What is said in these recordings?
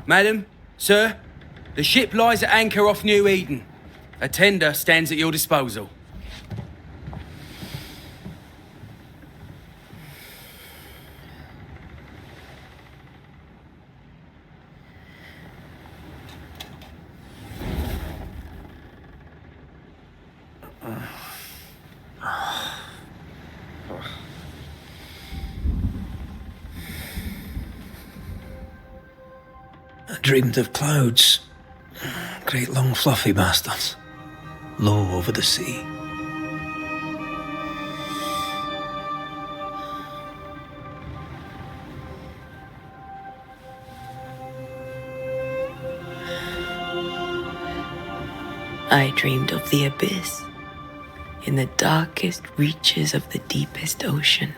Madam, sir, the ship lies at anchor off New Eden. A tender stands at your disposal. I dreamed of clouds. Great long fluffy bastards. Low over the sea. I dreamed of the abyss, in the darkest reaches of the deepest ocean.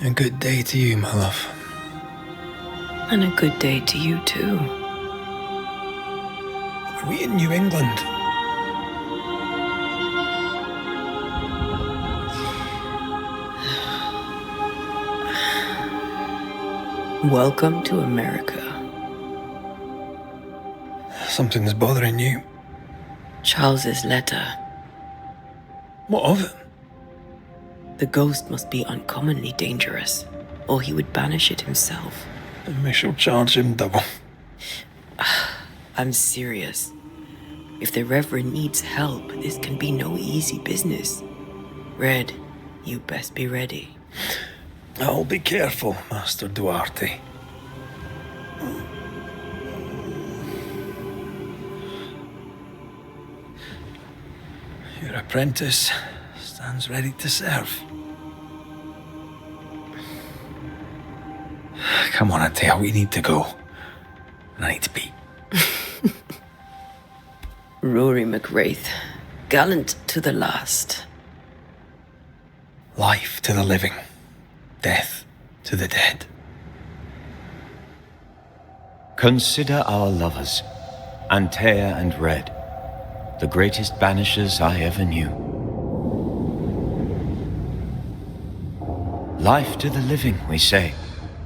A good day to you, my love. And a good day to you, too. Are we in New England? Welcome to America. Something's bothering you. Charles's letter. What of it? The ghost must be uncommonly dangerous, or he would banish it himself. And we shall charge him double. I'm serious. If the Reverend needs help, this can be no easy business. Red, you best be ready. I'll be careful, Master Duarte. Your apprentice stands ready to serve. Come on, Atea, we need to go. And I need to be. Rory McWraith, gallant to the last. Life to the living, death to the dead. Consider our lovers, Antea and Red, the greatest banishers I ever knew. Life to the living, we say,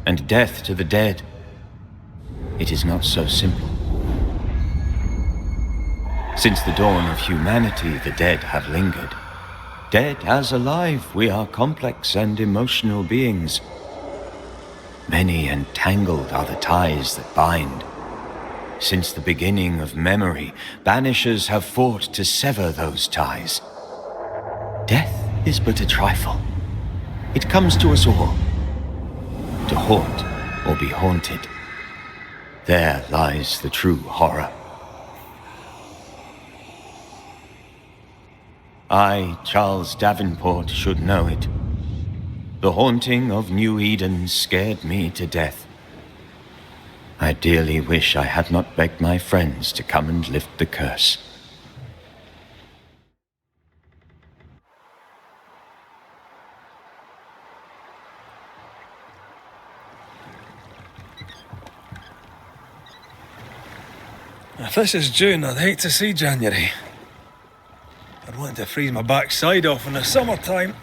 and death to the dead. It is not so simple. Since the dawn of humanity, the dead have lingered. Dead as alive, we are complex and emotional beings. Many and tangled are the ties that bind. Since the beginning of memory, banishers have fought to sever those ties. Death is but a trifle. It comes to us all. To haunt or be haunted. There lies the true horror. I, Charles Davenport, should know it. The haunting of New Eden scared me to death. I dearly wish I had not begged my friends to come and lift the curse. If this is June, I'd hate to see January. I'd want to freeze my backside off in the summertime.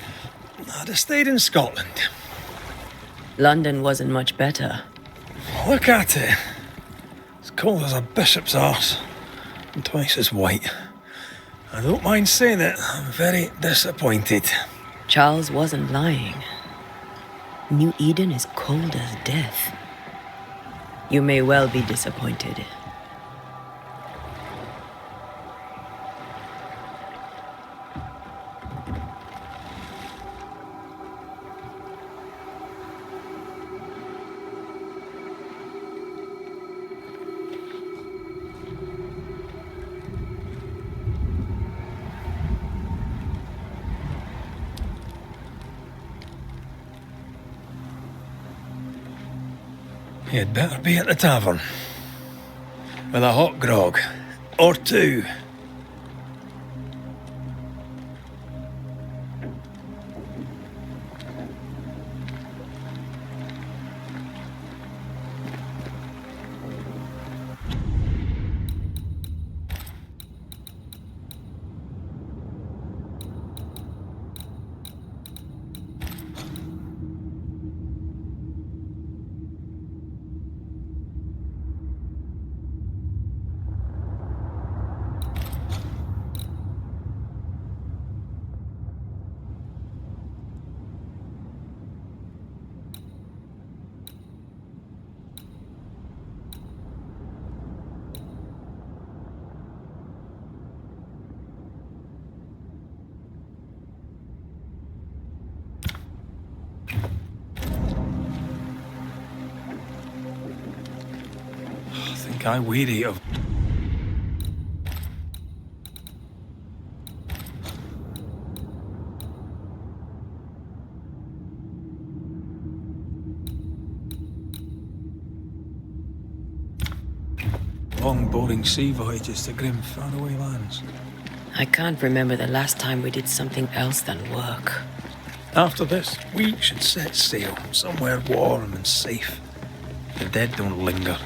I'd have stayed in Scotland. London wasn't much better. Look at it. As cold as a bishop's arse. And twice as white. I don't mind saying it, I'm very disappointed. Charles wasn't lying. New Eden is cold as death. You may well be disappointed. You'd better be at the tavern. With a hot grog. Or two. I weary of long, boring sea voyages to grim, faraway lands. I can't remember the last time we did something else than work. After this, we should set sail somewhere warm and safe. The dead don't linger.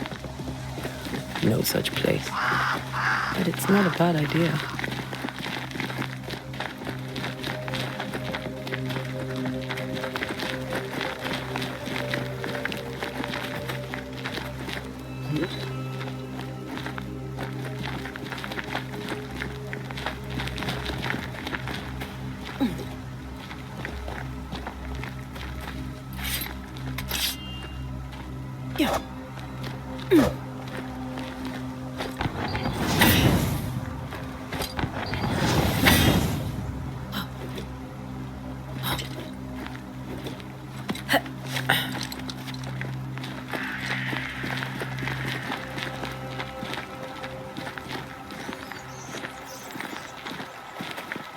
No such place. But it's not a bad idea.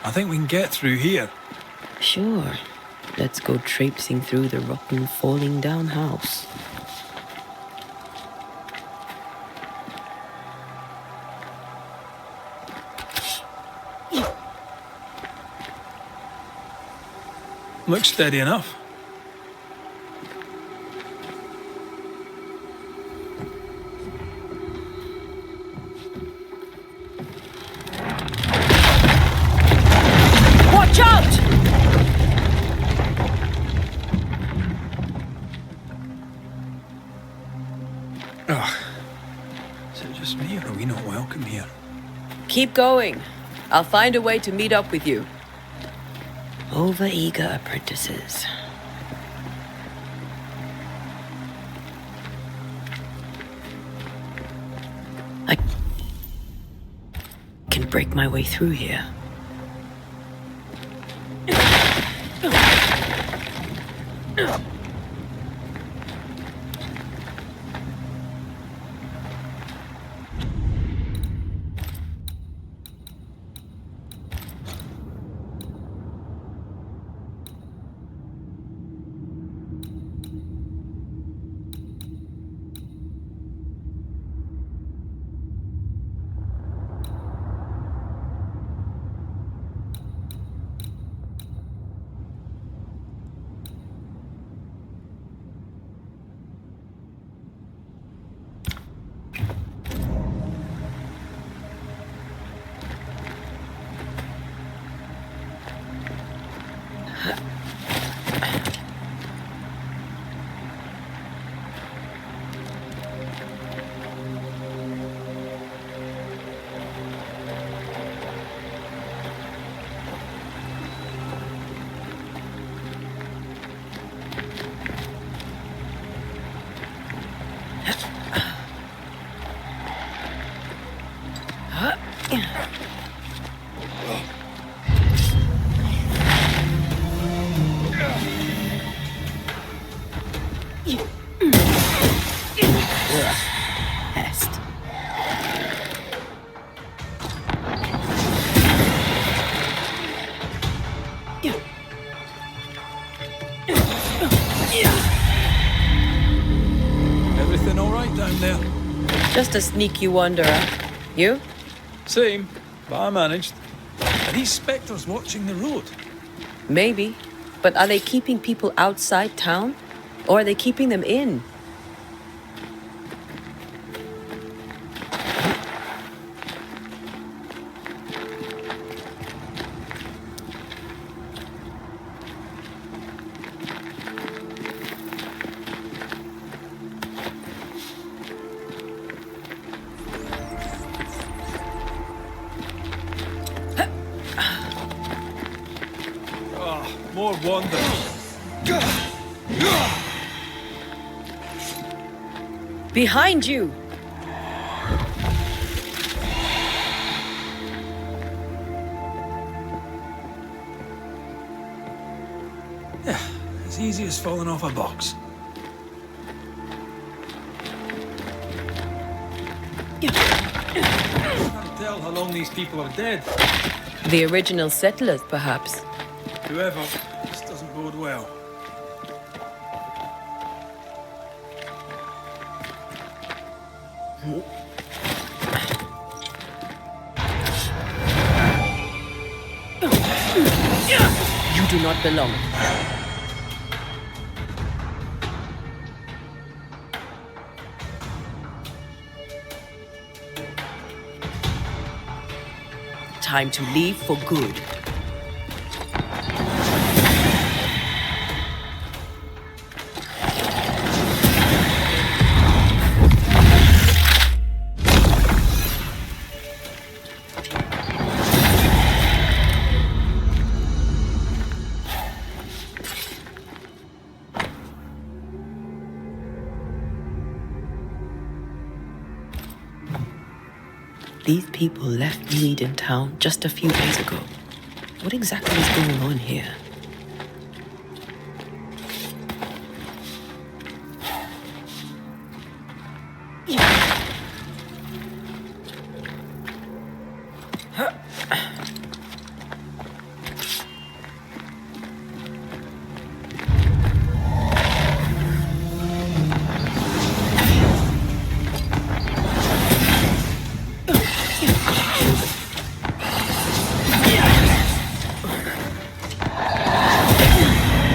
I think we can get through here. Sure. Let's go traipsing through the rotten, falling down house. Looks steady enough. Watch out! Ugh. Is it just me, or are we not welcome here? Keep going. I'll find a way to meet up with you. Over-eager apprentices. I can break my way through here. Pest. Everything all right down there? Just a sneaky wanderer. You? Same, but I managed. Are these spectres watching the road? Maybe. But are they keeping people outside town? Or are they keeping them in? More wanderers. Behind you! Yeah, as easy as falling off a box. Can't tell how long these people are dead. The original settlers, perhaps. Whoever, this doesn't bode well. You do not belong. Time to leave for good. These people left New Eden town just a few days ago. What exactly is going on here?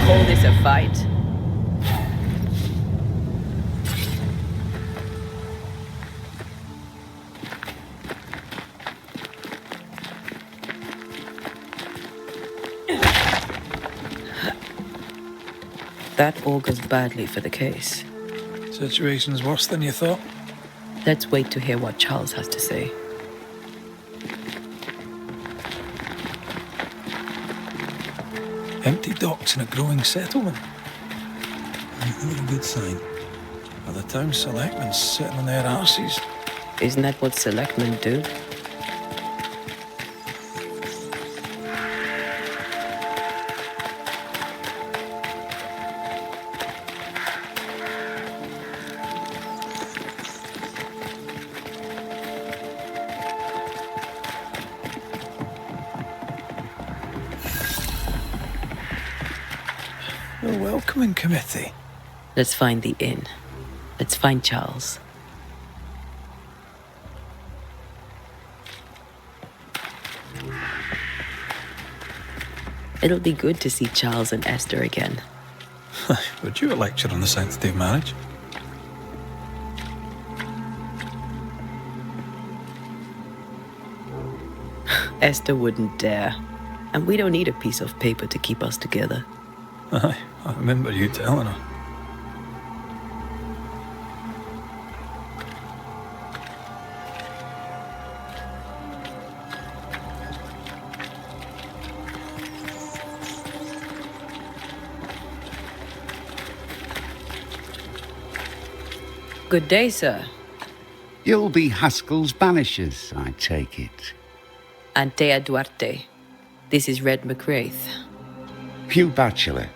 Call this a fight? That augurs badly for the case. Situation's worse than you thought. Let's wait to hear what Charles has to say. Empty docks in a growing settlement. Not a good sign. Are the town selectmen sitting on their arses? Isn't that what selectmen do? A welcoming committee. Let's find the inn. Let's find Charles. It'll be good to see Charles and Esther again. Would you a lecture on the sanctity of marriage? Esther wouldn't dare. And we don't need a piece of paper to keep us together. Aye, I remember you telling her. Good day, sir. You'll be Haskell's Banishers, I take it. Antea Duarte. This is Red McWraith. Hugh Batchelor.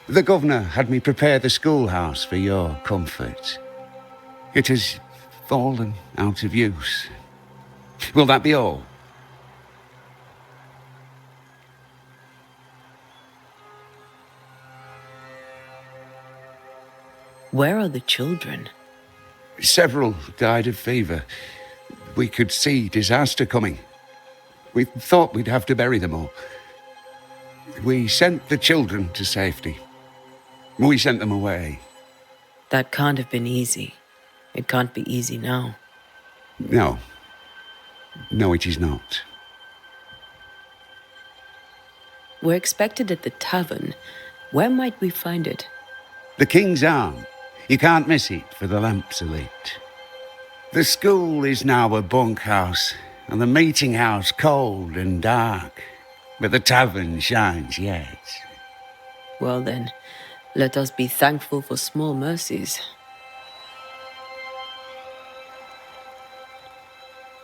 The governor had me prepare the schoolhouse for your comfort. It has fallen out of use. Will that be all? Where are the children? Several died of fever. We could see disaster coming. We thought we'd have to bury them all. We sent the children to safety. We sent them away. That can't have been easy. It can't be easy now. No. No, it is not. We're expected at the tavern. Where might we find it? The King's Arm. You can't miss it, for the lamps are lit. The school is now a bunkhouse, and the meeting house cold and dark. But the tavern shines yet. Well then, let us be thankful for small mercies.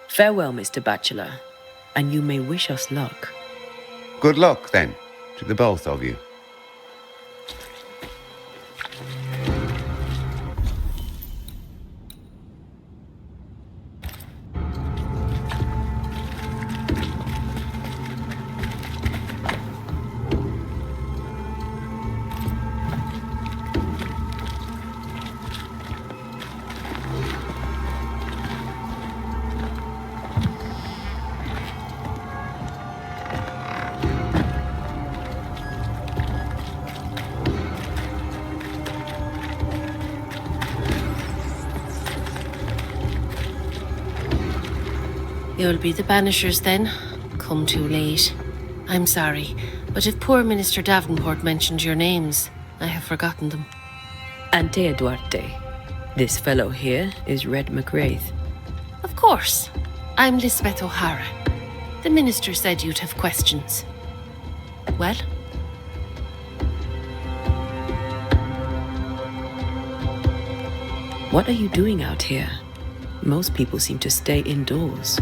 Farewell, Mr. Batchelor, and you may wish us luck. Good luck, then, to the both of you. You'll be the Banishers then. Come too late. I'm sorry, but if poor Minister Davenport mentioned your names, I have forgotten them. Antea Duarte. This fellow here is Red McWraith. Of course. I'm Lisbeth O'Hara. The minister said you'd have questions. Well? What are you doing out here? Most people seem to stay indoors.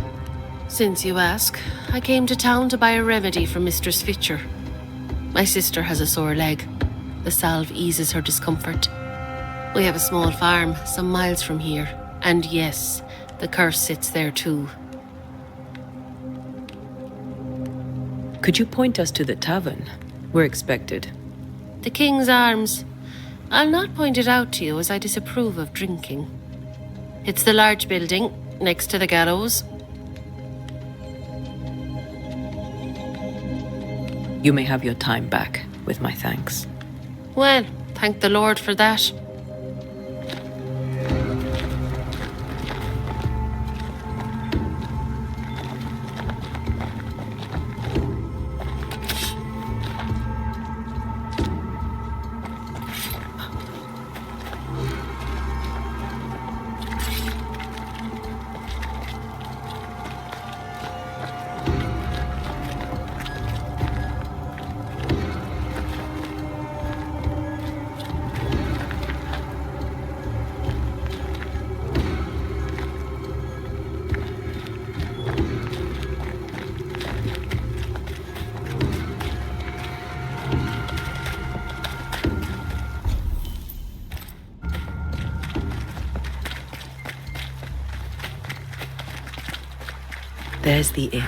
Since you ask, I came to town to buy a remedy for Mistress Fitcher. My sister has a sore leg. The salve eases her discomfort. We have a small farm some miles from here. And yes, the curse sits there too. Could you point us to the tavern? We're expected. The King's Arms. I'll not point it out to you as I disapprove of drinking. It's the large building next to the gallows. You may have your time back, with my thanks. Well, thank the Lord for that. There's the inn.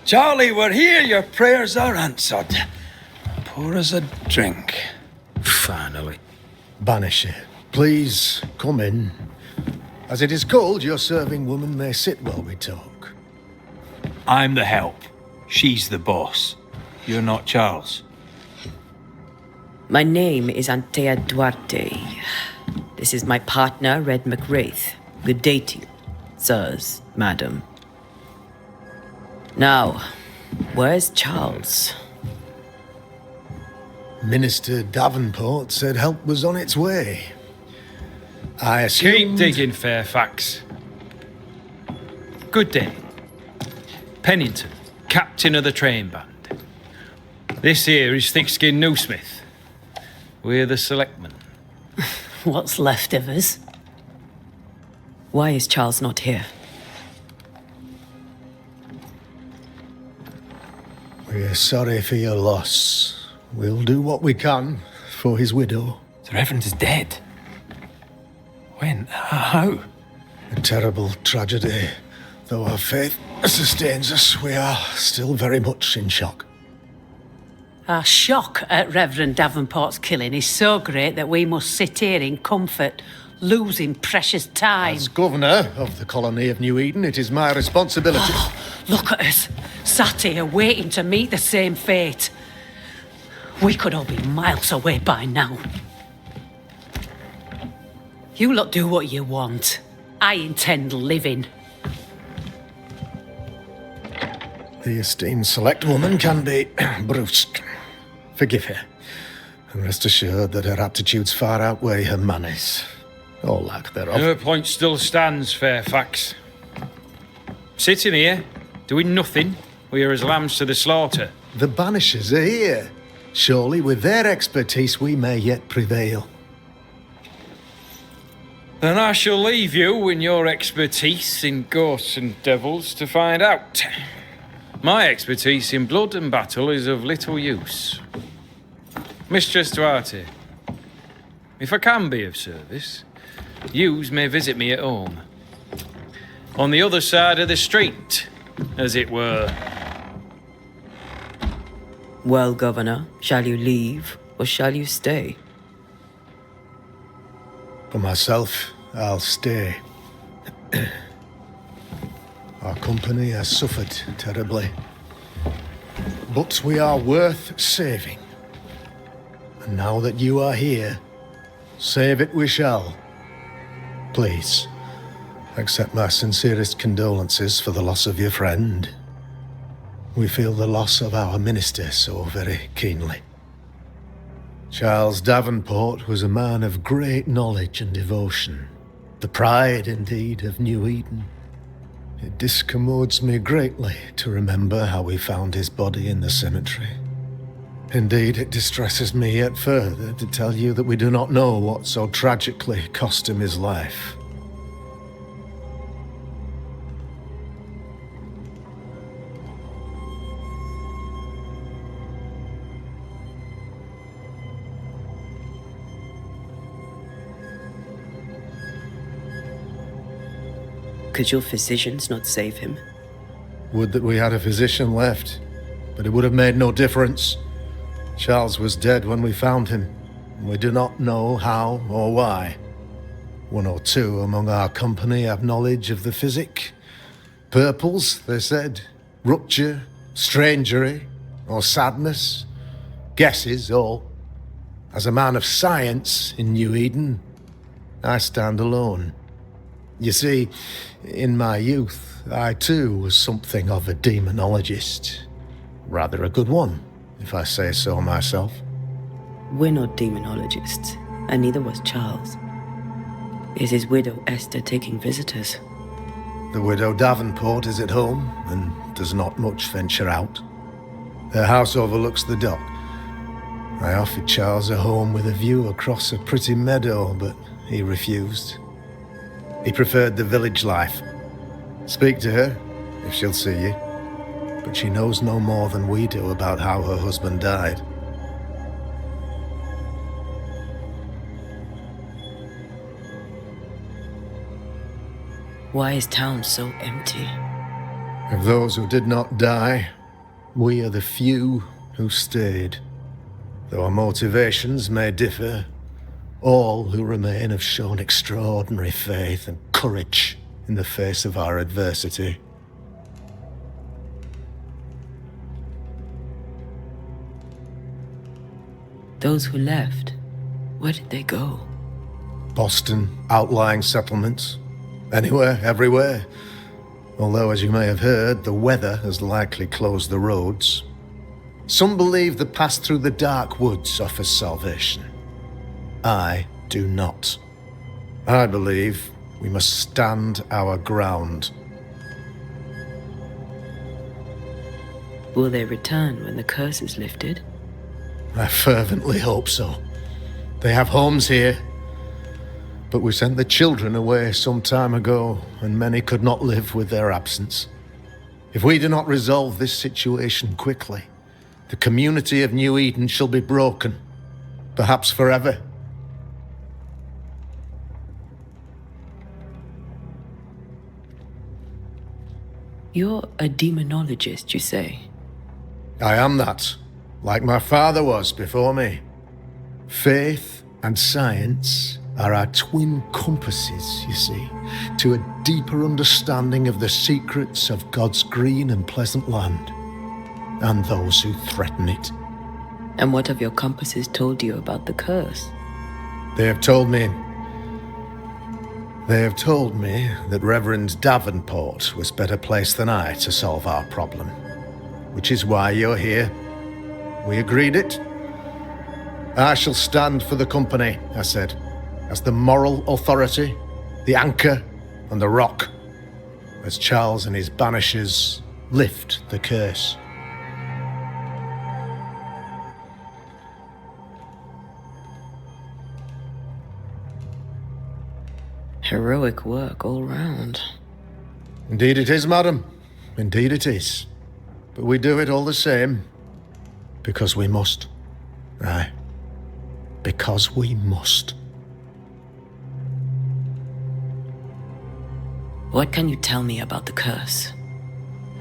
Charlie, we're here. Your prayers are answered. Pour us a drink. Finally. Banisher, please come in. As it is cold, your serving woman may sit while we talk. I'm the help. She's the boss. You're not Charles. My name is Antea Duarte. This is my partner, Red McWraith. Good day to you, sirs, madam. Now, where's Charles? Minister Davenport said help was on its way. I Keep assumed... digging, Fairfax. Good day. Pennington, captain of the train band. This here is Thickskin Newsmith. We're the selectmen. What's left of us? Why is Charles not here? We're sorry for your loss. We'll do what we can for his widow. The Reverend is dead. When? How? A terrible tragedy. Though our faith sustains us, we are still very much in shock. Our shock at Reverend Davenport's killing is so great that we must sit here in comfort, losing precious time. As governor of the colony of New Eden, it is my responsibility... Look at us, sat here waiting to meet the same fate. We could all be miles away by now. You lot do what you want. I intend living. The esteemed select woman can be brusque. Forgive her. And rest assured that her aptitudes far outweigh her manners. Or lack thereof. Her point still stands, Fairfax. Sitting here, doing nothing, we are as lambs to the slaughter. The Banishers are here. Surely with their expertise we may yet prevail. Then I shall leave you in your expertise in ghosts and devils to find out. My expertise in blood and battle is of little use. Mistress Duarte, if I can be of service, yous may visit me at home. On the other side of the street, as it were. Well, Governor, shall you leave or shall you stay? For myself, I'll stay. Our company has suffered terribly. But we are worth saving. And now that you are here, save it we shall. Please, accept my sincerest condolences for the loss of your friend. We feel the loss of our minister so very keenly. Charles Davenport was a man of great knowledge and devotion, the pride, indeed, of New Eden. It discommodes me greatly to remember how we found his body in the cemetery. Indeed, it distresses me yet further to tell you that we do not know what so tragically cost him his life. Could your physicians not save him? Would that we had a physician left, but it would have made no difference. Charles was dead when we found him, and we do not know how or why. One or two among our company have knowledge of the physic. Purples, they said, rupture, strangery, or sadness. Guesses, all. As a man of science in New Eden, I stand alone. You see, in my youth, I too was something of a demonologist. Rather a good one, if I say so myself. We're not demonologists, and neither was Charles. Is his widow Esther taking visitors? The widow Davenport is at home, and does not much venture out. Their house overlooks the dock. I offered Charles a home with a view across a pretty meadow, but he refused. He preferred the village life. Speak to her, if she'll see you. But she knows no more than we do about how her husband died. Why is town so empty? Of those who did not die, we are the few who stayed. Though our motivations may differ, all who remain have shown extraordinary faith and courage in the face of our adversity. Those who left, where did they go? Boston, outlying settlements. Anywhere, everywhere. Although, as you may have heard, the weather has likely closed the roads. Some believe the path through the dark woods offers salvation. I do not. I believe we must stand our ground. Will they return when the curse is lifted? I fervently hope so. They have homes here. But we sent the children away some time ago, and many could not live with their absence. If we do not resolve this situation quickly, the community of New Eden shall be broken, perhaps forever. You're a demonologist, you say? I am that, like my father was before me. Faith and science are our twin compasses, you see, to a deeper understanding of the secrets of God's green and pleasant land, and those who threaten it. And what have your compasses told you about the curse? They have told me that Reverend Davenport was better placed than I to solve our problem, which is why you're here. We agreed it. I shall stand for the company, I said, as the moral authority, the anchor, and the rock, as Charles and his Banishers lift the curse. Heroic work all round. Indeed it is, madam. Indeed it is. But we do it all the same, because we must. Aye, because we must. What can you tell me about the curse?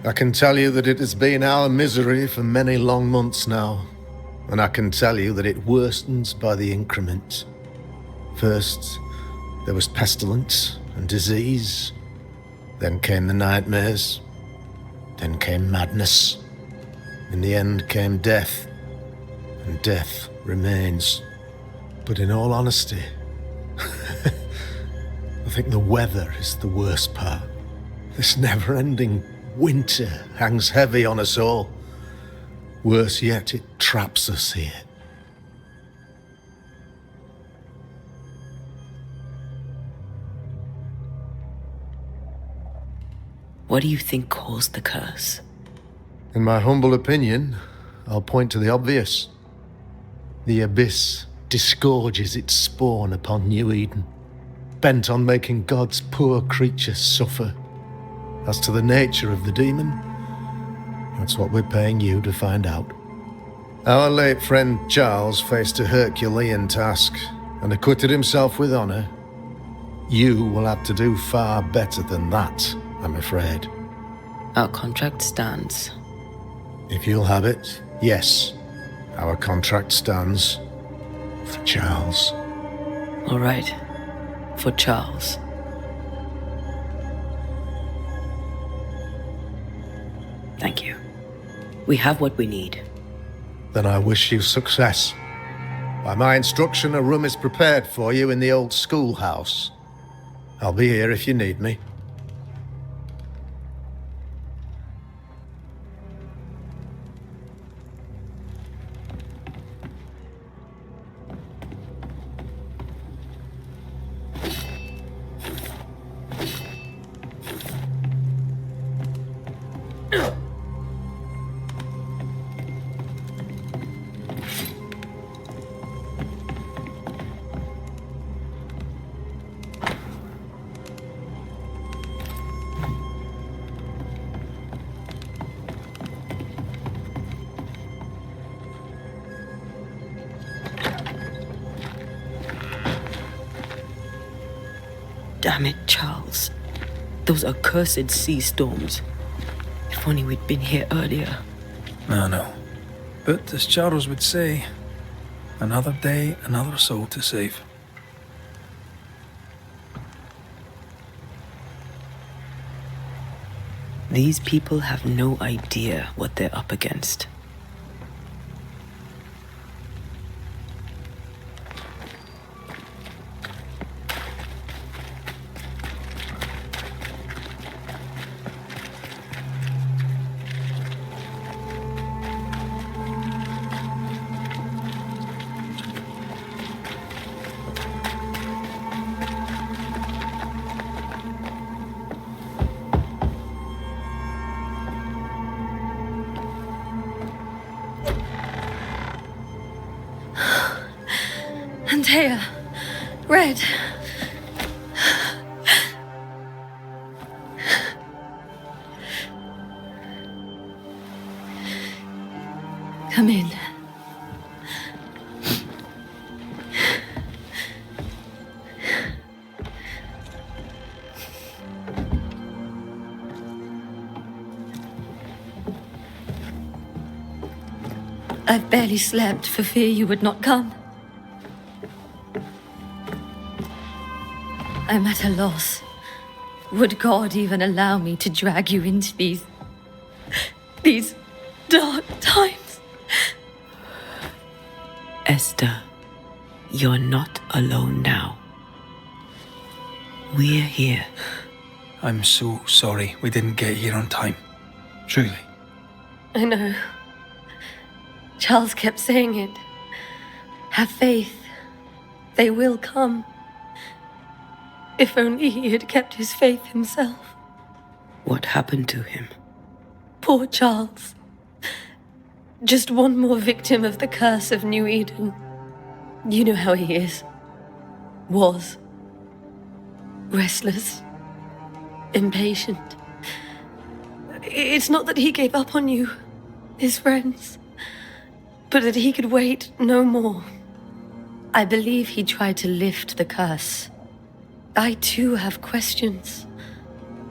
I can tell you that it has been our misery for many long months now, and I can tell you that it worsens by the increment. First, there was pestilence and disease, Then came the nightmares. Then came madness. In the end came death. And death remains. But in all honesty, I think the weather is the worst part. This never-ending winter hangs heavy on us all. Worse yet, it traps us here. What do you think caused the curse? In my humble opinion, I'll point to the obvious. The Abyss disgorges its spawn upon New Eden, bent on making God's poor creatures suffer. As to the nature of the demon, that's what we're paying you to find out. Our late friend Charles faced a Herculean task and acquitted himself with honor. You will have to do far better than that, I'm afraid. Our contract stands. If you'll have it, yes. Our contract stands for Charles. All right. For Charles. Thank you. We have what we need. Then I wish you success. By my instruction, a room is prepared for you in the old schoolhouse. I'll be here if you need me. Damn it, Charles. Those accursed sea storms. If only we'd been here earlier. I know. But as Charles would say, another day, another soul to save. These people have no idea what they're up against. Antea, Red. Come in. I've barely slept for fear you would not come. I'm at a loss. Would God even allow me to drag you into these dark times? Esther, you're not alone now. We're here. I'm so sorry we didn't get here on time. Truly. I know. Charles kept saying it. Have faith. They will come. If only he had kept his faith himself. What happened to him? Poor Charles. Just one more victim of the curse of New Eden. You know how he is. Was. Restless. Impatient. It's not that he gave up on you, his friends, but that he could wait no more. I believe he tried to lift the curse. I too have questions,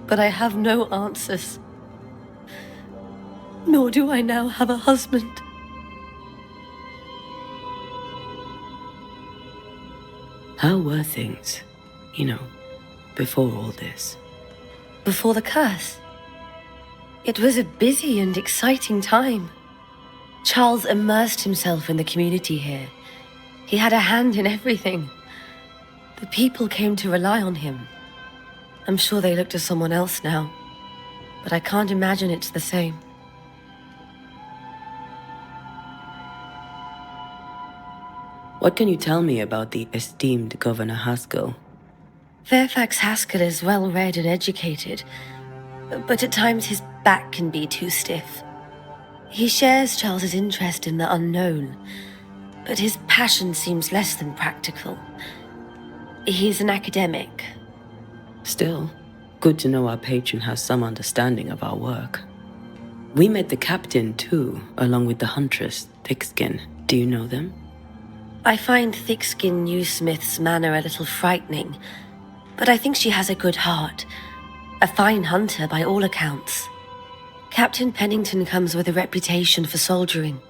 but I have no answers. Nor do I now have a husband. How were things, before all this? Before the curse. It was a busy and exciting time. Charles immersed himself in the community here. He had a hand in everything. The people came to rely on him. I'm sure they look to someone else now, but I can't imagine it's the same. What can you tell me about the esteemed Governor Haskell? Fairfax Haskell is well read and educated, but at times his back can be too stiff. He shares Charles's interest in the unknown, but his passion seems less than practical. He's an academic. Still, good to know our patron has some understanding of our work. We met the captain too, along with the huntress, Thickskin. Do you know them? I find Thickskin Newsmith's manner a little frightening, but I think she has a good heart. A fine hunter by all accounts. Captain Pennington comes with a reputation for soldiering.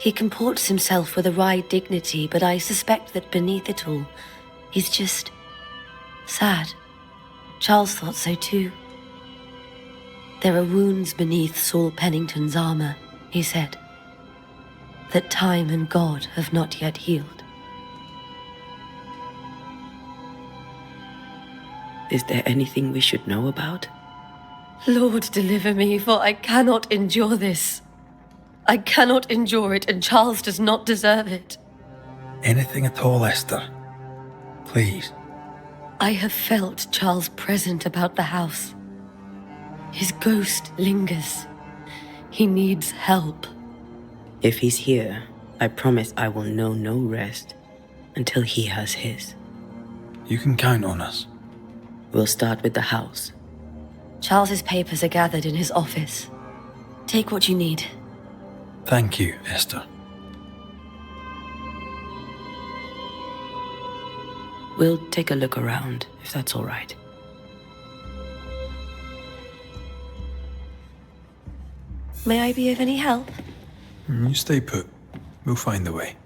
He comports himself with a wry dignity, but I suspect that beneath it all, he's just sad. Charles thought so too. There are wounds beneath Saul Pennington's armor, he said, that time and God have not yet healed. Is there anything we should know about? Lord, deliver me, for I cannot endure this. I cannot endure it, and Charles does not deserve it. Anything at all, Esther. Please. I have felt Charles present about the house. His ghost lingers. He needs help. If he's here, I promise I will know no rest until he has his. You can count on us. We'll start with the house. Charles's papers are gathered in his office. Take what you need. Thank you, Esther. We'll take a look around, if that's all right. May I be of any help? You stay put. We'll find the way.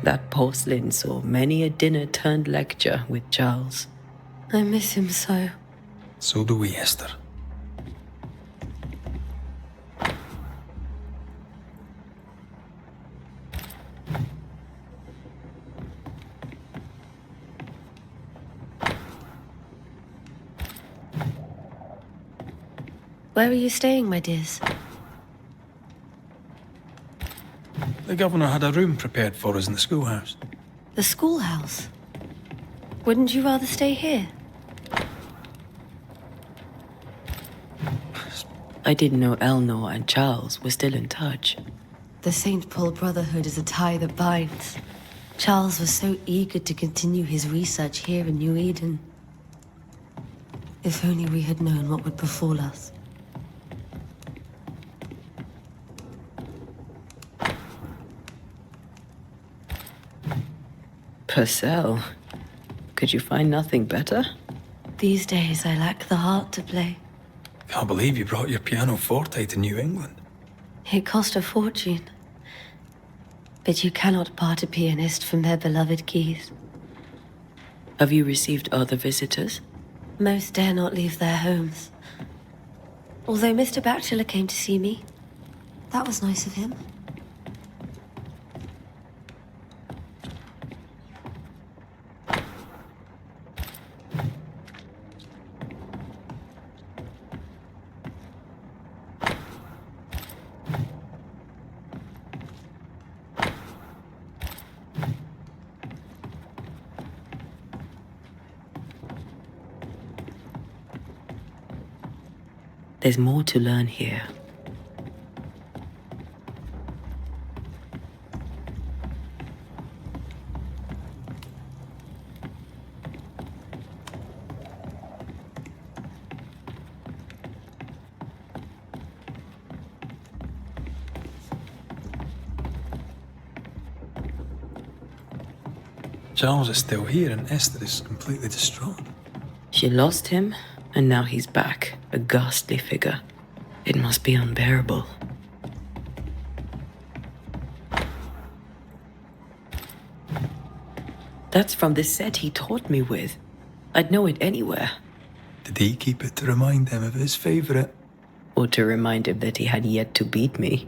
That porcelain saw many a dinner-turned-lecture with Charles. I miss him so. So do we, Esther. Where are you staying, my dears? The governor had a room prepared for us in the schoolhouse. The schoolhouse? Wouldn't you rather stay here? I didn't know Eleanor and Charles were still in touch. The St. Paul Brotherhood is a tie that binds. Charles was so eager to continue his research here in New Eden. If only we had known what would befall us. Purcell, could you find nothing better? These days, I lack the heart to play. Can't believe you brought your pianoforte to New England. It cost a fortune. But you cannot part a pianist from their beloved keys. Have you received other visitors? Most dare not leave their homes. Although Mr. Bachelor came to see me. That was nice of him. There's more to learn here. Charles is still here and Esther is completely distraught. She lost him, and now he's back, a ghastly figure. It must be unbearable. That's from the set he taught me with. I'd know it anywhere. Did he keep it to remind him of his favourite? Or to remind him that he had yet to beat me.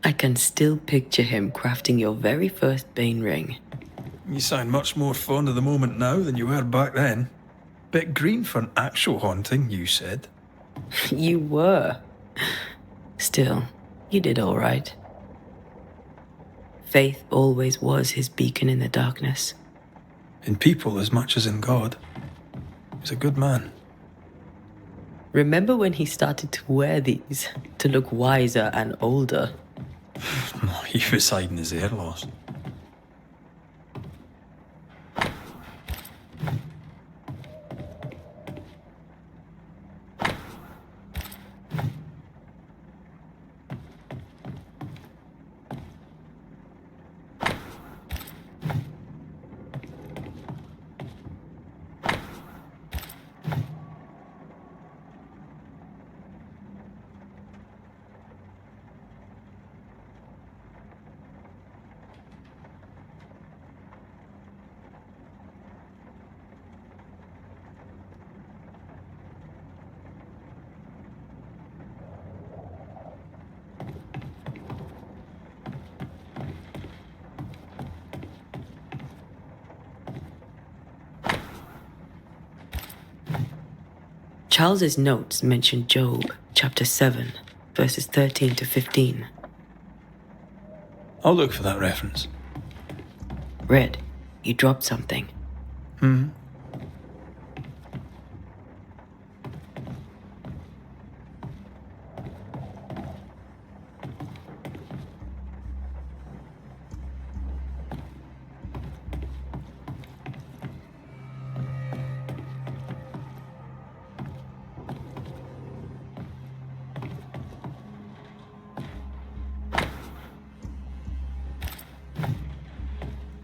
I can still picture him crafting your very first Bane ring. You sound much more fond of the moment now than you were back then. Bit green for an actual haunting, you said. You were. Still, you did all right. Faith always was his beacon in the darkness. In people as much as in God. He's a good man. Remember when he started to wear these to look wiser and older? He was hiding his hair loss. Charles's notes mention Job, chapter 7, verses 13 to 15. I'll look for that reference. Red, you dropped something.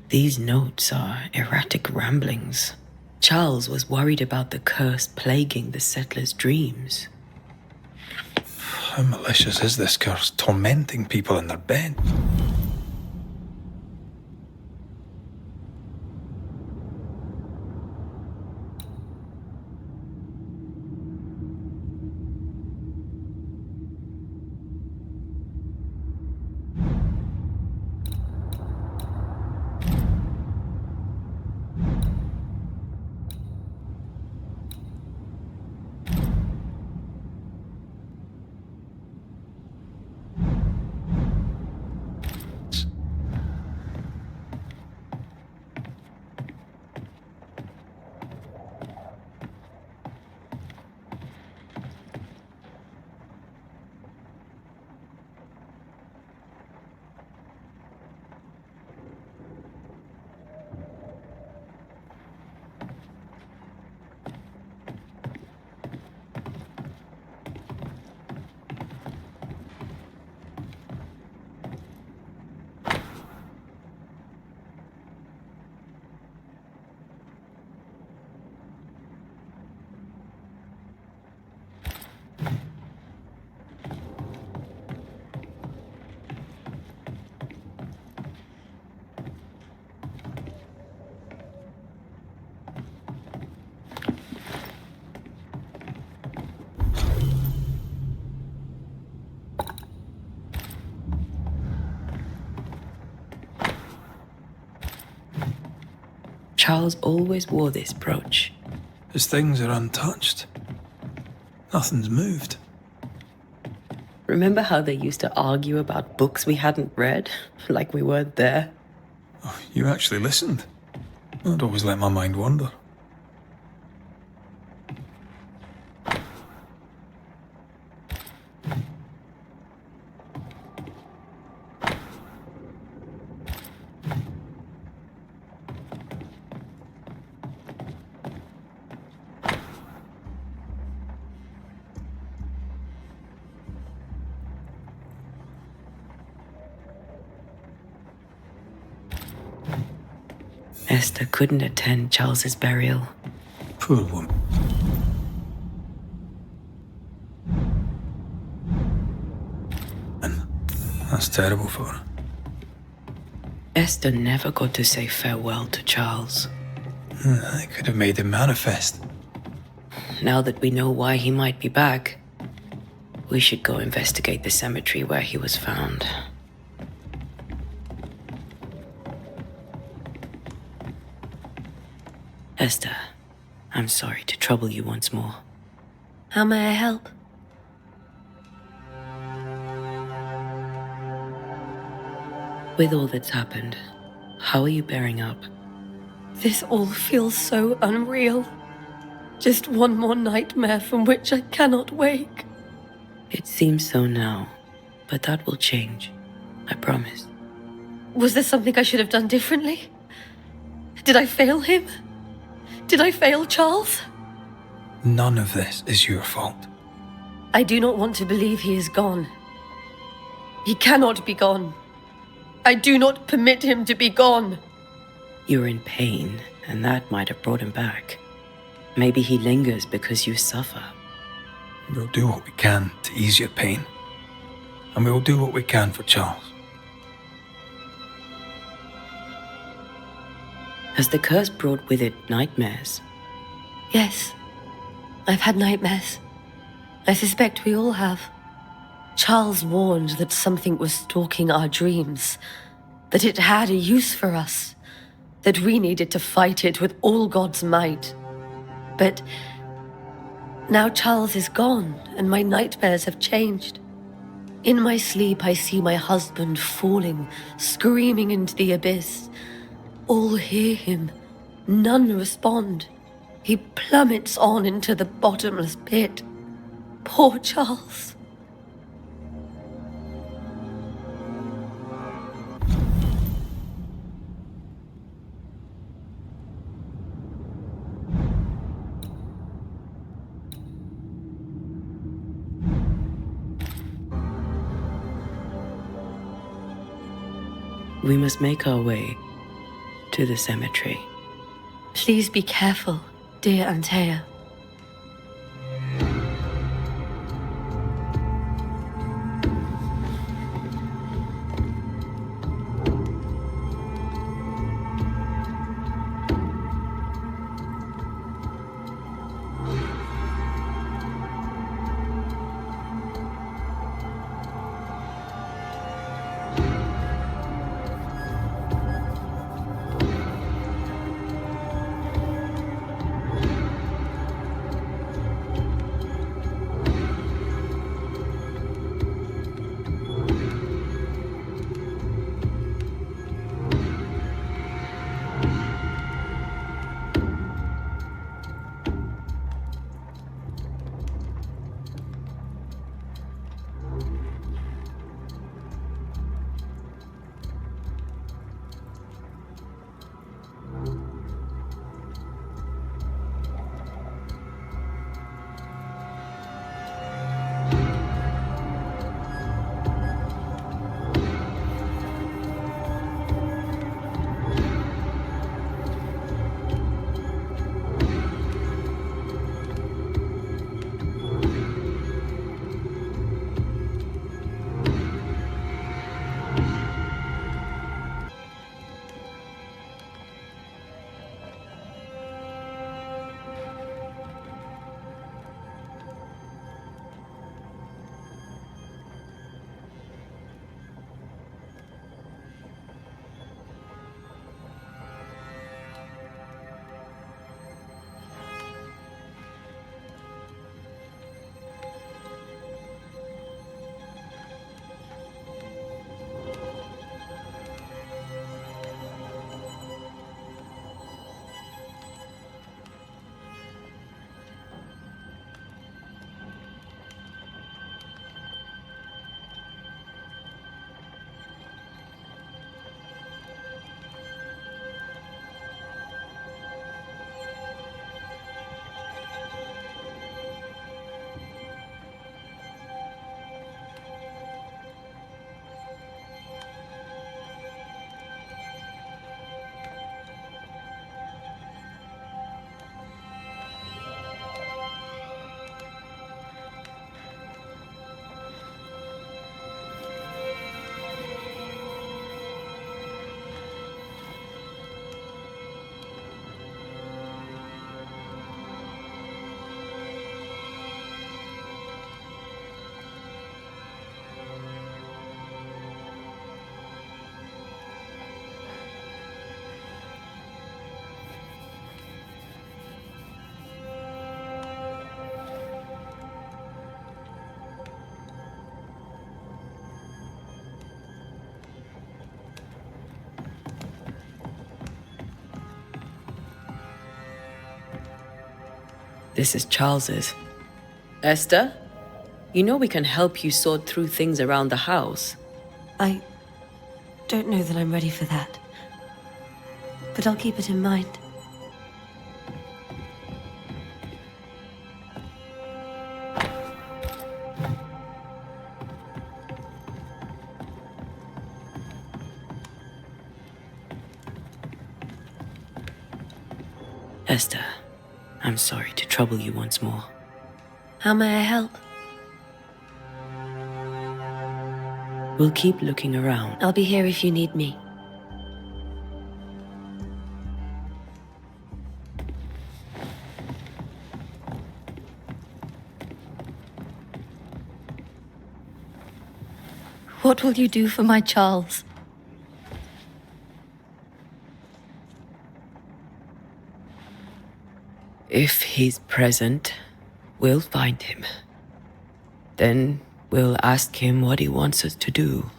These notes are erratic ramblings. Charles was worried about the curse plaguing the settlers' dreams. How malicious is this curse, tormenting people in their bed? Charles always wore this brooch. His things are untouched. Nothing's moved. Remember how they used to argue about books we hadn't read? Like we weren't there? Oh, you actually listened. I'd always let my mind wander. Esther couldn't attend Charles's burial. Poor woman. And that's terrible for her. Esther never got to say farewell to Charles. They could have made him manifest. Now that we know why he might be back, we should go investigate the cemetery where he was found. Esther, I'm sorry to trouble you once more. How may I help? With all that's happened, how are you bearing up? This all feels so unreal. Just one more nightmare from which I cannot wake. It seems so now, but that will change. I promise. Was there something I should have done differently? Did I fail him? Did I fail Charles? None of this is your fault. I do not want to believe he is gone. He cannot be gone. I do not permit him to be gone. You're in pain, and that might have brought him back. Maybe he lingers because you suffer. We'll do what we can to ease your pain. And we'll do what we can for Charles. Has the curse brought with it nightmares? Yes, I've had nightmares. I suspect we all have. Charles warned that something was stalking our dreams, that it had a use for us, that we needed to fight it with all God's might. But now Charles is gone, and my nightmares have changed. In my sleep, I see my husband falling, screaming into the abyss. All hear him. None respond. He plummets on into the bottomless pit. Poor Charles. We must make our way to the cemetery. Please be careful, dear Antea. This is Charles's. Esther, you know we can help you sort through things around the house. I don't know that I'm ready for that. But I'll keep it in mind. Esther, I'm sorry to trouble you once more. How may I help? We'll keep looking around. I'll be here if you need me. What will you do for my Charles? If he's present, we'll find him. Then we'll ask him what he wants us to do.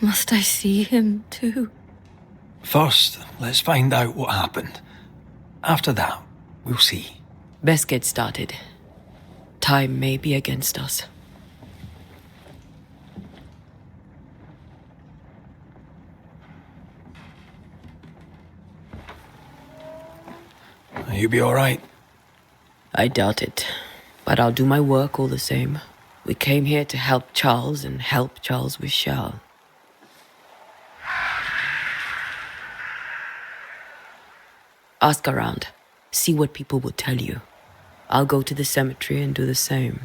Must I see him too? First, let's find out what happened. After that, we'll see. Best get started. Time may be against us. You be all right? I doubt it, but I'll do my work all the same. We came here to help Charles and help Charles with Charles. Ask around. See what people will tell you. I'll go to the cemetery and do the same.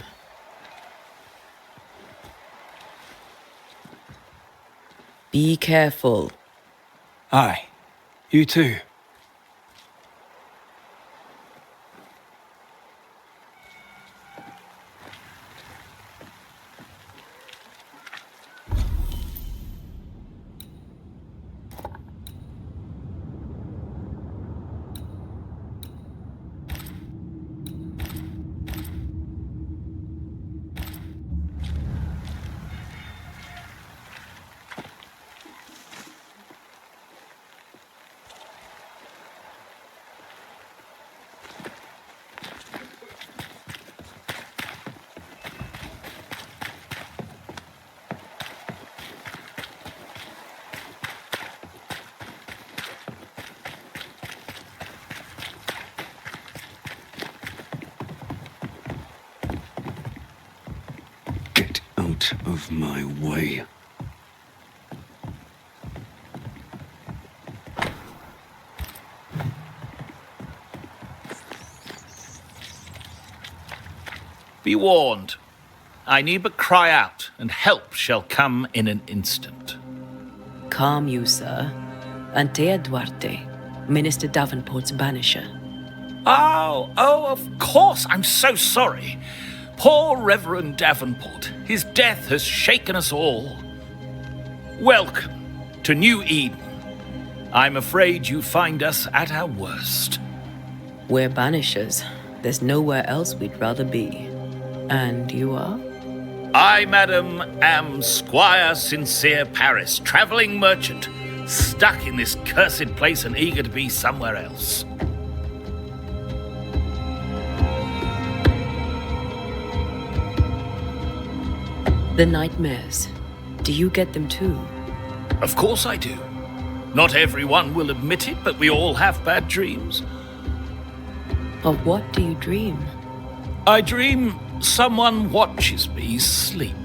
Be careful. Aye. You too. Get out of my way. Be warned. I need but cry out, and help shall come in an instant. Calm you, sir. Antea Duarte, Minister Davenport's banisher. Oh, of course. I'm so sorry. Poor Reverend Davenport. His death has shaken us all. Welcome to New Eden. I'm afraid you find us at our worst. We're banishers. There's nowhere else we'd rather be. And you are? I, madam, am Squire Sincere Paris, travelling merchant, stuck in this cursed place and eager to be somewhere else. The nightmares. Do you get them too? Of course I do. Not everyone will admit it, but we all have bad dreams. Of what do you dream? I dream someone watches me sleep.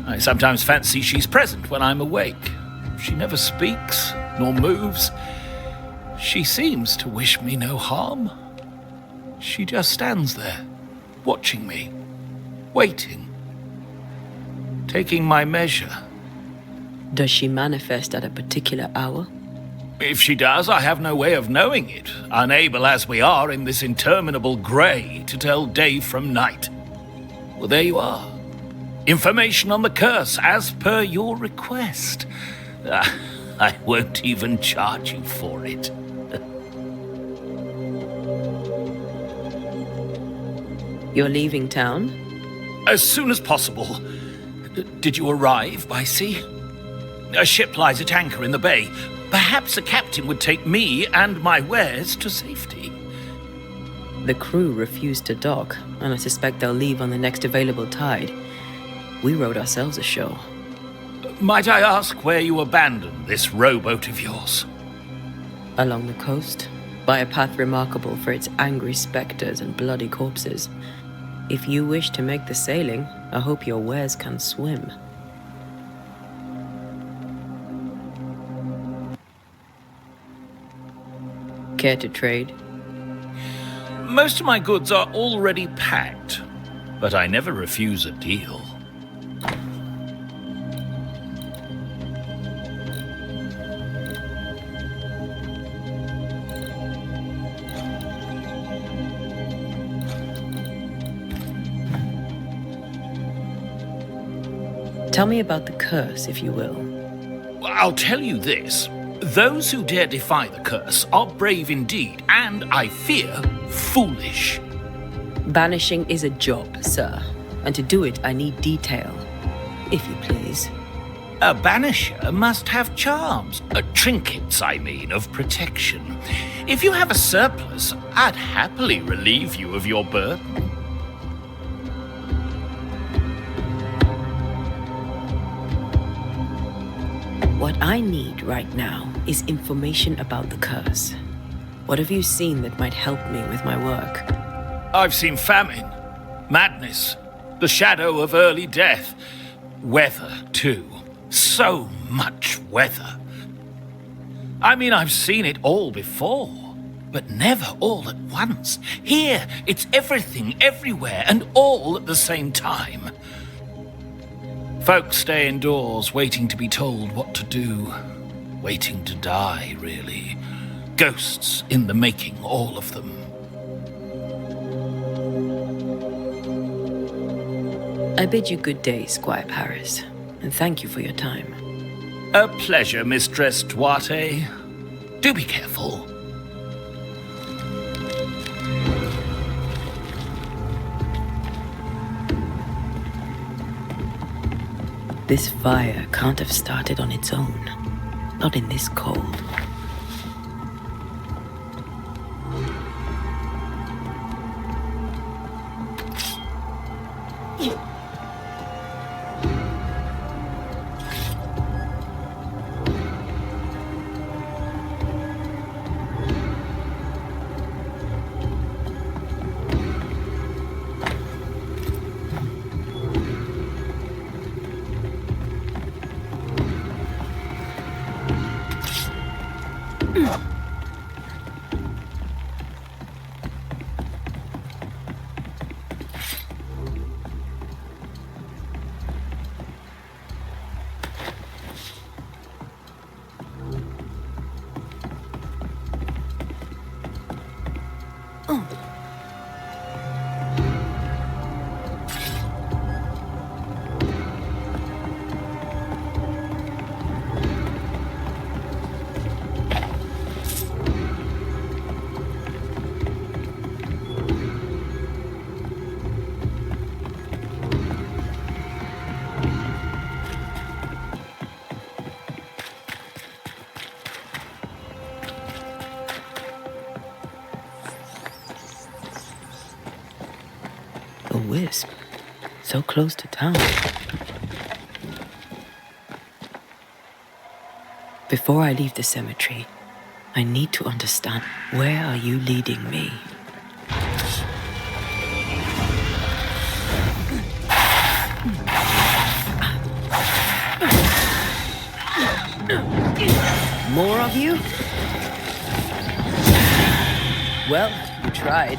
I sometimes fancy she's present when I'm awake. She never speaks, nor moves. She seems to wish me no harm. She just stands there, watching me, waiting, taking my measure. Does she manifest at a particular hour? If she does, I have no way of knowing it, unable as we are in this interminable grey to tell day from night. Well, there you are. Information on the curse, as per your request. I won't even charge you for it. You're leaving town? As soon as possible. Did you arrive by sea? A ship lies at anchor in the bay. Perhaps a captain would take me and my wares to safety. The crew refused to dock, and I suspect they'll leave on the next available tide. We rode ourselves ashore. Might I ask where you abandoned this rowboat of yours? Along the coast, by a path remarkable for its angry specters and bloody corpses. If you wish to make the sailing, I hope your wares can swim. Care to trade? Most of my goods are already packed, but I never refuse a deal. Tell me about the curse, if you will. I'll tell you this. Those who dare defy the curse are brave indeed, and, I fear, foolish. Banishing is a job, sir. And to do it, I need detail. If you please. A banisher must have charms. Trinkets, I mean, of protection. If you have a surplus, I'd happily relieve you of your burden. What I need right now is information about the curse. What have you seen that might help me with my work? I've seen famine, madness, the shadow of early death, weather, too. So much weather. I mean, I've seen it all before, but never all at once. Here, it's everything, everywhere, and all at the same time. Folks stay indoors, waiting to be told what to do. Waiting to die, really. Ghosts in the making, all of them. I bid you good day, Squire Paris, and thank you for your time. A pleasure, Mistress Duarte. Do be careful. This fire can't have started on its own. Not in this cold. A wisp. So close to town. Before I leave the cemetery, I need to understand, where are you leading me? More of you? Well, you tried.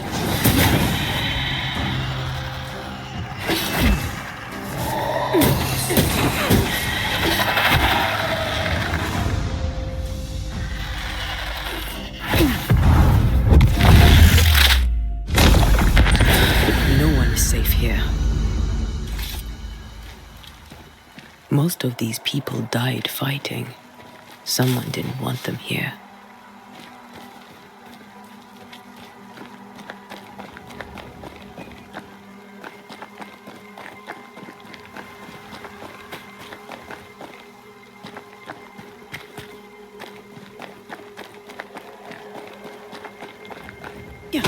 No one is safe here. Most of these people died fighting. Someone didn't want them here. Yeah.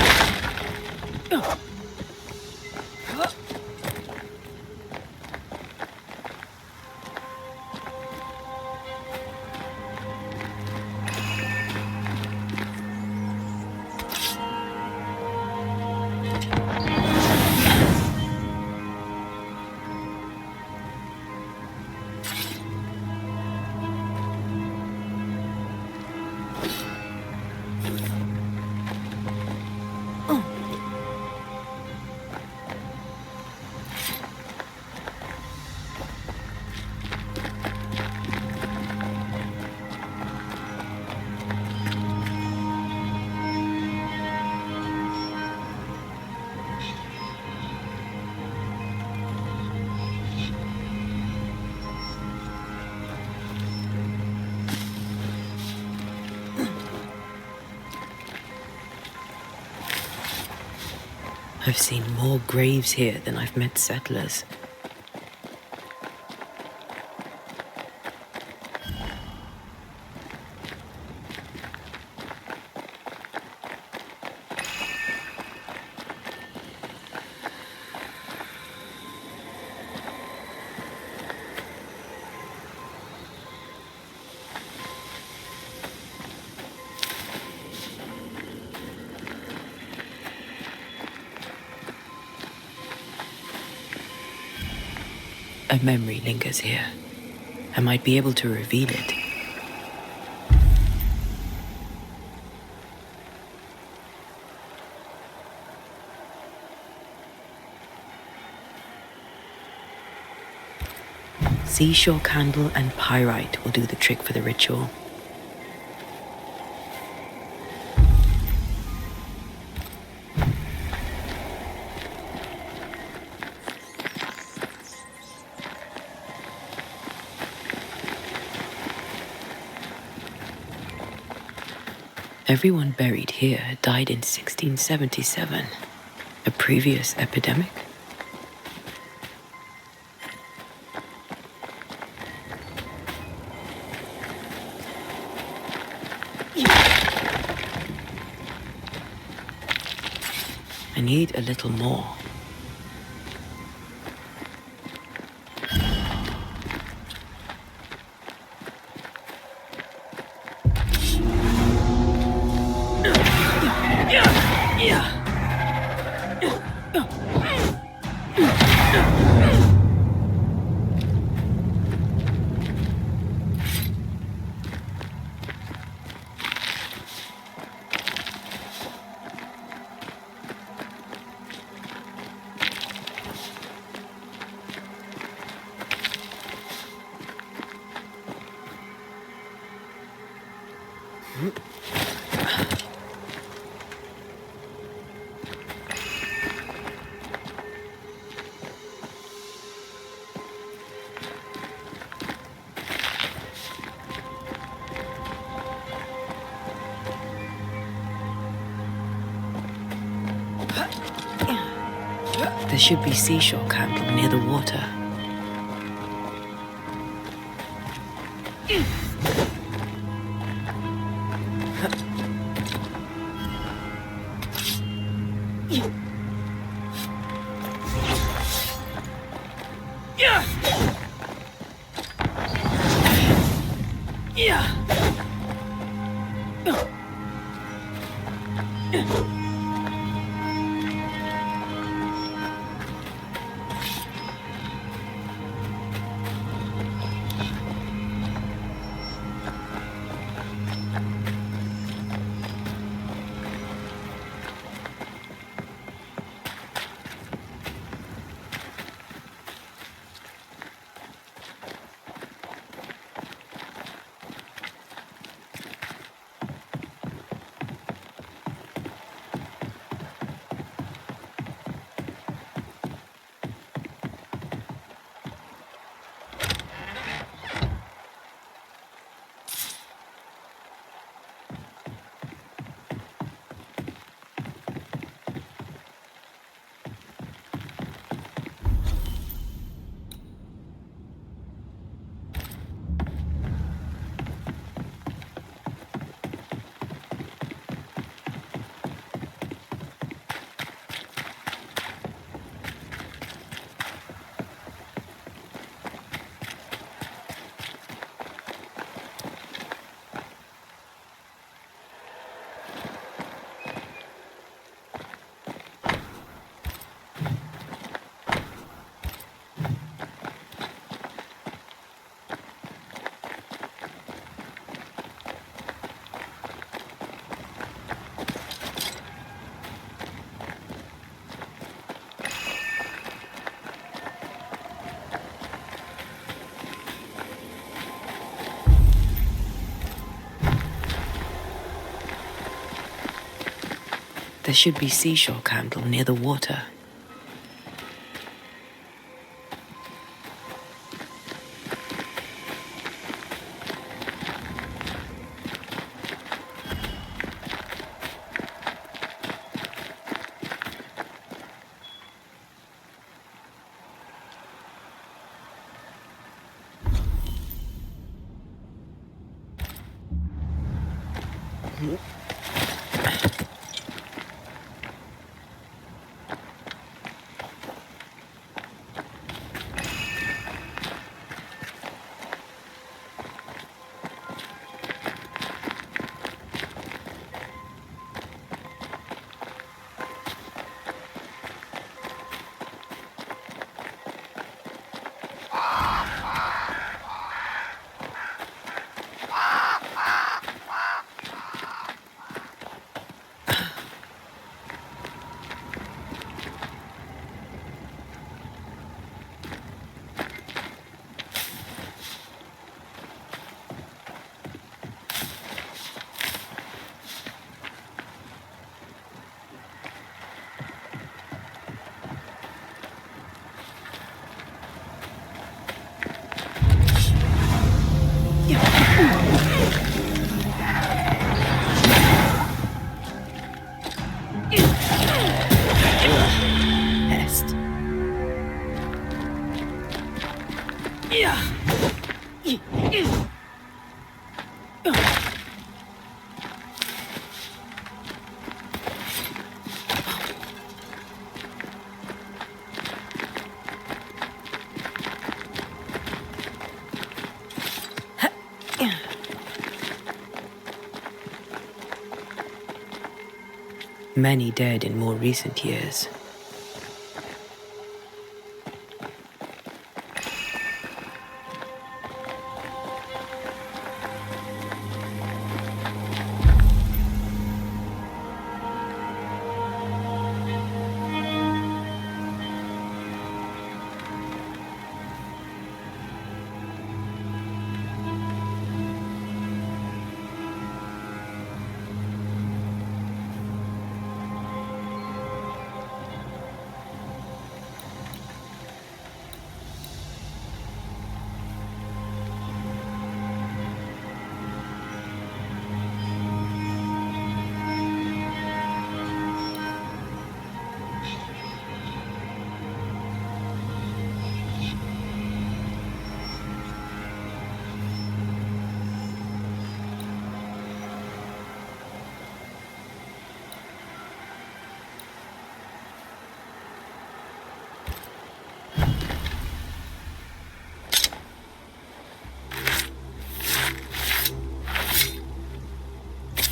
I've seen more graves here than I've met settlers. A memory lingers here. I might be able to reveal it. Seashore candle and pyrite will do the trick for the ritual. Everyone buried here died in 1677. A previous epidemic? I need a little more. There should be seashore candle near the water. There should be seashore candle near the water. Many dead in more recent years.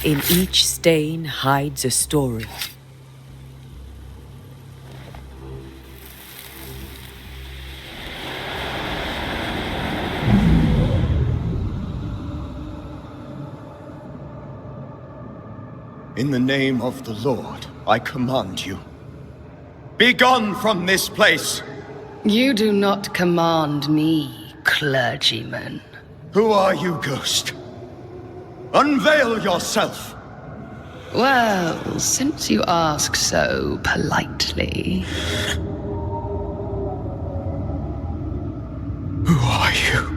In each stain hides a story. In the name of the Lord, I command you. Be gone from this place! You do not command me, clergyman. Who are you, ghost? Unveil yourself! Well, since you ask so politely. Who are you?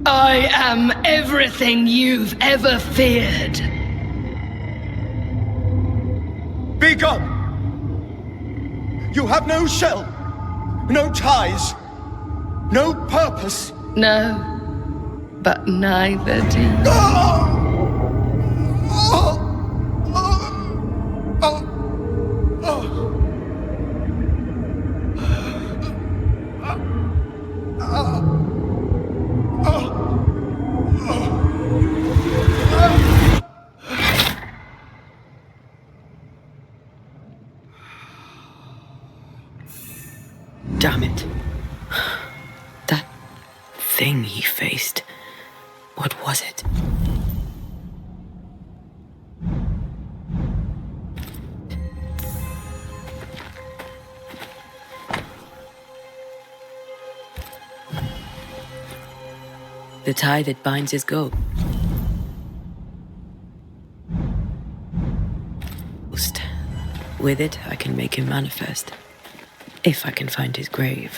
I am everything you've ever feared. Be gone! You have no shell, no ties, no purpose. No, but neither do you. Damn it. That thing he faced. What was it? The tie that binds his goat. With it, I can make him manifest. If I can find his grave.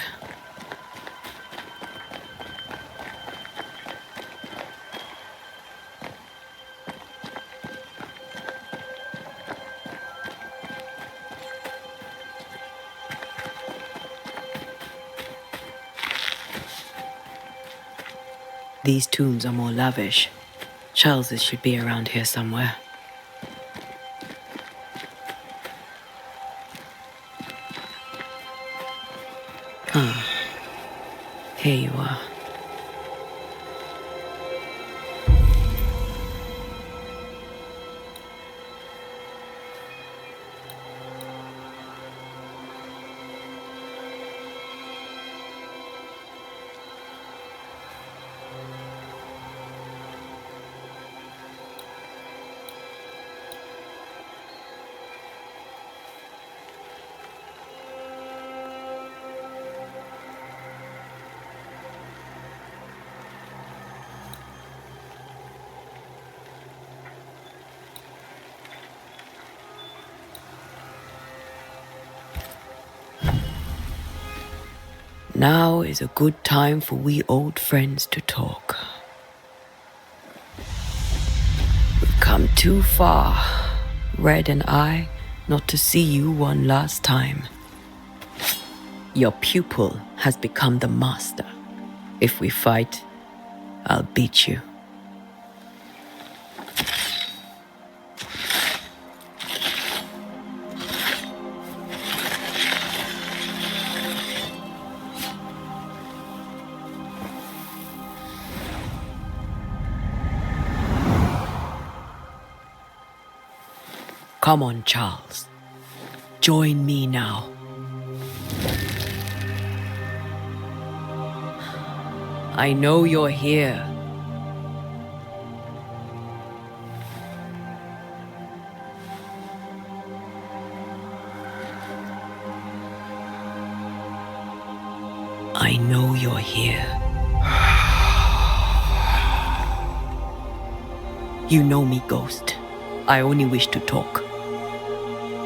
These tombs are more lavish. Charles's should be around here somewhere. Here you are. Now is a good time for we old friends to talk. We've come too far, Red and I, not to see you one last time. Your pupil has become the master. If we fight, I'll beat you. Come on, Charles. Join me now. I know you're here. I know you're here. You know me, Ghost. I only wish to talk.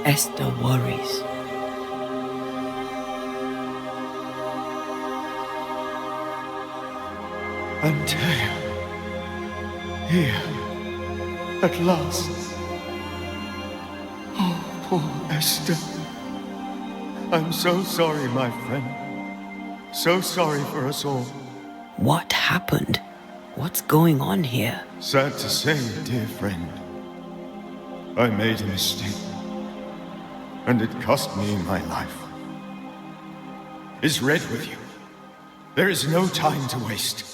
Esther worries. Antea. Here. At last. Oh, poor Esther. I'm so sorry, my friend. So sorry for us all. What happened? What's going on here? Sad to say, dear friend. I made a mistake. And it cost me my life. Is Red with you? There is no time to waste.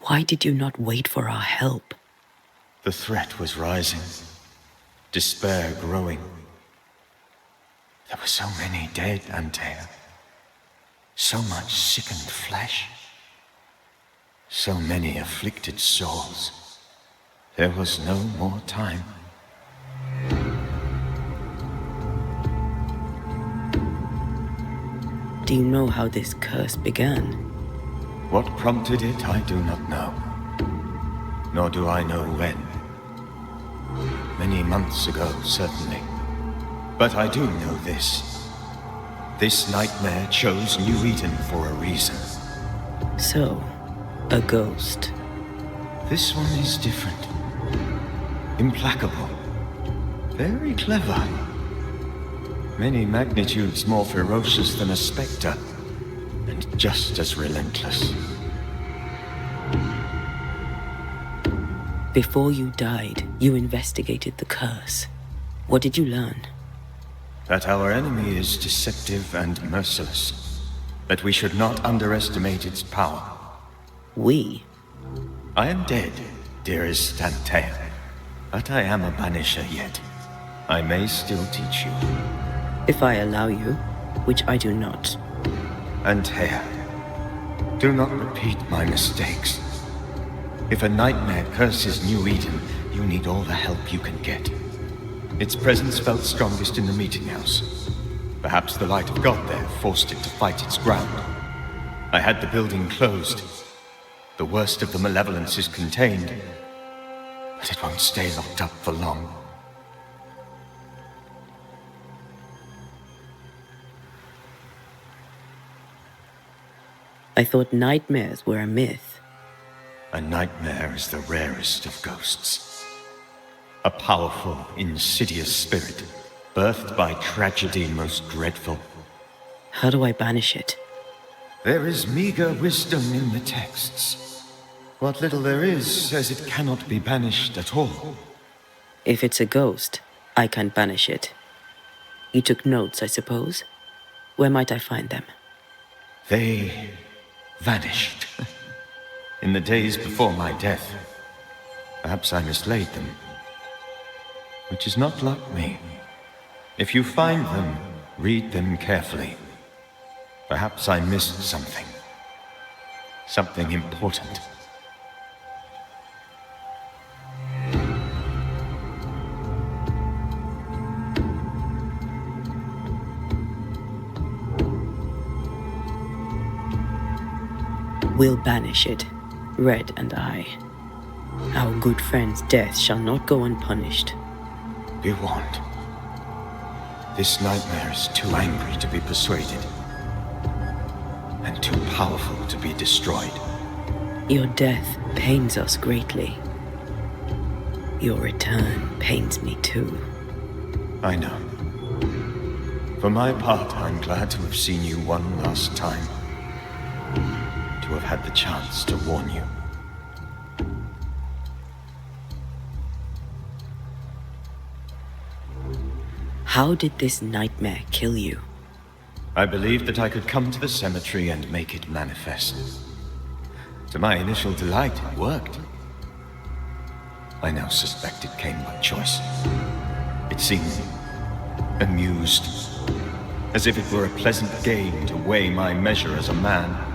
Why did you not wait for our help? The threat was rising. Despair growing. There were so many dead, Antea. So much sickened flesh. So many afflicted souls. There was no more time. Do you know how this curse began? What prompted it, I do not know. Nor do I know when. Many months ago, certainly. But I do know this. This nightmare chose New Eden for a reason. So, a ghost. This one is different. Implacable. Very clever. Many magnitudes more ferocious than a spectre. And just as relentless. Before you died, you investigated the curse. What did you learn? That our enemy is deceptive and merciless. That we should not underestimate its power. We? I am dead, dearest Antea. But I am a Banisher yet. I may still teach you. If I allow you, which I do not. Antea, do not repeat my mistakes. If a nightmare curses New Eden, you need all the help you can get. Its presence felt strongest in the meeting house. Perhaps the light of God there forced it to fight its ground. I had the building closed. The worst of the malevolence is contained. But it won't stay locked up for long. I thought nightmares were a myth. A nightmare is the rarest of ghosts. A powerful, insidious spirit, birthed by tragedy most dreadful. How do I banish it? There is meager wisdom in the texts. What little there is says it cannot be banished at all. If it's a ghost, I can't banish it. You took notes, I suppose? Where might I find them? They vanished. In the days before my death. Perhaps I mislaid them. Which is not like me. If you find them, read them carefully. Perhaps I missed something. Something important. We'll banish it, Red and I. Our good friend's death shall not go unpunished. Be warned. This nightmare is too angry to be persuaded. And too powerful to be destroyed. Your death pains us greatly. Your return pains me too. I know. For my part, I'm glad to have seen you one last time. To have had the chance to warn you. How did this nightmare kill you? I believed that I could come to the cemetery and make it manifest. To my initial delight, it worked. I now suspect it came by choice. It seemed amused, as if it were a pleasant game to weigh my measure as a man.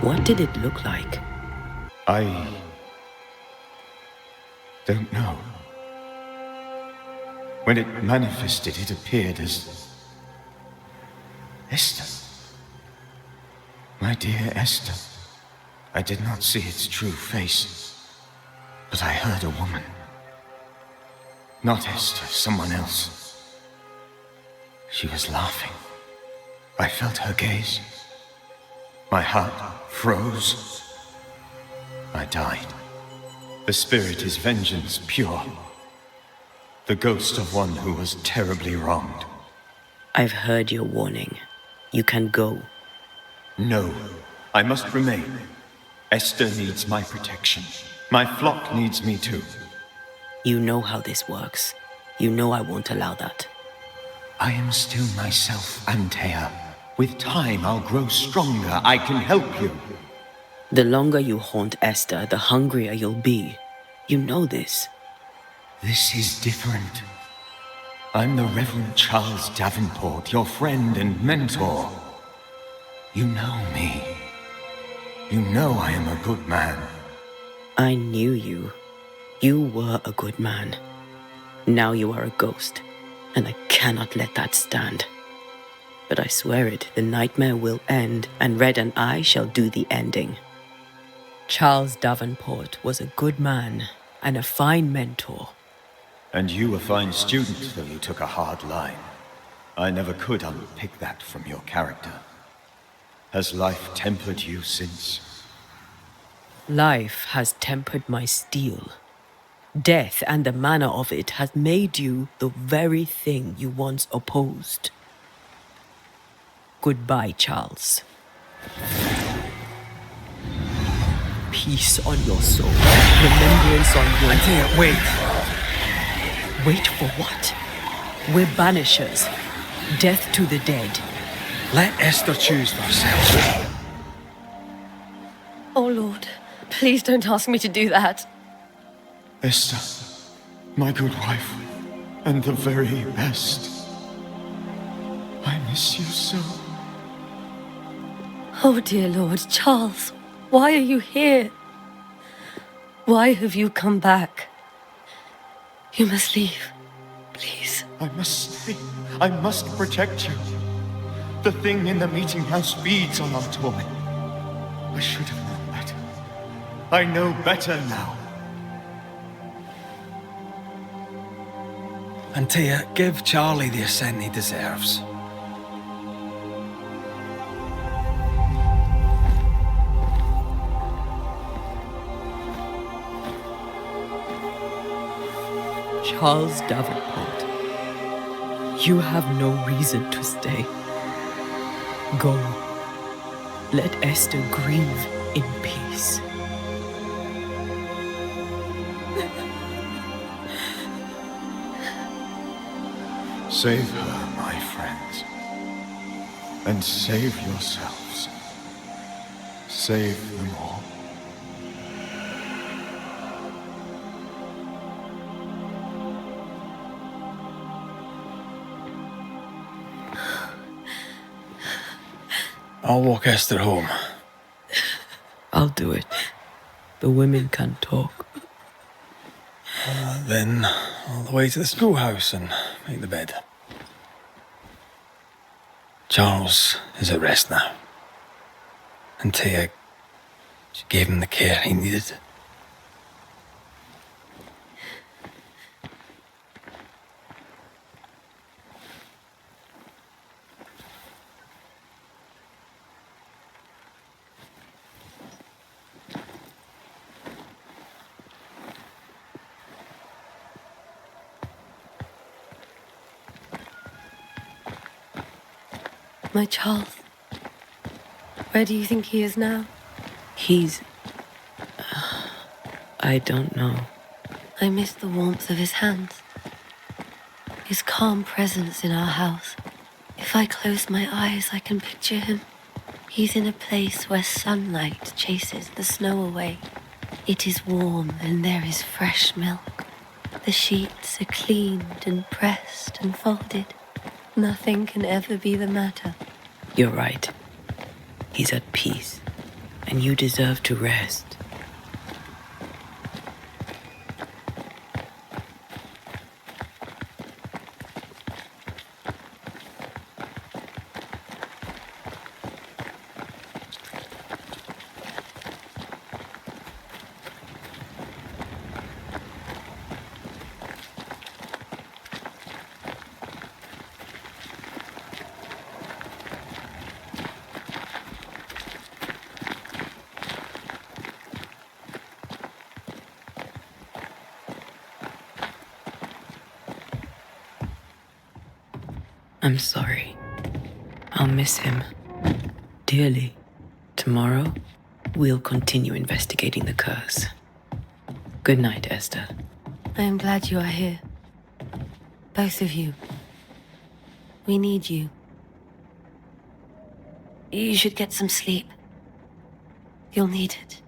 What did it look like? I don't know. When it manifested, it appeared as Esther. My dear Esther. I did not see its true face, but I heard a woman. Not Esther, someone else. She was laughing. I felt her gaze. My heart froze. I died. The spirit is vengeance pure. The ghost of one who was terribly wronged. I've heard your warning. You can go. No, I must remain. Esther needs my protection. My flock needs me too. You know how this works. You know I won't allow that. I am still myself, Antea. With time, I'll grow stronger. I can help you. The longer you haunt Esther, the hungrier you'll be. You know this. This is different. I'm the Reverend Charles Davenport, your friend and mentor. You know me. You know I am a good man. I knew you. You were a good man. Now you are a ghost, and I cannot let that stand. But I swear it, the nightmare will end, and Red and I shall do the ending. Charles Davenport was a good man and a fine mentor. And you a fine student, though you took a hard line. I never could unpick that from your character. Has life tempered you since? Life has tempered my steel. Death and the manner of it has made you the very thing you once opposed. Goodbye, Charles. Peace on your soul. Remembrance on your... Antea, wait. Wait for what? We're banishers. Death to the dead. Let Esther choose for herself. Oh, Lord, please don't ask me to do that. Esther, my good wife, and the very best. I miss you so. Oh, dear Lord, Charles, why are you here? Why have you come back? You must leave. Please. I must stay. I must protect you. The thing in the meeting house feeds on Untold. I should have known better. I know better now. Antea, give Charlie the ascent he deserves. Charles Davenport, you have no reason to stay. Go. Let Esther grieve in peace. Save her, my friends. And save yourselves. Save them all. I'll walk Esther home. I'll do it. The women can't talk. Then all the way to the schoolhouse and make the bed. Charles is at rest now. Antea, she gave him the care he needed. My Charles. Where do you think he is now? He's... I don't know. I miss the warmth of his hands. His calm presence in our house. If I close my eyes, I can picture him. He's in a place where sunlight chases the snow away. It is warm and there is fresh milk. The sheets are cleaned and pressed and folded. Nothing can ever be the matter. You're right. He's at peace, and you deserve to rest. I'm sorry. I'll miss him dearly. Tomorrow, we'll continue investigating the curse. Good night, Esther. I am glad you are here. Both of you. We need you. You should get some sleep. You'll need it.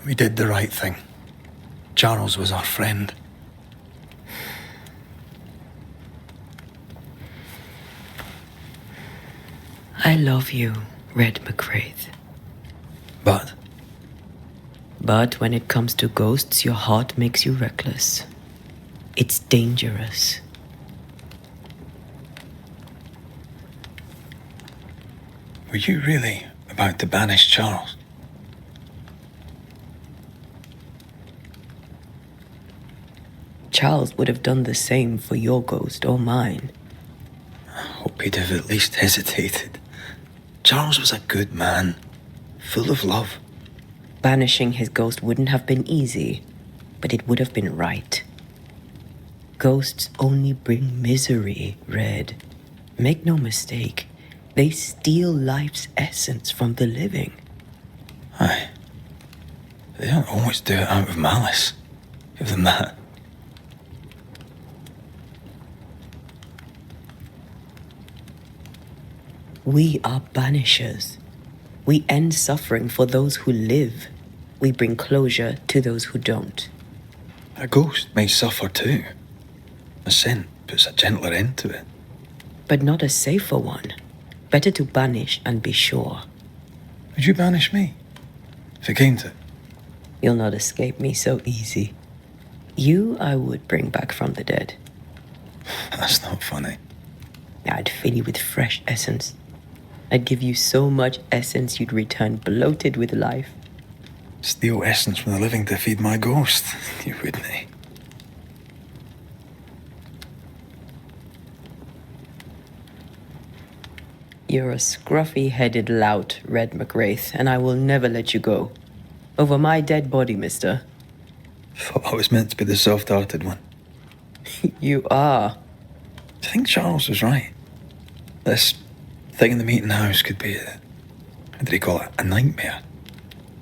We did the right thing. Charles was our friend. I love you, Red McWraith. But But when it comes to ghosts, your heart makes you reckless. It's dangerous. were you really about to banish Charles? Charles would have done the same for your ghost or mine. I hope he'd have at least hesitated. Charles was a good man, full of love. Banishing his ghost wouldn't have been easy, but it would have been right. Ghosts only bring misery, Red. Make no mistake, they steal life's essence from the living. Aye. They don't always do it out of malice. Give them that. We are banishers. We end suffering for those who live. We bring closure to those who don't. A ghost may suffer too. A sin puts a gentler end to it. But not a safer one. Better to banish and be sure. Would you banish me? If it came to it? You'll not escape me so easy. You I would bring back from the dead. That's not funny. I'd fill you with fresh essence. I'd give you so much essence you'd return bloated with life. Steal essence from the living to feed my ghost. You wouldn't, eh? You're a scruffy-headed lout, Red McWraith, and I will never let you go. Over my dead body, mister. Thought I was meant to be the soft-hearted one. You are. Do you think Charles was right? This thing in the meeting house could be how did he call it? A nightmare?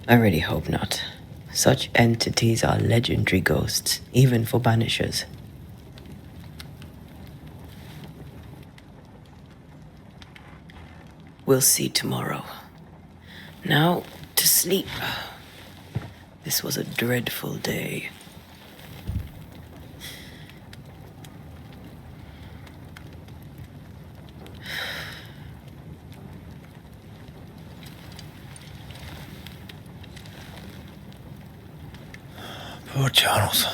I really hope not. Such entities are legendary ghosts, even for banishers. We'll see tomorrow. Now, to sleep. This was a dreadful day. Poor Charles.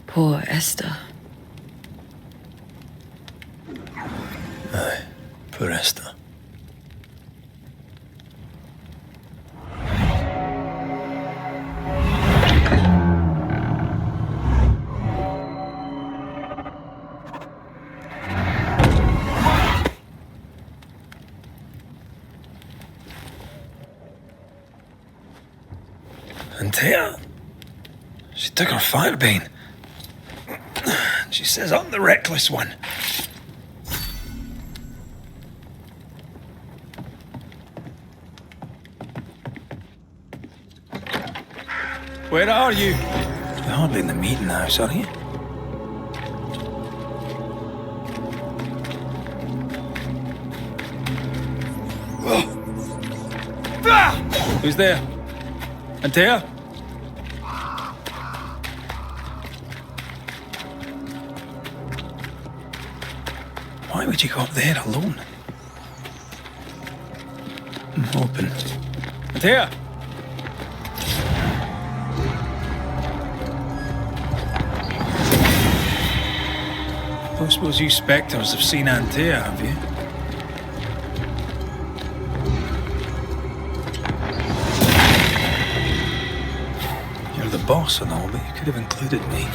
Poor Esther. Aye, poor Esther. And Tia, she took her firebane. She says I'm the reckless one. Where are you? You're hardly in the meeting house, are you? Who's there? Antea? Why would you go up there alone? Open. Antea? I don't suppose you spectres have seen Antea, have you? You're the boss and all, but you could have included me.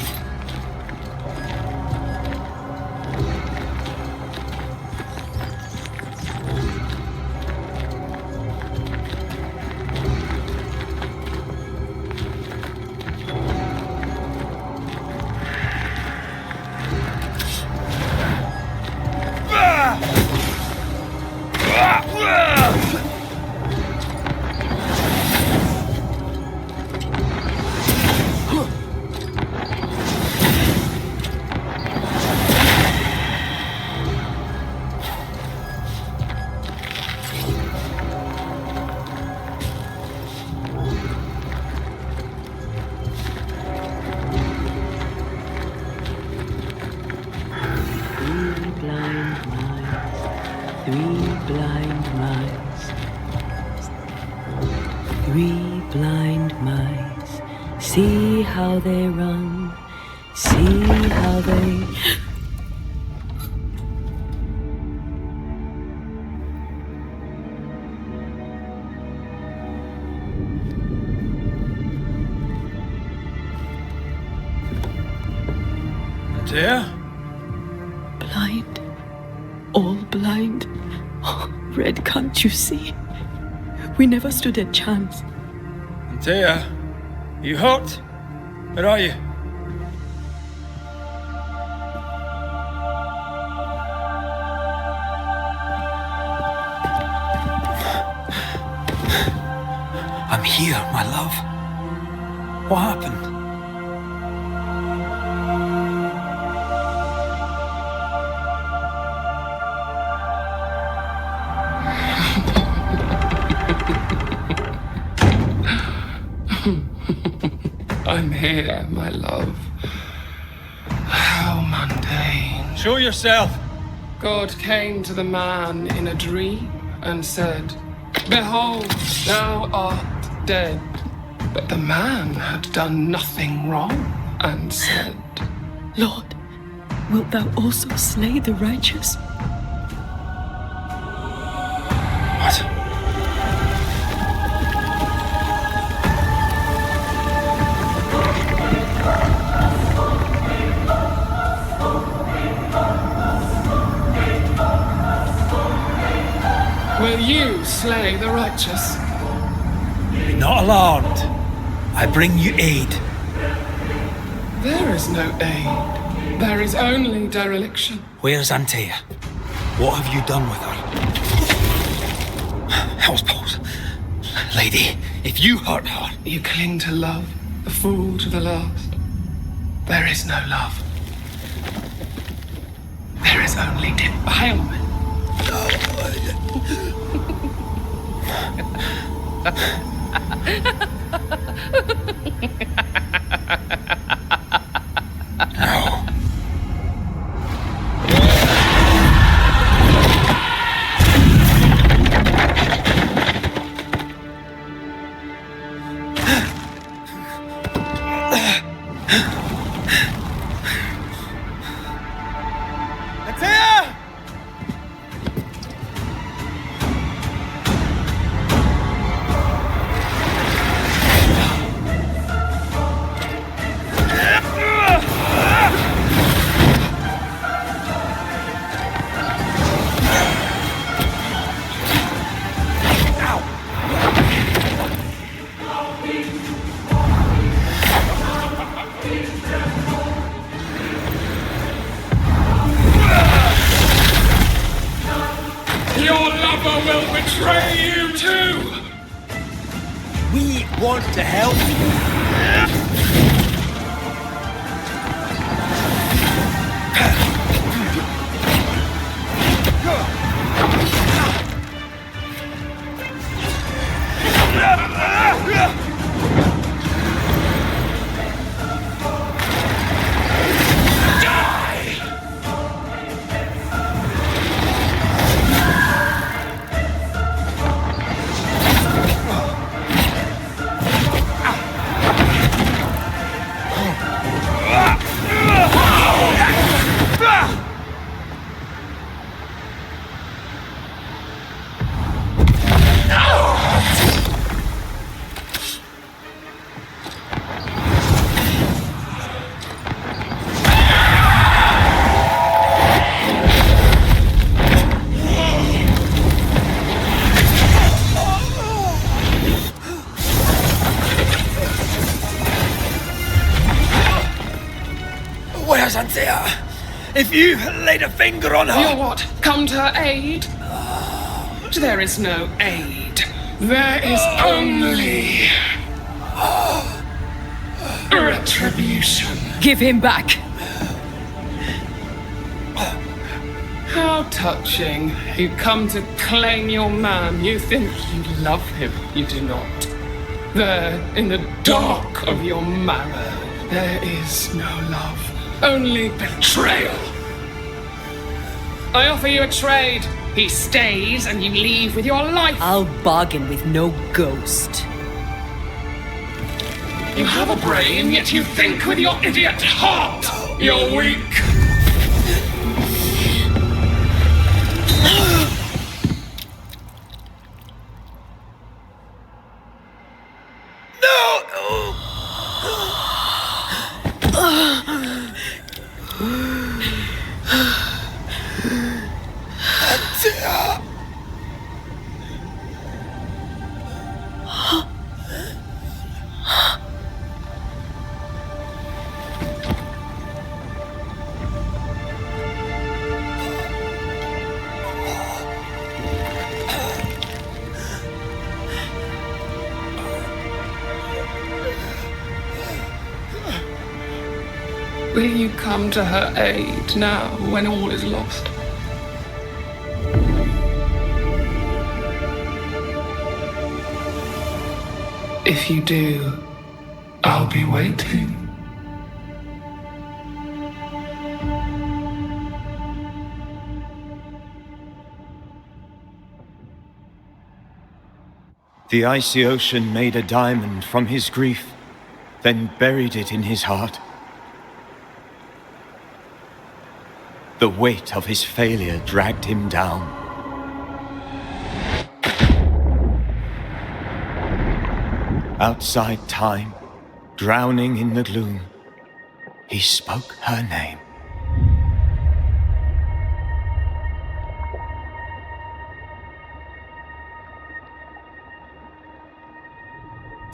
Three blind mice. Three blind mice. See how they run. See how they... Dear? Blind. All blind. Oh, Red, can't you see? We never stood a chance. Antea, you hurt? Where are you? I'm here, my love. What happened? I'm here, my love. How mundane. Show yourself. God came to the man in a dream and said, "Behold, thou art dead." But the man had done nothing wrong and said, Lord, wilt thou also slay the righteous? What? "Will you slay the righteous?" Be not alarmed. I bring you aid. There is no aid. There is only dereliction. Where's Antea? What have you done with her? Housepose. Lady, if you hurt her... You cling to love, a fool to the last. There is no love. There is only defilement. No. Antea! Your lover will betray you too! We want to help. Where's Antea? If you laid a finger on her... You what? Come to her aid? There is no aid. There is only... retribution. Give him back. How touching. You come to claim your man. You think you love him. You do not. There, in the dark of your marrow, there is no love. Only betrayal. I offer you a trade. He stays and you leave with your life. I'll bargain with no ghost. You have a brain, yet you think with your idiot heart. You're weak. Will you come to her aid now when all is lost? If you do, I'll be waiting. The icy ocean made a diamond from his grief, then buried it in his heart. The weight of his failure dragged him down. Outside time, drowning in the gloom, he spoke her name.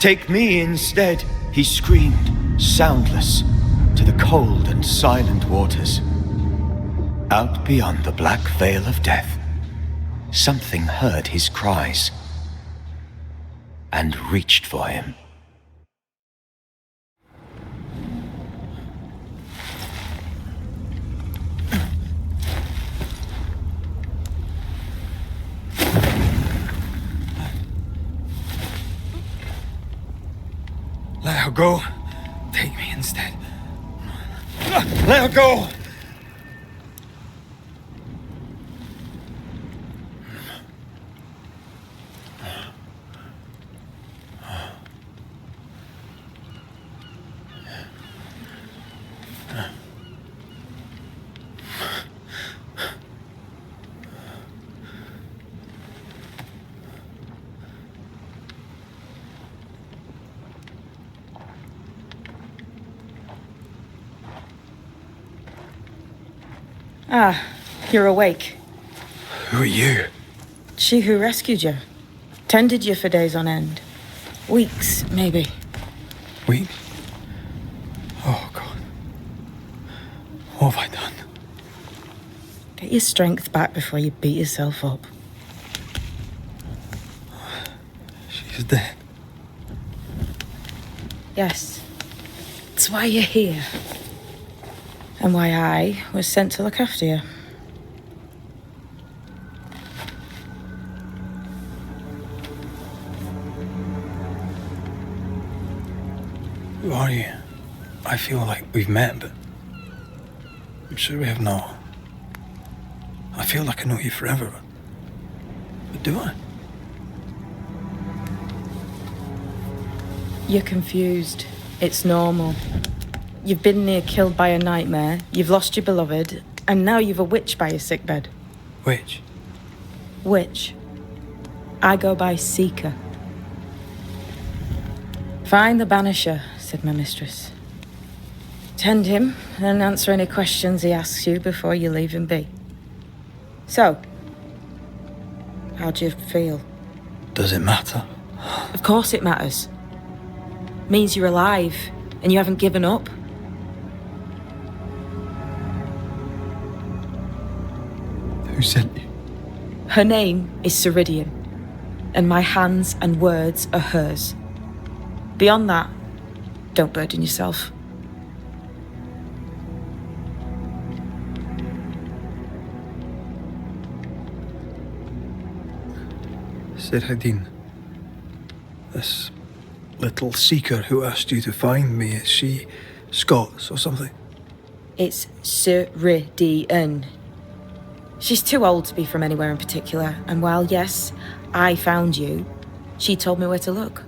Take me instead, he screamed, soundless, to the cold and silent waters. Out beyond the black veil of death, something heard his cries and reached for him. Let her go. Take me instead. Let her go! Ah, you're awake. Who are you? She who rescued you. Tended you for days on end. Weeks, maybe. Weeks? Oh, God. What have I done? Get your strength back before you beat yourself up. She's dead. Yes. That's why you're here. And why I was sent to look after you. Who are you? I feel like we've met, but I'm sure we have not. I feel like I know you forever, but do I? You're confused. It's normal. You've been near killed by a nightmare, you've lost your beloved, and now you've a witch by your sickbed. Witch? Witch. I go by Seeker. Find the Banisher, said my mistress. Tend him, and answer any questions he asks you before you leave him be. So, how do you feel? Does it matter? Of course it matters. Means you're alive, and you haven't given up. Who sent you? Her name is Ceridian, and my hands and words are hers. Beyond that, don't burden yourself. Ceridian. This little seeker who asked you to find me, is she Scots or something? It's Ceridian. She's too old to be from anywhere in particular, and while, yes, I found you, she told me where to look.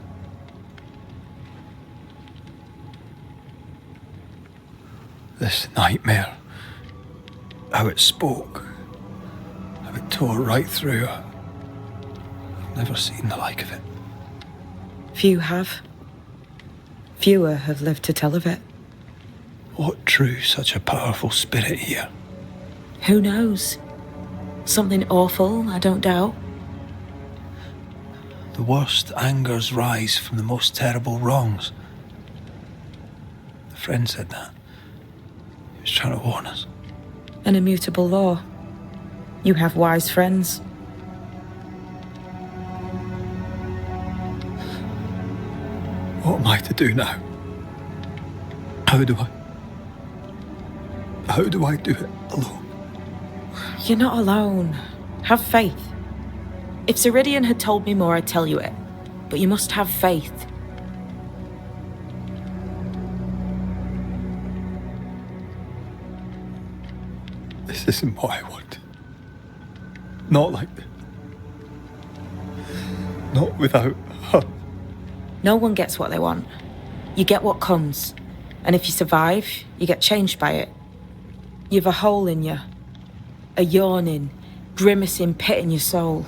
This nightmare, how it spoke, how it tore right through her. I've never seen the like of it. Few have. Fewer have lived to tell of it. What drew such a powerful spirit here? Who knows? Something awful, I don't doubt. The worst angers rise from the most terrible wrongs. The friend said that. He was trying to warn us. An immutable law. You have wise friends. What am I to do now? How do I do it alone? You're not alone. Have faith. If Ceridian had told me more, I'd tell you it. But you must have faith. This isn't what I want. Not like this. Not without her. No one gets what they want. You get what comes. And if you survive, you get changed by it. You've a hole in you. A yawning, grimacing pit in your soul.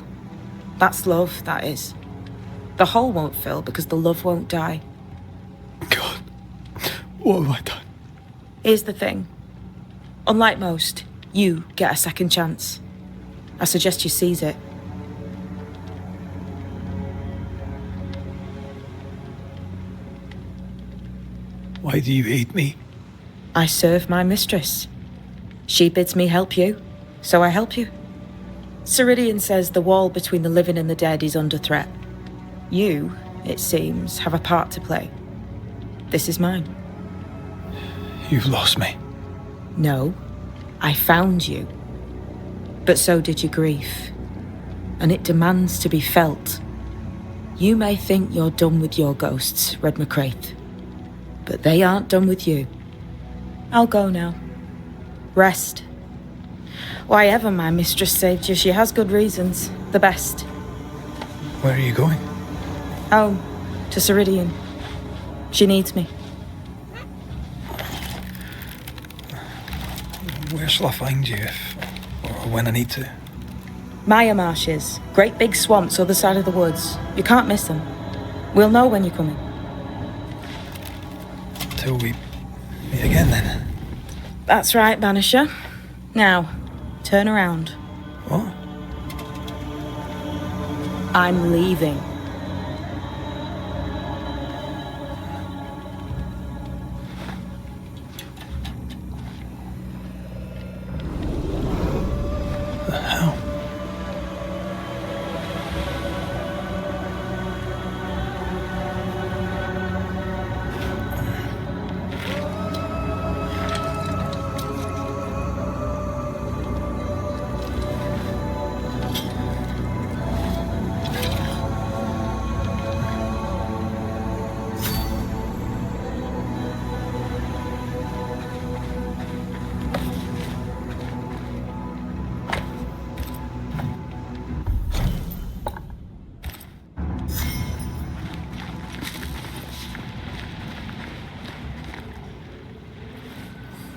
That's love, that is. The hole won't fill because the love won't die. God, what have I done? Here's the thing. Unlike most, you get a second chance. I suggest you seize it. Why do you hate me? I serve my mistress. She bids me help you, so I help you. Ceridian says the wall between the living and the dead is under threat. You, it seems, have a part to play. This is mine. You've lost me. No, I found you. But so did your grief. And it demands to be felt. You may think you're done with your ghosts, Red McCraith. But they aren't done with you. I'll go now. Rest. Why ever my mistress saved you, she has good reasons. The best. Where are you going? Home. To Ceridian. She needs me. Where shall I find you if, or when I need to? Maya Marshes. Great big swamps other side of the woods. You can't miss them. We'll know when you're coming. Till we meet again then. That's right, Banisher. Now, turn around. What? I'm leaving. The hell?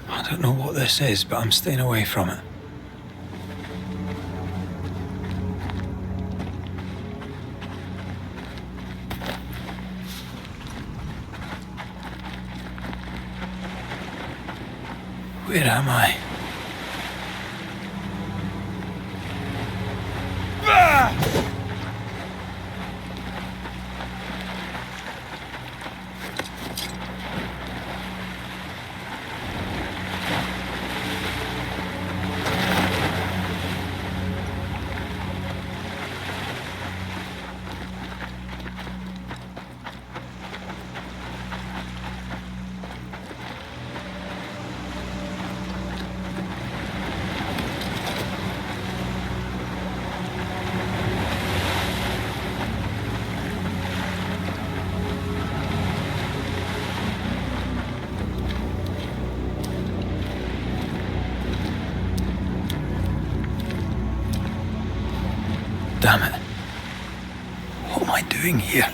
I don't know what this is, but I'm staying away from it. Where am I? damn it. What am I doing here?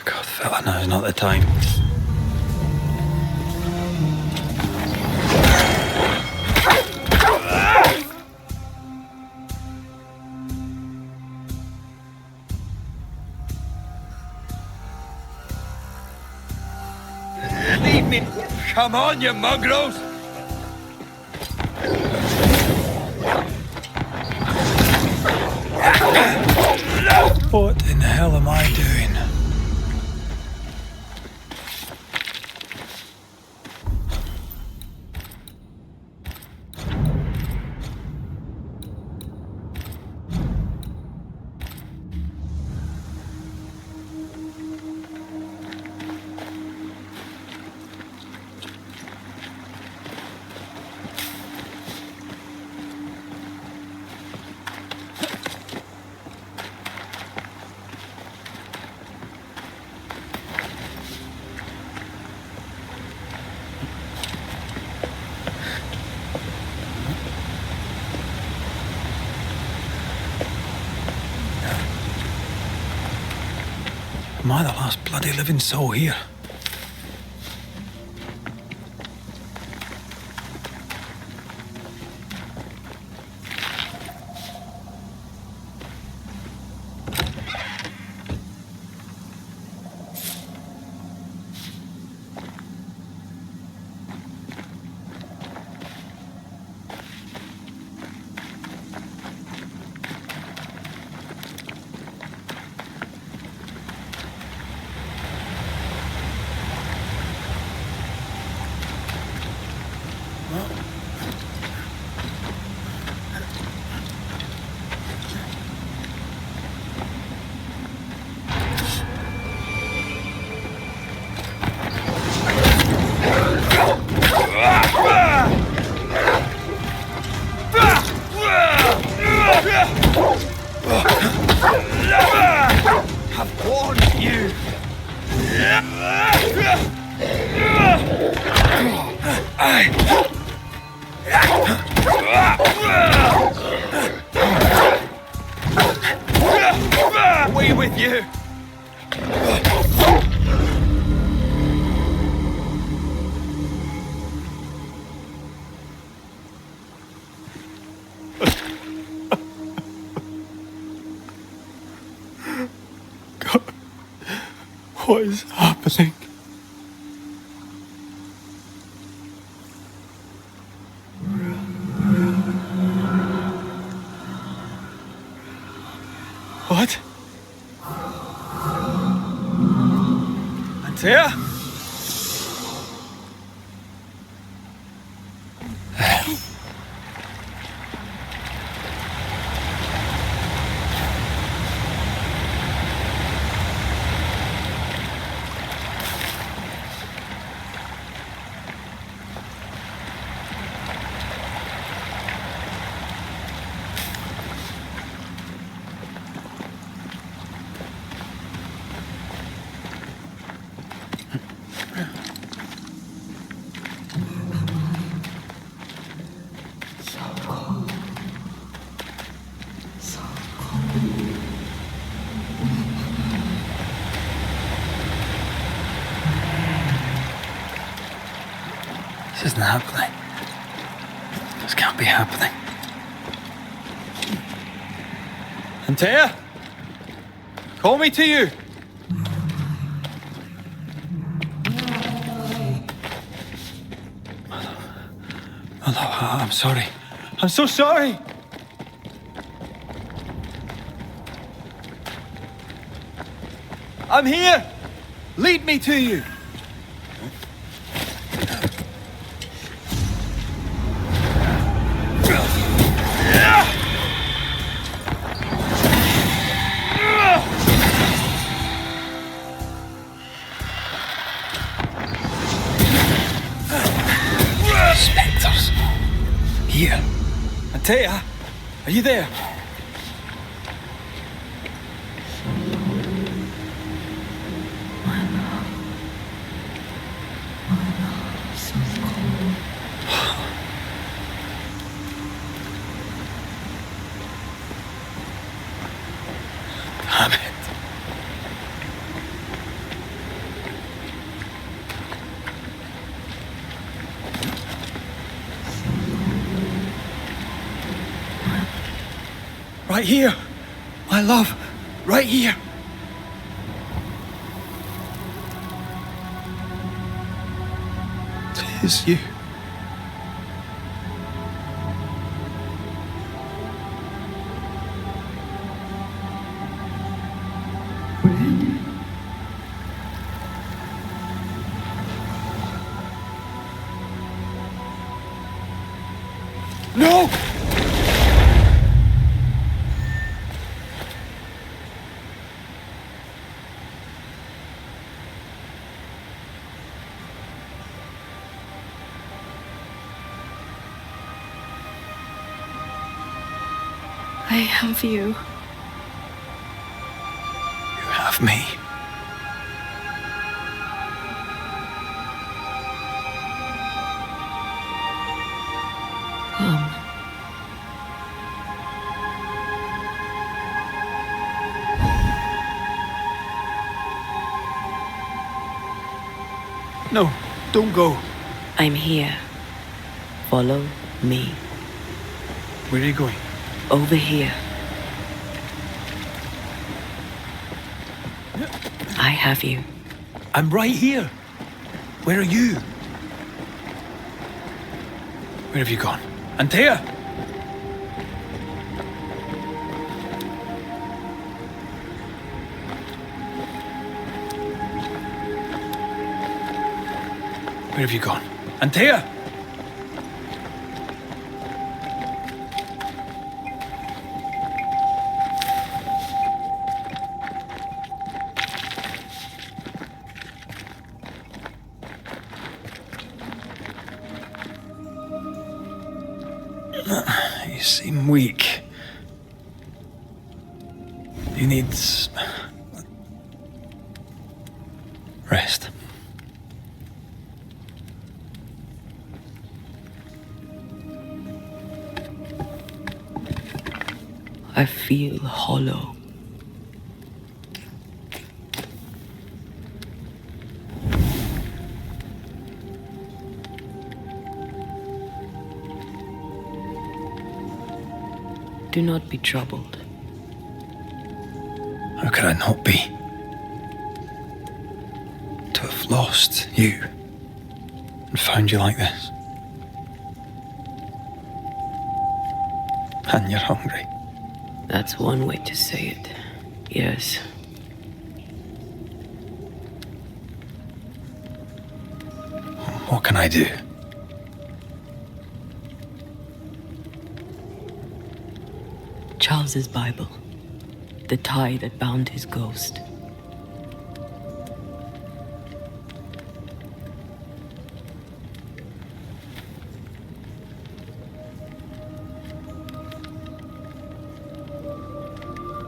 God, fella, now's not the time. Leave me! Come on, you mongrels! What in the hell am I doing? Am I the last bloody living soul here? I've warned you! Away with you! God, what is happening? What? Antea? This isn't happening. This can't be happening. Antea? Call me to you! I'm sorry. I'm so sorry! I'm here! Lead me to you! Spectres. Here. Antea, are you there? Damn it. Right here. My love. Right here. Tis you. No! I have you. You have me. Come. No, don't go. I'm here. Follow me. Where are you going? Over here. I have you. I'm right here. Where are you? Where have you gone? Antea! Where have you gone? Antea! You seem weak. You need rest. I feel hollow. Do not be troubled. How could I not be? To have lost you and found you like this. And you're hungry. That's one way to say it. Yes. What can I do? Charles's Bible. The tie that bound his ghost.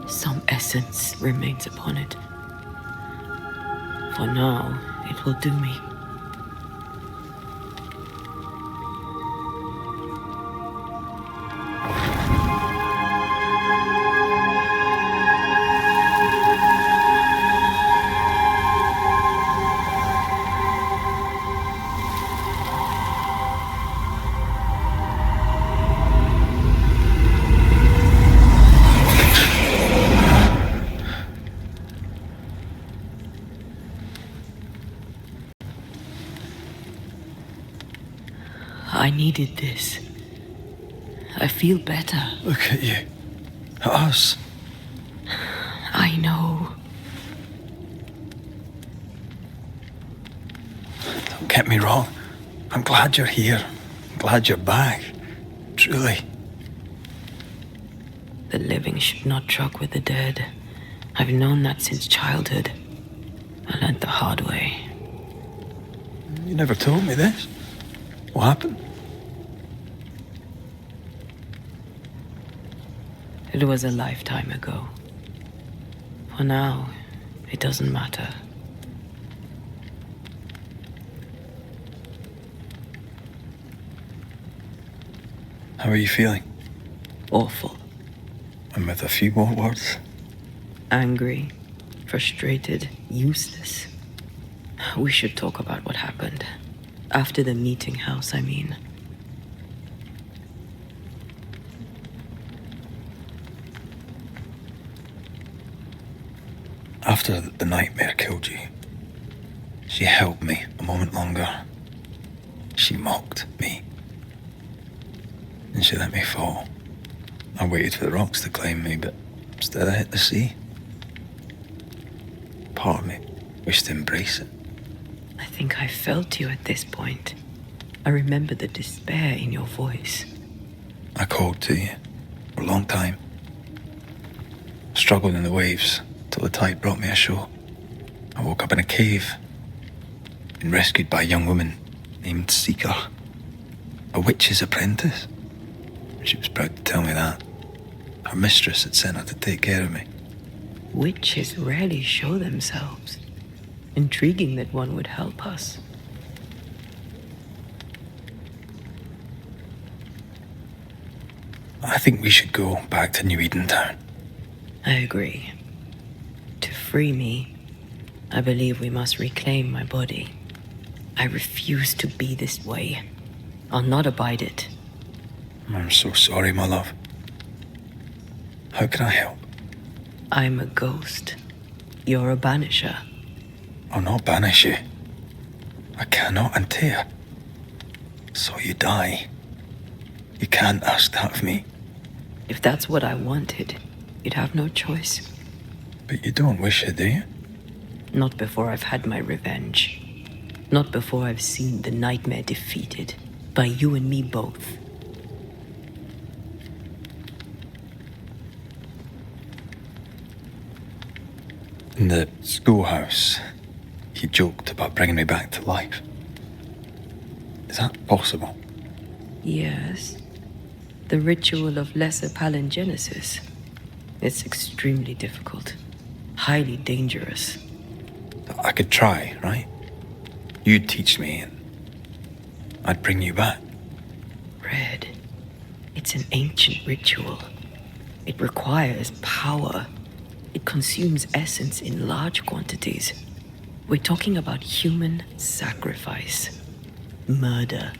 Some essence remains upon it. For now, it will do me. I needed this. I feel better. Look at you. At us. I know. Don't get me wrong. I'm glad you're here. I'm glad you're back. Truly. The living should not truck with the dead. I've known that since childhood. I learned the hard way. You never told me this. What happened? It was a lifetime ago. For now, it doesn't matter. How are you feeling? Awful. And with a few more words? Angry, frustrated, useless. We should talk about what happened. After the meeting house, I mean. After the nightmare killed you, she held me a moment longer. She mocked me. And she let me fall. I waited for the rocks to claim me, but instead I hit the sea. Part of me wished to embrace it. I think I felt you at this point. I remember the despair in your voice. I called to you for a long time. Struggled in the waves till the tide brought me ashore. I woke up in a cave. Been rescued by a young woman named Seeker. A witch's apprentice. She was proud to tell me that. Her mistress had sent her to take care of me. Witches rarely show themselves. Intriguing that one would help us. I think we should go back to New Eden Town. I agree. To free me, I believe we must reclaim my body. I refuse to be this way. I'll not abide it. I'm so sorry, my love. How can I help? I'm a ghost. You're a banisher. I'll not banish you. I cannot untear. So you die. You can't ask that of me. If that's what I wanted, you'd have no choice. But you don't wish it, do you? Not before I've had my revenge. Not before I've seen the nightmare defeated. By you and me both. In the schoolhouse, he joked about bringing me back to life. Is that possible? Yes. The ritual of lesser palingenesis. It's extremely difficult. Highly dangerous. I could try, right? You'd teach me and I'd bring you back. Red. It's an ancient ritual. It requires power. It consumes essence in large quantities. We're talking about human sacrifice. Murder.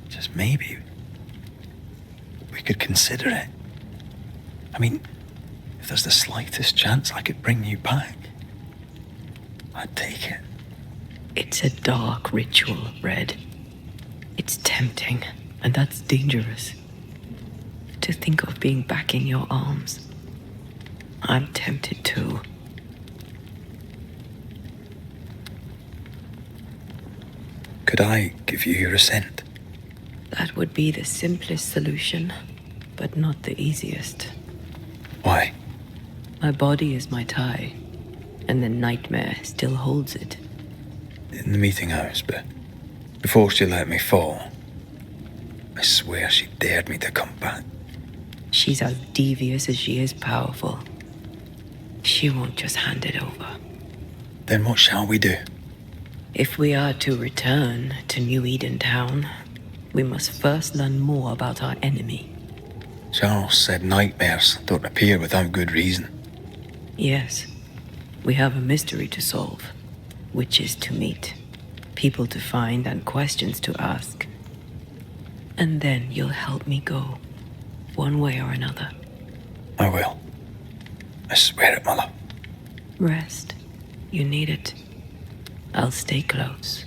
Just maybe we could consider it. I mean, if there's the slightest chance I could bring you back, I'd take it. It's a dark ritual, Red. It's tempting, and that's dangerous. To think of being back in your arms. I'm tempted too. Could I give you your assent? That would be the simplest solution, but not the easiest. Why? My body is my tie, and the nightmare still holds it. In the meeting house, but before she let me fall, I swear she dared me to come back. She's as devious as she is powerful. She won't just hand it over. Then what shall we do? If we are to return to New Eden Town, we must first learn more about our enemy. Charles said nightmares don't appear without good reason. Yes, we have a mystery to solve. Witches to meet, people to find, and questions to ask. And then you'll help me go, one way or another. I will. I swear it, Mother. Rest. You need it. I'll stay close.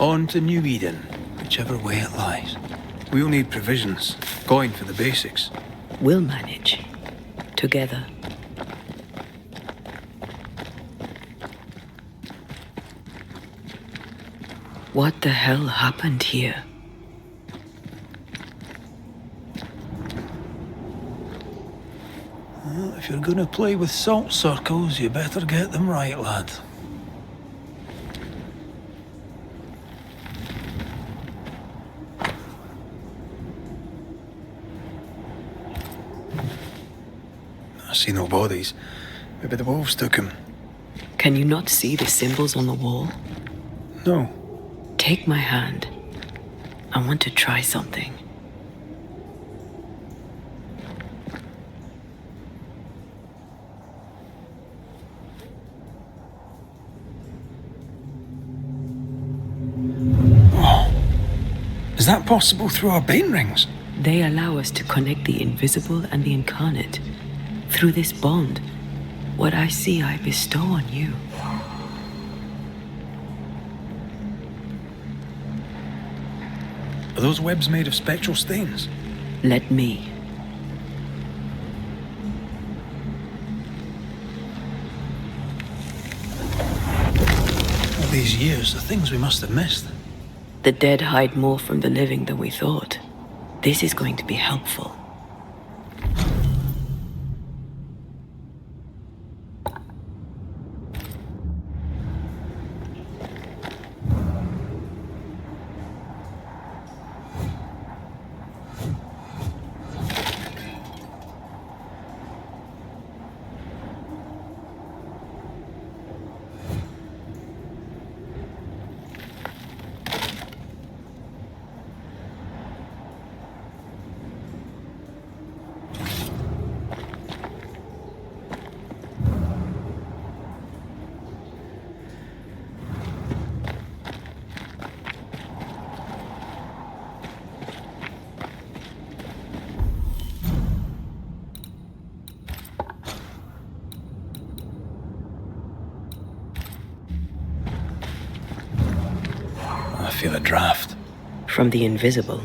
On to New Eden, whichever way it lies. We'll need provisions, coin for the basics. We'll manage. Together. What the hell happened here? Well, if you're gonna play with salt circles, you better get them right, lad. I see no bodies. Maybe the wolves took him. Can you not see the symbols on the wall? No. Take my hand. I want to try something. Oh. Is that possible through our bane rings? They allow us to connect the invisible and the incarnate. Through this bond, what I see I bestow on you. Are those webs made of spectral stains? Let me. All these years, the things we must have missed. The dead hide more from the living than we thought. This is going to be helpful. I feel a draft. From the invisible.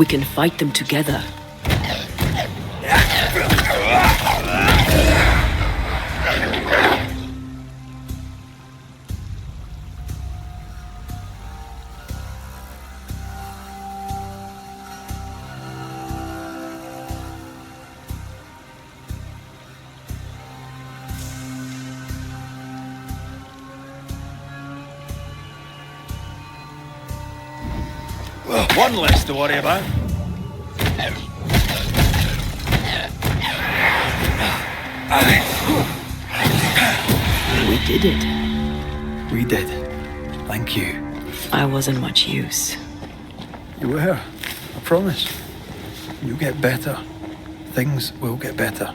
We can fight them together. One less to worry about. We did it. We did. Thank you. I wasn't much use. You were. I promise. You'll get better. Things will get better.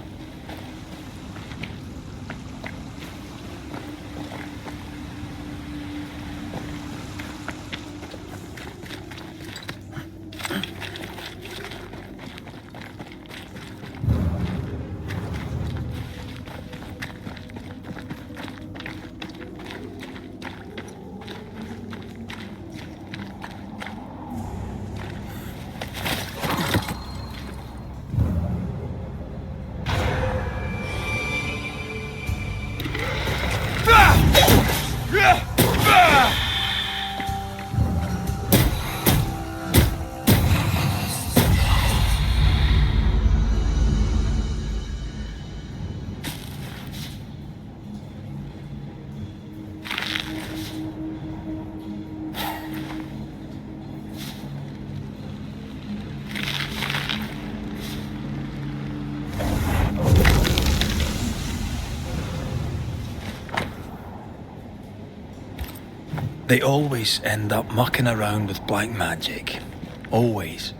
They always end up mucking around with black magic. Always.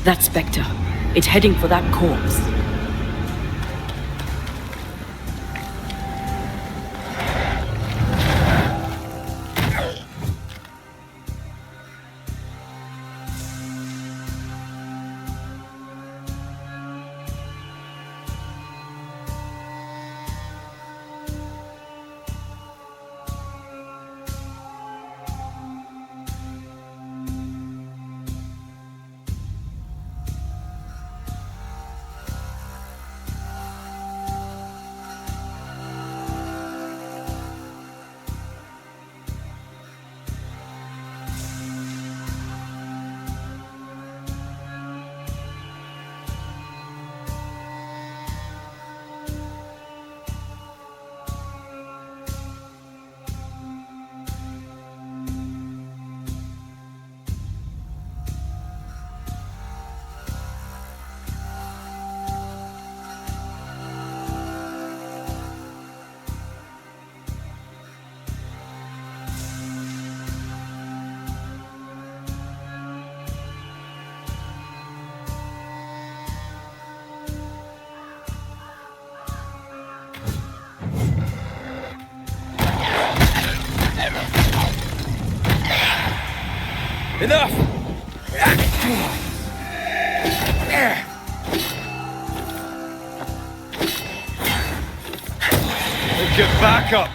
That spectre. It's heading for that corpse. Enough! Get back up!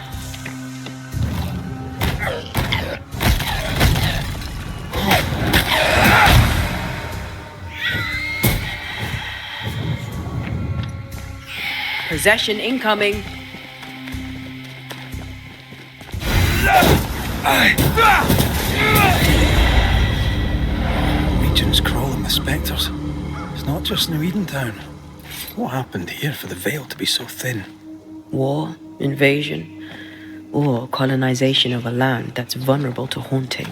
Possession incoming. Legion's crawling with spectres. It's not just New Edentown. What happened here for the veil to be so thin? War, invasion, or colonization of a land that's vulnerable to haunting.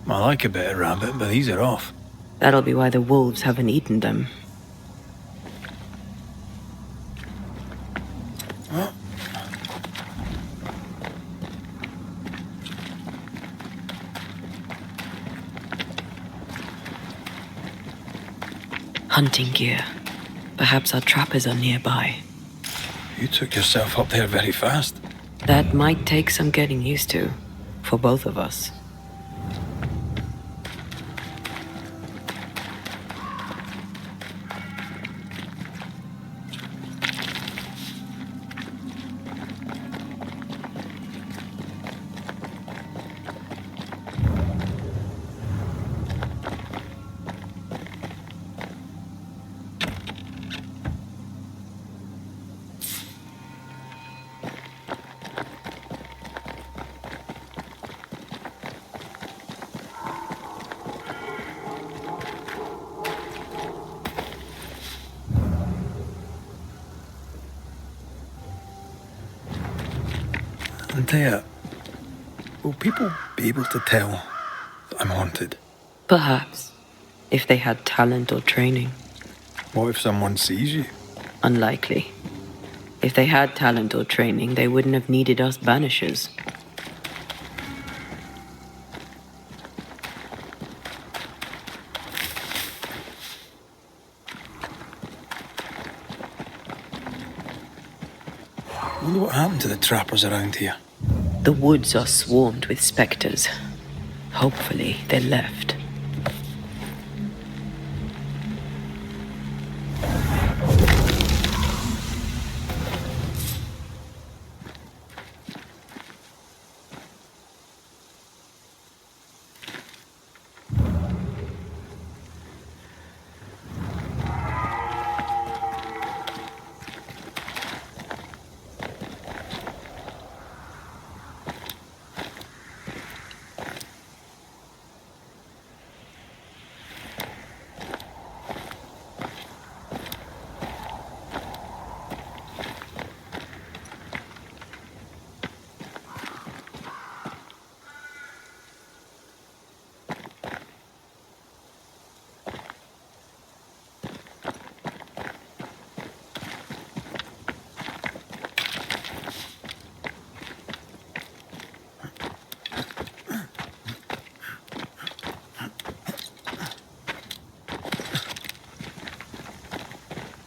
I like a bit of rabbit, but these are off. That'll be why the wolves haven't eaten them. What? Hunting gear. Perhaps our trappers are nearby. You took yourself up there very fast. That might take some getting used to, for both of us. Antea, will people be able to tell that I'm haunted? Perhaps, if they had talent or training. What if someone sees you? Unlikely. If they had talent or training, they wouldn't have needed us Banishers. I wonder what happened to the trappers around here. The woods are swarmed with spectres. Hopefully, they left.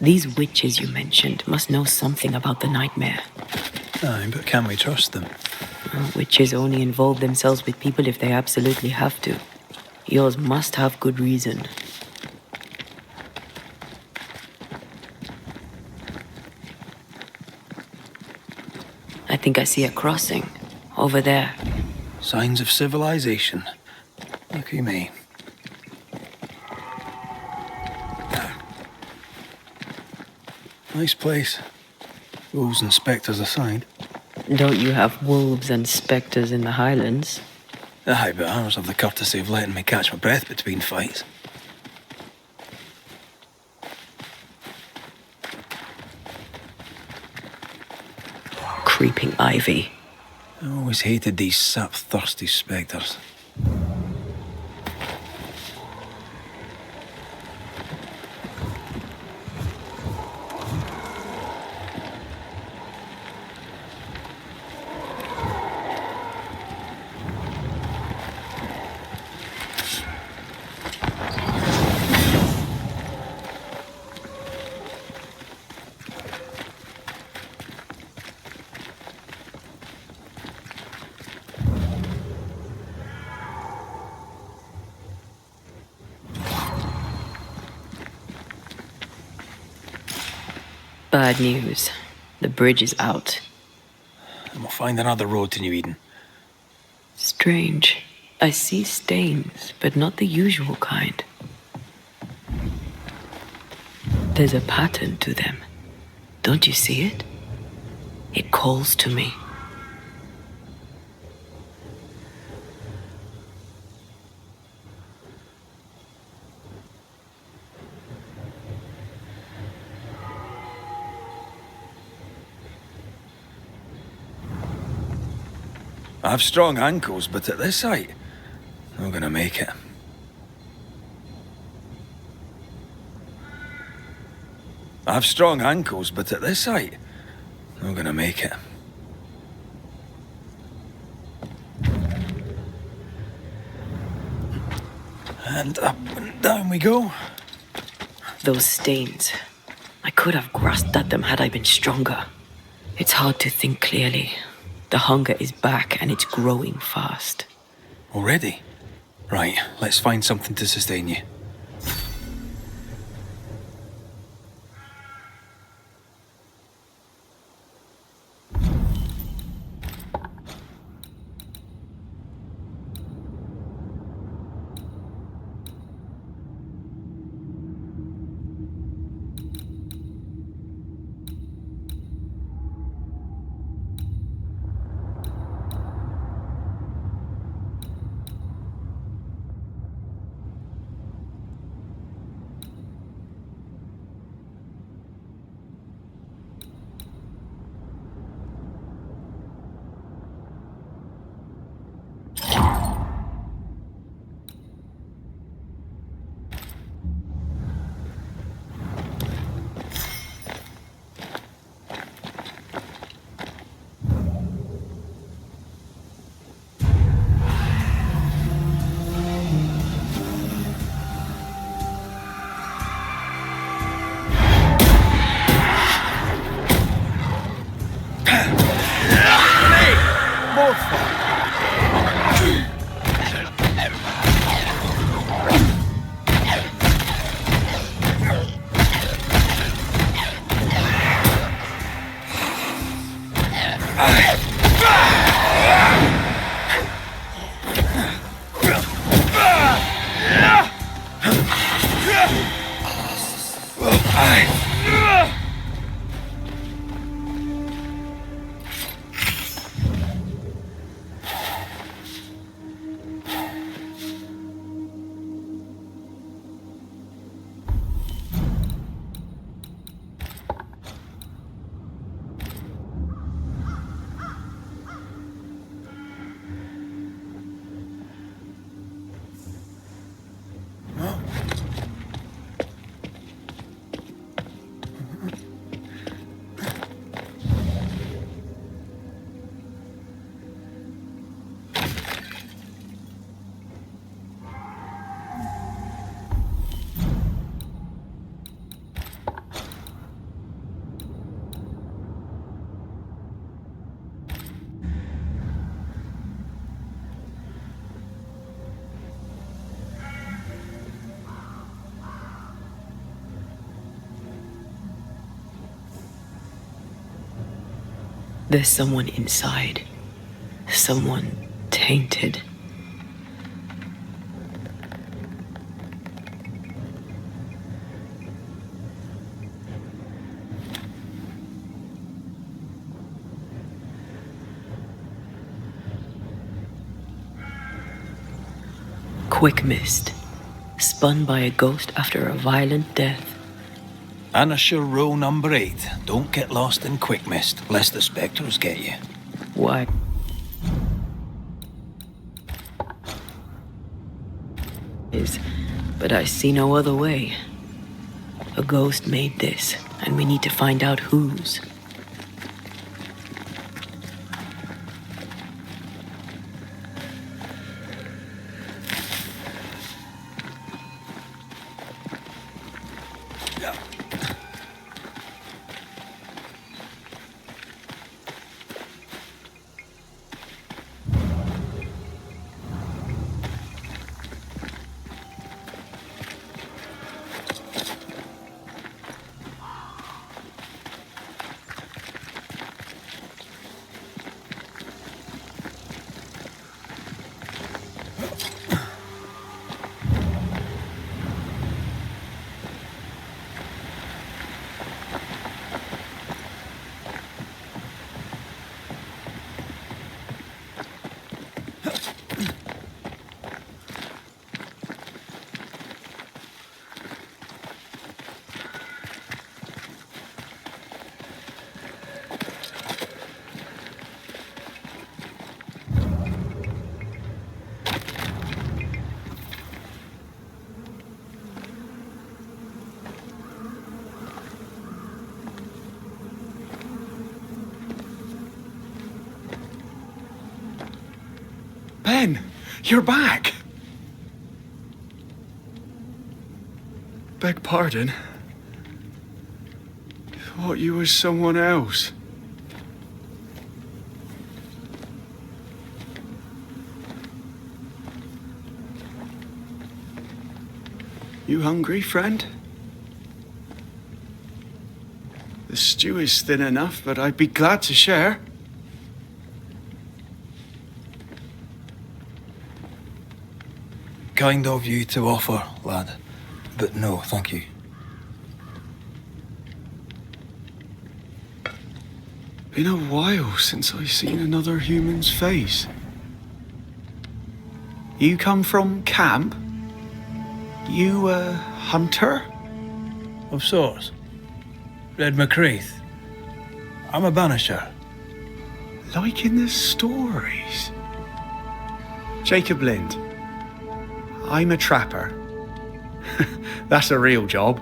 These witches you mentioned must know something about the nightmare. Aye, but can we trust them? Witches only involve themselves with people if they absolutely have to. Yours must have good reason. I think I see a crossing. Over there. Signs of civilization. Lucky me. Nice place. Wolves and spectres aside. Don't you have wolves and spectres in the Highlands? Aye, but ours have the courtesy of letting me catch my breath between fights. Creeping ivy. I always hated these sap-thirsty spectres. Bad news. The bridge is out. And we'll find another road to New Eden. Strange. I see stains, but not the usual kind. There's a pattern to them. Don't you see it? It calls to me. I have strong ankles, but at this height, I'm gonna make it. I have strong ankles, but at this height, I'm gonna make it. And up and down we go. Those stains. I could have grasped at them had I been stronger. It's hard to think clearly. The hunger is back and it's growing fast. Already? Right, let's find something to sustain you. There's someone inside. Someone tainted. Quick mist. Spun by a ghost after a violent death. Banisher rule number 8. Don't get lost in quick mist, lest the spectres get you. Why? But I see no other way. A ghost made this, and we need to find out whose. Ben, you're back. Beg pardon. Thought you was someone else. You hungry, friend? The stew is thin enough, but I'd be glad to share. Kind of you to offer, lad. But no, thank you. Been a while since I've seen another human's face. You come from camp? You a hunter? Of sorts. Red McCraith. I'm a banisher. Like in the stories. Jacob Lind. I'm a trapper. That's a real job.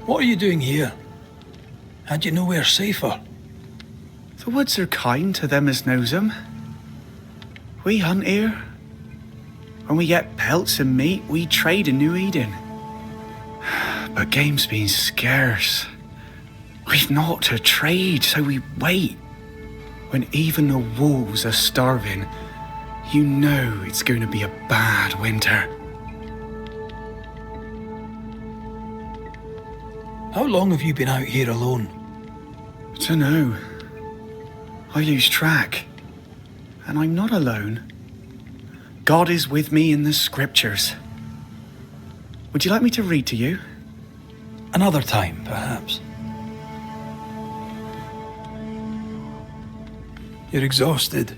What are you doing here? Had you nowhere safer? The woods are kind to them as knows 'em. We hunt here. When we get pelts and meat, we trade in New Eden. But game's been scarce. We've naught to trade, so we wait. When even the wolves are starving, you know it's going to be a bad winter. How long have you been out here alone? Dunno. I lose track. And I'm not alone. God is with me in the scriptures. Would you like me to read to you? Another time, perhaps. You're exhausted.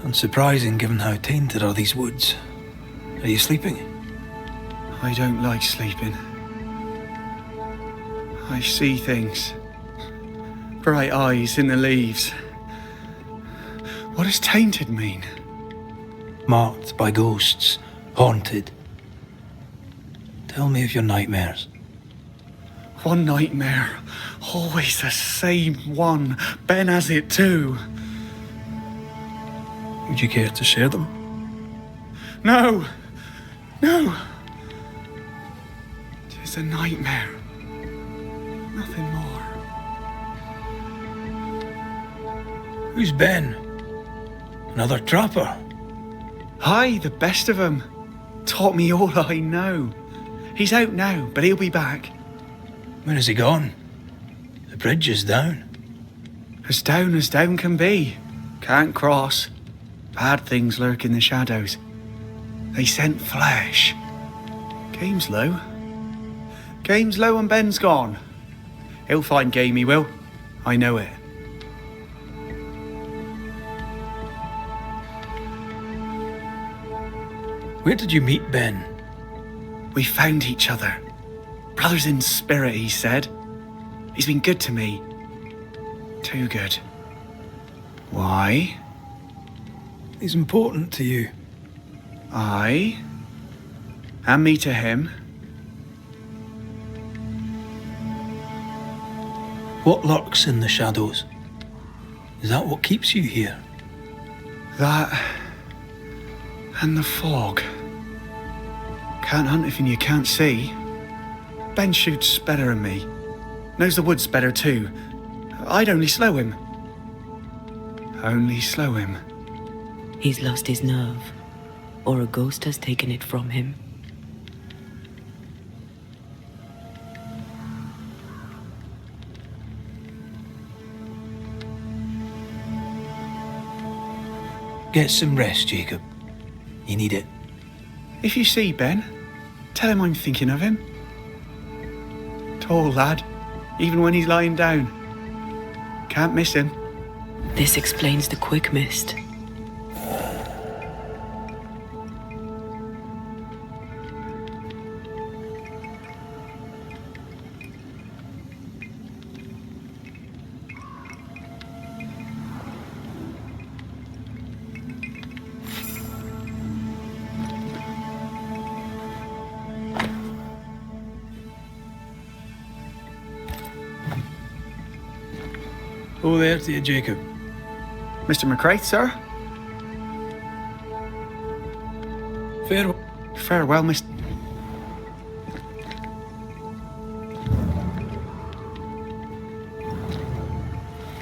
Unsurprising given how tainted are these woods. Are you sleeping? I don't like sleeping. I see things. Bright eyes in the leaves. What does tainted mean? Marked by ghosts. Haunted. Tell me of your nightmares. One nightmare. Always the same one. Ben has it too. Would you care to share them? No! No! It's a nightmare. Nothing more. Who's Ben? Another trapper? Aye, the best of 'em. Taught me all I know. He's out now, but he'll be back. When is he gone? The bridge is down. As down can be. Can't cross. Bad things lurk in the shadows. They scent flesh. Game's low. Game's low and Ben's gone. He'll find game, he will. I know it. Where did you meet Ben? We found each other. Brothers in spirit, he said. He's been good to me. Too good. Why? He's important to you. Aye. And me to him. What lurks in the shadows? Is that what keeps you here? That... and the fog. Can't hunt if you can't see. Ben shoots better than me. Knows the woods better too. I'd only slow him. Only slow him. He's lost his nerve, or a ghost has taken it from him. Get some rest, Jacob. You need it. If you see Ben, tell him I'm thinking of him. Tall lad, even when he's lying down. Can't miss him. This explains the quick mist. Oh, there to you, Jacob. Mr. McCraith, sir? Farewell, Mr.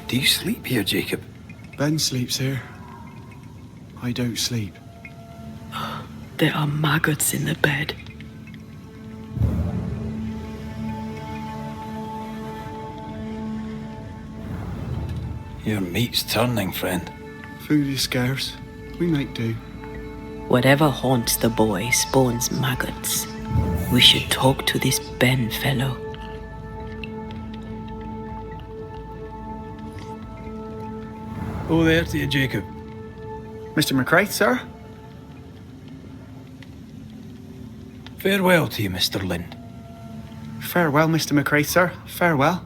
Do you sleep here, Jacob? Ben sleeps here. I don't sleep. There are maggots in the bed. Your meat's turning, friend. Food is scarce. We make do. Whatever haunts the boy spawns maggots. We should talk to this Ben fellow. Oh, there to you, Jacob. Mr. McCraith, sir? Farewell to you, Mr. Lind. Farewell, Mr. McCraith, sir. Farewell.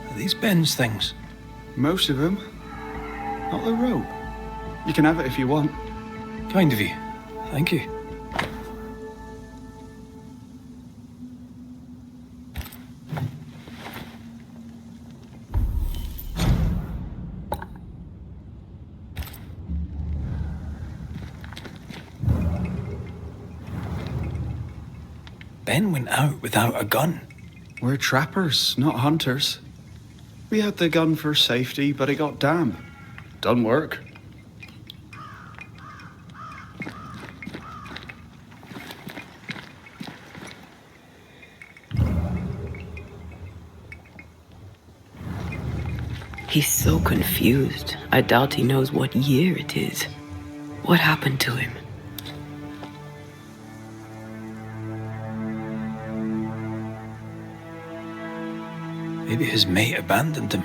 Are these Ben's things? Most of them. Not the rope. You can have it if you want. Kind of you. Thank you. Ben went out without a gun. We're trappers, not hunters. We had the gun for safety, but it got damp. Done work. He's so confused. I doubt he knows what year it is. What happened to him? Maybe his mate abandoned him.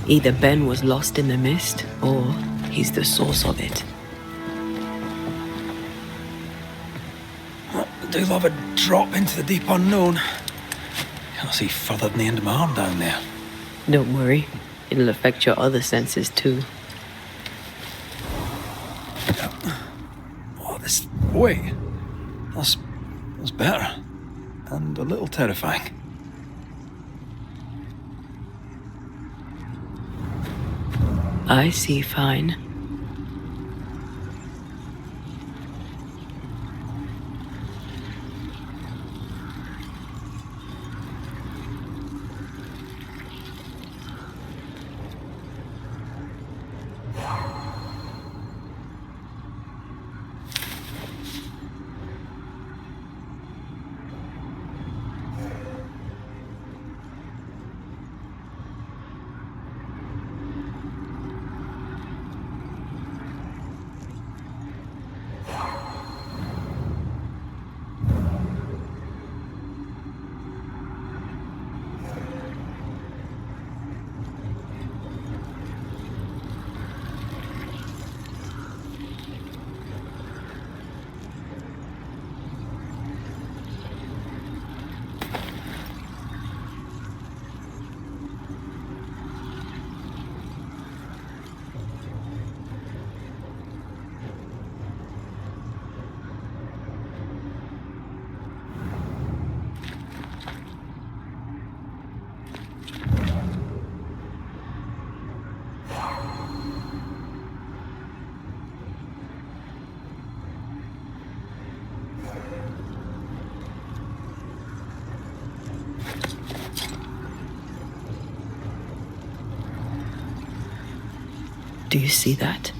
Either Ben was lost in the mist, or he's the source of it. I do love a drop into the deep unknown. Can't see further than the end of my arm down there. Don't worry, it'll affect your other senses too. Oh, this... Wait. That's better. And a little terrifying. I see fine. Do you see that?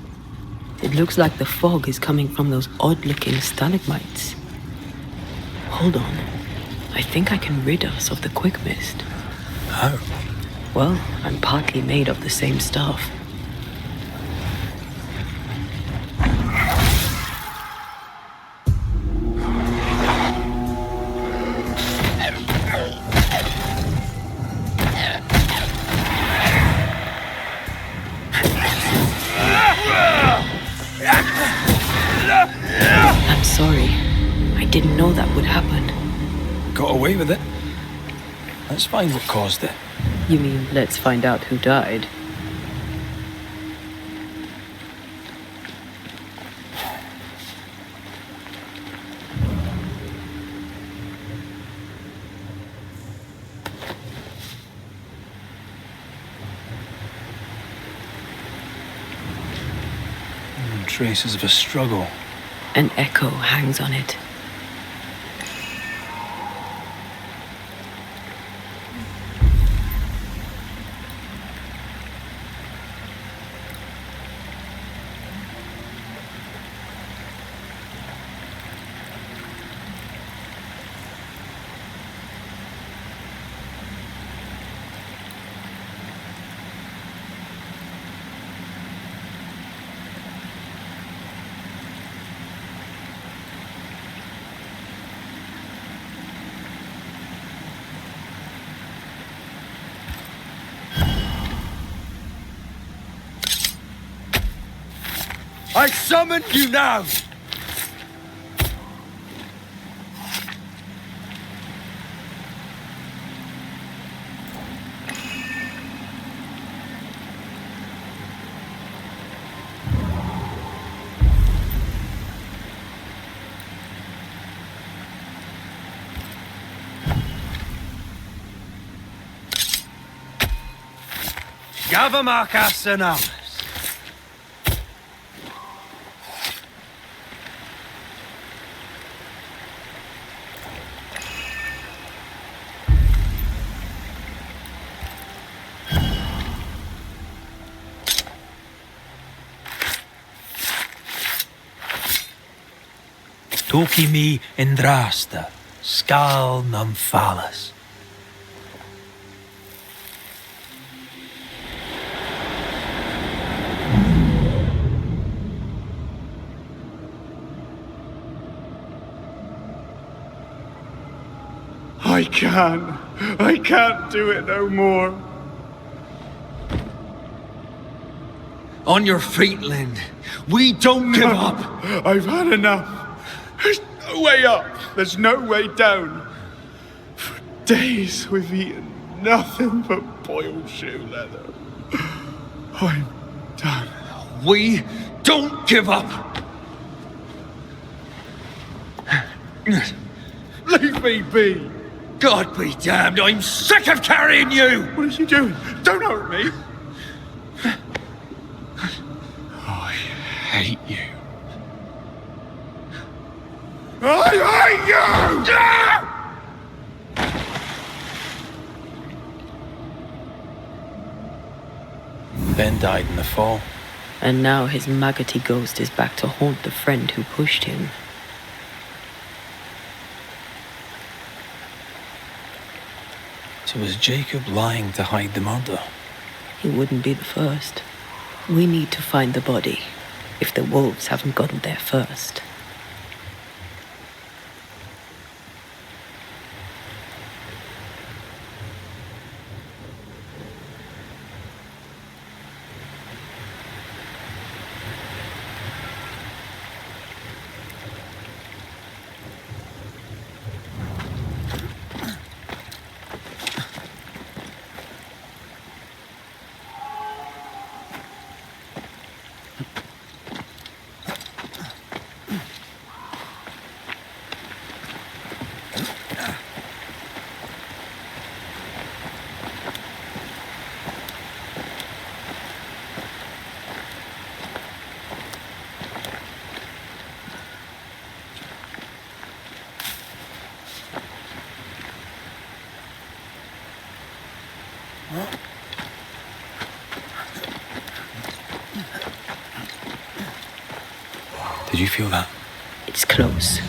It looks like the fog is coming from those odd-looking stalagmites. Hold on. I think I can rid us of the quick mist. How? Well, I'm partly made of the same stuff. I'm sorry. I didn't know that would happen. Got away with it. Let's find what caused it. You mean, let's find out who died? Traces of a struggle. An echo hangs on it. I summon you now! Gavamarkas and ours. Toki mi indrasta, skal nymphalis. I can't do it no more. On your feet, Lind. We don't give up. I've had enough. There's no way up. There's no way down. For days we've eaten nothing but boiled shoe leather. I'm done. We don't give up. Leave me be. God be damned, I'm sick of carrying you! What are you doing? Don't hurt me. I hate you. I hate you! Ben died in the fall. And now his maggoty ghost is back to haunt the friend who pushed him. So was Jacob lying to hide the murder? He wouldn't be the first. We need to find the body, if the wolves haven't gotten there first. Did you feel that? It's close.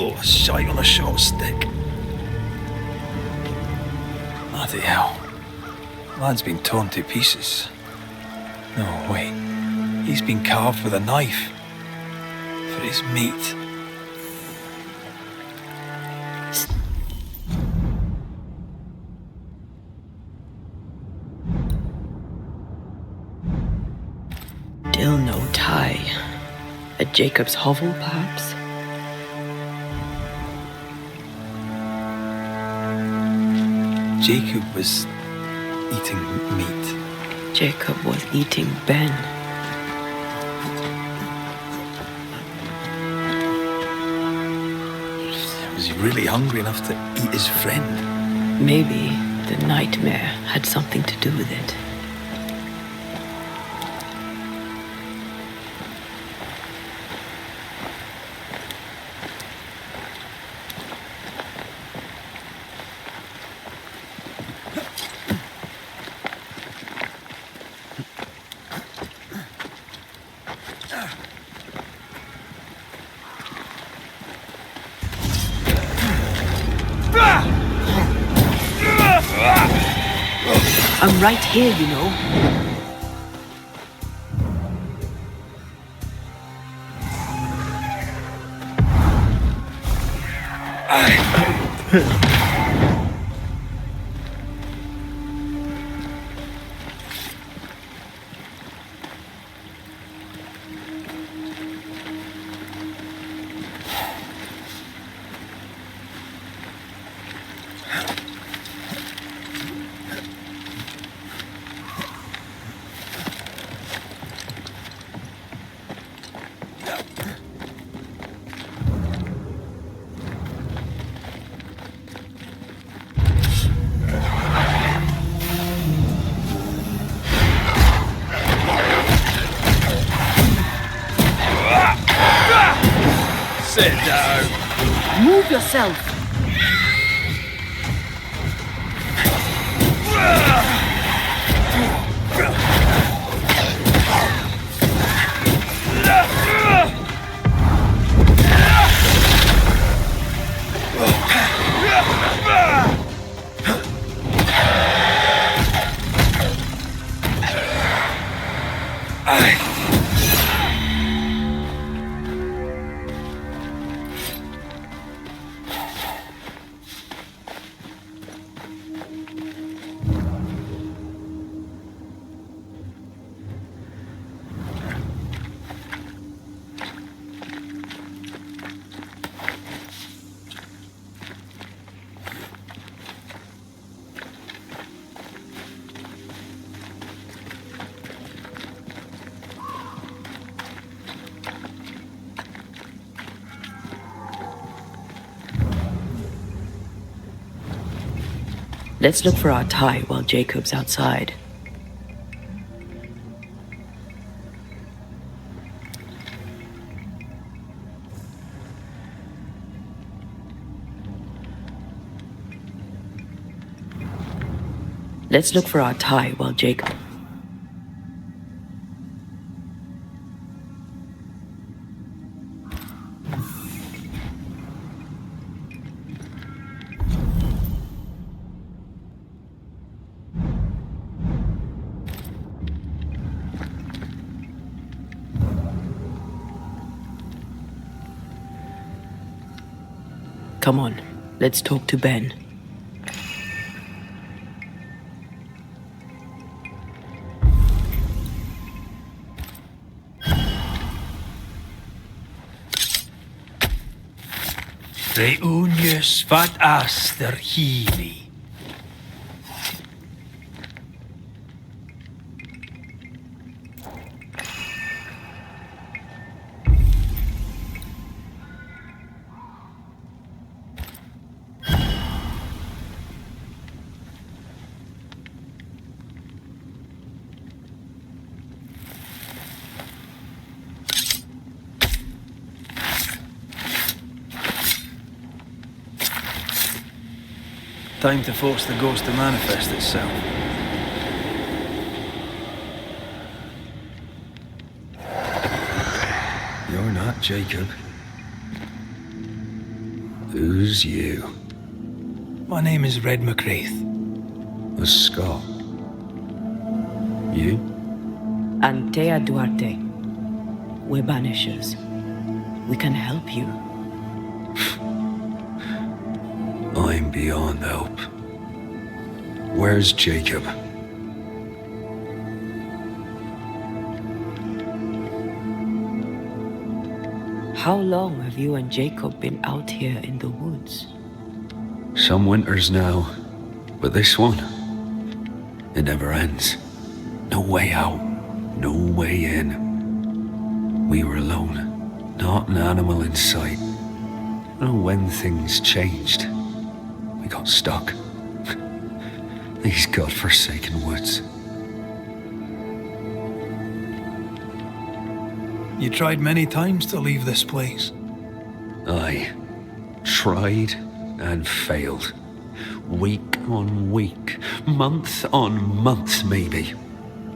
Oh, a shite on a short stick. Bloody hell. Lad's been torn to pieces. No, wait. He's been carved with a knife. For his meat. Still no tie. At Jacob's hovel, perhaps? Jacob was eating meat. Jacob was eating Ben. Was he really hungry enough to eat his friend? Maybe the nightmare had something to do with it. I'm right here, you know. Sit down. Move yourself. Let's look for our tie while Jacob's outside. Let's look for our tie while Jacob... Come on, let's talk to Ben. Reunius vat aster hili. Time to force the ghost to manifest itself. You're not Jacob. Who's you? My name is Red McCraith. A Scot. You? Antea Duarte. We're Banishers. We can help you. I'm beyond help. Where's Jacob? How long have you and Jacob been out here in the woods? Some winters now, but this one, it never ends. No way out, no way in. We were alone, not an animal in sight. And when things changed, we got stuck. These godforsaken woods. You tried many times to leave this place. I tried and failed. Week on week, month on month maybe.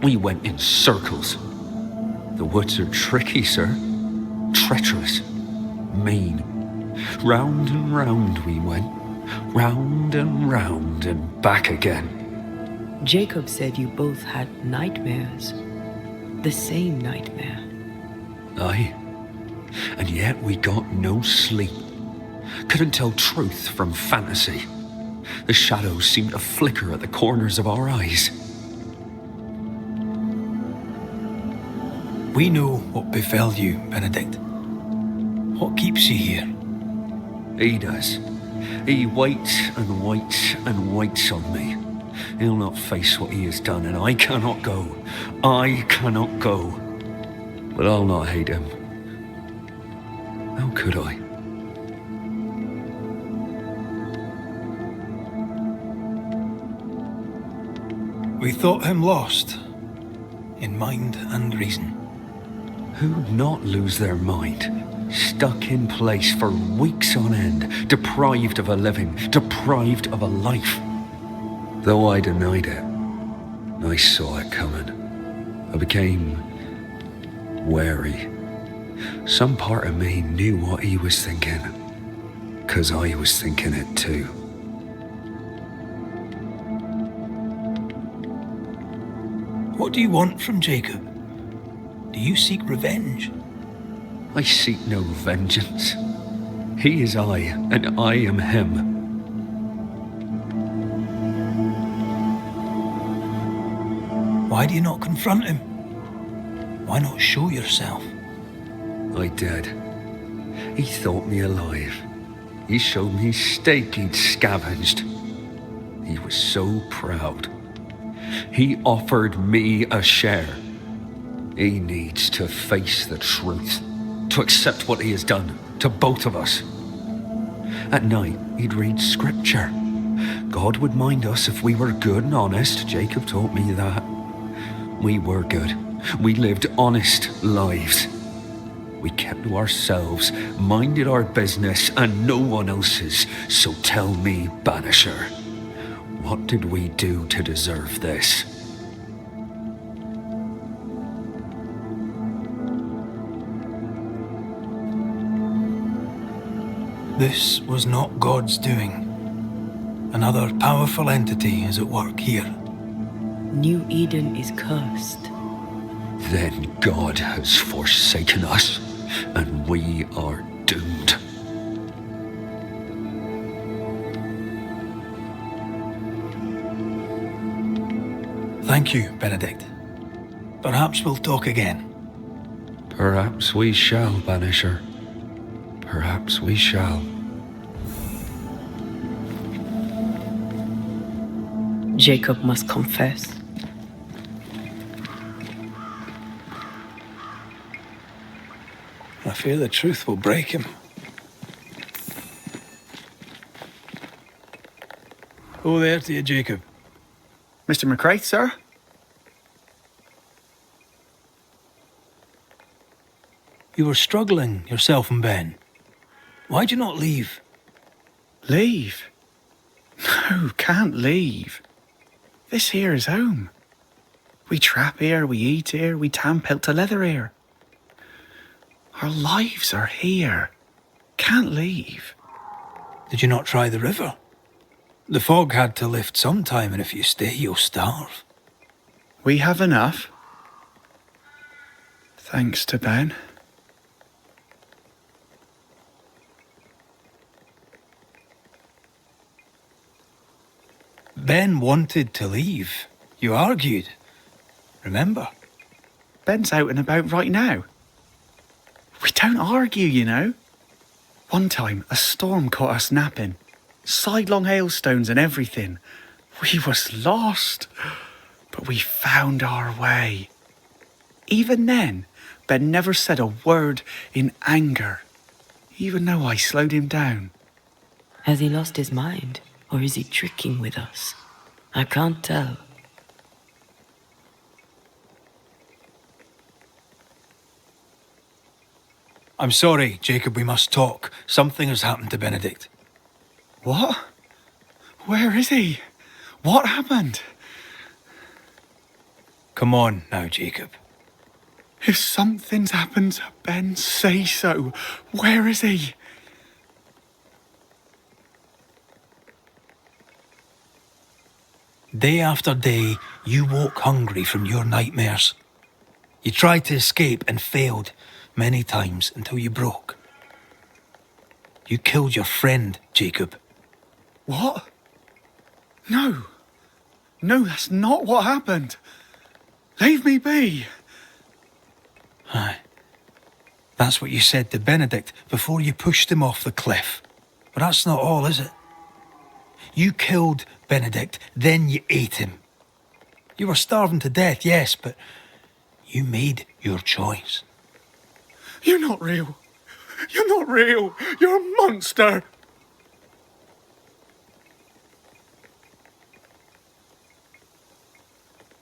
We went in circles. The woods are tricky, sir. Treacherous. Mean. Round and round we went. Round and back again. Jacob said you both had nightmares. The same nightmare. Aye. And yet we got no sleep. Couldn't tell truth from fantasy. The shadows seemed to flicker at the corners of our eyes. We know what befell you, Benedict. What keeps you here? He does. He waits and waits and waits on me. He'll not face what he has done, and I cannot go. I cannot go. But I'll not hate him. How could I? We thought him lost, in mind and reason. Who'd not lose their mind? Stuck in place for weeks on end, deprived of a living, deprived of a life. Though I denied it, I saw it coming. I became wary. Some part of me knew what he was thinking, 'cause I was thinking it too. What do you want from Jacob? Do you seek revenge? I seek no vengeance. He is I, and I am him. Why do you not confront him? Why not show yourself? I did. He thought me alive. He showed me steak he'd scavenged. He was so proud. He offered me a share. He needs to face the truth, to accept what he has done to both of us. At night, he'd read scripture. God would mind us if we were good and honest. Jacob taught me that. We were good. We lived honest lives. We kept to ourselves, minded our business and no one else's. So tell me, Banisher, what did we do to deserve this? This was not God's doing. Another powerful entity is at work here. New Eden is cursed. Then God has forsaken us, and we are doomed. Thank you, Benedict. Perhaps we'll talk again. Perhaps we shall, Banisher. Perhaps we shall. Jacob must confess. I fear the truth will break him. Oh, there to you, Jacob. Mr. McCraith, sir? You were struggling, yourself and Ben. Why'd you not leave? Leave? No, can't leave. This here is home. We trap here, we eat here, we tan pelt to leather here. Our lives are here. Can't leave. Did you not try the river? The fog had to lift sometime, and if you stay, you'll starve. We have enough. Thanks to Ben. Ben wanted to leave. You argued. Remember? Ben's out and about right now. We don't argue, you know. One time, a storm caught us napping. Sidelong hailstones and everything. We was lost. But we found our way. Even then, Ben never said a word in anger, even though I slowed him down. Has he lost his mind, or is he tricking with us? I can't tell. I'm sorry, Jacob, we must talk. Something has happened to Benedict. What? Where is he? What happened? Come on now, Jacob. If something's happened to Ben, say so. Where is he? Day after day, you woke hungry from your nightmares. You tried to escape and failed many times until you broke. You killed your friend, Jacob. What? No. No, that's not what happened. Leave me be. Aye. That's what you said to Benedict before you pushed him off the cliff. But that's not all, is it? You killed Benedict, then you ate him. You were starving to death, yes, but you made your choice. You're not real. You're not real. You're a monster.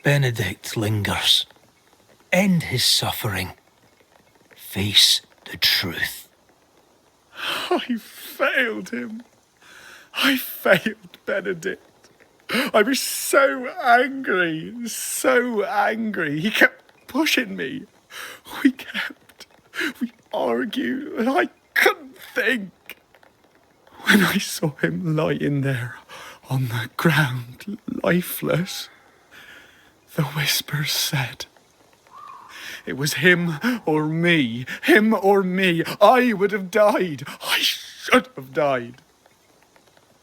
Benedict lingers. End his suffering. Face the truth. I failed him. I failed Benedict. I was so angry, so angry. He kept pushing me. We argued, and I couldn't think. When I saw him lying there on the ground, lifeless, the whispers said, it was him or me, him or me. I would have died. I should have died.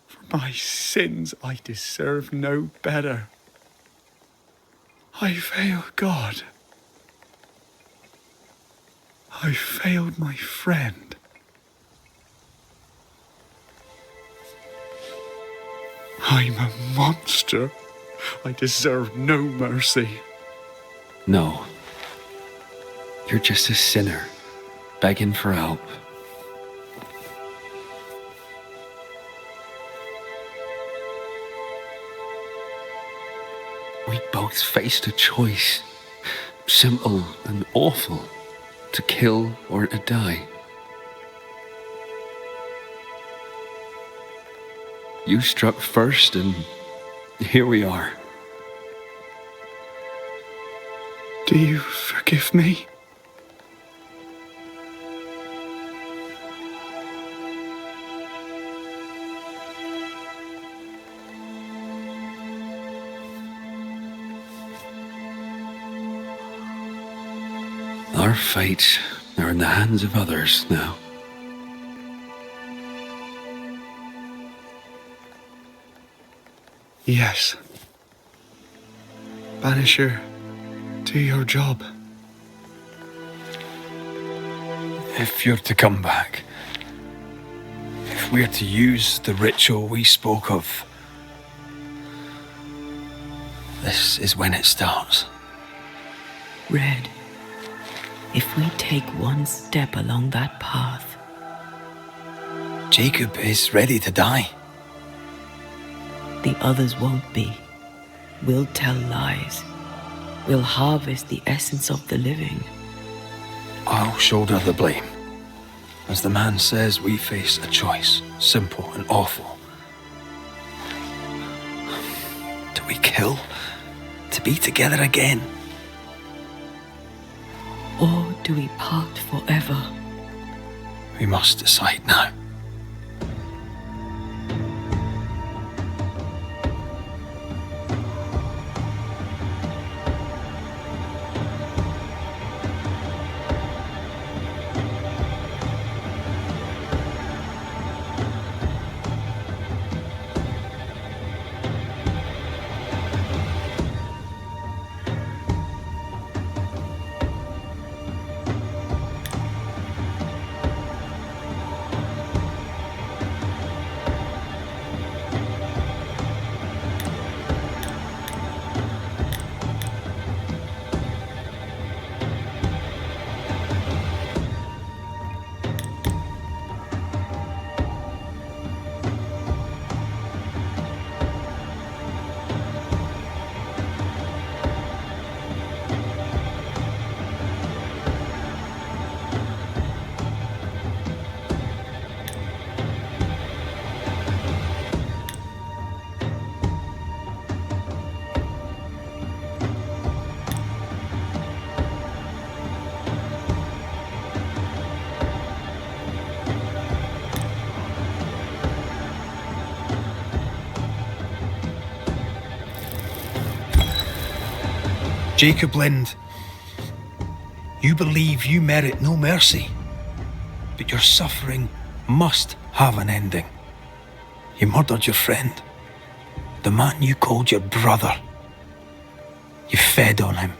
For my sins, I deserve no better. I failed God. I failed my friend. I'm a monster. I deserve no mercy. No. You're just a sinner, begging for help. We both faced a choice, simple and awful, to kill or to die. You struck first, and here we are. Do you forgive me? Our fates are in the hands of others now. Yes. Banisher, do your job. If you're to come back, if we're to use the ritual we spoke of, this is when it starts. Red, if we take one step along that path, Jacob is ready to die. The others won't be. We'll tell lies. We'll harvest the essence of the living. I'll shoulder the blame. As the man says, we face a choice, simple and awful. kill, to be together again. Or do we part forever? We must decide now. Jacob Lind, you believe you merit no mercy, but your suffering must have an ending. You murdered your friend, the man you called your brother. You fed on him.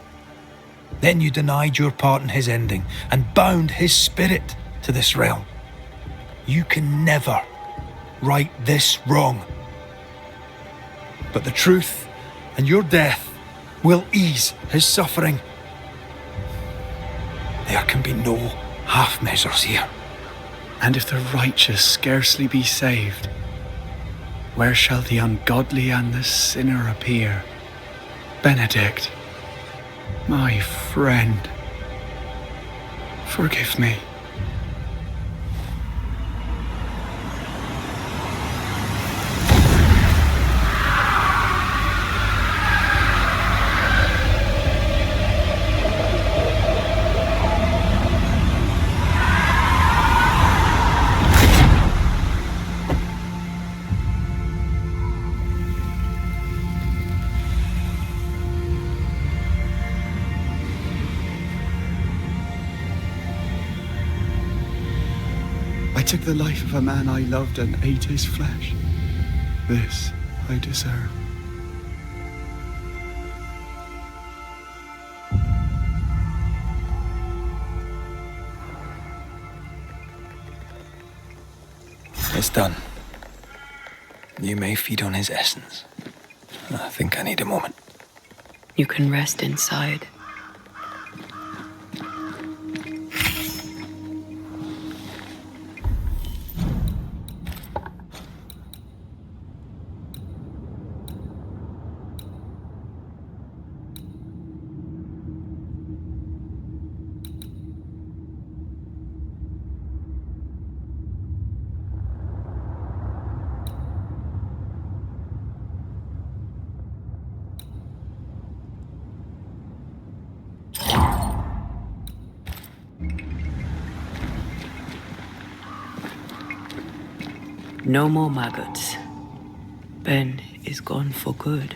Then you denied your part in his ending and bound his spirit to this realm. You can never right this wrong. But the truth and your death will ease his suffering. There can be no half measures here. And if the righteous scarcely be saved, where shall the ungodly and the sinner appear? Benedict, my friend, forgive me. I took the life of a man I loved and ate his flesh. This I deserve. It's done. You may feed on his essence. I think I need a moment. You can rest inside. No more maggots. Ben is gone for good.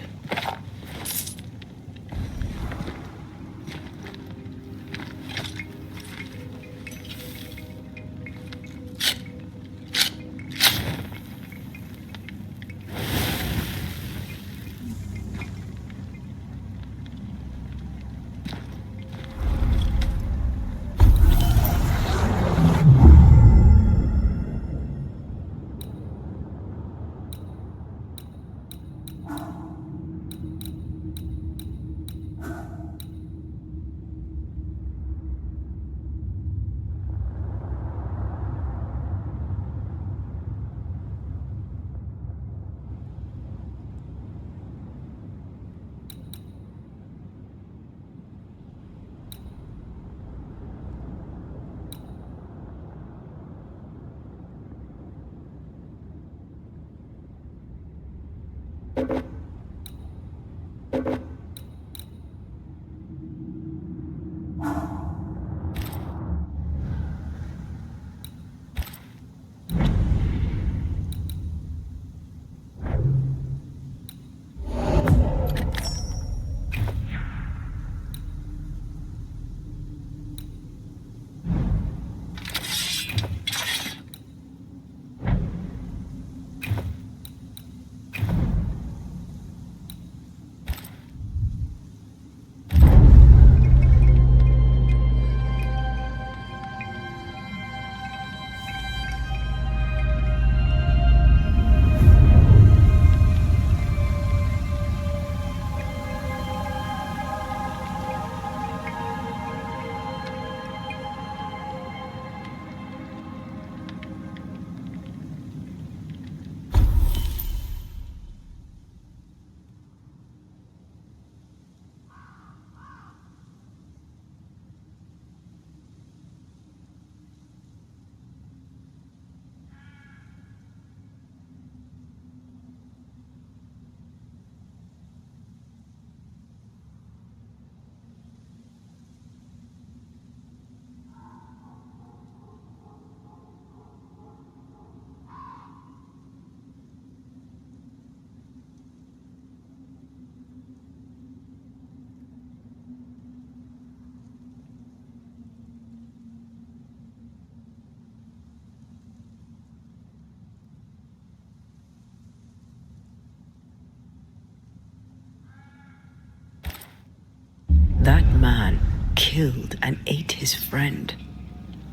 That man killed and ate his friend.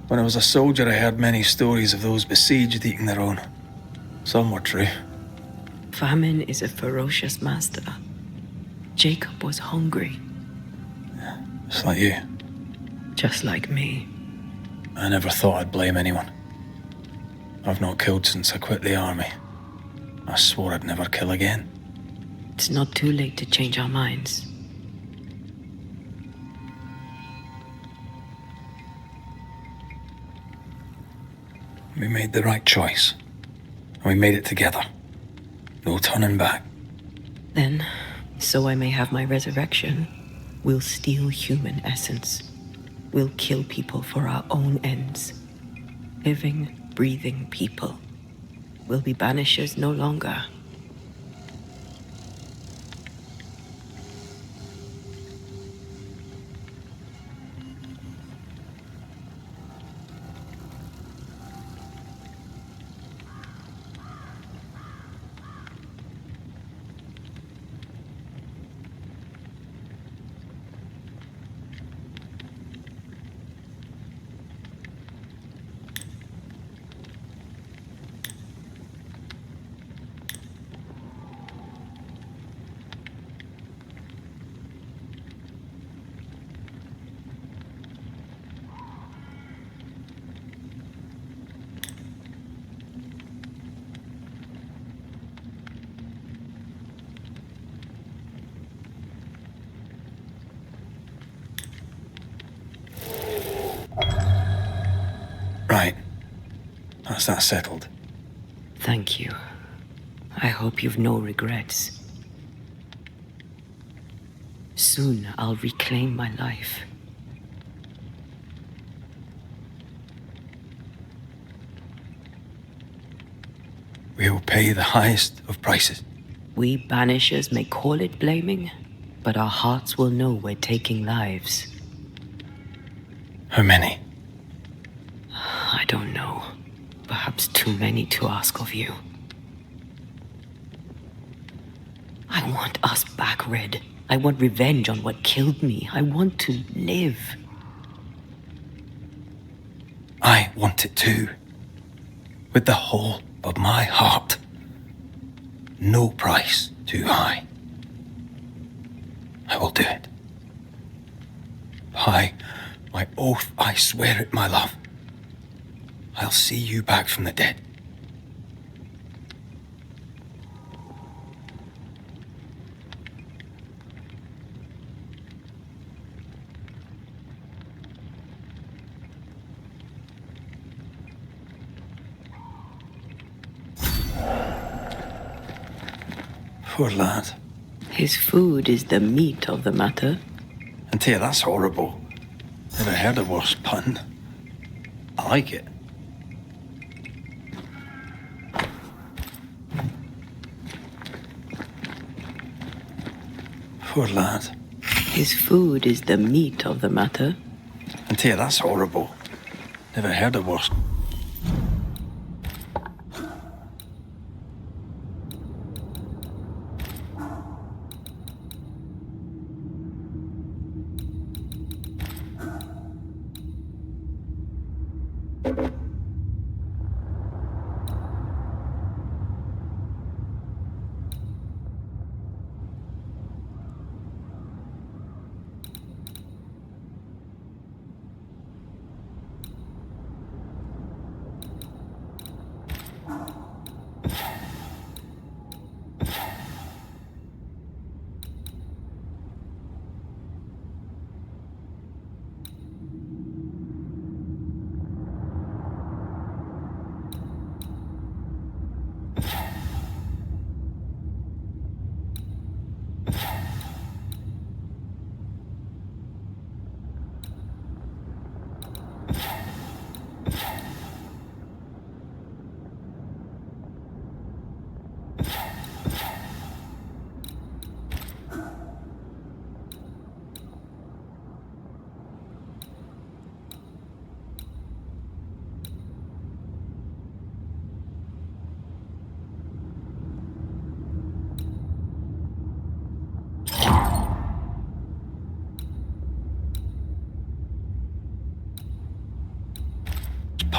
When I was a soldier, I heard many stories of those besieged eating their own. Some were true. Famine is a ferocious master. Jacob was hungry. Just like you. Just like me. I never thought I'd blame anyone. I've not killed since I quit the army. I swore I'd never kill again. It's not too late to change our minds. We made the right choice. And we made it together. No turning back. Then, so I may have my resurrection, we'll steal human essence. We'll kill people for our own ends. Living, breathing people. We'll be banishers no longer. Right. That's that settled. Thank you. I hope you've no regrets. Soon I'll reclaim my life. We will pay the highest of prices. We banishers may call it blaming, but our hearts will know we're taking lives. How many? I don't know. Perhaps too many to ask of you. I want us back, Red. I want revenge on what killed me. I want to live. I want it too. With the whole of my heart. No price too high. I will do it. By my oath, I swear it, my love. I'll see you back from the dead. Poor lad. His food is the meat of the matter. And tell you, that's horrible. Never heard a worse pun. I like it. Poor lad. His food is the meat of the matter. And tell you, that's horrible. Never heard a worse.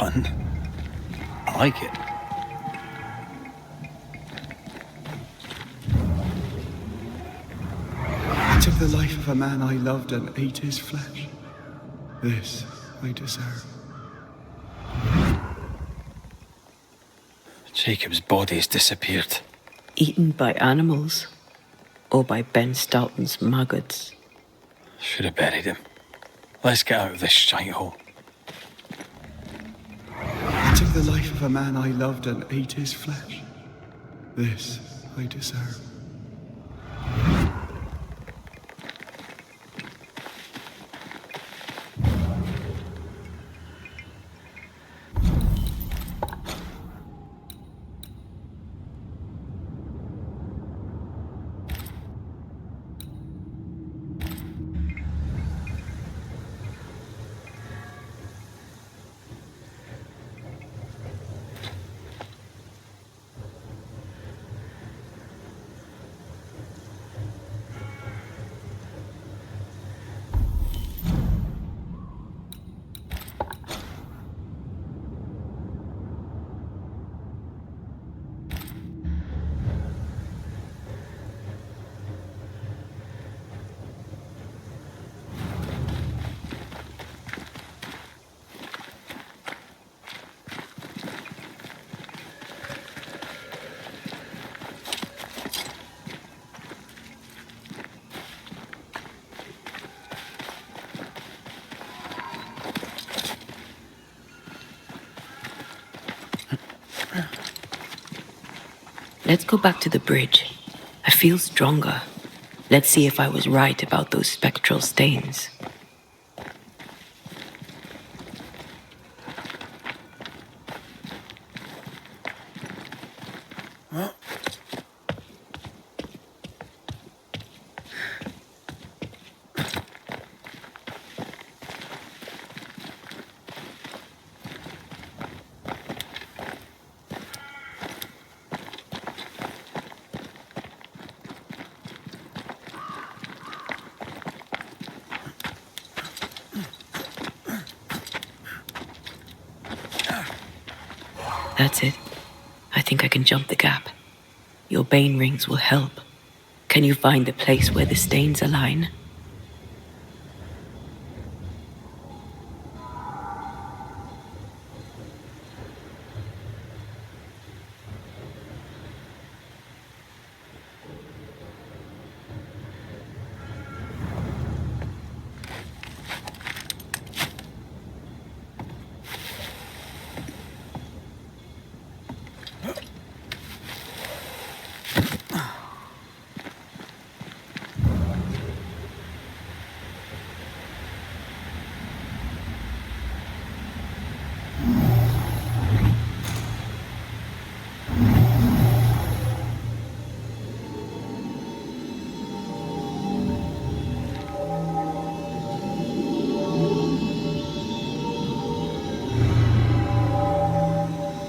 fun. I like it. I took the life of a man I loved and ate his flesh. This I deserve. Jacob's body's disappeared. Eaten by animals or by Ben Stoughton's maggots. Should have buried him. Let's get out of this shithole. I took the life of a man I loved and ate his flesh. This I deserve. Let's go back to the bridge. I feel stronger. Let's see if I was right about those spectral stains. That's it. I think I can jump the gap. Your bane rings will help. Can you find the place where the stains align?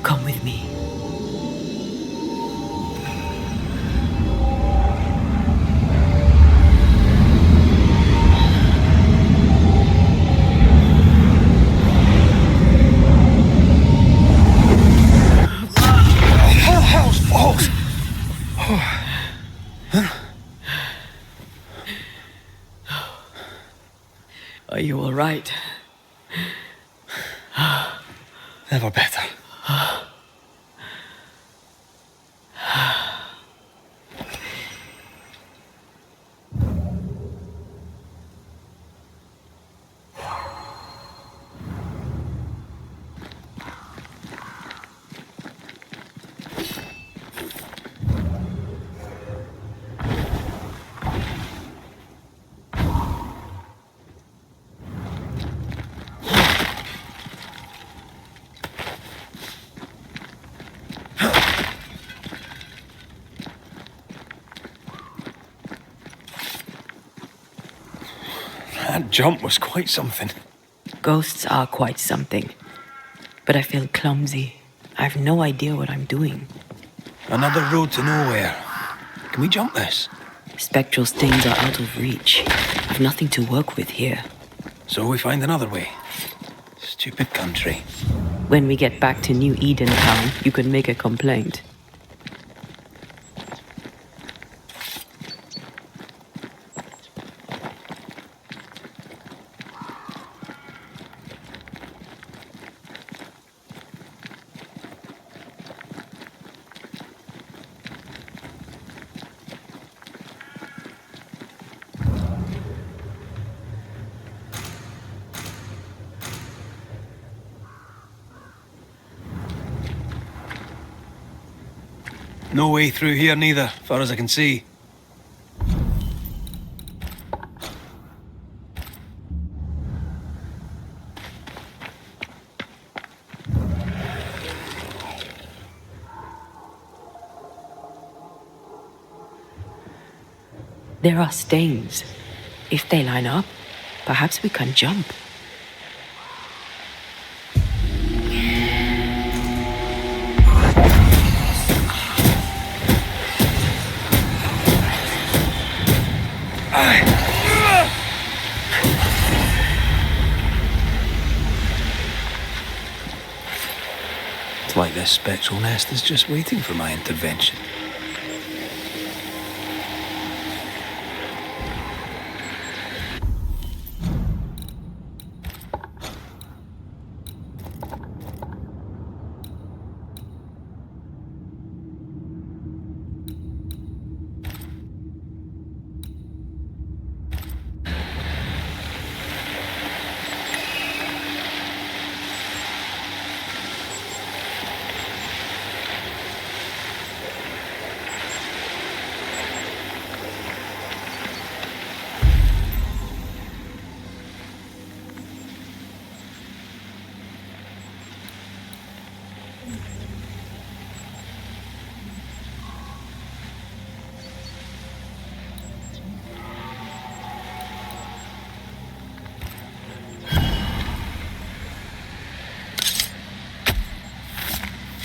Come with me. Are you all right? Never better. That jump was quite something. Ghosts are quite something. But I feel clumsy. I have no idea what I'm doing. Another road to nowhere. Can we jump this? Spectral stains are out of reach. I've nothing to work with here. So we find another way. Stupid country. When we get back to New Eden Town, you can make a complaint. No way through here neither, far as I can see. There are stains. If they line up, perhaps we can jump. It's like this spectral nest is just waiting for my intervention.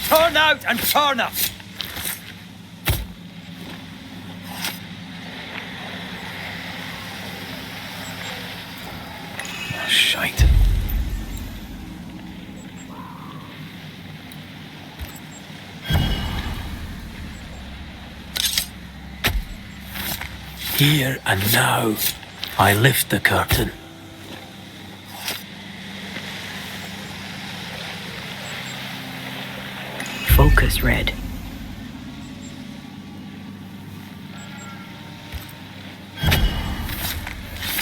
Turn out and turn up! Shite. Here and now, I lift the curtain. Focus, Red.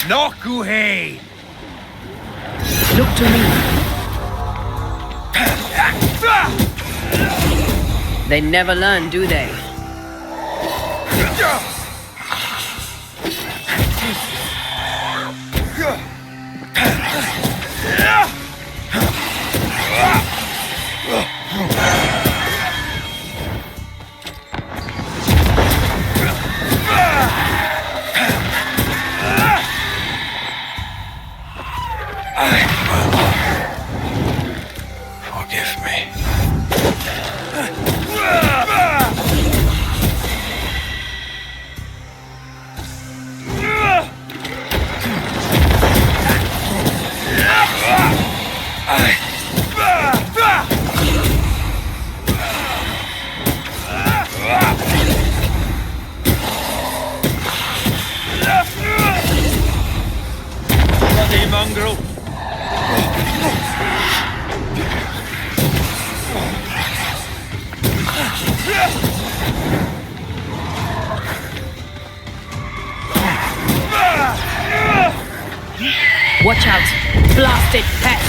Nokuhei! Look to me. They never learn, do they? Forgive me. Bloody mongrel! Watch out! Blasted pest!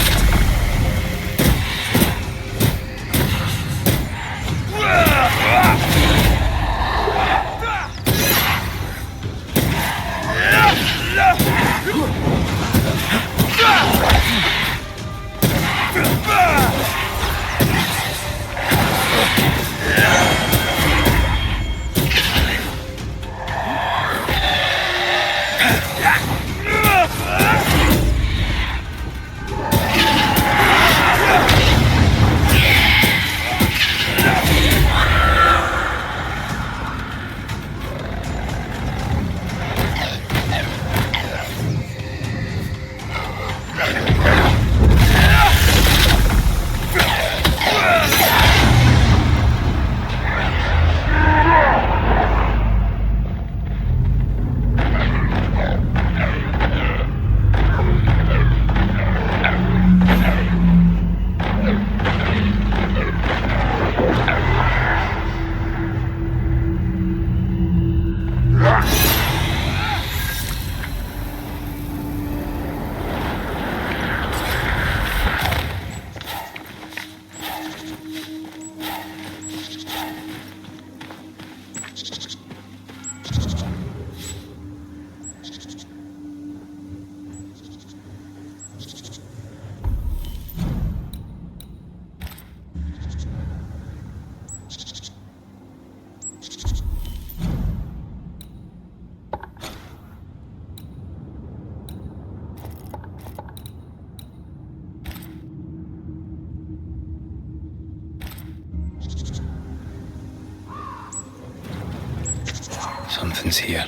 Something's here.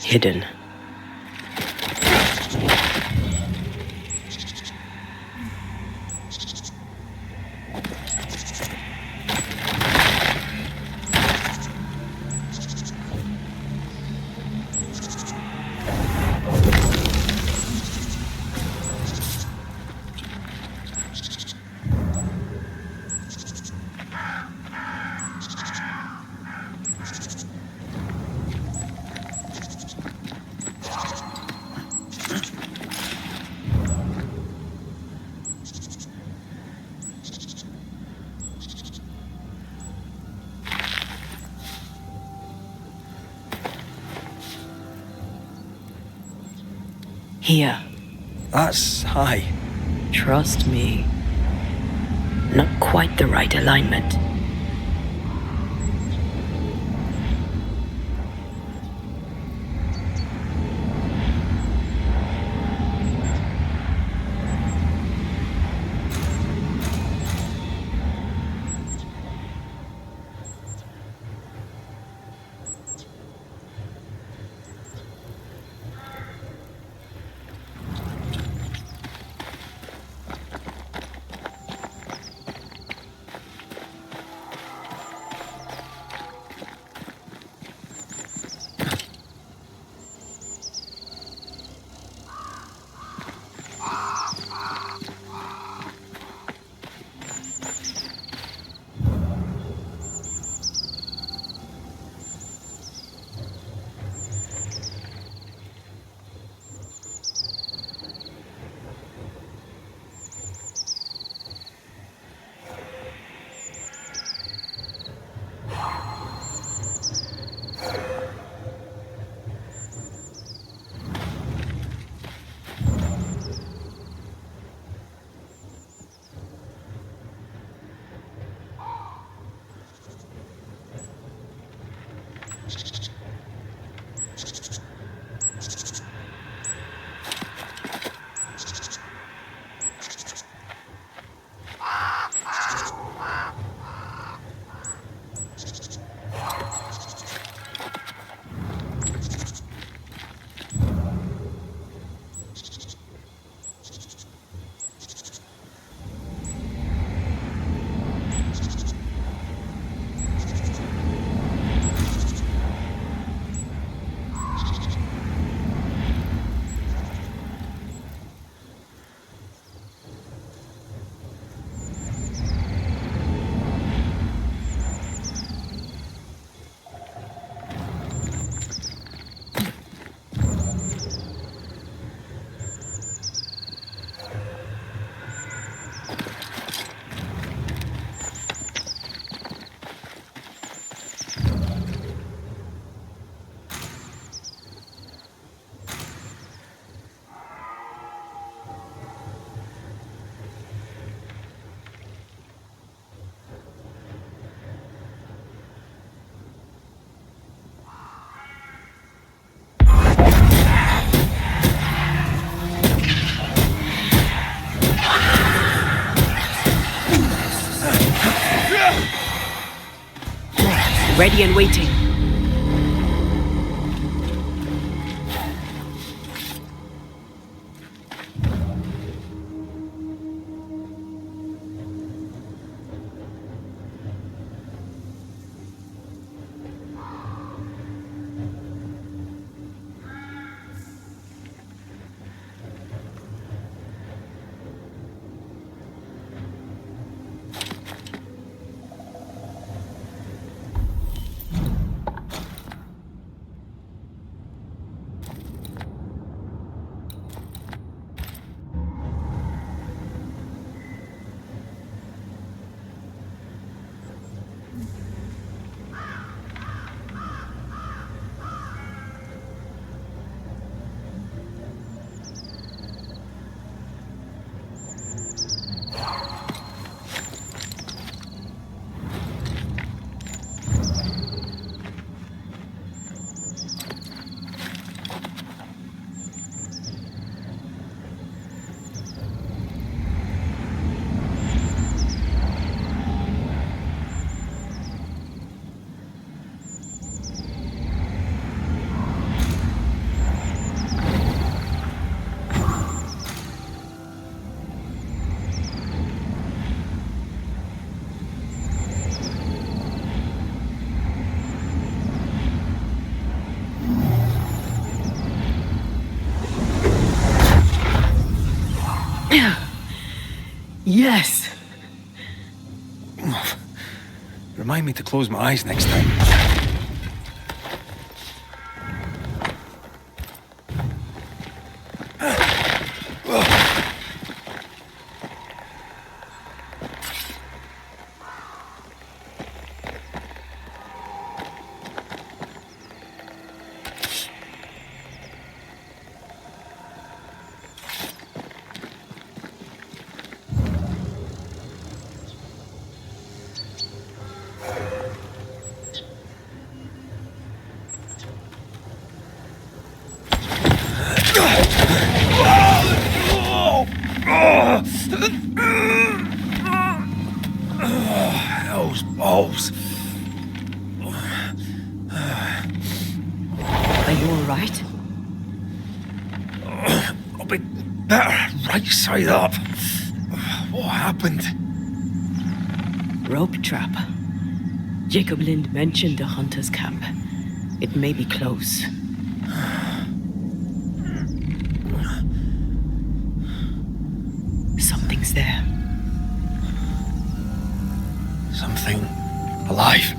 Hidden. Here. That's high. Trust me. Not quite the right alignment. Ready and waiting. Yes. Remind me to close my eyes next time. Those balls. Are you all right? I'll be better right side up. What happened? Rope trap. Jacob Lind mentioned the hunter's camp. It may be close. Something's there. Something alive.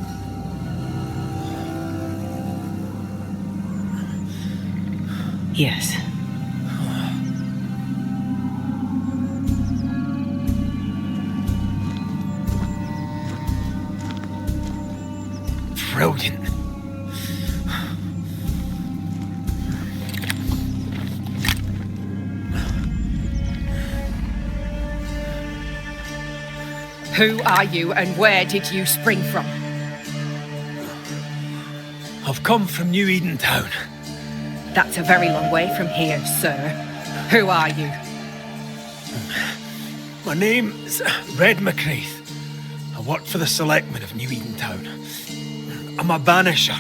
Yes. Brilliant. Who are you and where did you spring from? I've come from New Eden Town. That's a very long way from here, sir. Who are you? My name's Red McCraith. I work for the selectmen of New Eden Town. I'm a banisher.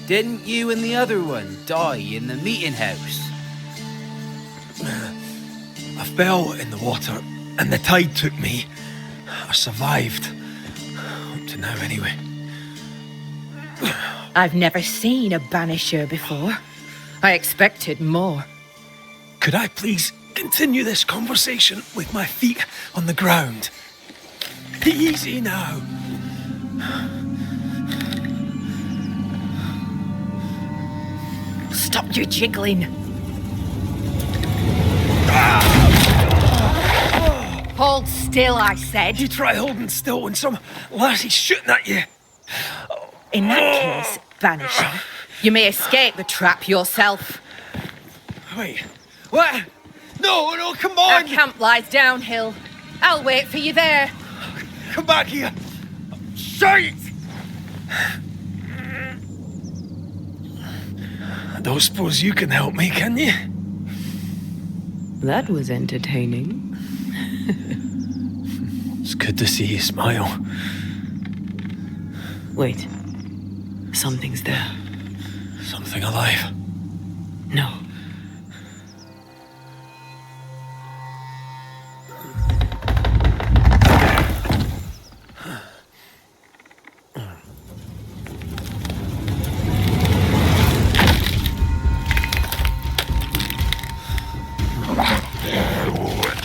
Didn't you and the other one die in the meeting house? I fell in the water and the tide took me. I survived. Up to now, anyway. I've never seen a banisher before. I expected more. Could I please continue this conversation with my feet on the ground? Easy now. Stop your jiggling. Hold still, I said. You try holding still when some lassie's shooting at you. In that case, Banisher, you may escape the trap yourself. Wait, what? No, come on! Our camp lies downhill. I'll wait for you there. Come back here. Shite! I don't suppose you can help me, can you? That was entertaining. It's good to see you smile. Wait. Something's there. Something alive? No.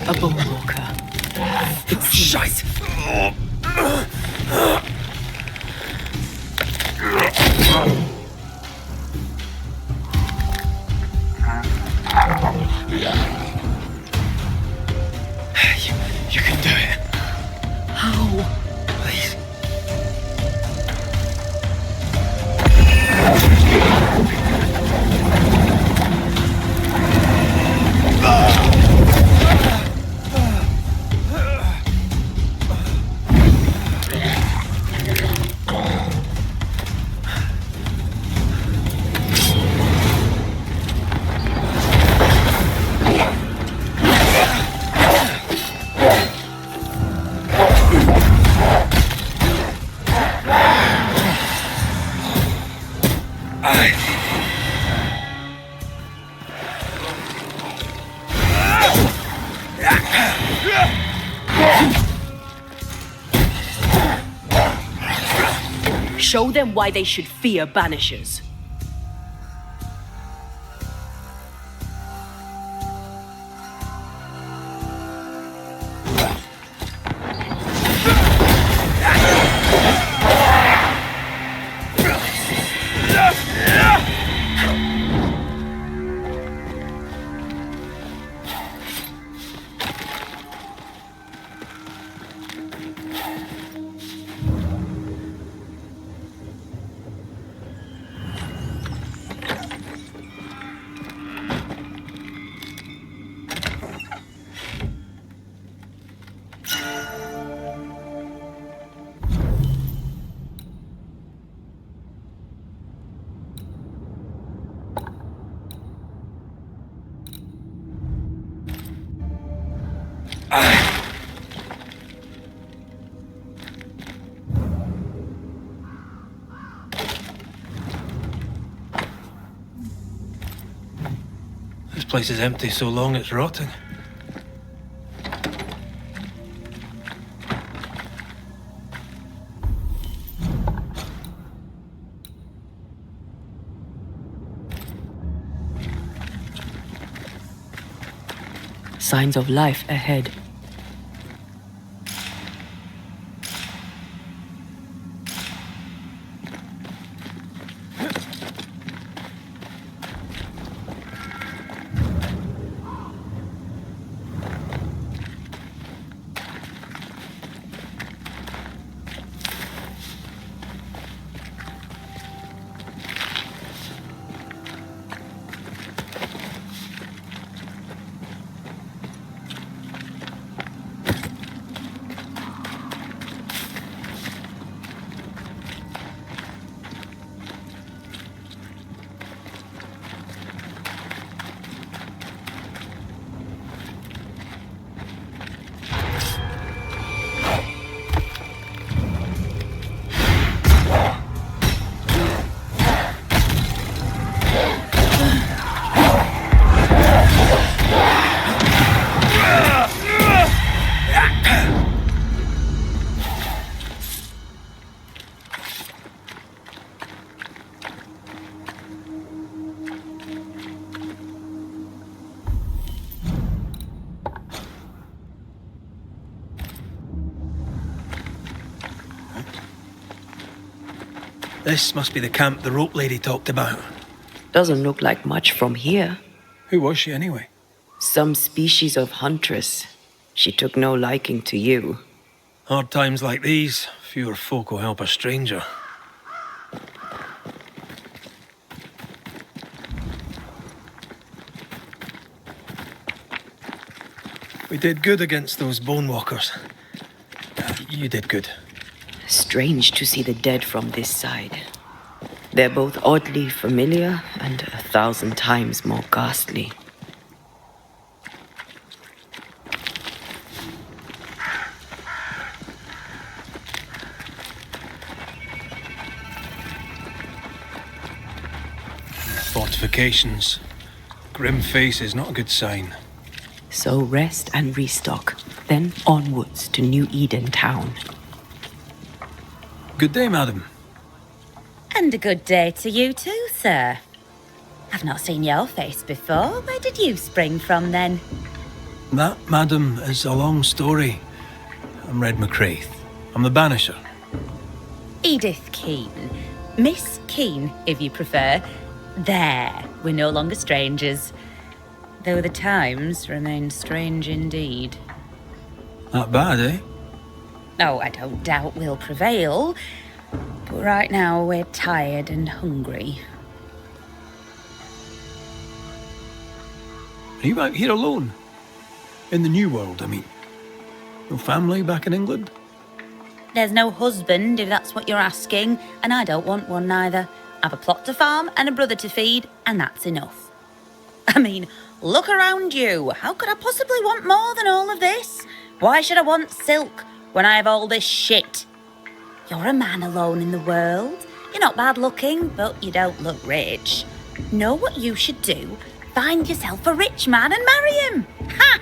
A bone walker. It's shite! You can do it. How? Please. Show them why they should fear Banishers. This place is empty so long it's rotting. Signs of life ahead. This must be the camp the rope lady talked about. Doesn't look like much from here. Who was she anyway? Some species of huntress. She took no liking to you. Hard times like these, fewer folk will help a stranger. We did good against those bone walkers. You did good. Strange to see the dead from this side. They're both oddly familiar and 1,000 times more ghastly. Fortifications. Grim face is not a good sign. So rest and restock, then onwards to New Eden town. Good day, madam. And a good day to you too, sir. I've not seen your face before. Where did you spring from then? That, madam, is a long story. I'm Red McCraith. I'm the Banisher. Edith Keane. Miss Keane, if you prefer. There, we're no longer strangers. Though the times remain strange indeed. Not bad, eh? Oh, I don't doubt we'll prevail. But right now we're tired and hungry. Are you out here alone? In the New World, I mean. No family back in England? There's no husband, if that's what you're asking, and I don't want one neither. I've a plot to farm and a brother to feed, and that's enough. I mean, look around you. How could I possibly want more than all of this? Why should I want silk when I have all this shit? You're a man alone in the world. You're not bad looking, but you don't look rich. Know what you should do? Find yourself a rich man and marry him. Ha!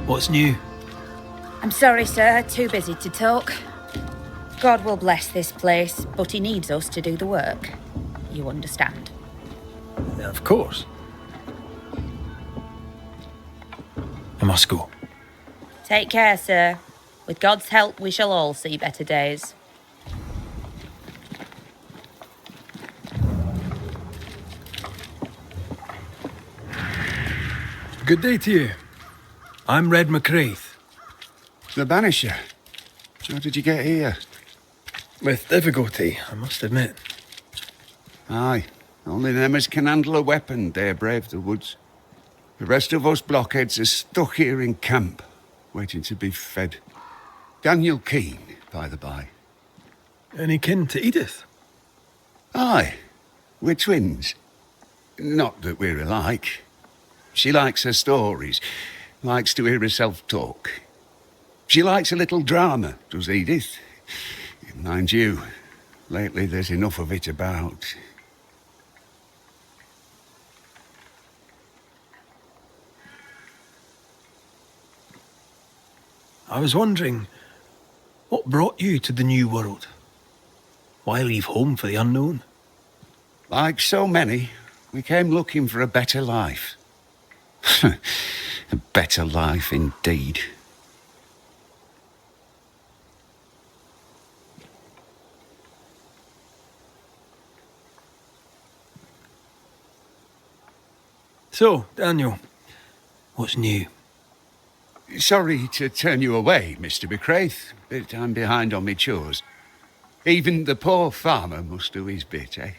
What's new? I'm sorry, sir. Too busy to talk. God will bless this place, but he needs us to do the work. You understand? Yeah, of course. I must go. Take care, sir. With God's help, we shall all see better days. Good day to you. I'm Red McCraith. The Banisher. How did you get here? With difficulty, I must admit. Aye, only them as can handle a weapon dare brave the woods. The rest of us blockheads are stuck here in camp, waiting to be fed. Daniel Keane, by the by. Any kin to Edith? Aye, we're twins. Not that we're alike. She likes her stories, likes to hear herself talk. She likes a little drama, does Edith. Mind you, lately there's enough of it about. I was wondering, what brought you to the New World? Why leave home for the unknown? Like so many, we came looking for a better life. A better life indeed. So, Daniel, what's new? Sorry to turn you away, Mr. Bequaith, but I'm behind on my chores. Even the poor farmer must do his bit, eh?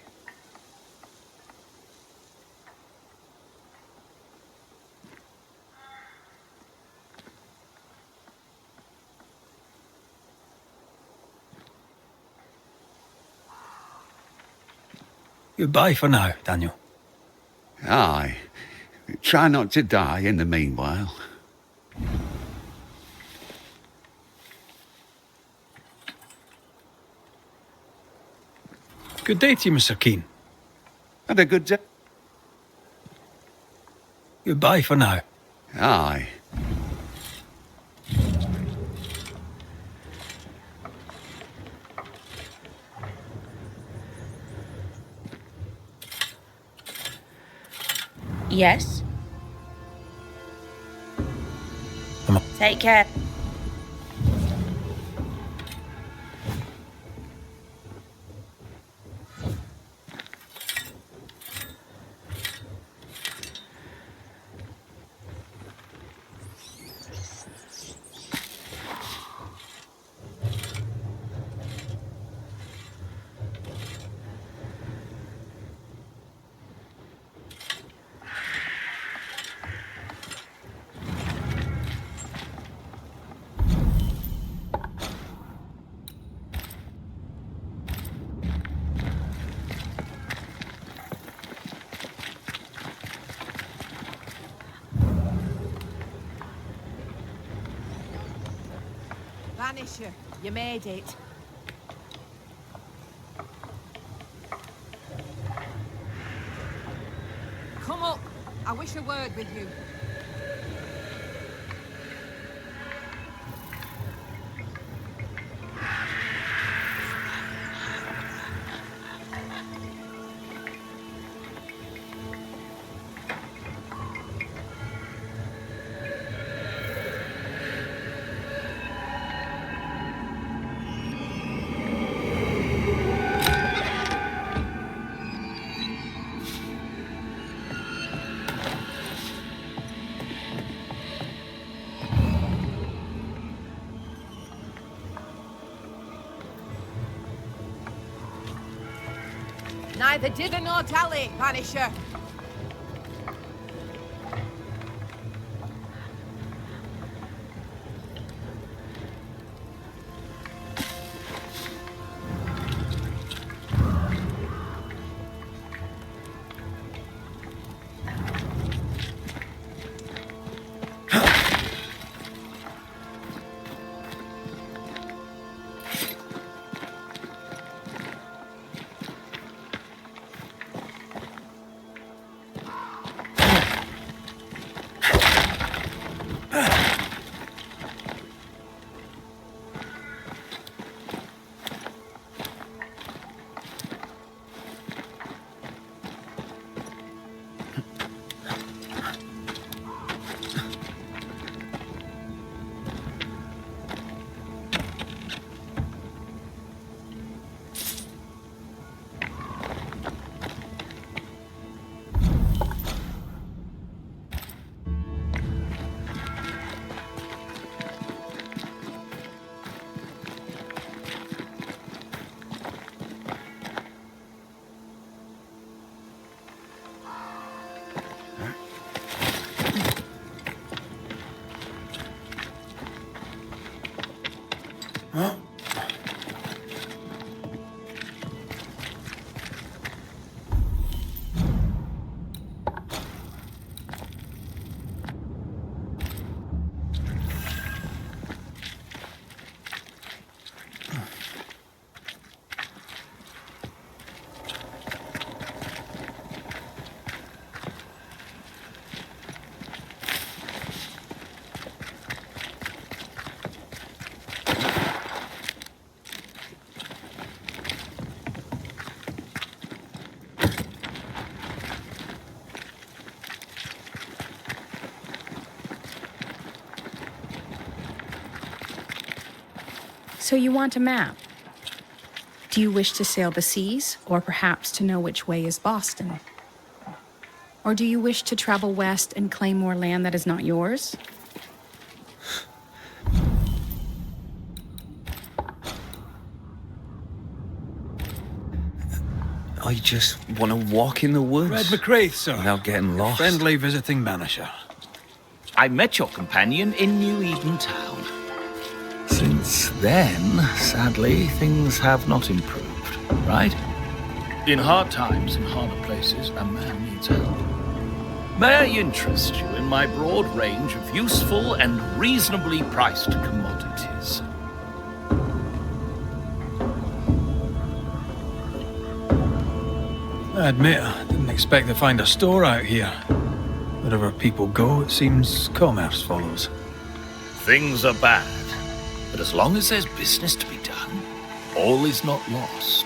Goodbye for now, Daniel. Aye. Try not to die in the meanwhile. Good day to you, Mr. Keane. Had a good day. Goodbye for now. Aye. Yes? Come on. Take care. Banisher, you made it. Come up. I wish a word with you. Neither dither nor tally, Banisher. So you want a map? Do you wish to sail the seas, or perhaps to know which way is Boston? Or do you wish to travel west and claim more land that is not yours? I just want to walk in the woods. Red McCraith, sir. Without getting lost. Friendly visiting banisher. I met your companion in New Eden Town. Since then, sadly, things have not improved, right? In hard times and harder places, a man needs help. May I interest you in my broad range of useful and reasonably priced commodities? I admit, I didn't expect to find a store out here. Wherever people go, it seems commerce follows. Things are bad, but as long as there's business to be done, all is not lost.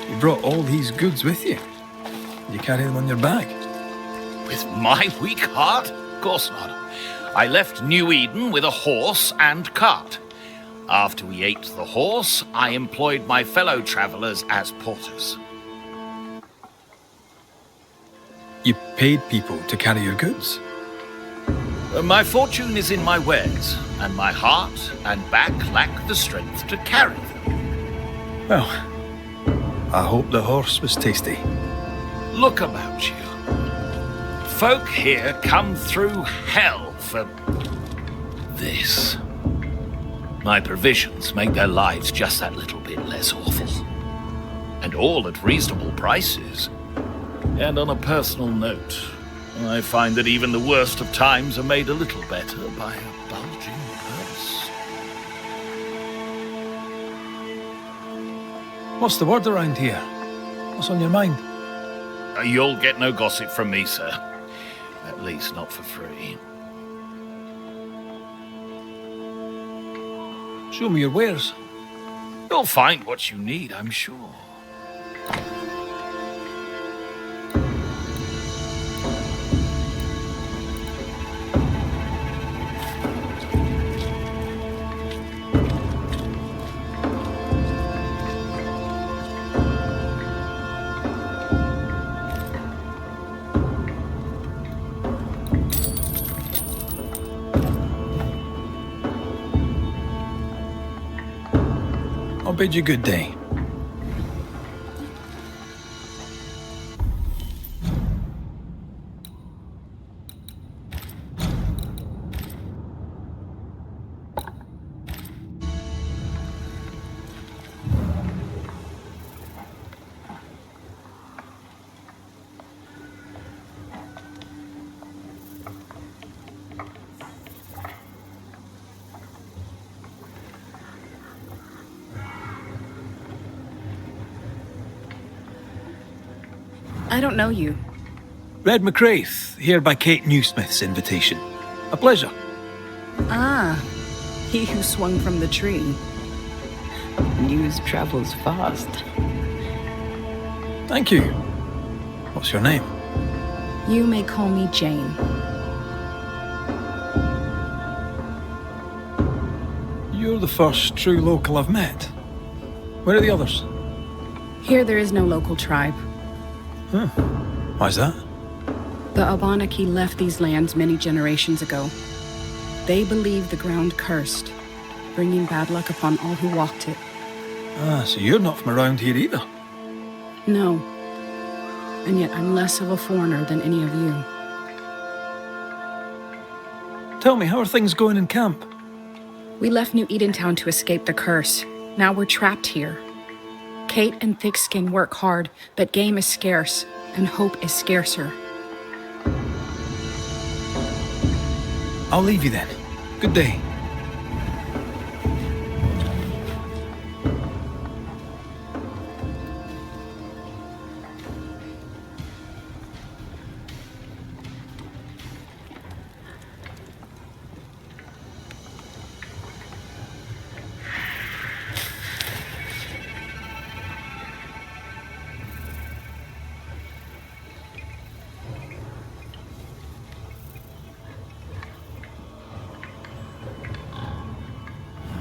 You brought all these goods with you. You carry them on your back. With my weak heart? Of course not. I left New Eden with a horse and cart. After we ate the horse, I employed my fellow travelers as porters. You paid people to carry your goods? My fortune is in my wares, and my heart and back lack the strength to carry them. Well, I hope the horse was tasty. Look about you. Folk here come through hell for this. My provisions make their lives just that little bit less awful. And all at reasonable prices. And on a personal note, I find that even the worst of times are made a little better by a bulging purse. What's the word around here? What's on your mind? You'll get no gossip from me, sir. At least not for free. Show me your wares. You'll find what you need, I'm sure. I'll bid you good day. I don't know you. Red McCraith, here by Kate Newsmith's invitation. A pleasure. Ah, he who swung from the tree. News travels fast. Thank you. What's your name? You may call me Jane. You're the first true local I've met. Where are the others? Here there is no local tribe. Huh. Why's that? The Abenaki left these lands many generations ago. They believe the ground cursed, bringing bad luck upon all who walked it. Ah, so you're not from around here either? No. And yet I'm less of a foreigner than any of you. Tell me, how are things going in camp? We left New Edentown to escape the curse. Now we're trapped here. Kate and Thickskin work hard, but game is scarce, and hope is scarcer. I'll leave you then. Good day.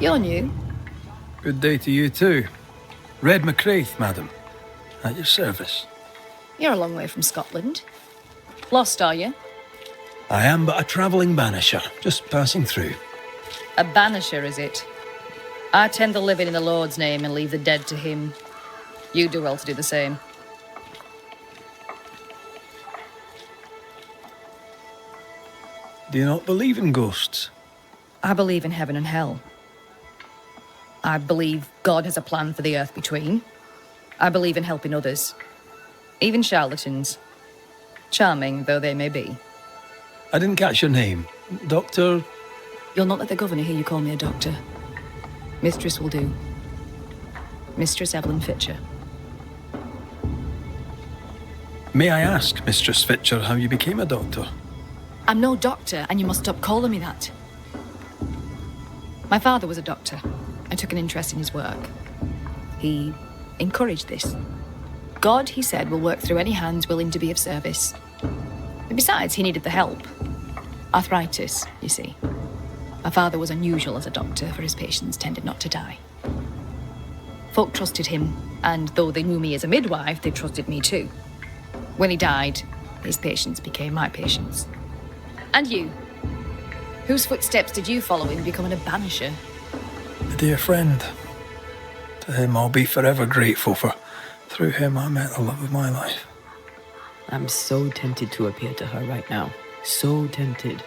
You're new. Good day to you too. Red McCraith, madam. At your service. You're a long way from Scotland. Lost, are you? I am but a travelling banisher, just passing through. A banisher, is it? I tend the living in the Lord's name and leave the dead to him. You do well to do the same. Do you not believe in ghosts? I believe in heaven and hell. I believe God has a plan for the earth between. I believe in helping others. Even charlatans. Charming though they may be. I didn't catch your name. Doctor? You'll not let the governor hear you call me a doctor. Mistress will do. Mistress Evelyn Fitcher. May I ask, Mistress Fitcher, how you became a doctor? I'm no doctor, and you must stop calling me that. My father was a doctor. I took an interest in his work. He encouraged this. God, he said, will work through any hands willing to be of service. And besides, he needed the help. Arthritis, you see. My father was unusual as a doctor, for his patients tended not to die. Folk trusted him, and though they knew me as a midwife, they trusted me too. When he died, his patients became my patients. And you? Whose footsteps did you follow in becoming a banisher? A dear friend. To him I'll be forever grateful, for through him I met the love of my life. I'm so tempted to appear to her right now. So tempted.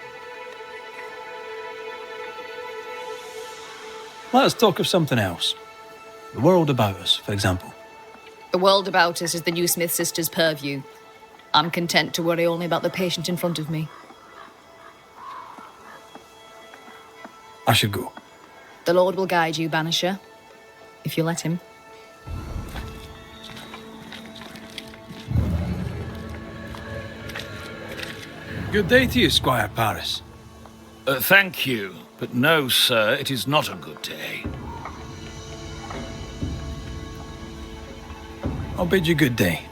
Let us talk of something else. The world about us, for example. The world about us is the new Smith sisters' purview. I'm content to worry only about the patient in front of me. I should go. The Lord will guide you, Banisher, if you let him. Good day to you, Squire Paris. Thank you, but no, sir, it is not a good day. I'll bid you good day.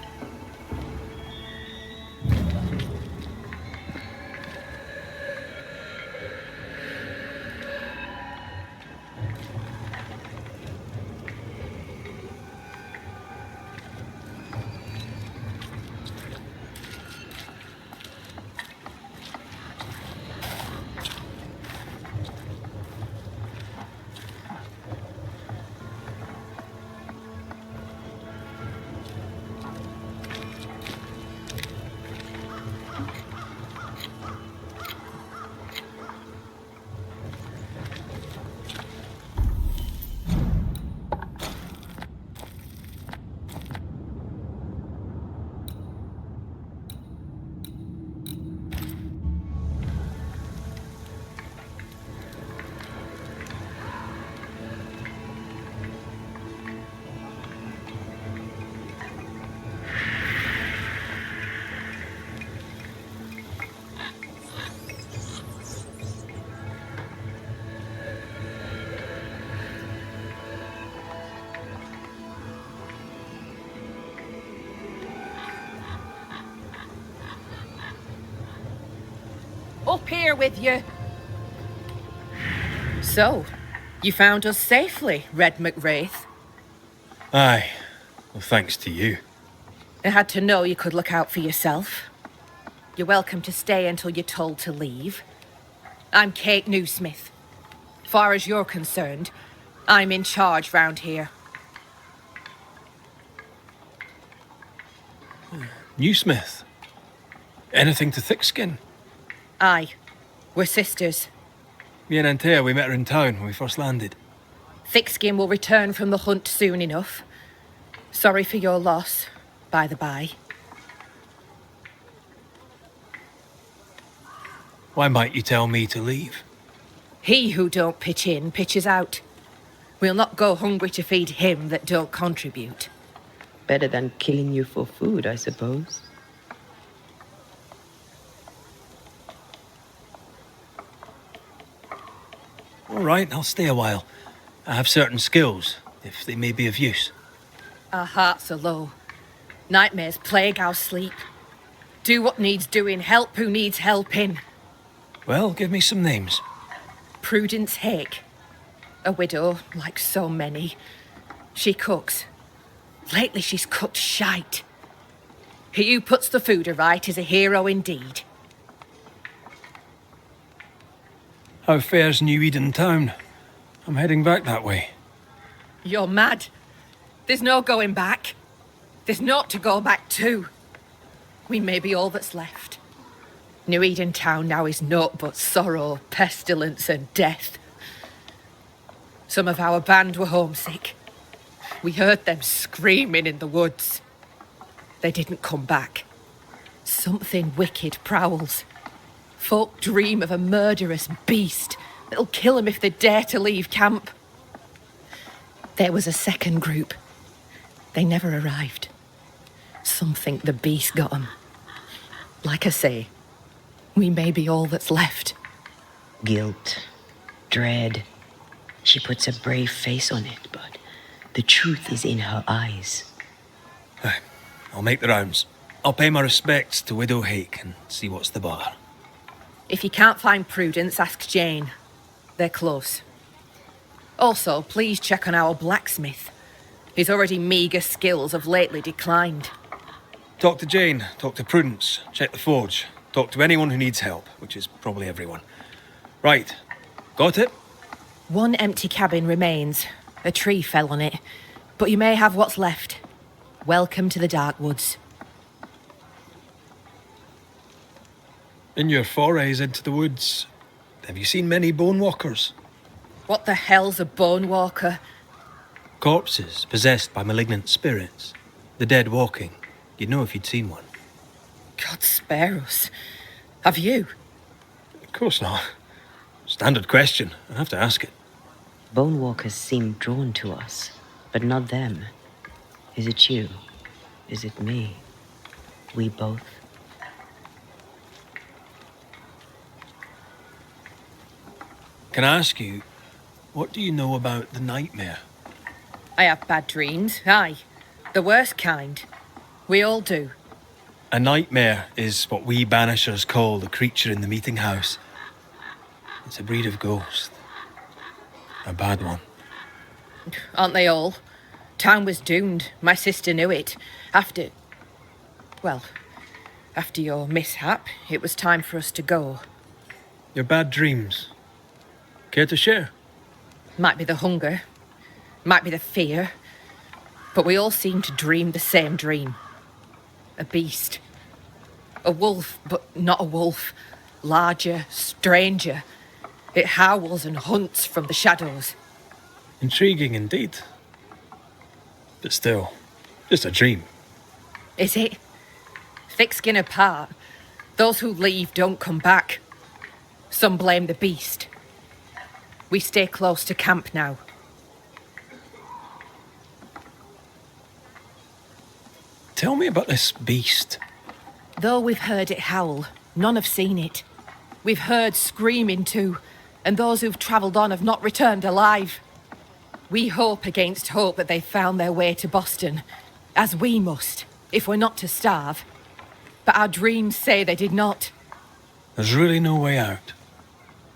Up here with you. So, you found us safely, Red McWraith. Aye. Well, thanks to you. I had to know you could look out for yourself. You're welcome to stay until you're told to leave. I'm Kate Newsmith. Far as you're concerned, I'm in charge round here. Newsmith. Anything to Thickskin? Aye. We're sisters. Me and Antea, we met her in town when we first landed. Thickskin will return from the hunt soon enough. Sorry for your loss, by the by. Why might you tell me to leave? He who don't pitch in, pitches out. We'll not go hungry to feed him that don't contribute. Better than killing you for food, I suppose. All right, I'll stay a while. I have certain skills, if they may be of use. Our hearts are low. Nightmares plague our sleep. Do what needs doing, help who needs helping. Well, give me some names. Prudence Hake. A widow, like so many. She cooks. Lately she's cooked shite. He who puts the food aright is a hero indeed. How fare's New Eden town? I'm heading back that way. You're mad. There's no going back. There's naught to go back to. We may be all that's left. New Eden town now is naught but sorrow, pestilence and death. Some of our band were homesick. We heard them screaming in the woods. They didn't come back. Something wicked prowls. Folk dream of a murderous beast that'll kill them if they dare to leave camp. There was a second group. They never arrived. Some think the beast got them. Like I say, we may be all that's left. Guilt, dread. She puts a brave face on it, but the truth is in her eyes. I'll make the rounds. I'll pay my respects to Widow Hake and see what's the bother. If you can't find Prudence, ask Jane. They're close. Also, please check on our blacksmith. His already meagre skills have lately declined. Talk to Jane, talk to Prudence, check the forge, talk to anyone who needs help, which is probably everyone. Right, got it? One empty cabin remains. A tree fell on it, but you may have what's left. Welcome to the Dark Woods. In your forays into the woods, have you seen many bone walkers? What the hell's a bone walker? Corpses possessed by malignant spirits. The dead walking. You'd know if you'd seen one. God spare us. Have you? Of course not. Standard question. I have to ask it. Bone walkers seem drawn to us, but not them. Is it you? Is it me? We both? Can I ask you, what do you know about the nightmare? I have bad dreams, aye. The worst kind. We all do. A nightmare is what we Banishers call the creature in the meeting house. It's a breed of ghost. A bad one. Aren't they all? Town was doomed. My sister knew it. After your mishap, it was time for us to go. Your bad dreams. Care to share? Might be the hunger. Might be the fear. But we all seem to dream the same dream. A beast. A wolf, but not a wolf. Larger, stranger. It howls and hunts from the shadows. Intriguing indeed. But still, just a dream. Is it? Thick skin apart, those who leave don't come back. Some blame the beast. We stay close to camp now. Tell me about this beast. Though we've heard it howl, none have seen it. We've heard screaming too, and those who've travelled on have not returned alive. We hope against hope that they found their way to Boston, as we must, if we're not to starve. But our dreams say they did not. There's really no way out.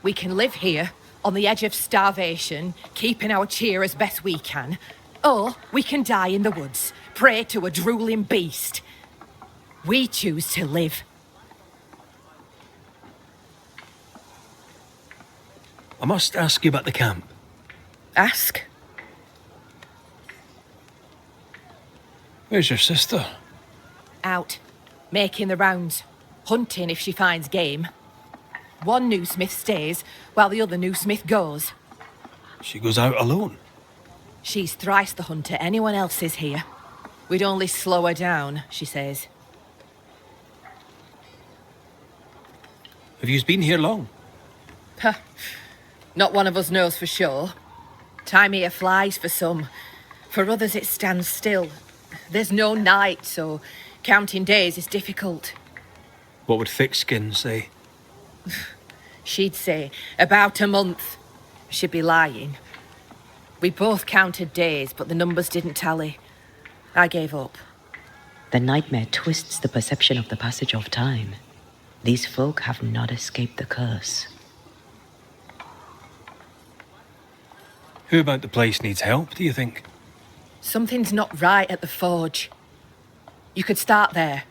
We can live here, on the edge of starvation, keeping our cheer as best we can. Or we can die in the woods, prey to a drooling beast. We choose to live. I must ask you about the camp. Ask? Where's your sister? Out, making the rounds, hunting if she finds game. One new smith stays, while the other new smith goes. She goes out alone? She's thrice the hunter anyone else is here. We'd only slow her down, she says. Have you been here long? Huh. Not one of us knows for sure. Time here flies for some. For others it stands still. There's no night, so counting days is difficult. What would Thickskin say? She'd say about a month. She'd be lying. We both counted days, but the numbers didn't tally. I gave up. The nightmare twists the perception of the passage of time. These folk have not escaped the curse. Who about the place needs help, do you think? Something's not right at the forge. You could start there.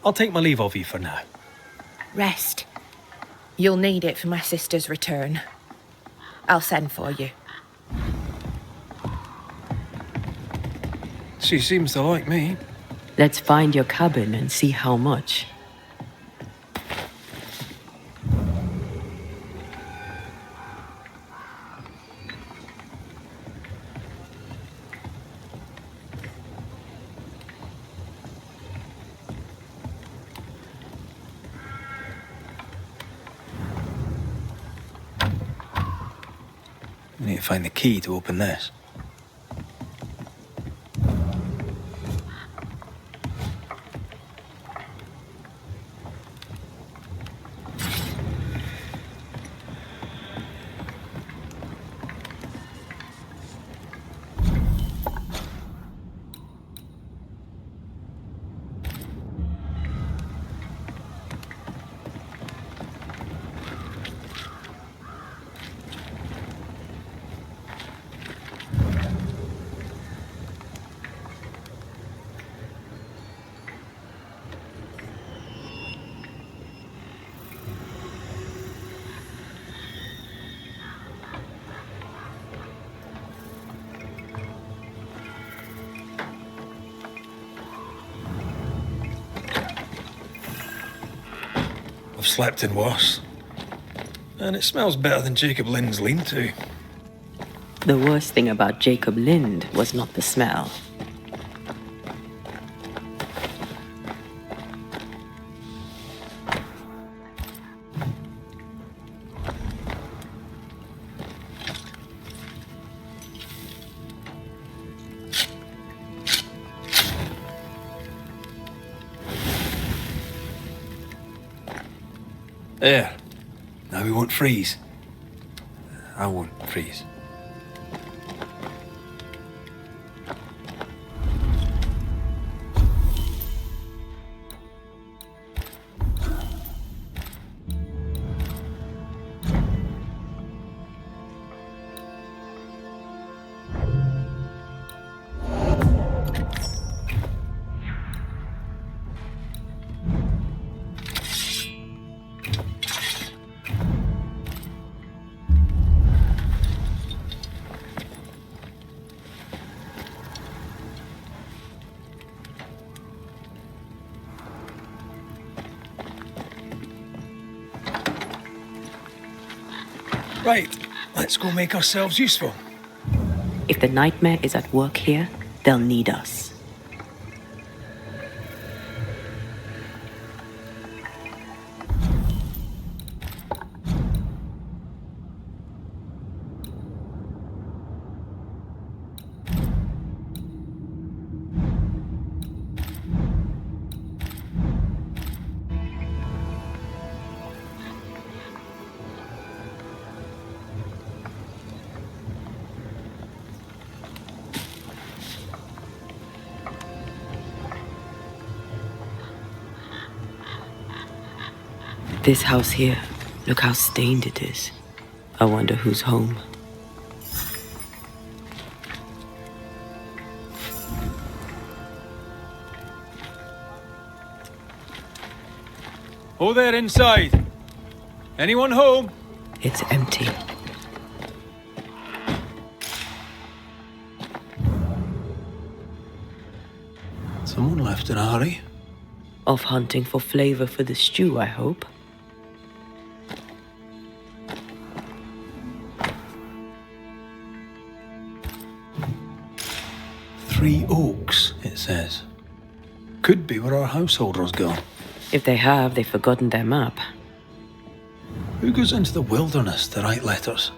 I'll take my leave of you for now. Rest. You'll need it for my sister's return. I'll send for you. She seems to like me. Let's find your cabin and see how much. We need to find the key to open this. I've slept in worse. And it smells better than Jacob Lind's lean-to. The worst thing about Jacob Lind was not the smell. There. Now we won't freeze. I won't freeze. Right, let's go make ourselves useful. If the nightmare is at work here, they'll need us. This house here, look how stained it is. I wonder who's home. Oh, there inside. Anyone home? It's empty. Someone left in a hurry. Off hunting for flavor for the stew, I hope. Three Oaks, it says. Could be where our householder's gone. If they have, they've forgotten their map. Who goes into the wilderness to write letters?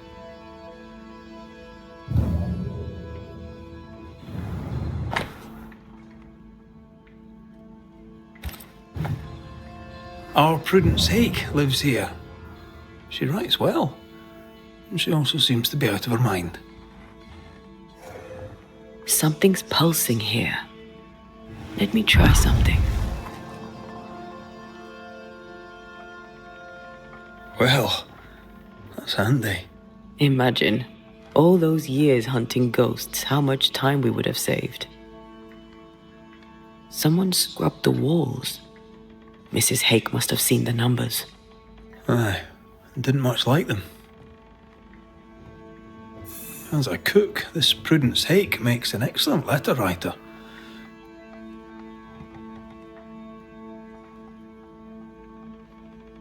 Our Prudence Hake lives here. She writes well. And she also seems to be out of her mind. Something's pulsing here. Let me try something. Well, that's handy. Imagine all those years hunting ghosts, how much time we would have saved. Someone scrubbed the walls. Mrs. Hake must have seen the numbers. Aye, didn't much like them. As a cook, this Prudence Hake makes an excellent letter writer.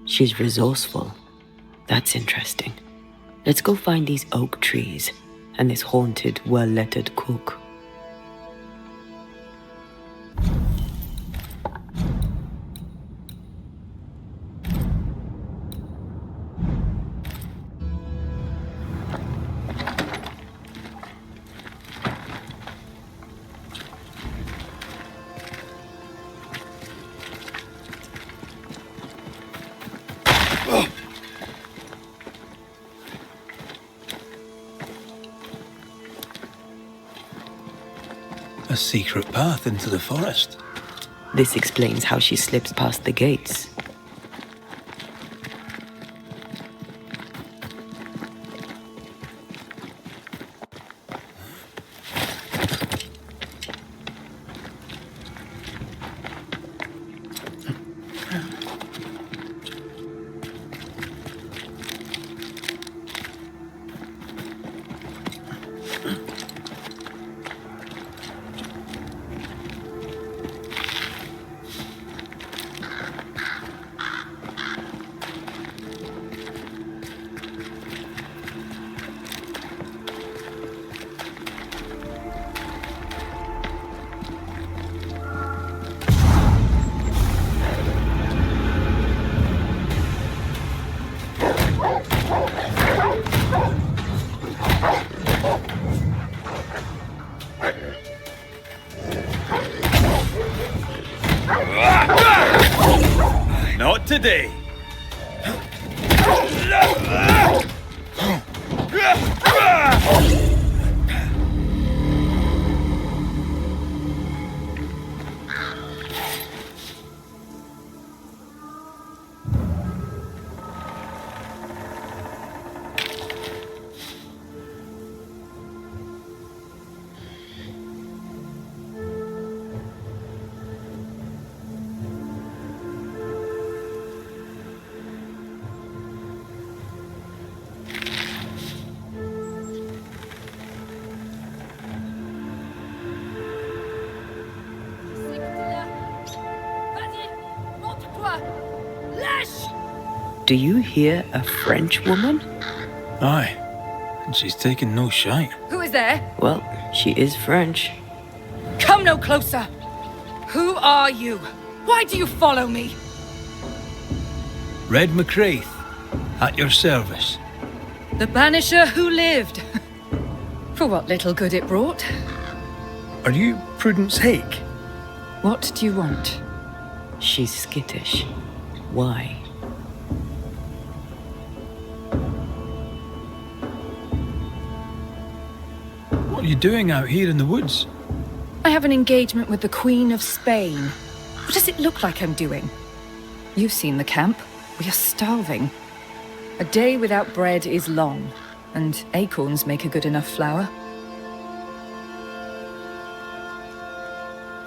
She's resourceful. That's interesting. Let's go find these oak trees and this haunted, well-lettered cook. A secret path into the forest. This explains how she slips past the gates. Not today. Do you hear a French woman? Aye, and she's taking no shite. Who is there? Well, she is French. Come no closer! Who are you? Why do you follow me? Red McCraith, at your service. The Banisher who lived. For what little good it brought. Are you Prudence Hake? What do you want? She's skittish. Why? What are you doing out here in the woods? I have an engagement with the Queen of Spain. What does it look like I'm doing? You've seen the camp. We are starving. A day without bread is long, and acorns make a good enough flour.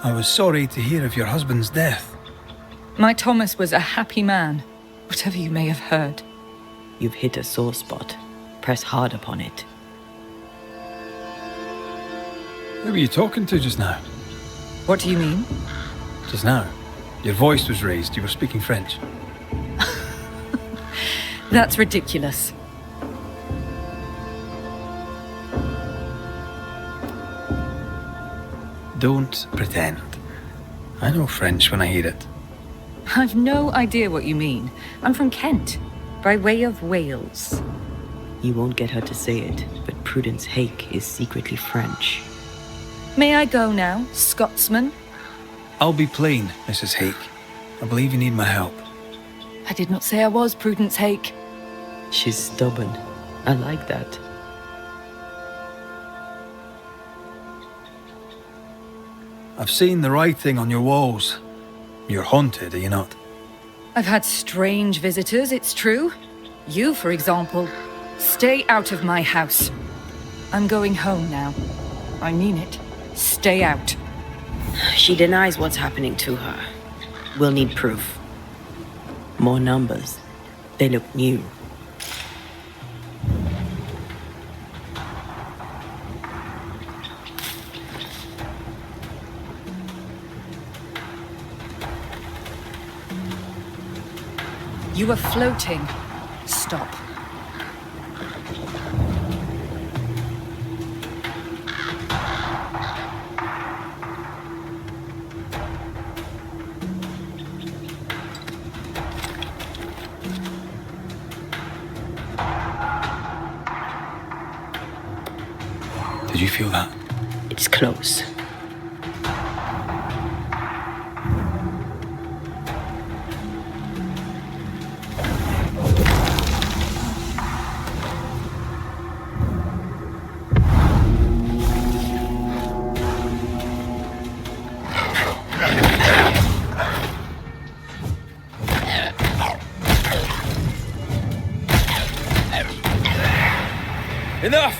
I was sorry to hear of your husband's death. My Thomas was a happy man, whatever you may have heard. You've hit a sore spot. Press hard upon it. Who were you talking to just now? What do you mean? Just now. Your voice was raised. You were speaking French. That's ridiculous. Don't pretend. I know French when I hear it. I've no idea what you mean. I'm from Kent, by way of Wales. You won't get her to say it, but Prudence Hake is secretly French. May I go now, Scotsman? I'll be plain, Mrs. Hake. I believe you need my help. I did not say I was Prudence Hake. She's stubborn. I like that. I've seen the writing on your walls. You're haunted, are you not? I've had strange visitors, it's true. You, for example, stay out of my house. I'm going home now. I mean it. Stay out. She denies what's happening to her. We'll need proof. More numbers. They look new. You are floating. Stop. Did you feel that? It's close. Enough!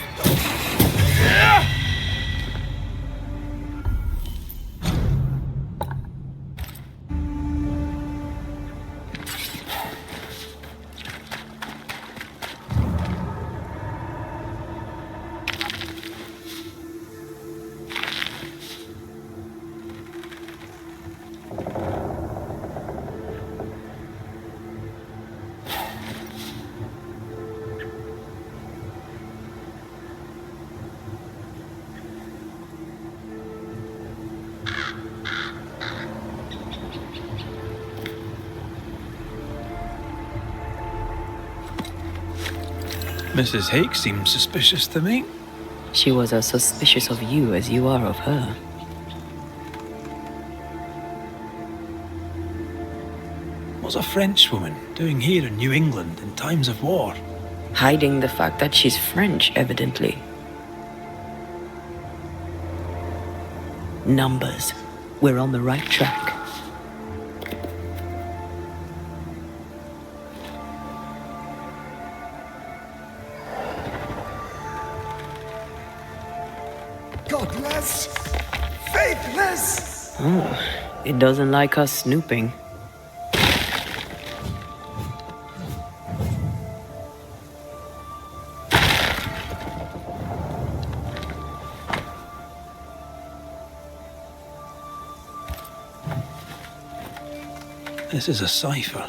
Mrs. Hake seems suspicious to me. She was as suspicious of you as you are of her. What's a Frenchwoman doing here in New England in times of war? Hiding the fact that she's French, evidently. Numbers. We're on the right track. Godless! Faithless! Oh, it doesn't like us snooping. This is a cipher.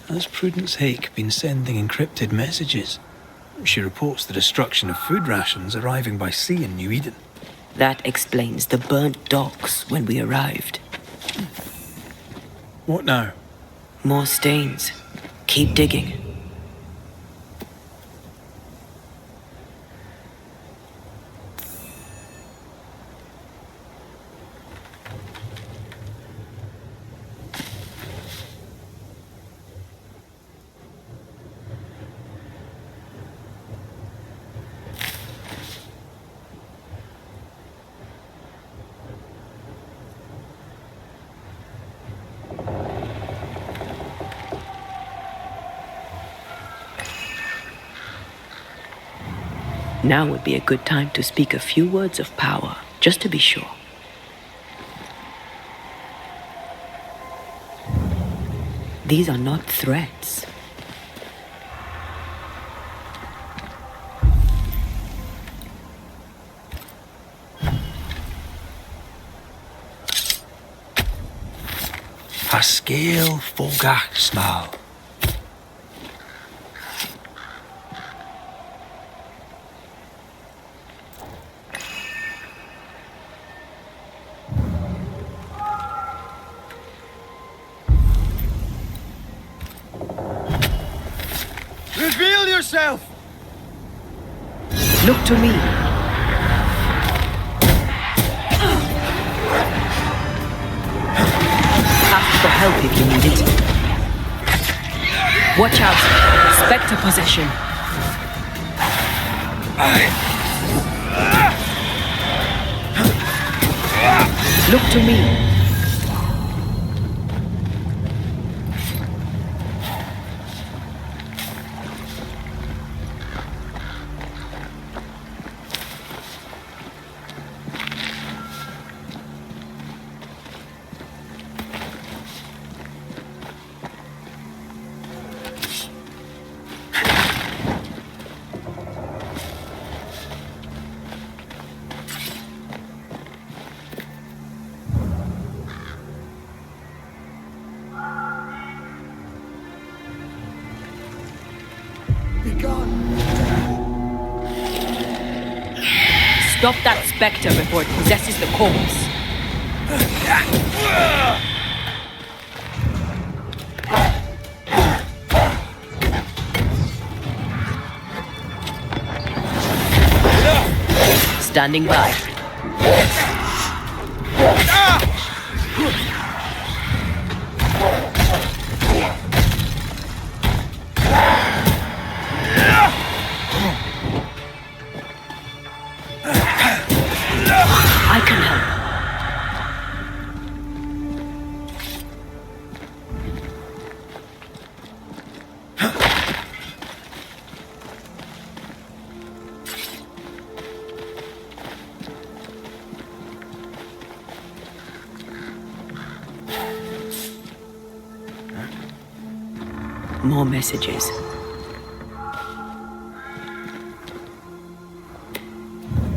Has Prudence Hake been sending encrypted messages? She reports the destruction of food rations arriving by sea in New Eden. That explains the burnt docks when we arrived. What now? More stains. Keep digging. Now would be a good time to speak a few words of power, just to be sure. These are not threats. Pascal Fogachsmal. Reveal yourself! Look to me. Ask for help if you need it. Watch out. Spectre possession. Look to me. Stop that spectre before it possesses the corpse. Standing by. I can help. More messages.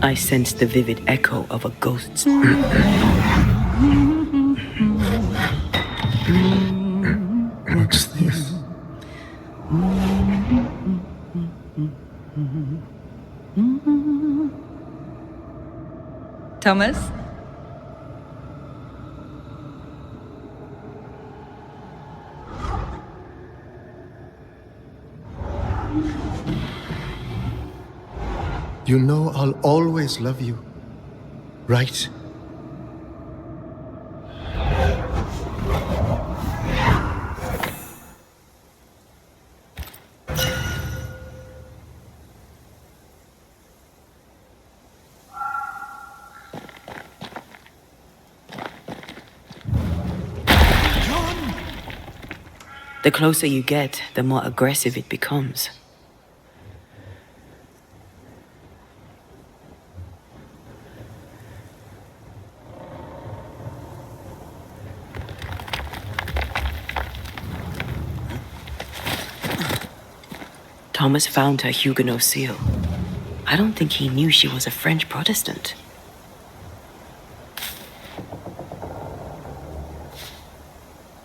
I sense the vivid echo of a ghost's. What's this? Thomas? You know I'll always love you, right? The closer you get, the more aggressive it becomes. Thomas found her Huguenot seal. I don't think he knew she was a French Protestant.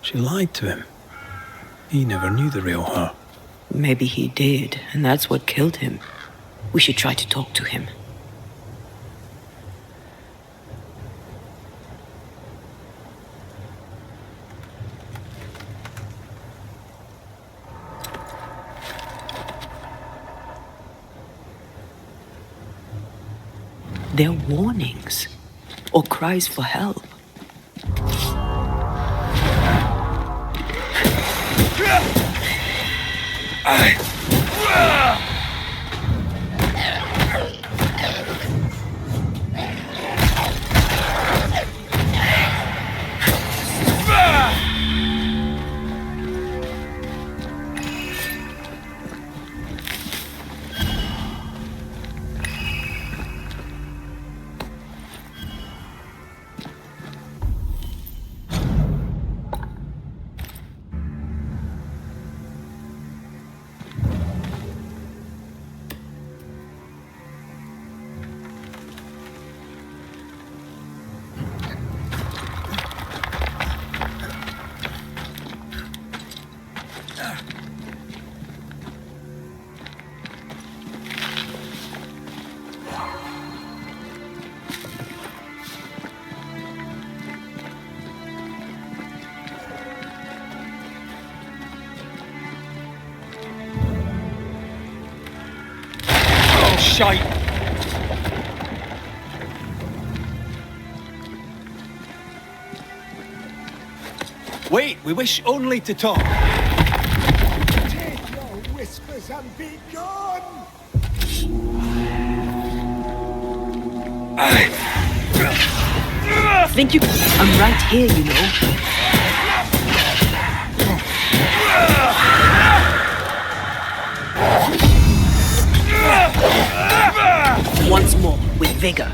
She lied to him. He never knew the real her. Maybe he did, and that's what killed him. We should try to talk to him. They're warnings or cries for help. Shite! Wait, we wish only to talk. Take your whispers and be gone! Think you... I'm right here, you know. Once more, with vigor.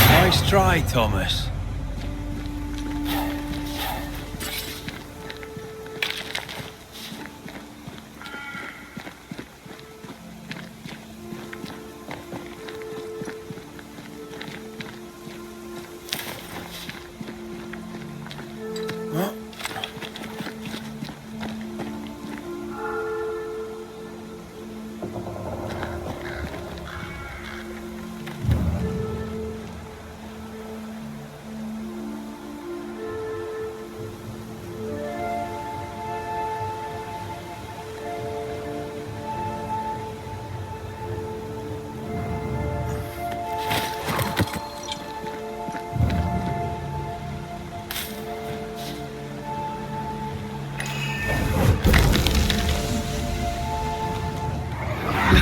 Nice try, Thomas.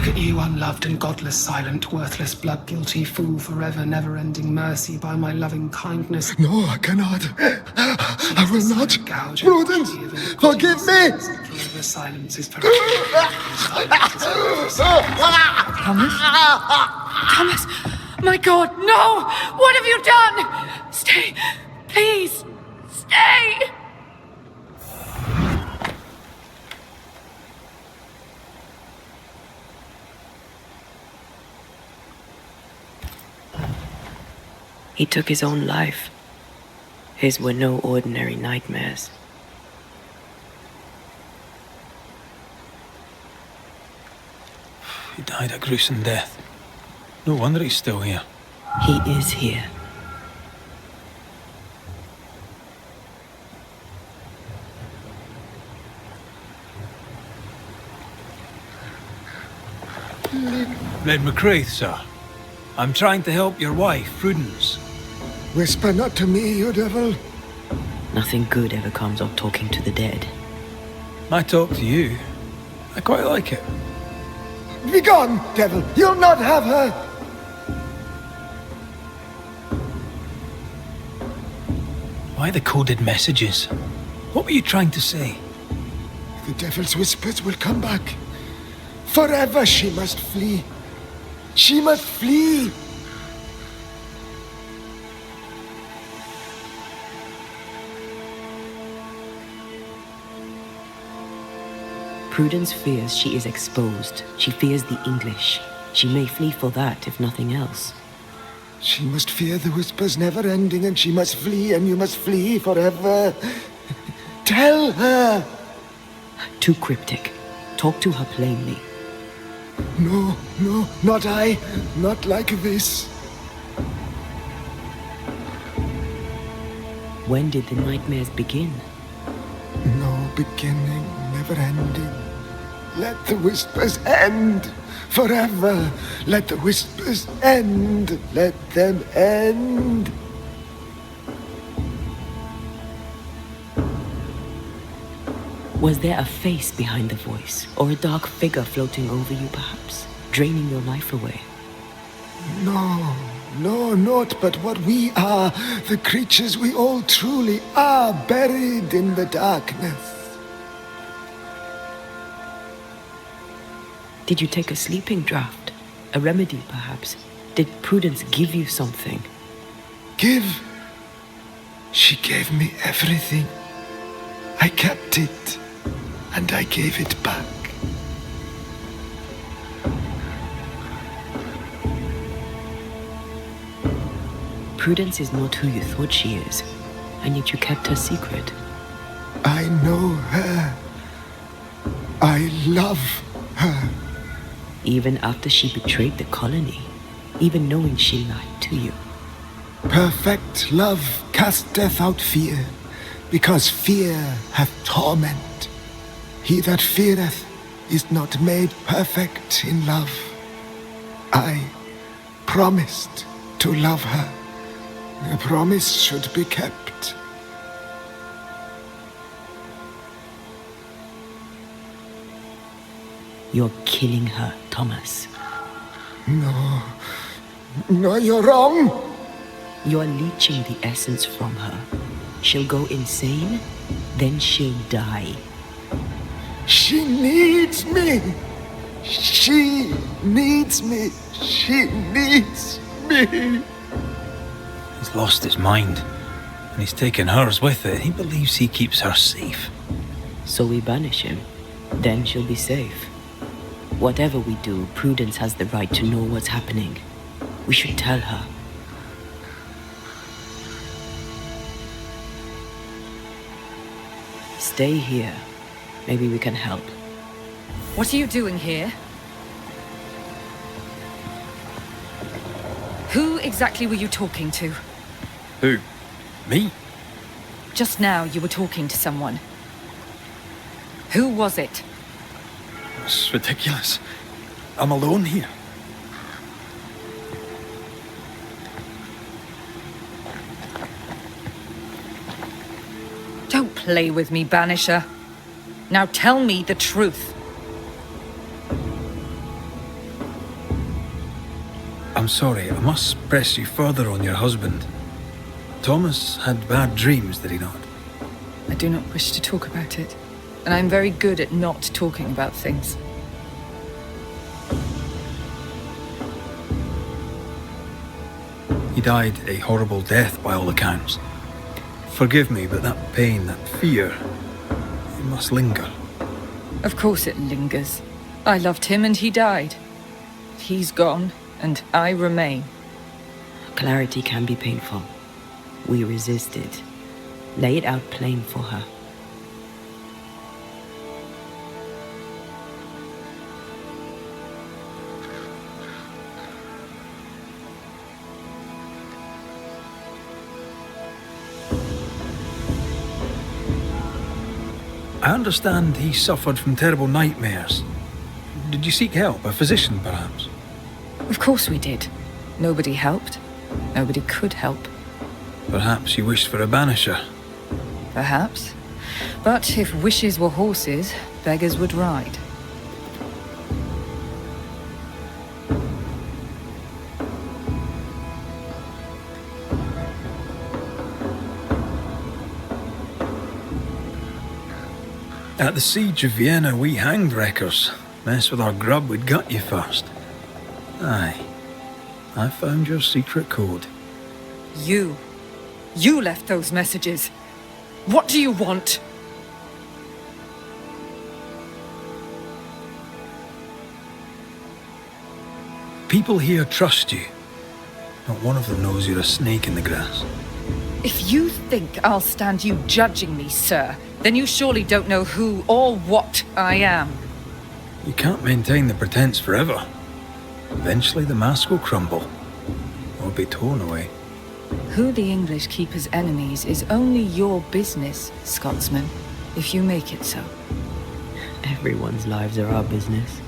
Look at you, unloved and godless, silent, worthless, blood-guilty fool, forever, never-ending mercy by my loving kindness. No, I cannot. I will not. Prudence, forgive me! Forever silence is Thomas? Thomas! My God, no! What have you done? Stay! Please! Stay! He took his own life. His were no ordinary nightmares. He died a gruesome death. No wonder he's still here. He is here. Led McCraith, sir. I'm trying to help your wife, Prudence. Whisper not to me, you devil. Nothing good ever comes of talking to the dead. I talk to you. I quite like it. Begone, devil! You'll not have her! Why the coded messages? What were you trying to say? The devil's whispers will come back. Forever she must flee. She must flee! Prudence fears she is exposed. She fears the English. She may flee for that, if nothing else. She must fear the whispers never ending, and she must flee, and you must flee forever. Tell her! Too cryptic. Talk to her plainly. No, no, not I. Not like this. When did the nightmares begin? No beginning, never ending. Let the whispers end forever. Let the whispers end. Let them end. Was there a face behind the voice, or a dark figure floating over you, perhaps, draining your life away? No, no, not but what we are, the creatures we all truly are, buried in the darkness. Did you take a sleeping draught? A remedy, perhaps? Did Prudence give you something? Give? She gave me everything. I kept it, and I gave it back. Prudence is not who you thought she is, and yet you kept her secret. I know her. I love her. Even after she betrayed the colony, even knowing she lied to you. Perfect love casteth out fear, because fear hath torment. He that feareth is not made perfect in love. I promised to love her. The promise should be kept. You're killing her, Thomas. No. No, you're wrong. You're leeching the essence from her. She'll go insane, then she'll die. She needs me. She needs me. She needs me. He's lost his mind, and he's taken hers with it. He believes he keeps her safe. So we banish him. Then she'll be safe. Whatever we do, Prudence has the right to know what's happening. We should tell her. Stay here. Maybe we can help. What are you doing here? Who exactly were you talking to? Who? Me? Just now you were talking to someone. Who was it? It's ridiculous. I'm alone here. Don't play with me, Banisher. Now tell me the truth. I'm sorry, I must press you further on your husband. Thomas had bad dreams, did he not? I do not wish to talk about it, and I'm very good at not talking about things. He died a horrible death by all accounts. Forgive me, but that pain, that fear, it must linger. Of course it lingers. I loved him and he died. He's gone, and I remain. Clarity can be painful. We resisted. Lay it out plain for her. I understand he suffered from terrible nightmares. Did you seek help? A physician, perhaps? Of course we did. Nobody helped. Nobody could help. Perhaps you wished for a banisher. Perhaps. But if wishes were horses, beggars would ride. At the siege of Vienna, we hanged wreckers. Mess with our grub, we'd gut you first. Aye. I found your secret code. You left those messages. What do you want? People here trust you. Not one of them knows you're a snake in the grass. If you think I'll stand you judging me, sir, then you surely don't know who or what I am. You can't maintain the pretense forever. Eventually the mask will crumble, or be torn away. Who the English keep as enemies is only your business, Scotsman, if you make it so. Everyone's lives are our business.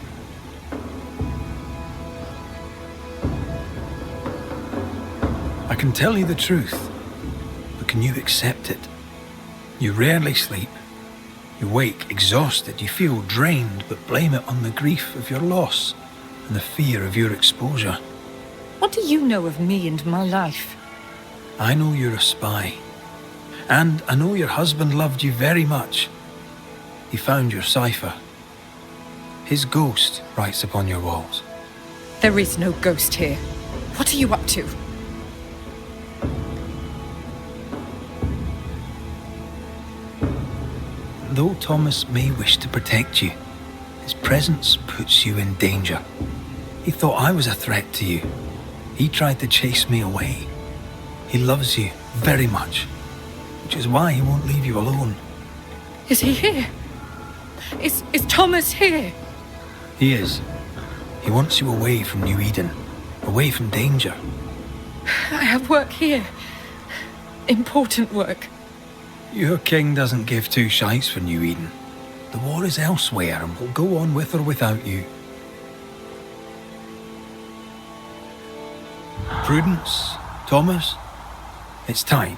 I can tell you the truth, but can you accept it? You rarely sleep. You wake exhausted, you feel drained, but blame it on the grief of your loss and the fear of your exposure. What do you know of me and my life? I know you're a spy. And I know your husband loved you very much. He found your cipher. His ghost writes upon your walls. There is no ghost here. What are you up to? Though Thomas may wish to protect you, his presence puts you in danger. He thought I was a threat to you. He tried to chase me away. He loves you very much, which is why he won't leave you alone. Is he here? Is Thomas here? He is. He wants you away from New Eden, away from danger. I have work here. Important work. Your king doesn't give two shites for New Eden. The war is elsewhere and will go on with or without you. Prudence, Thomas, it's time.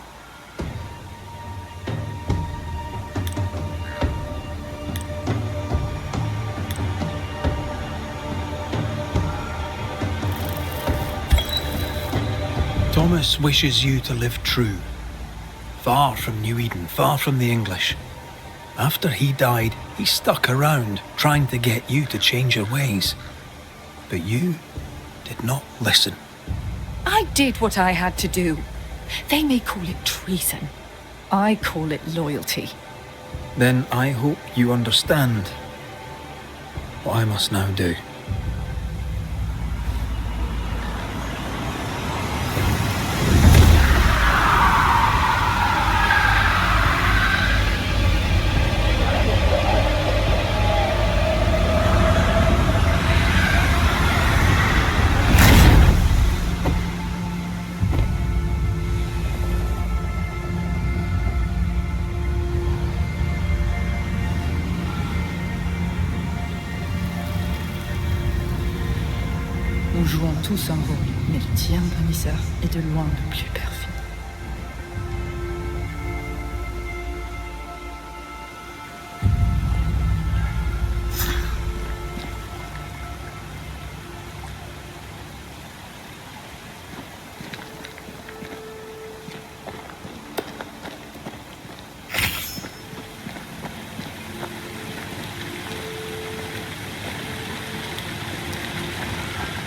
Thomas wishes you to live true. Far from New Eden, far from the English. After he died, he stuck around, trying to get you to change your ways. But you did not listen. I did what I had to do. They may call it treason. I call it loyalty. Then I hope you understand what I must now do. Nous jouons tous un rôle, mais le tien, Banishers, est de loin le plus perfide.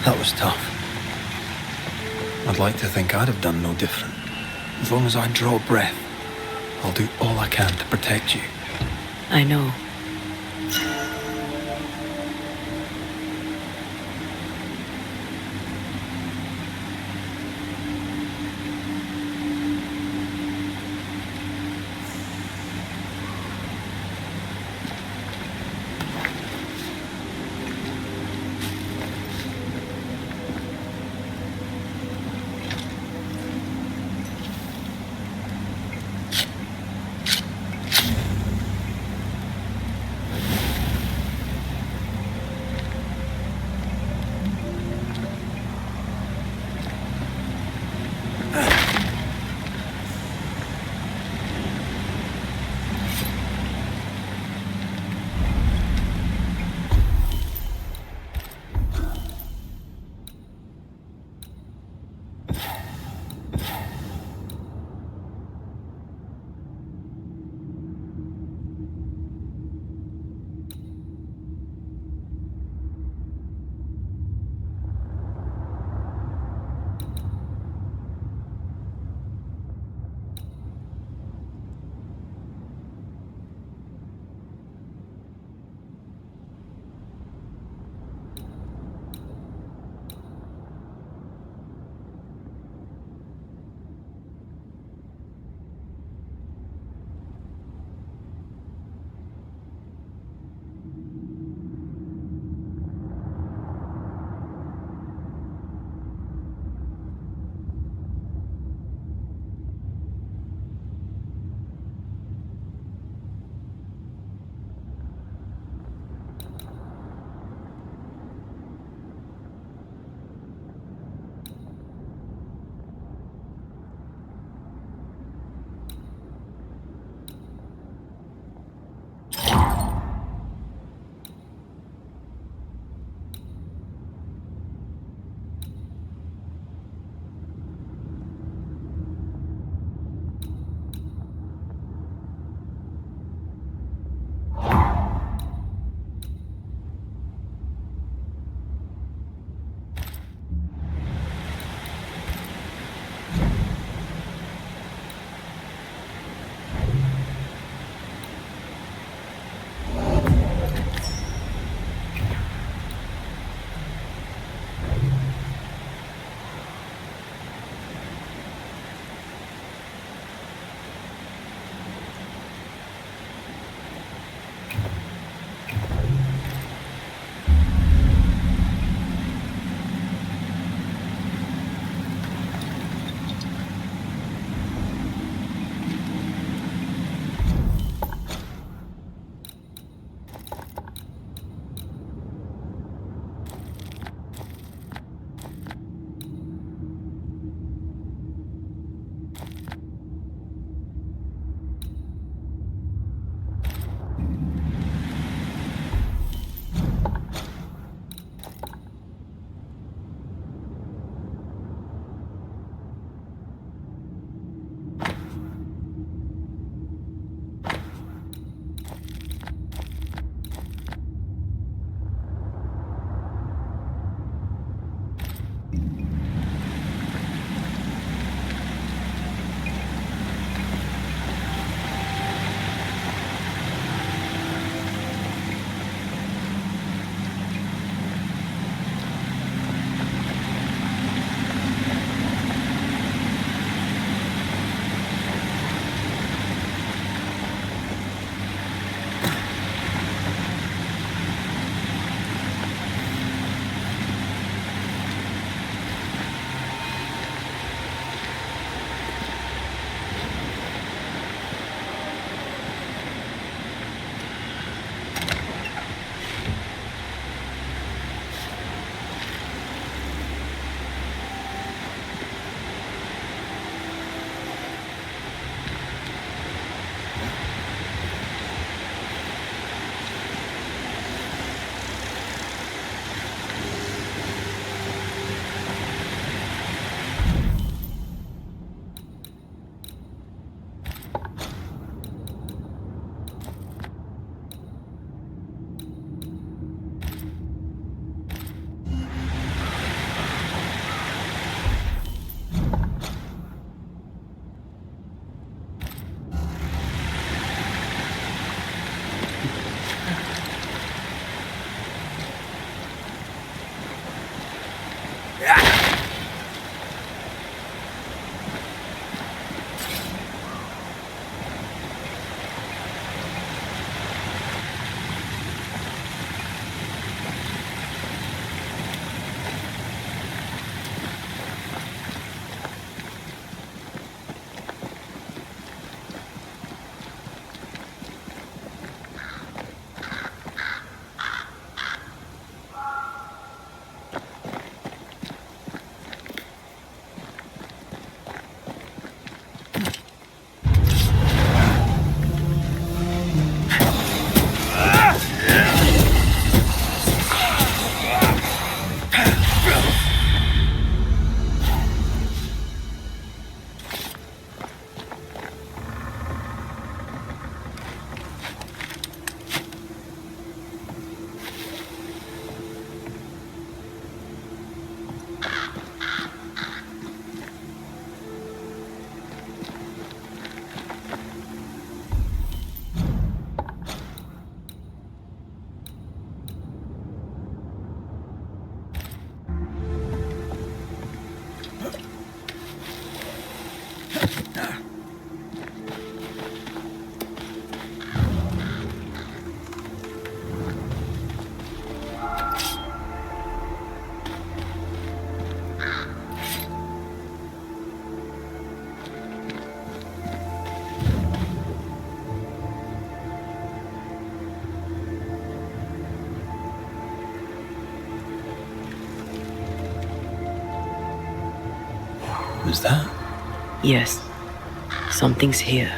That was tough. I'd like to think I'd have done no different. As long as I draw breath, I'll do all I can to protect you. I know. was that? Yes. Something's here.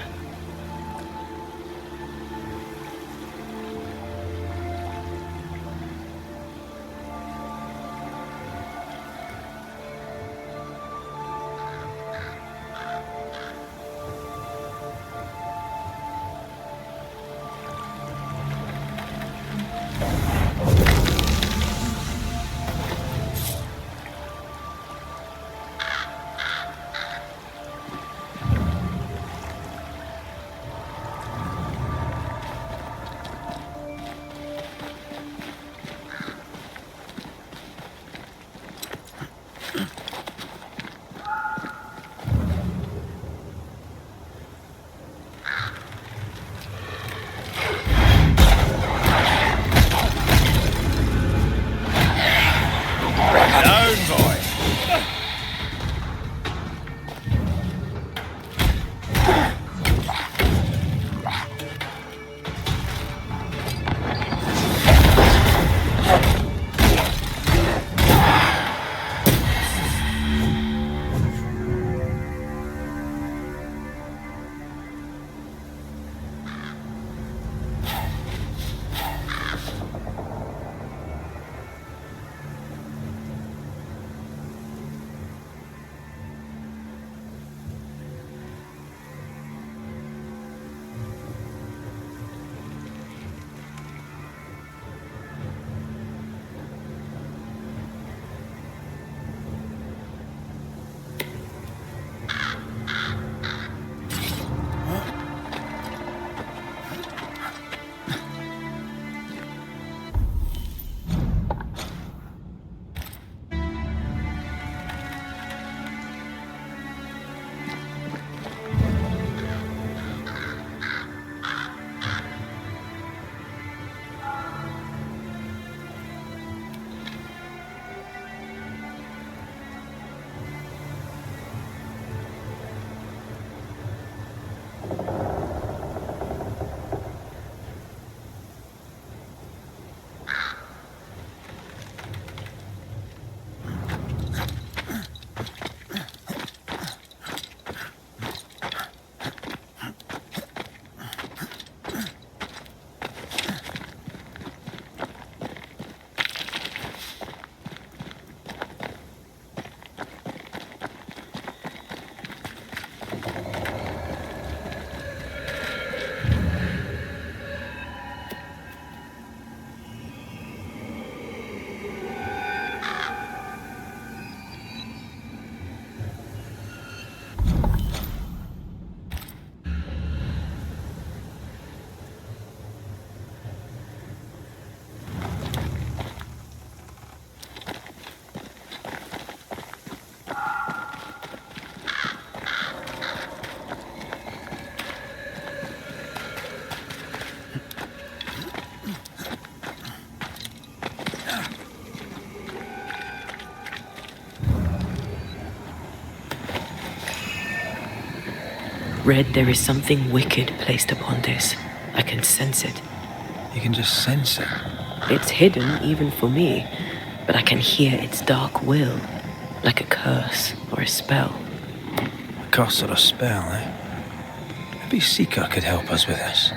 Red, there is something wicked placed upon this. I can sense it. You can just sense it? It's hidden, even for me, but I can hear its dark will, like a curse or a spell. A curse or a spell, eh? Maybe Seeker could help us with this.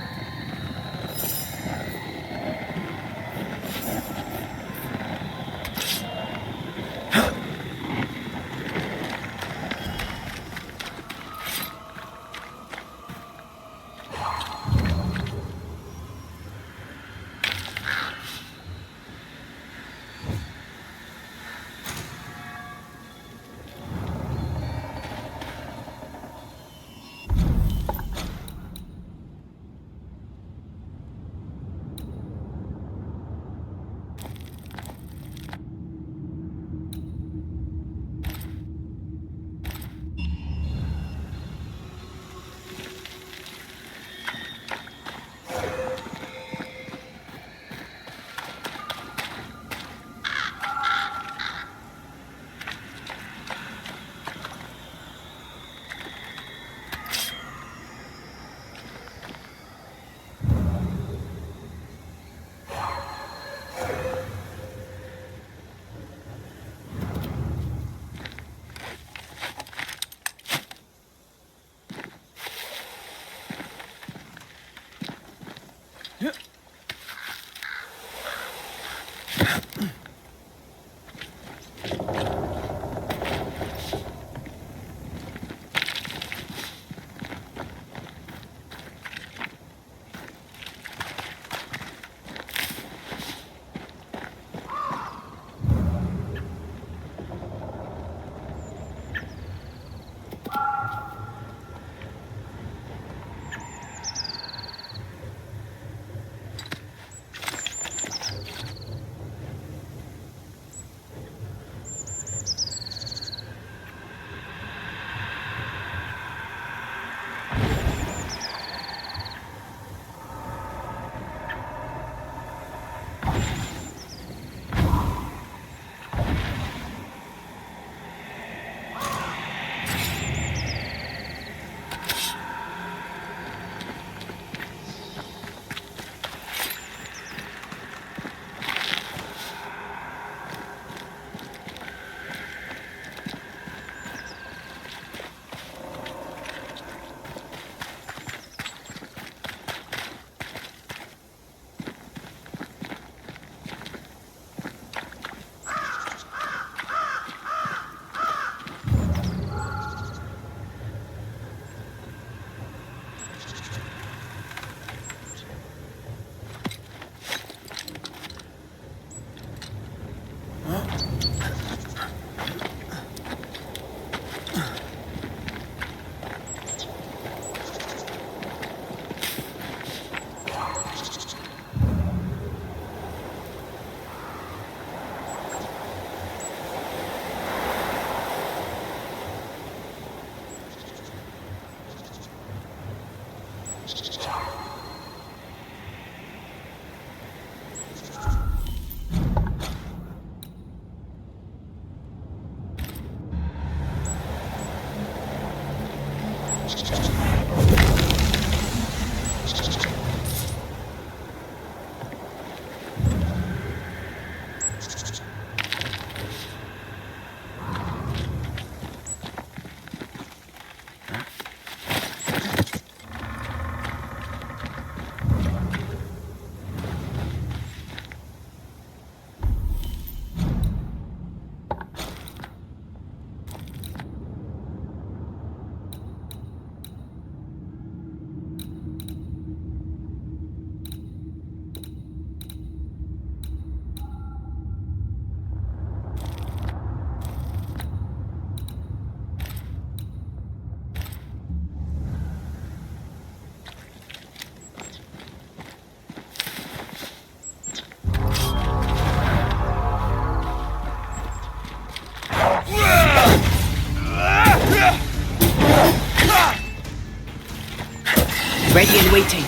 ready and waiting.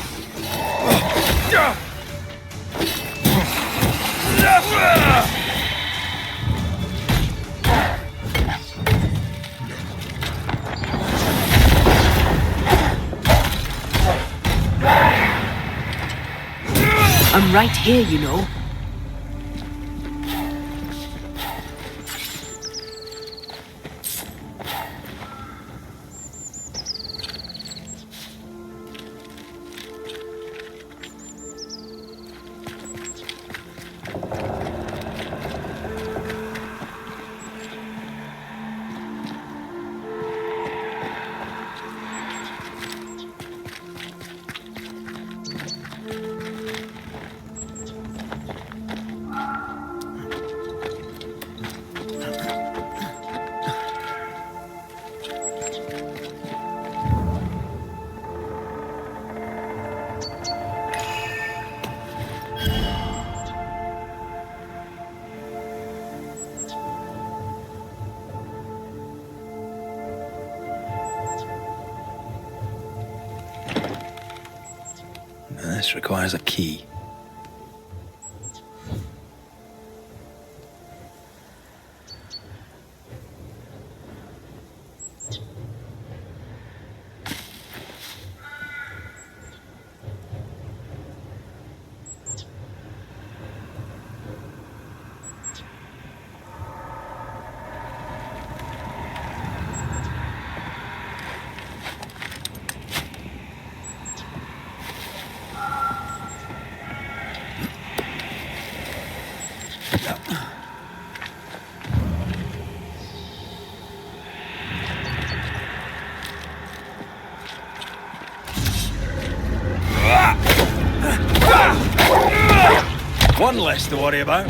I'm right here, you know. This requires a key. One less to worry about.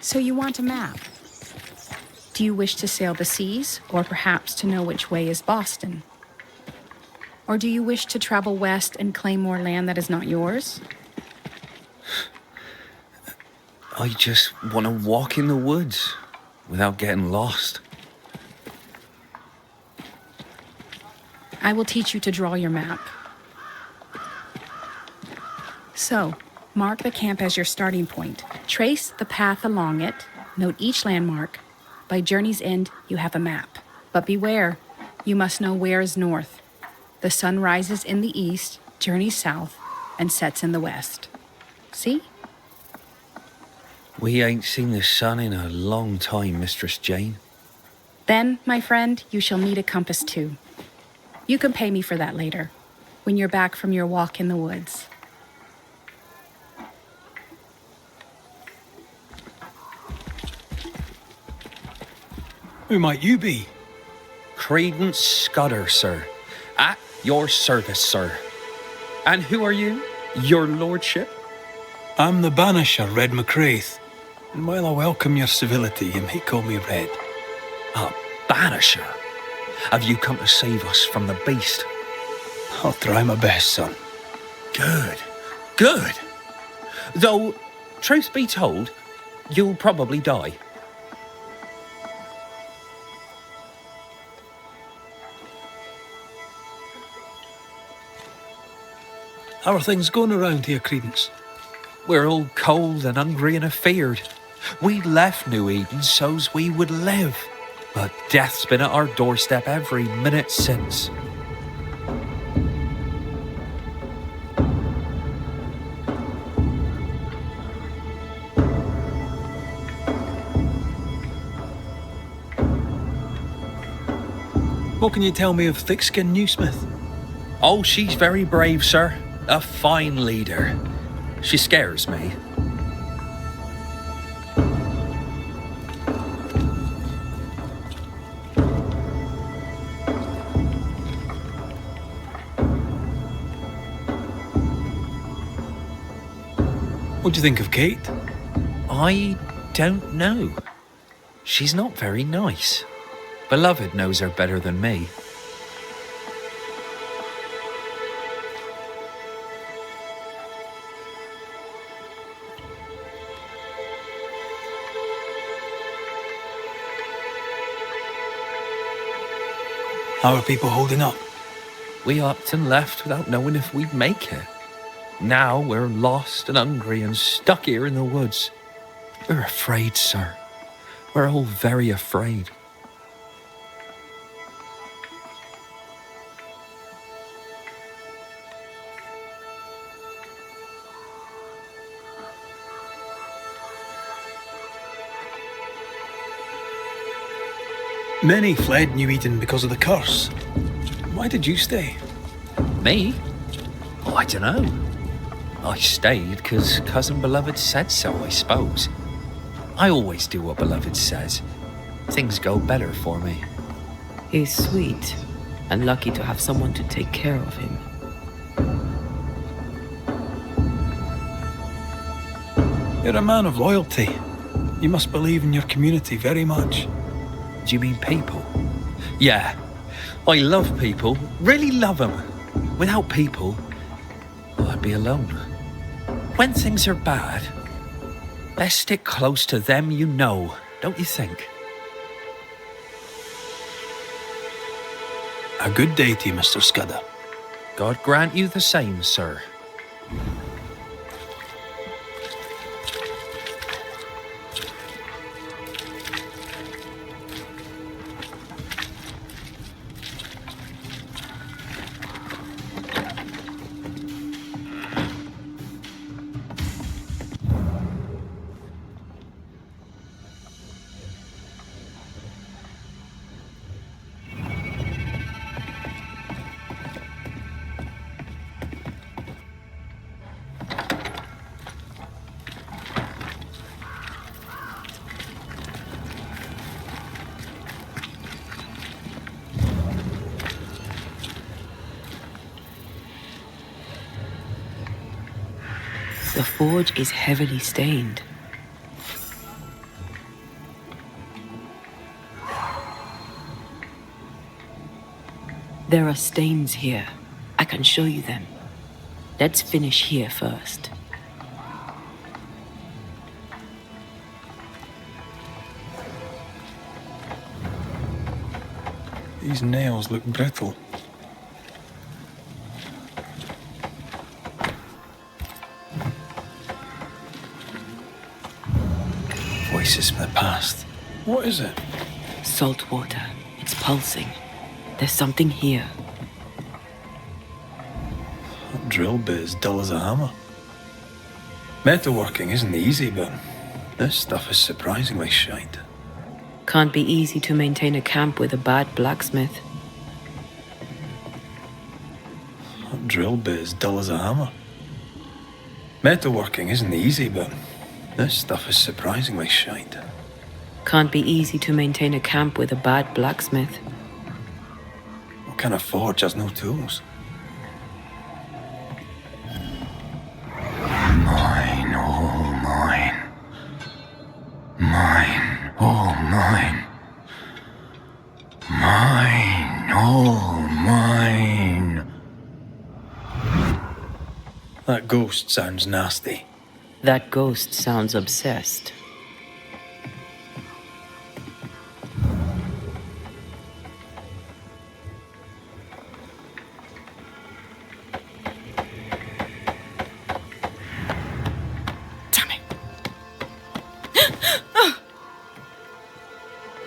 So you want a map? Do you wish to sail the seas, or perhaps to know which way is Boston? Or do you wish to travel west and claim more land that is not yours? I just want to walk in the woods without getting lost. I will teach you to draw your map. So, mark the camp as your starting point. Trace the path along it. Note each landmark. By journey's end, you have a map. But beware, you must know where is north. The sun rises in the east, journeys south, and sets in the west. See? We ain't seen the sun in a long time, Mistress Jane. Then, my friend, you shall need a compass too. You can pay me for that later, when you're back from your walk in the woods. Who might you be? Credence Scudder, sir. At your service, sir. And who are you? Your lordship? I'm the Banisher, Red McCraith. And while I welcome your civility, you may call me Red. A Banisher? Have you come to save us from the beast? I'll try my best, son. Good. Good. Though, truth be told, you'll probably die. How are things going around here, Credence? We're all cold and hungry and afeared. We left New Eden so's we would live. But death's been at our doorstep every minute since. What can you tell me of Thick-Skinned Newsmith? Oh, she's very brave, sir. A fine leader. She scares me. What do you think of Kate? I don't know. She's not very nice. Beloved knows her better than me. How are people holding up? We upped and left without knowing if we'd make it. Now we're lost and hungry and stuck here in the woods. We're afraid, sir. We're all very afraid. Many fled New Eden because of the curse. Why did you stay? Me? Oh, I don't know. I stayed because Cousin Beloved said so, I suppose. I always do what Beloved says. Things go better for me. He's sweet and lucky to have someone to take care of him. You're a man of loyalty. You must believe in your community very much. Do you mean people? Yeah. I love people. Really love them. Without people, well, I'd be alone. When things are bad, best stick close to them you know, don't you think? A good day to you, Mr. Scudder. God grant you the same, sir. The forge is heavily stained. There are stains here. I can show you them. Let's finish here first. These nails look brittle. Voices from the past. What is it? Salt water. It's pulsing. There's something here. That drill bit is dull as a hammer. Metalworking isn't easy, but this stuff is surprisingly shite. Can't be easy to maintain a camp with a bad blacksmith. That drill bit is dull as a hammer. Metalworking isn't easy, but this stuff is surprisingly shite. Can't be easy to maintain a camp with a bad blacksmith. What kind of forge has no tools? Mine, all mine. Mine, all mine. Mine, all mine. That ghost sounds nasty. That ghost sounds obsessed.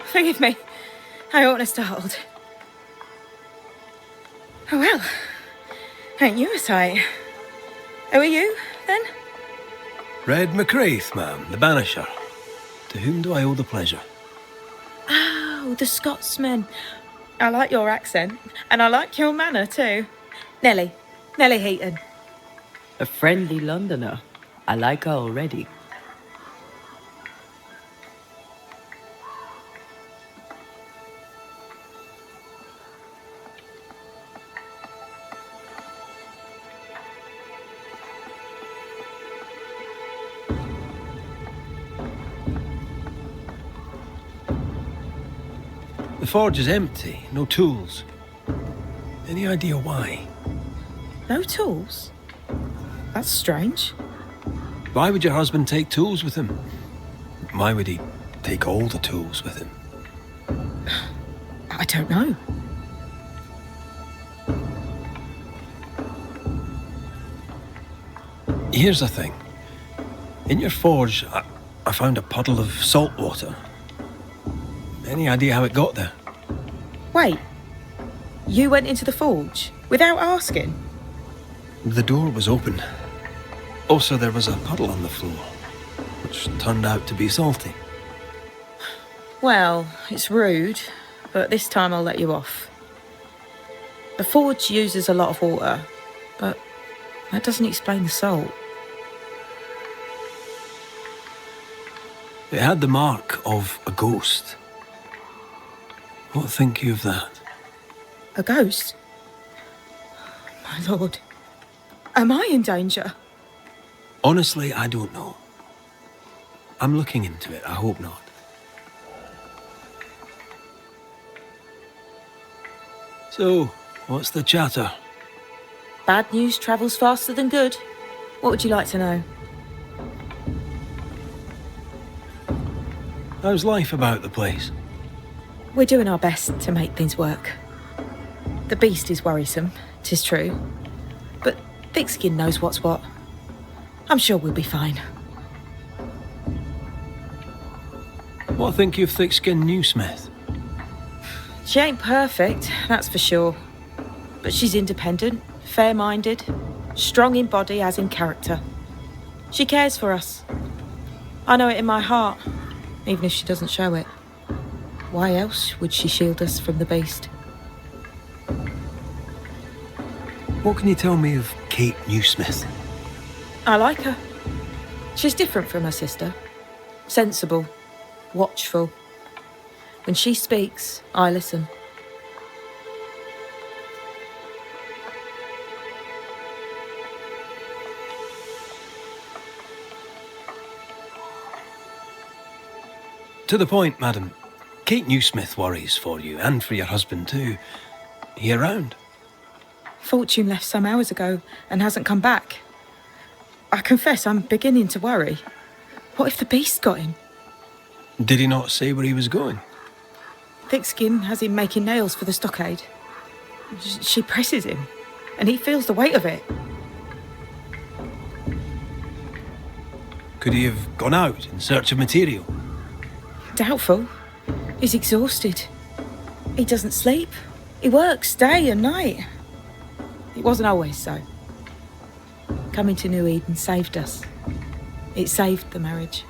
Forgive me. I oughtn't have startled. Oh well. Ain't you a sight? Who are you, then? Red McCraith, ma'am, the Banisher. To whom do I owe the pleasure? Oh, the Scotsman. I like your accent, and I like your manner too. Nellie Heaton. A friendly Londoner. I like her already. The forge is empty, no tools. Any idea why? No tools? That's strange. Why would your husband take tools with him? Why would he take all the tools with him? I don't know. Here's the thing. In your forge, I found a puddle of salt water. Any idea how it got there? Wait. You went into the forge without asking? The door was open. Also, there was a puddle on the floor, which turned out to be salty. Well, it's rude, but this time I'll let you off. The forge uses a lot of water, but that doesn't explain the salt. It had the mark of a ghost. What think you of that? A ghost? My lord. Am I in danger? Honestly, I don't know. I'm looking into it, I hope not. So, what's the chatter? Bad news travels faster than good. What would you like to know? How's life about the place? We're doing our best to make things work. The beast is worrisome, 'tis true. But Thickskin knows what's what. I'm sure we'll be fine. What think you of Thickskin Newsmith? She ain't perfect, that's for sure. But she's independent, fair-minded, strong in body as in character. She cares for us. I know it in my heart, even if she doesn't show it. Why else would she shield us from the beast? What can you tell me of Kate Newsmith? I like her. She's different from her sister. Sensible, watchful. When she speaks, I listen. To the point, madam. Kate Newsmith worries for you, and for your husband too. He around? Fortune left some hours ago and hasn't come back. I confess I'm beginning to worry. What if the beast got him? Did he not say where he was going? Thickskin has him making nails for the stockade. She presses him, and he feels the weight of it. Could he have gone out in search of material? Doubtful. He's exhausted. He doesn't sleep. He works day and night. It wasn't always so. Coming to New Eden saved us. It saved the marriage.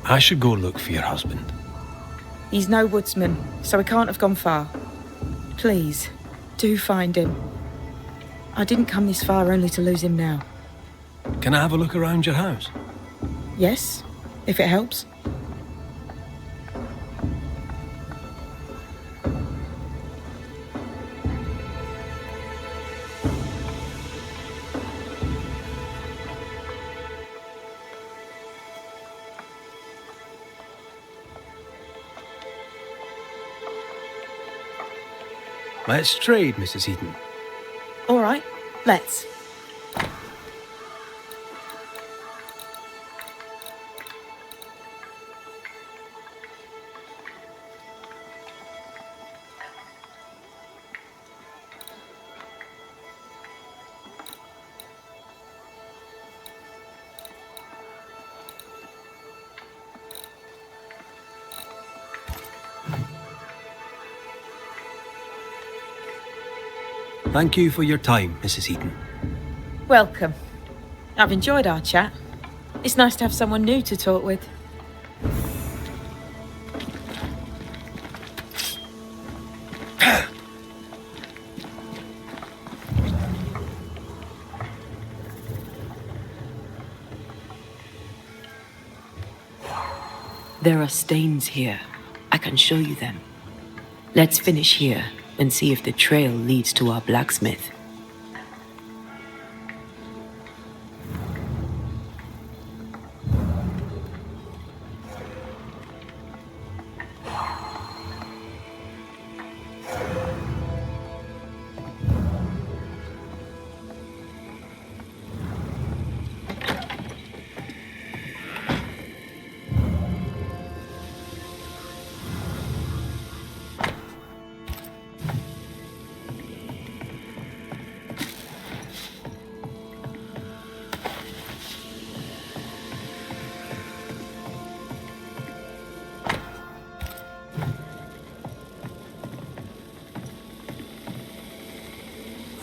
I should go look for your husband. He's no woodsman, so he can't have gone far. Please, do find him. I didn't come this far only to lose him now. Can I have a look around your house? Yes, if it helps. Let's trade, Mrs. Eden. All right, let's. Thank you for your time, Mrs. Eden. Welcome. I've enjoyed our chat. It's nice to have someone new to talk with. There are stains here. I can show you them. Let's finish here and see if the trail leads to our blacksmith.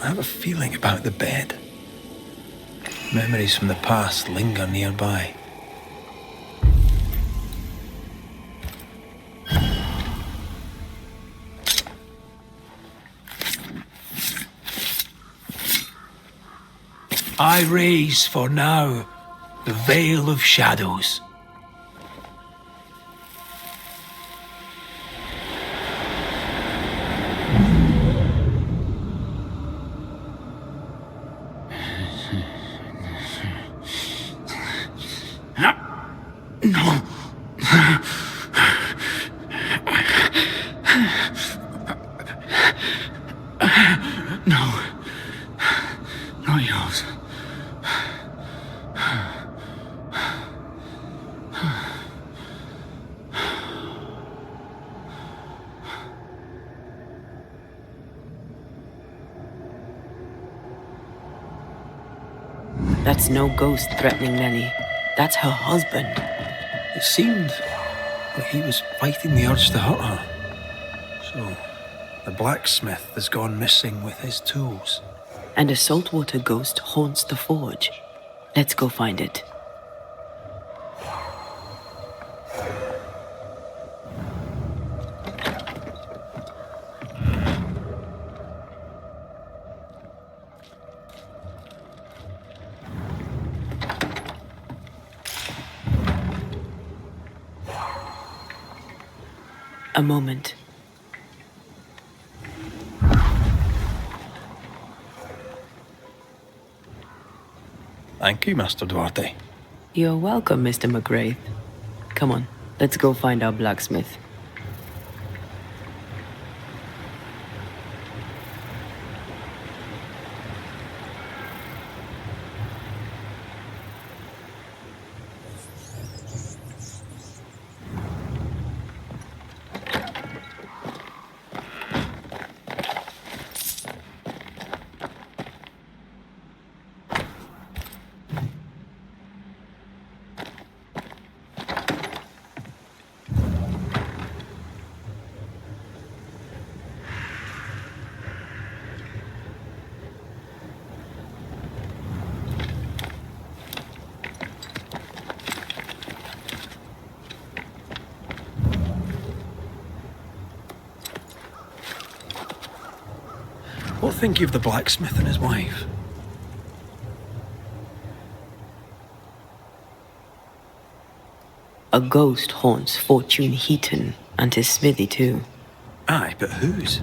I have a feeling about the bed. Memories from the past linger nearby. I raise for now the veil of shadows. No. No. Not yours. That's no ghost threatening Nellie. That's her husband. It seemed like he was fighting the urge to hurt her. So, the blacksmith has gone missing with his tools. And a saltwater ghost haunts the forge. Let's go find it. A moment. Thank you, Master Duarte. You're welcome, Mr. McGrath. Come on, let's go find our blacksmith. What think you of the blacksmith and his wife? A ghost haunts Fortune Heaton and his smithy too. Aye, but whose?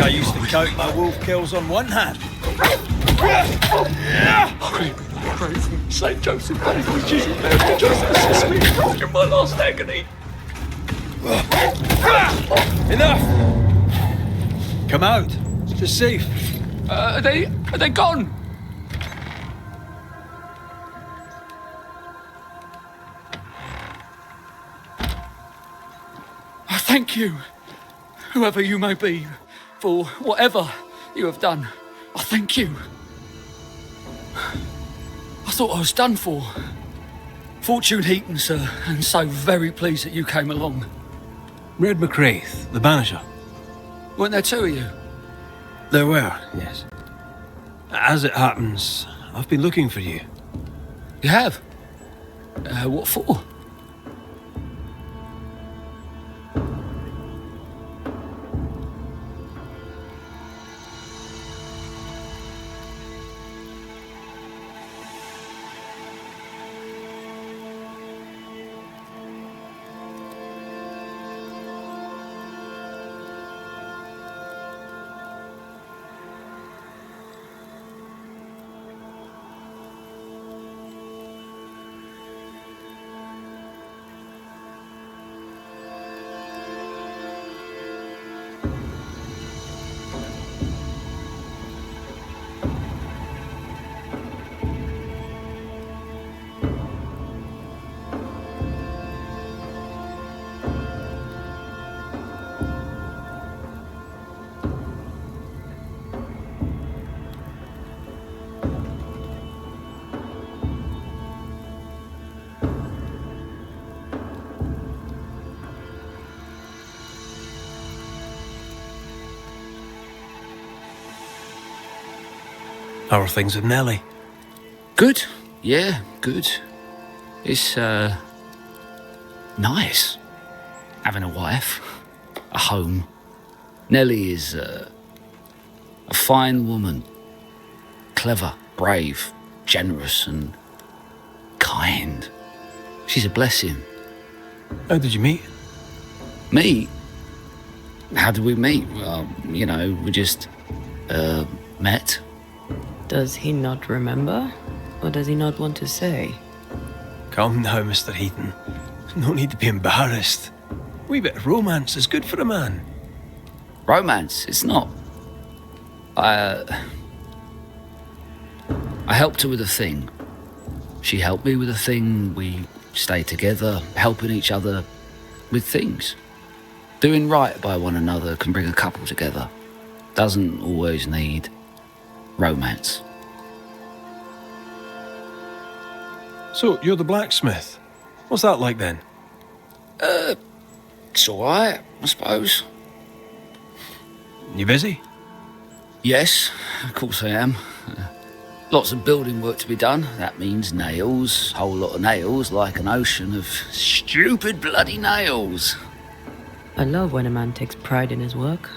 I used to count my wolf kills on one hand. Pray for Saint Joseph, pray for Jesus, Mary, Joseph, assist me after my last agony. Enough! Come out. It's safe. Are they gone? I thank you, whoever you may be, for whatever you have done. I thank you. I thought I was done for. Fortune Heaton, sir, and so very pleased that you came along. Red McCraith, the Banisher. Weren't there two of you? There were, yes. As it happens, I've been looking for you. You have? What for? How are things with Nellie? Good. Yeah, good. It's, nice. Having a wife. A home. Nellie is, a fine woman. Clever, brave, generous and kind. She's a blessing. How did you meet? Meet? How did we meet? Well, you know, we just, met. Does he not remember? Or does he not want to say? Calm now, Mr. Heaton. No need to be embarrassed. A wee bit of romance is good for a man. Romance? It's not. I helped her with a thing. She helped me with a thing. We stayed together, helping each other with things. Doing right by one another can bring a couple together. Doesn't always need romance. So, you're the blacksmith. What's that like then? It's alright, I suppose. You busy? Yes, of course I am. Lots of building work to be done. That means nails, whole lot of nails, like an ocean of stupid bloody nails. I love when a man takes pride in his work.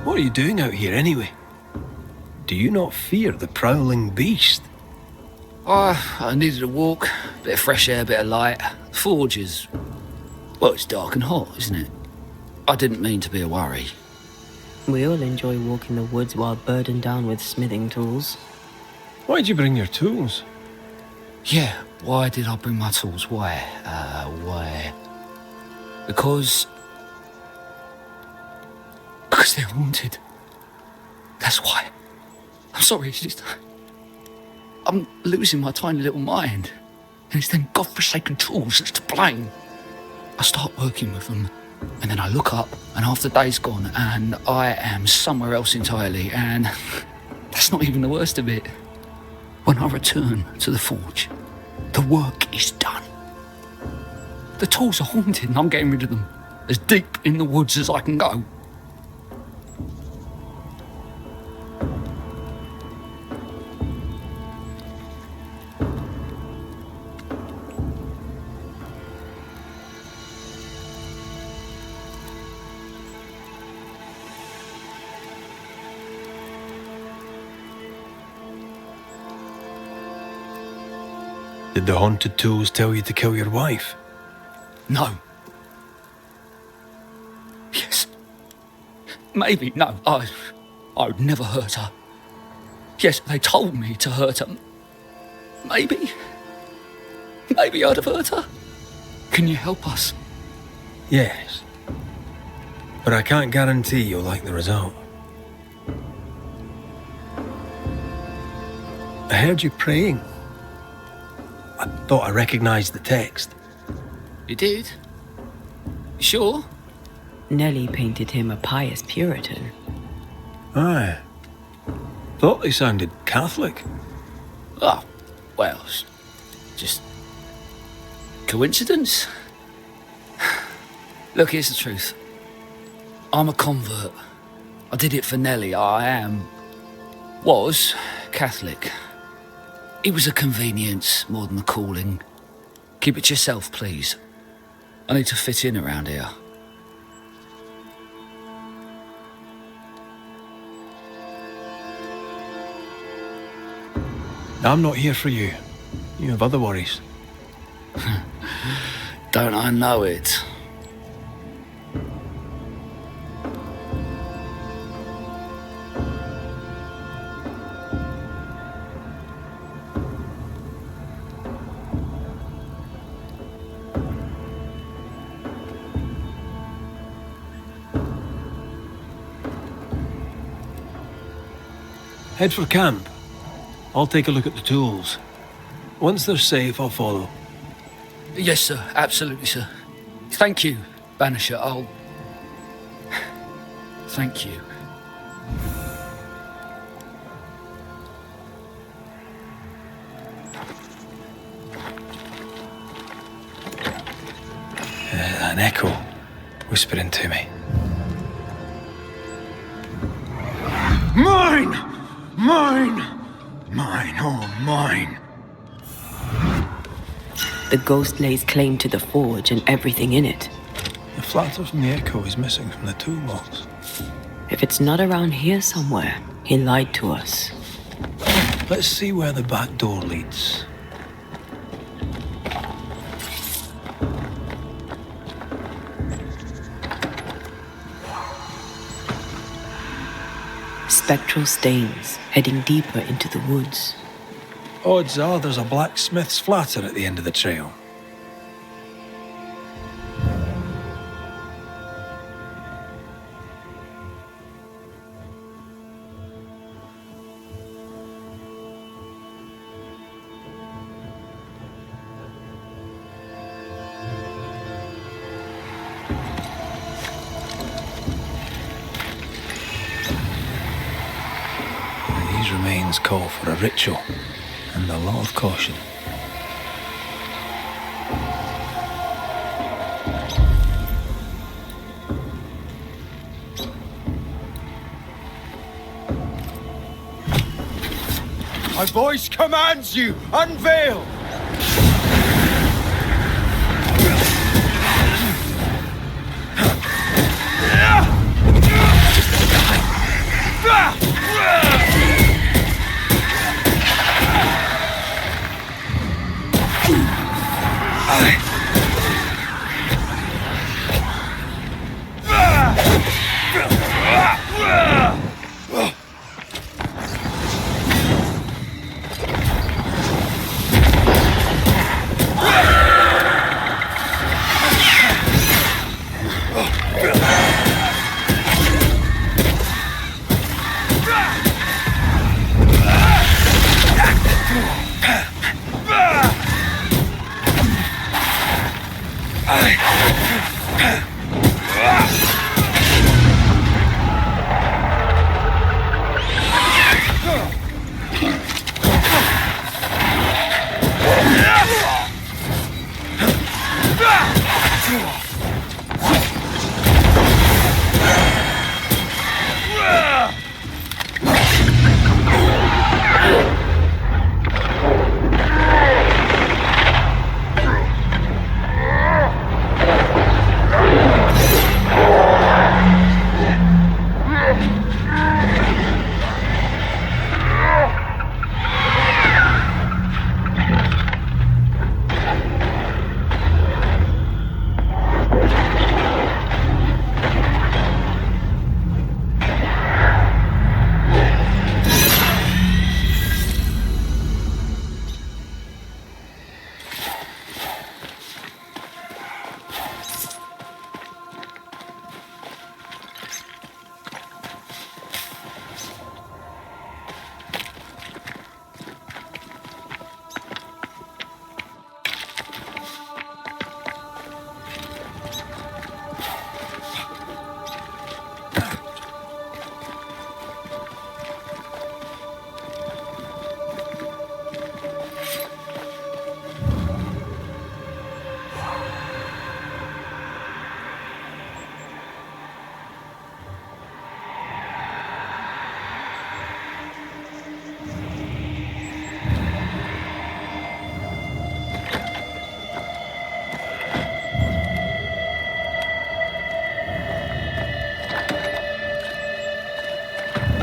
What are you doing out here anyway? Do you not fear the prowling beast? I needed a walk, bit of fresh air, bit of light. The forge is... well, it's dark and hot, isn't it? I didn't mean to be a worry. We all enjoy walking the woods while burdened down with smithing tools. Why'd you bring your tools? Yeah, why did I bring my tools? Why? Because they're haunted. That's why. I'm sorry, it's just... I'm losing my tiny little mind. And it's them godforsaken tools that's to blame. I start working with them, and then I look up, and half the day's gone, and I am somewhere else entirely, and that's not even the worst of it. When I return to the forge, the work is done. The tools are haunted, and I'm getting rid of them. As deep in the woods as I can go. Did the haunted tools tell you to kill your wife? No. Yes. Maybe. No. I would never hurt her. Yes, they told me to hurt her. Maybe I'd have hurt her. Can you help us? Yes. But I can't guarantee you'll like the result. I heard you praying. I thought I recognized the text. You did? Sure? Nellie painted him a pious Puritan. Aye. Thought they sounded Catholic. Oh, well, just coincidence? Look, here's the truth. I'm a convert. I did it for Nellie. Was Catholic. It was a convenience more than a calling. Keep it to yourself, please. I need to fit in around here. I'm not here for you. You have other worries. Don't I know it? Head for camp. I'll take a look at the tools. Once they're safe, I'll follow. Yes, sir. Absolutely, sir. Thank you, Banisher. Thank you. An echo whispering to me. Mine! Mine! Mine, oh mine! The ghost lays claim to the forge and everything in it. The flatter from the echo is missing from the toolbox. If it's not around here somewhere, he lied to us. Let's see where the back door leads. Spectral stains heading deeper into the woods. Odds are there's a blacksmith's flatter at the end of the trail. These remains call for a ritual and a lot of caution. My voice commands you! Unveil!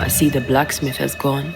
I see the blacksmith has gone.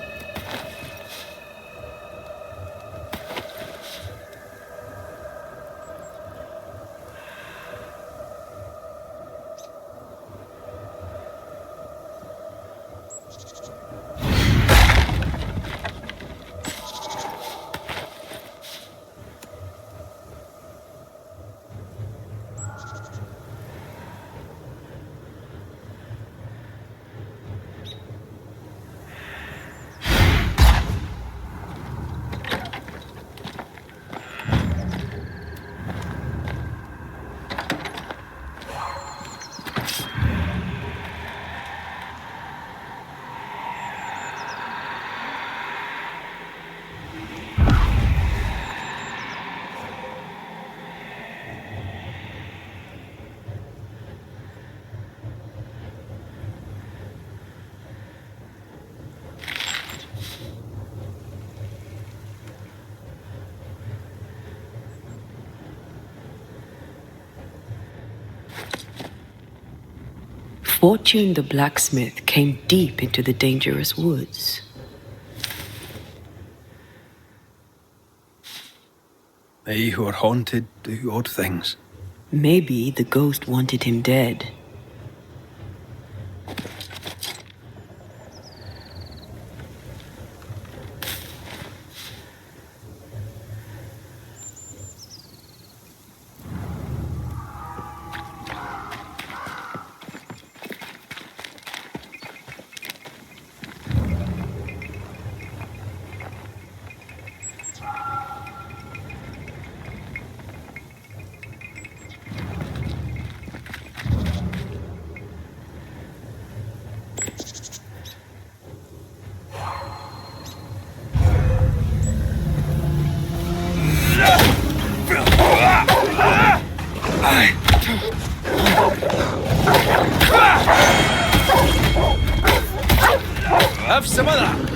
Fortune the blacksmith came deep into the dangerous woods. They who are haunted do odd things. Maybe the ghost wanted him dead. Have some of that.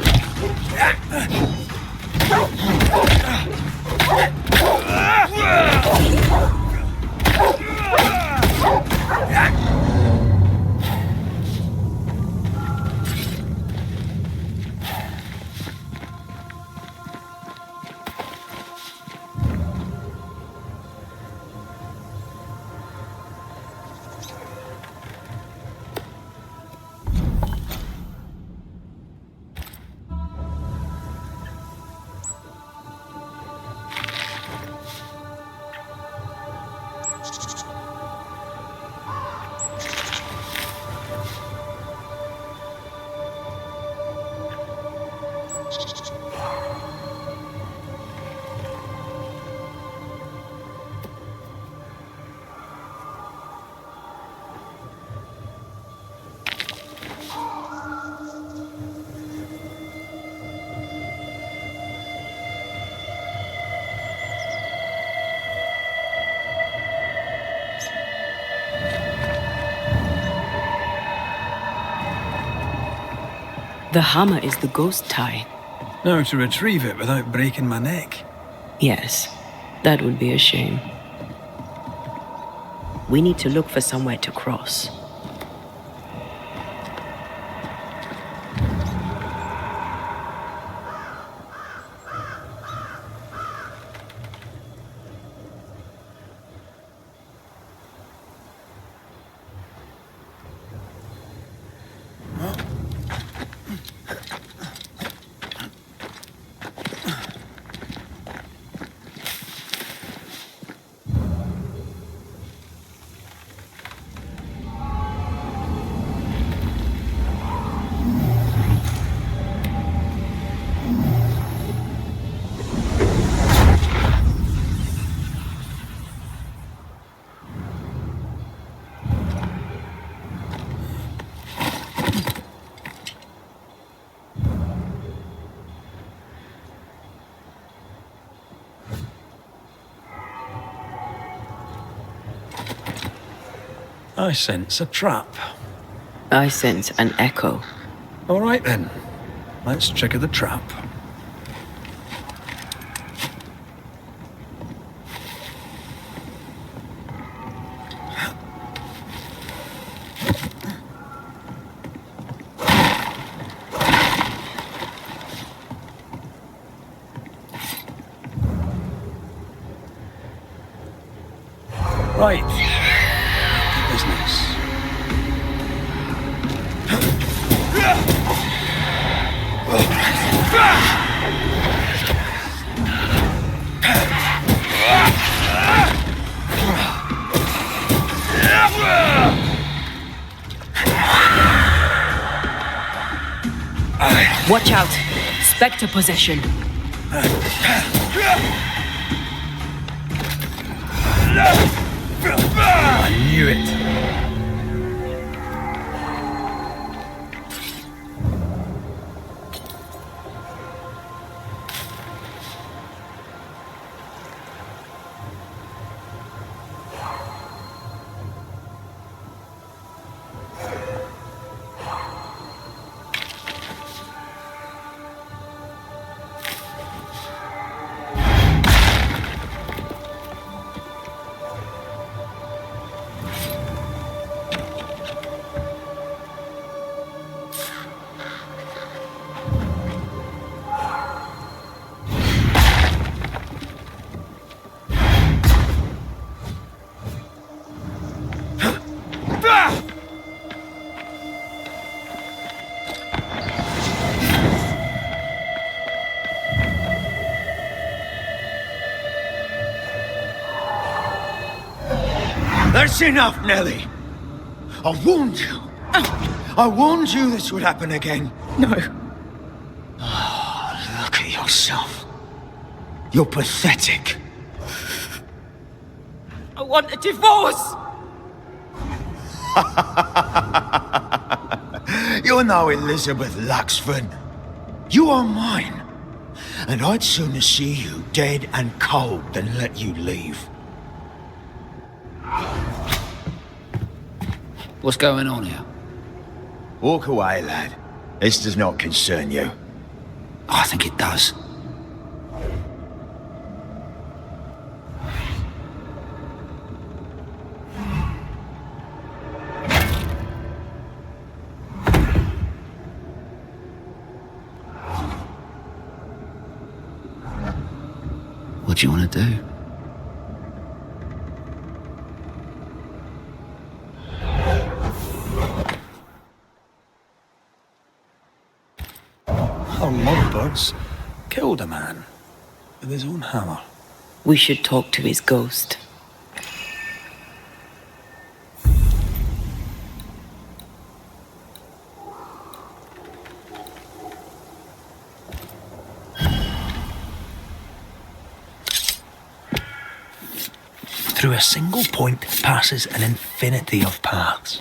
The hammer is the ghost tie. Now to retrieve it without breaking my neck. Yes, that would be a shame. We need to look for somewhere to cross. I sense a trap. I sense an echo. All right then. Let's trigger the trap. Right. The business. Watch out! Spectre possession. I knew it. That's enough, Nellie. I warned you. I warned you this would happen again. No. Oh, look at yourself. You're pathetic. I want a divorce! You're now Elizabeth Luxford. You are mine. And I'd sooner see you dead and cold than let you leave. What's going on here? Walk away, lad. This does not concern you. I think it does. What do you want to do? Our lovebirds killed a man with his own hammer. We should talk to his ghost. Through a single point passes an infinity of paths.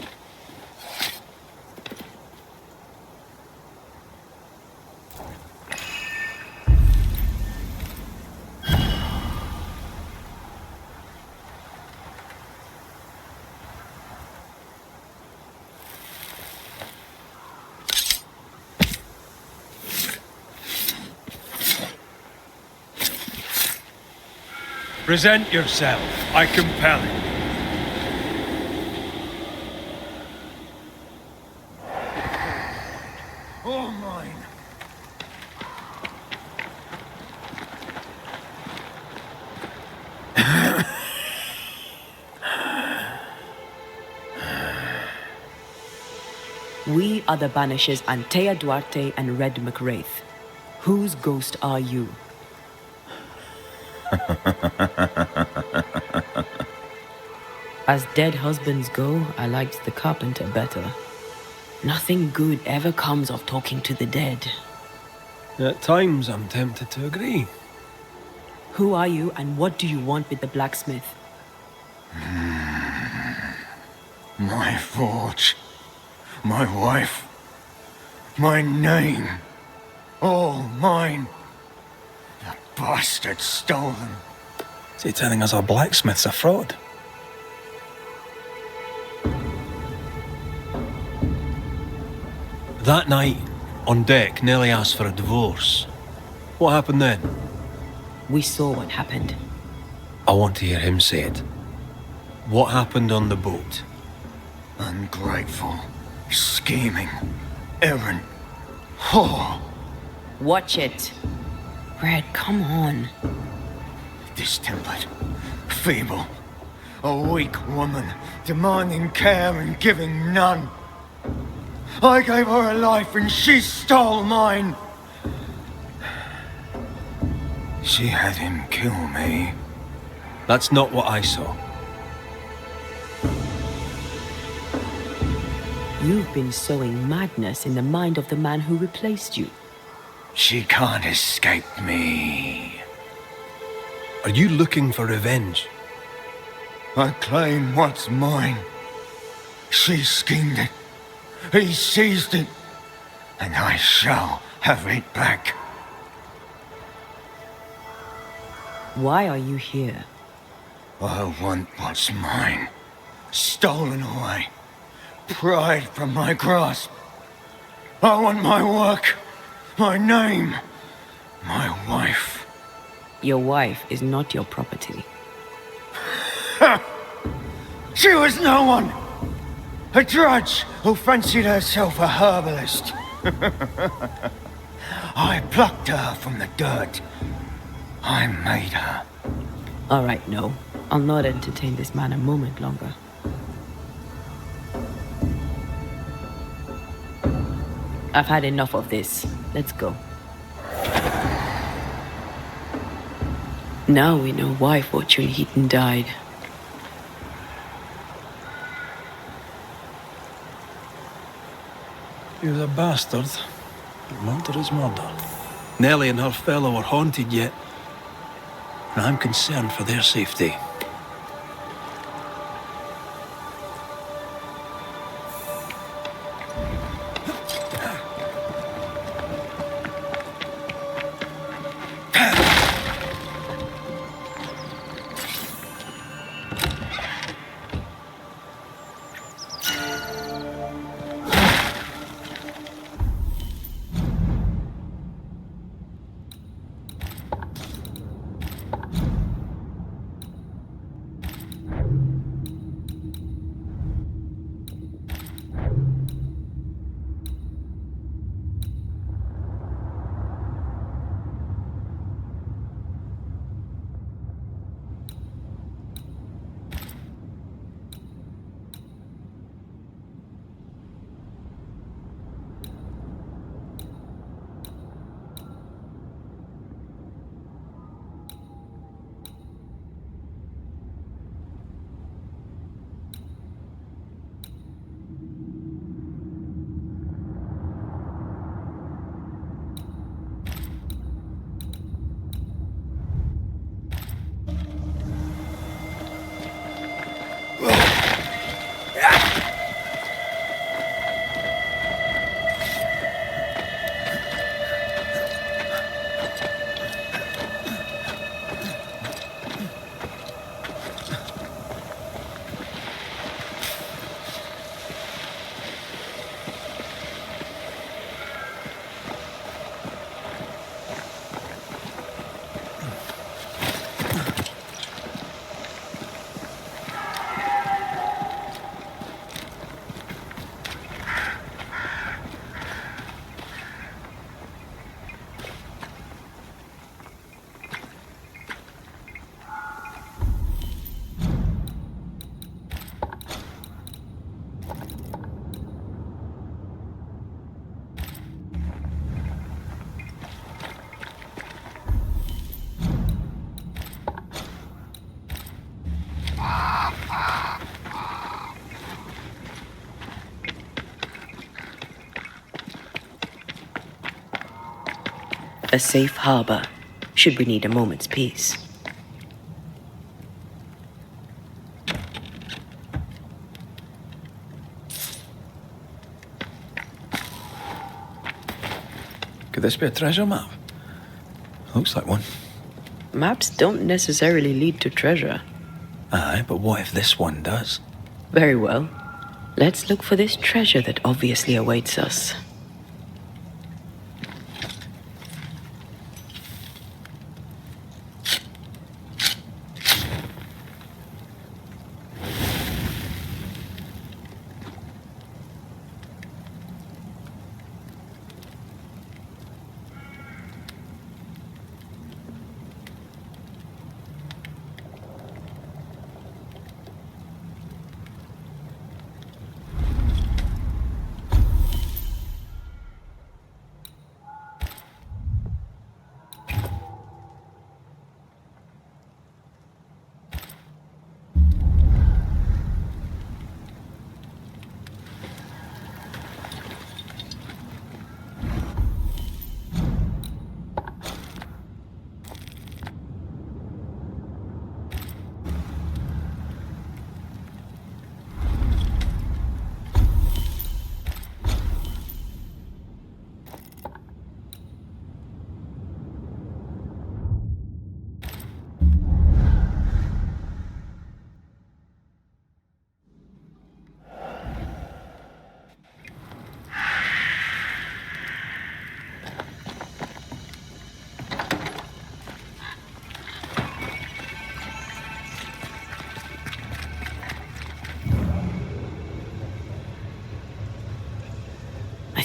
Present yourself, I compel it. All mine. We are the Banishers Antea Duarte and Red McWraith. Whose ghost are you? As dead husbands go, I liked the carpenter better. Nothing good ever comes of talking to the dead. At times, I'm tempted to agree. Who are you and what do you want with the blacksmith? My forge. My wife. My name. All mine. The bastard stole them. Is he telling us our blacksmith's a fraud? That night, on deck, Nellie asked for a divorce. What happened then? We saw what happened. I want to hear him say it. What happened on the boat? Ungrateful, scheming, errant, whore. Watch it. Red, come on. Distempered, feeble, A weak woman, demanding care and giving none. I gave her a life and she stole mine. She had him kill me. That's not what I saw. You've been sowing madness in the mind of the man who replaced you. She can't escape me. Are you looking for revenge? I claim what's mine. She schemed it. He seized it. And I shall have it back. Why are you here? I want what's mine. Stolen away. Pried from my grasp. I want my work. My name. My wife. Your wife is not your property. She was no one. A drudge who fancied herself a herbalist. I plucked her from the dirt. I made her. All right, no. I'll not entertain this man a moment longer. I've had enough of this. Let's go. Now we know why Fortune Heaton died. He was a bastard. Murder is murder. Nellie and her fellow are haunted yet. And I'm concerned for their safety. A safe harbor, should we need a moment's peace. Could this be a treasure map? Looks like one. Maps don't necessarily lead to treasure. Aye, but what if this one does? Very well. Let's look for this treasure that obviously awaits us.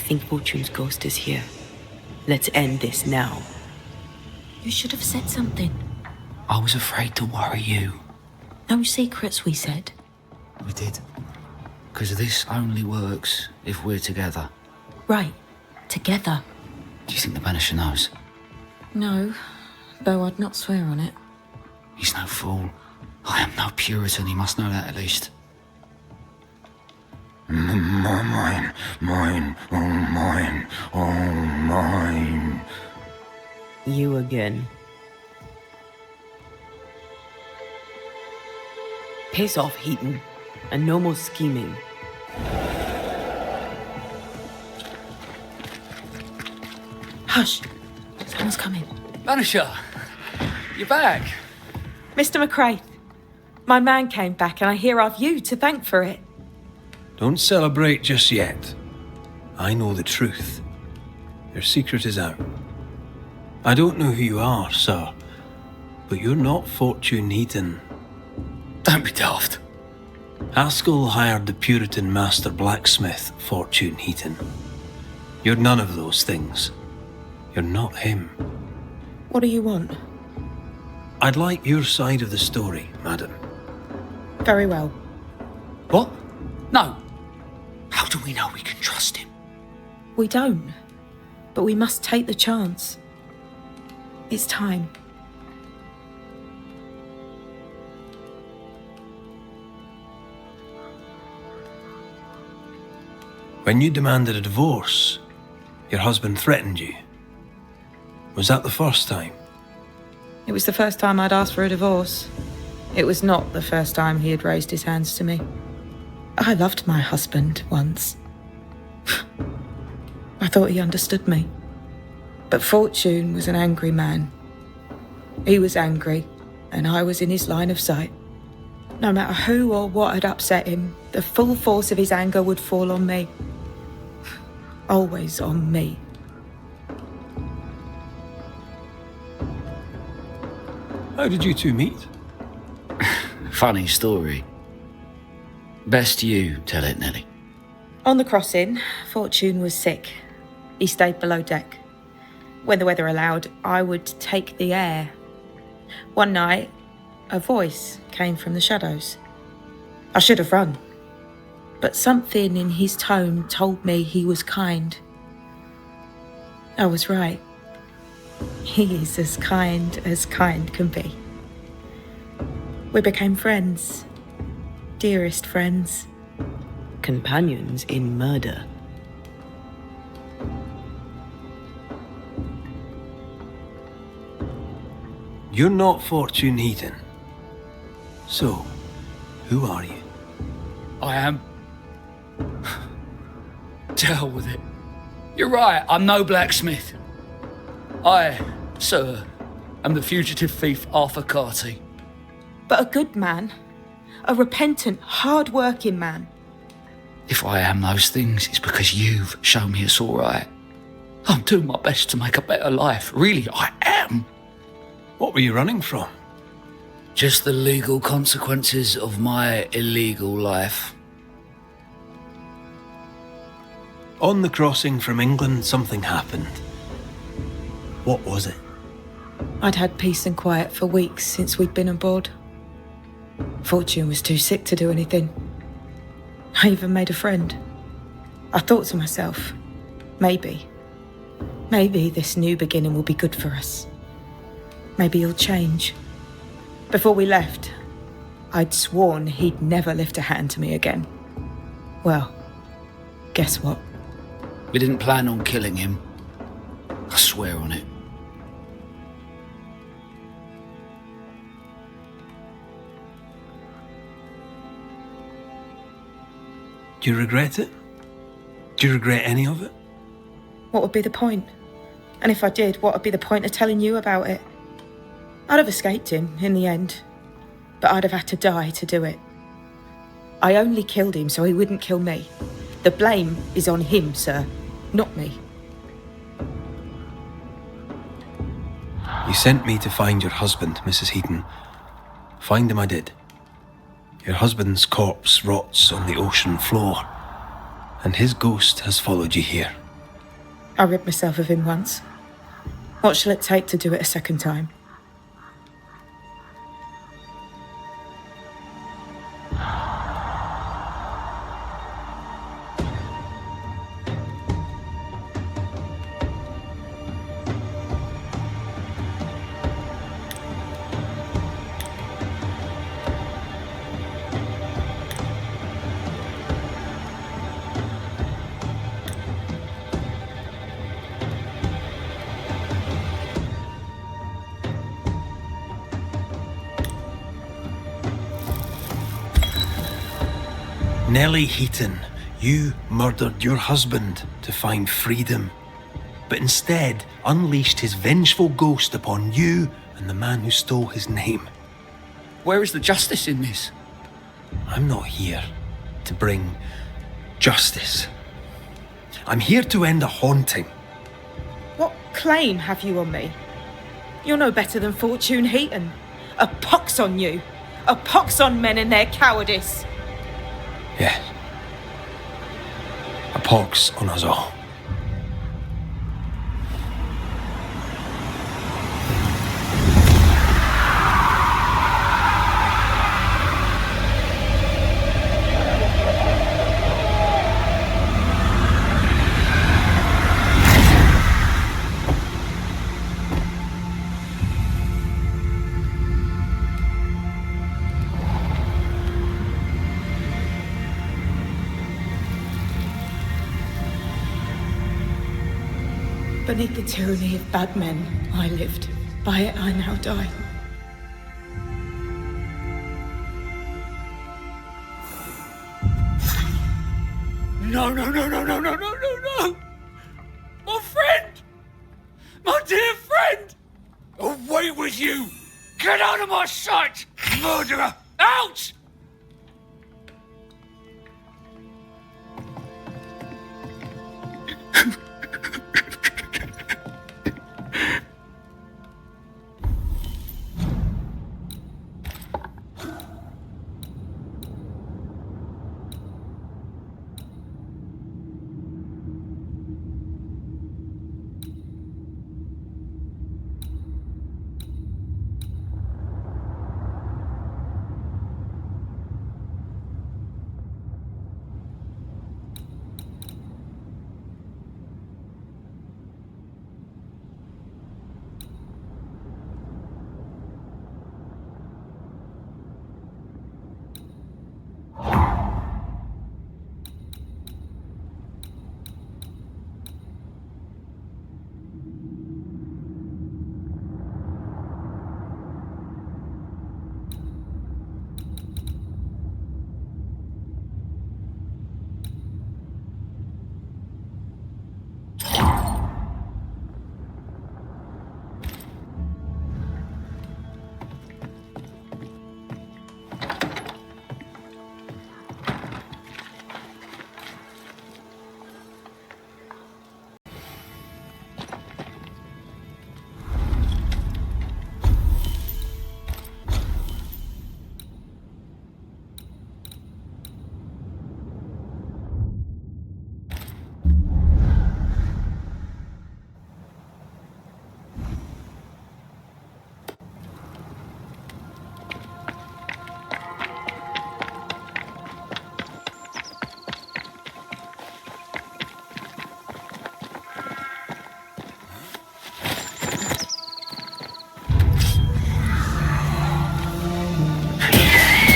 think Fortune's ghost is here. Let's end this now. You should have said something. I was afraid to worry you. No secrets, we said. We did. Because this only works if we're together. Right. Together. Do you think the Banisher knows? No, though I'd not swear on it. He's no fool. I am no Puritan, he must know that at least. Mine, oh mine. You again. Piss off, Heaton, and no more scheming. Hush! Someone's coming. Banisher! You're back! Mr. McCraith, my man came back and I hear I've you to thank for it. Don't celebrate just yet. I know the truth. Your secret is out. I don't know who you are, sir, but you're not Fortune Heaton. Don't be daft. Haskell hired the Puritan master blacksmith, Fortune Heaton. You're none of those things. You're not him. What do you want? I'd like your side of the story, madam. Very well. What? No. How do we know we can trust him? We don't. But we must take the chance. It's time. When you demanded a divorce, your husband threatened you. Was that the first time? It was the first time I'd asked for a divorce. It was not the first time he had raised his hands to me. I loved my husband once. I thought he understood me. But Fortune was an angry man. He was angry, and I was in his line of sight. No matter who or what had upset him, the full force of his anger would fall on me. Always on me. How did you two meet? Funny story. Best you tell it, Nelly. On the crossing, Fortune was sick. He stayed below deck. When the weather allowed, I would take the air. One night, a voice came from the shadows. I should have run, but something in his tone told me he was kind. I was right. He is as kind can be. We became friends. Dearest friends. Companions in murder. You're not Fortune Heaton. So, who are you? I am. To hell with it. You're right, I'm no blacksmith. I, sir, am the fugitive thief Arthur Carty. But a good man. A repentant, hard-working man. If I am those things, it's because you've shown me it's all right. I'm doing my best to make a better life. Really, I am. What were you running from? Just the legal consequences of my illegal life. On the crossing from England, something happened. What was it? I'd had peace and quiet for weeks since we'd been aboard. Fortune was too sick to do anything. I even made a friend. I thought to myself, maybe this new beginning will be good for us. Maybe he'll change. Before we left, I'd sworn he'd never lift a hand to me again. Well, guess what? We didn't plan on killing him. I swear on it. Do you regret it? Do you regret any of it? What would be the point? And if I did, what would be the point of telling you about it? I'd have escaped him in the end, but I'd have had to die to do it. I only killed him so he wouldn't kill me. The blame is on him, sir, not me. You sent me to find your husband, Mrs. Heaton. Find him I did. Your husband's corpse rots on the ocean floor, and his ghost has followed you here. I rid myself of him once. What shall it take to do it a second time? Nellie Heaton, you murdered your husband to find freedom, but instead unleashed his vengeful ghost upon you and the man who stole his name. Where is the justice in this? I'm not here to bring justice. I'm here to end a haunting. What claim have you on me? You're no better than Fortune Heaton. A pox on you. A pox on men and their cowardice. Yes. A pox on us all. Beneath the tyranny of bad men, I lived. By it, I now die. No, no, no, no, no, no, no, no, no! My friend! My dear friend! Away with you! Get out of my sight! Murderer! Out!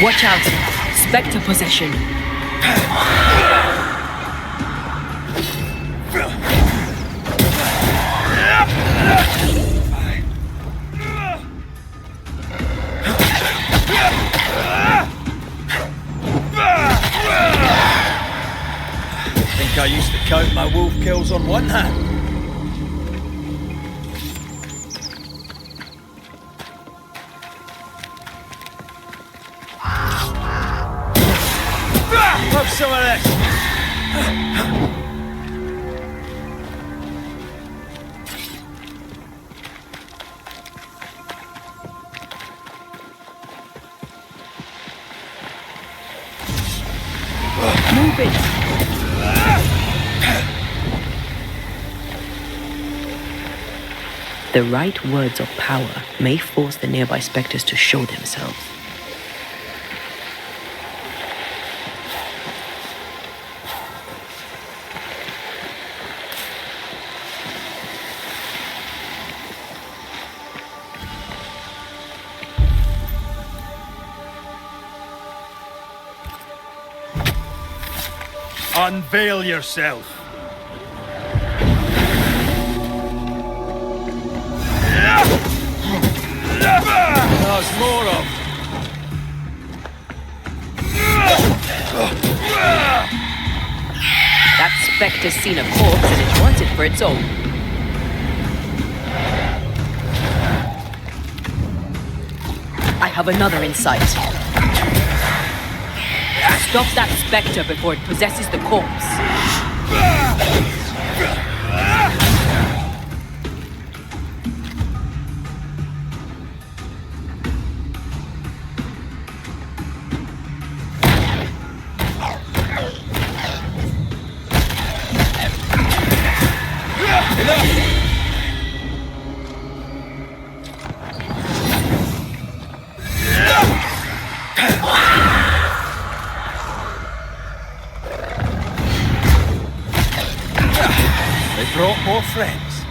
Watch out! Spectre possession. I think I used to count my wolf kills on one hand. Have some of this. Move it. The right words of power may force the nearby specters to show themselves. Unveil yourself. There's more of. That specter's seen a corpse and it wants it for its own. I have another insight. Stop that specter before it possesses the corpse. Brought more friends.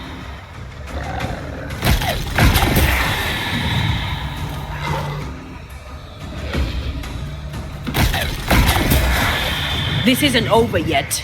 This isn't over yet.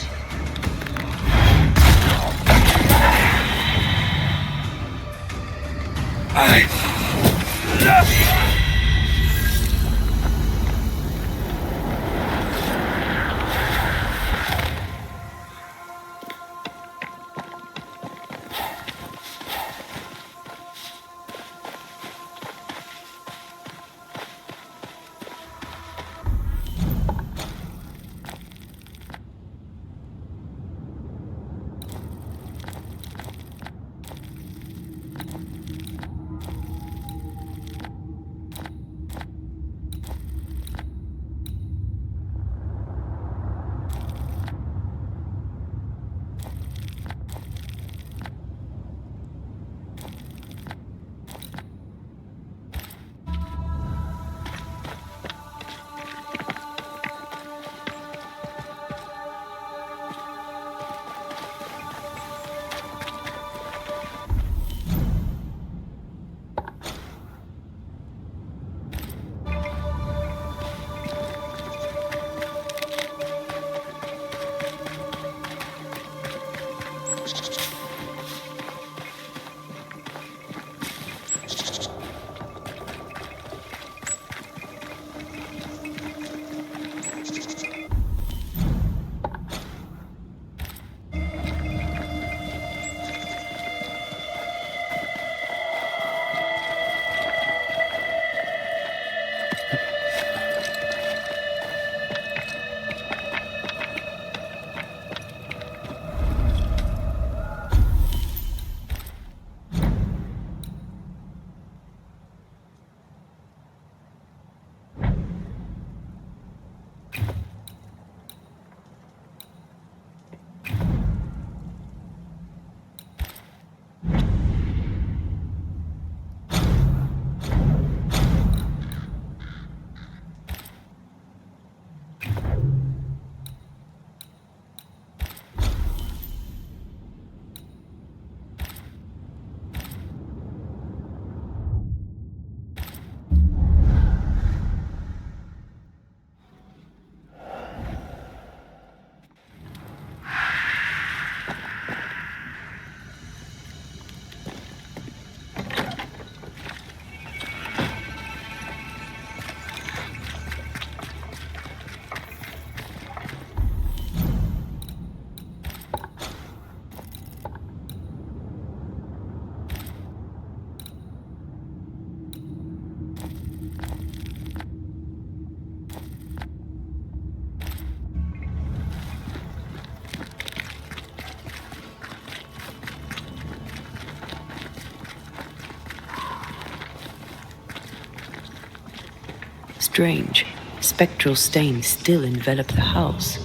Strange. Spectral stains still envelop the house.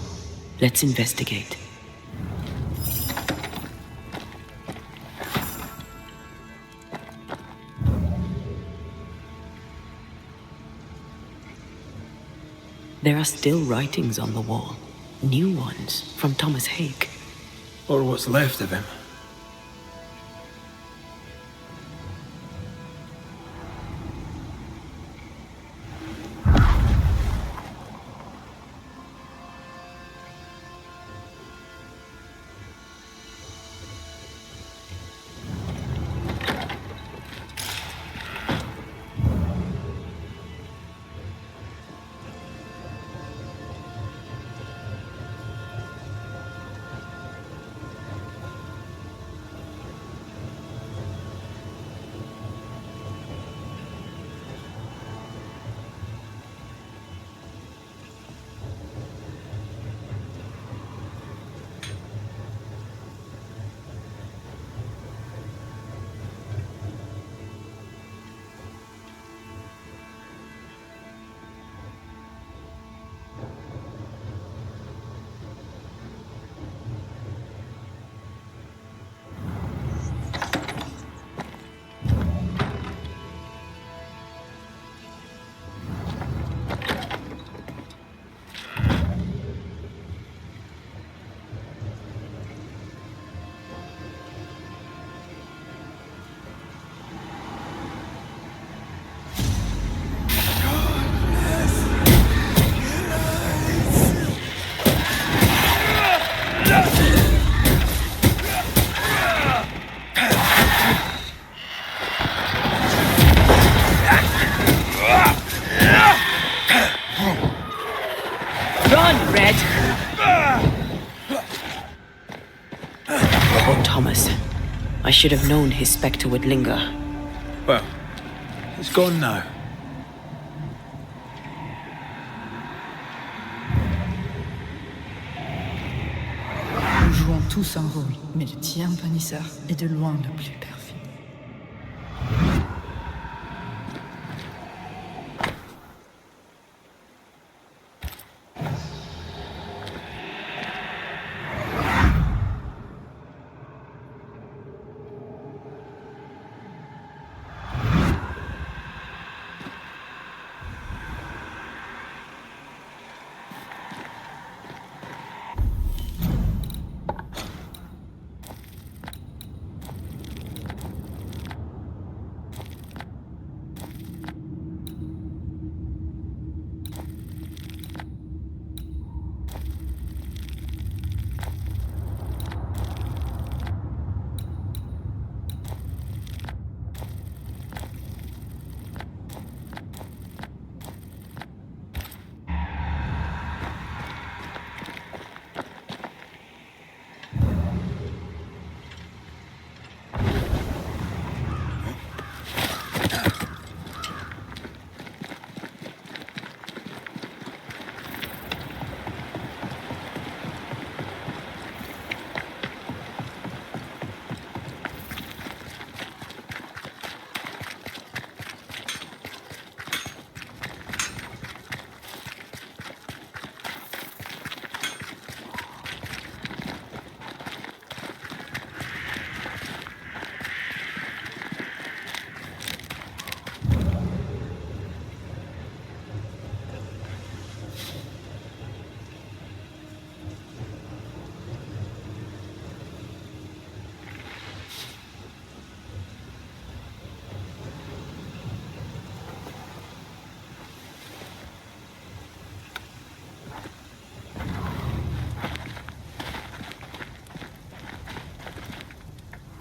Let's investigate. There are still writings on the wall. New ones from Thomas Hake. Or what's left of him. Run, Red! Oh, Thomas. I should have known his spectre would linger. Well, it's gone now. Nous jouons tous un rôle, mais le tien, Banishers, est de loin le plus perfide.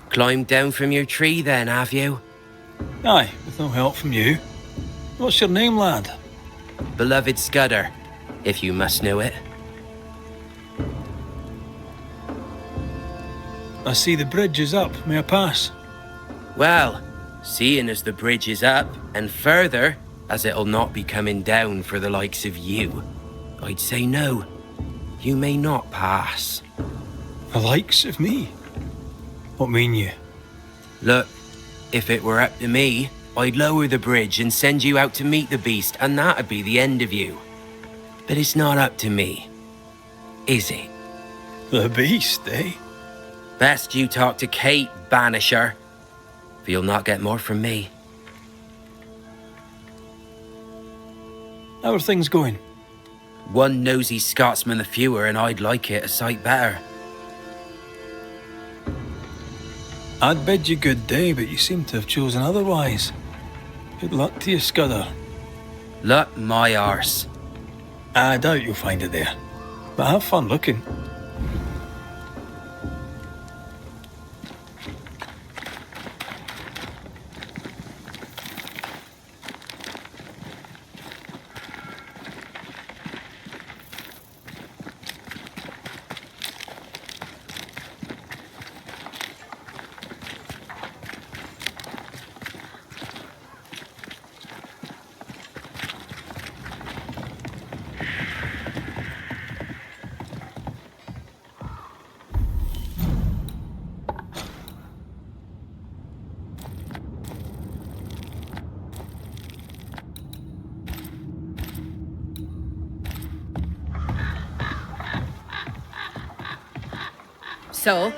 Climbed down from your tree then, have you? Aye, with no help from you. What's your name, lad? Beloved Scudder, if you must know it. I see the bridge is up. May I pass? Well, seeing as the bridge is up, and further, as it'll not be coming down for the likes of you, I'd say no. You may not pass. The likes of me? What mean you? Look, if it were up to me, I'd lower the bridge and send you out to meet the beast, and that'd be the end of you. But it's not up to me, is it? The beast, eh? Best you talk to Kate, Banisher. For you'll not get more from me. How are things going? One nosy Scotsman the fewer, and I'd like it a sight better. I'd bid you good day, but you seem to have chosen otherwise. Good luck to you, Scudder. Luck my arse. I doubt you'll find it there, but have fun looking. So?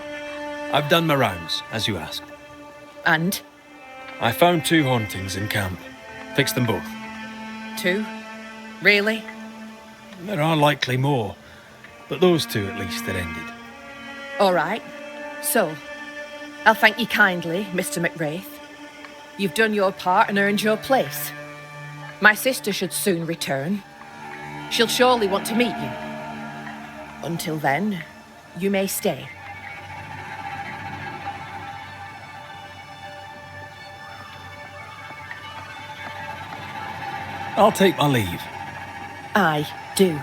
I've done my rounds, as you asked. And? I found 2 hauntings in camp. Fixed them both. 2? Really? There are likely more, but those 2 at least are ended. All right. So, I'll thank you kindly, Mr. McWraith. You've done your part and earned your place. My sister should soon return. She'll surely want to meet you. Until then, you may stay. I'll take my leave. I do.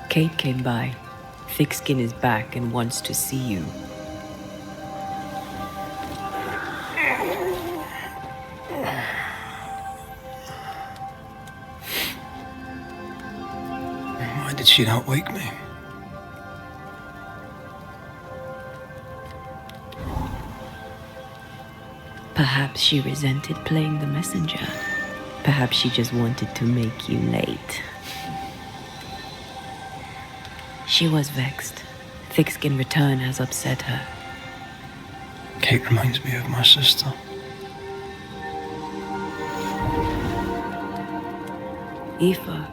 Kate came by. Thickskin is back and wants to see you. Why did she not wake me? Perhaps she resented playing the messenger. Perhaps she just wanted to make you late. She was vexed. Thickskin return has upset her. Kate reminds me of my sister. Aoife.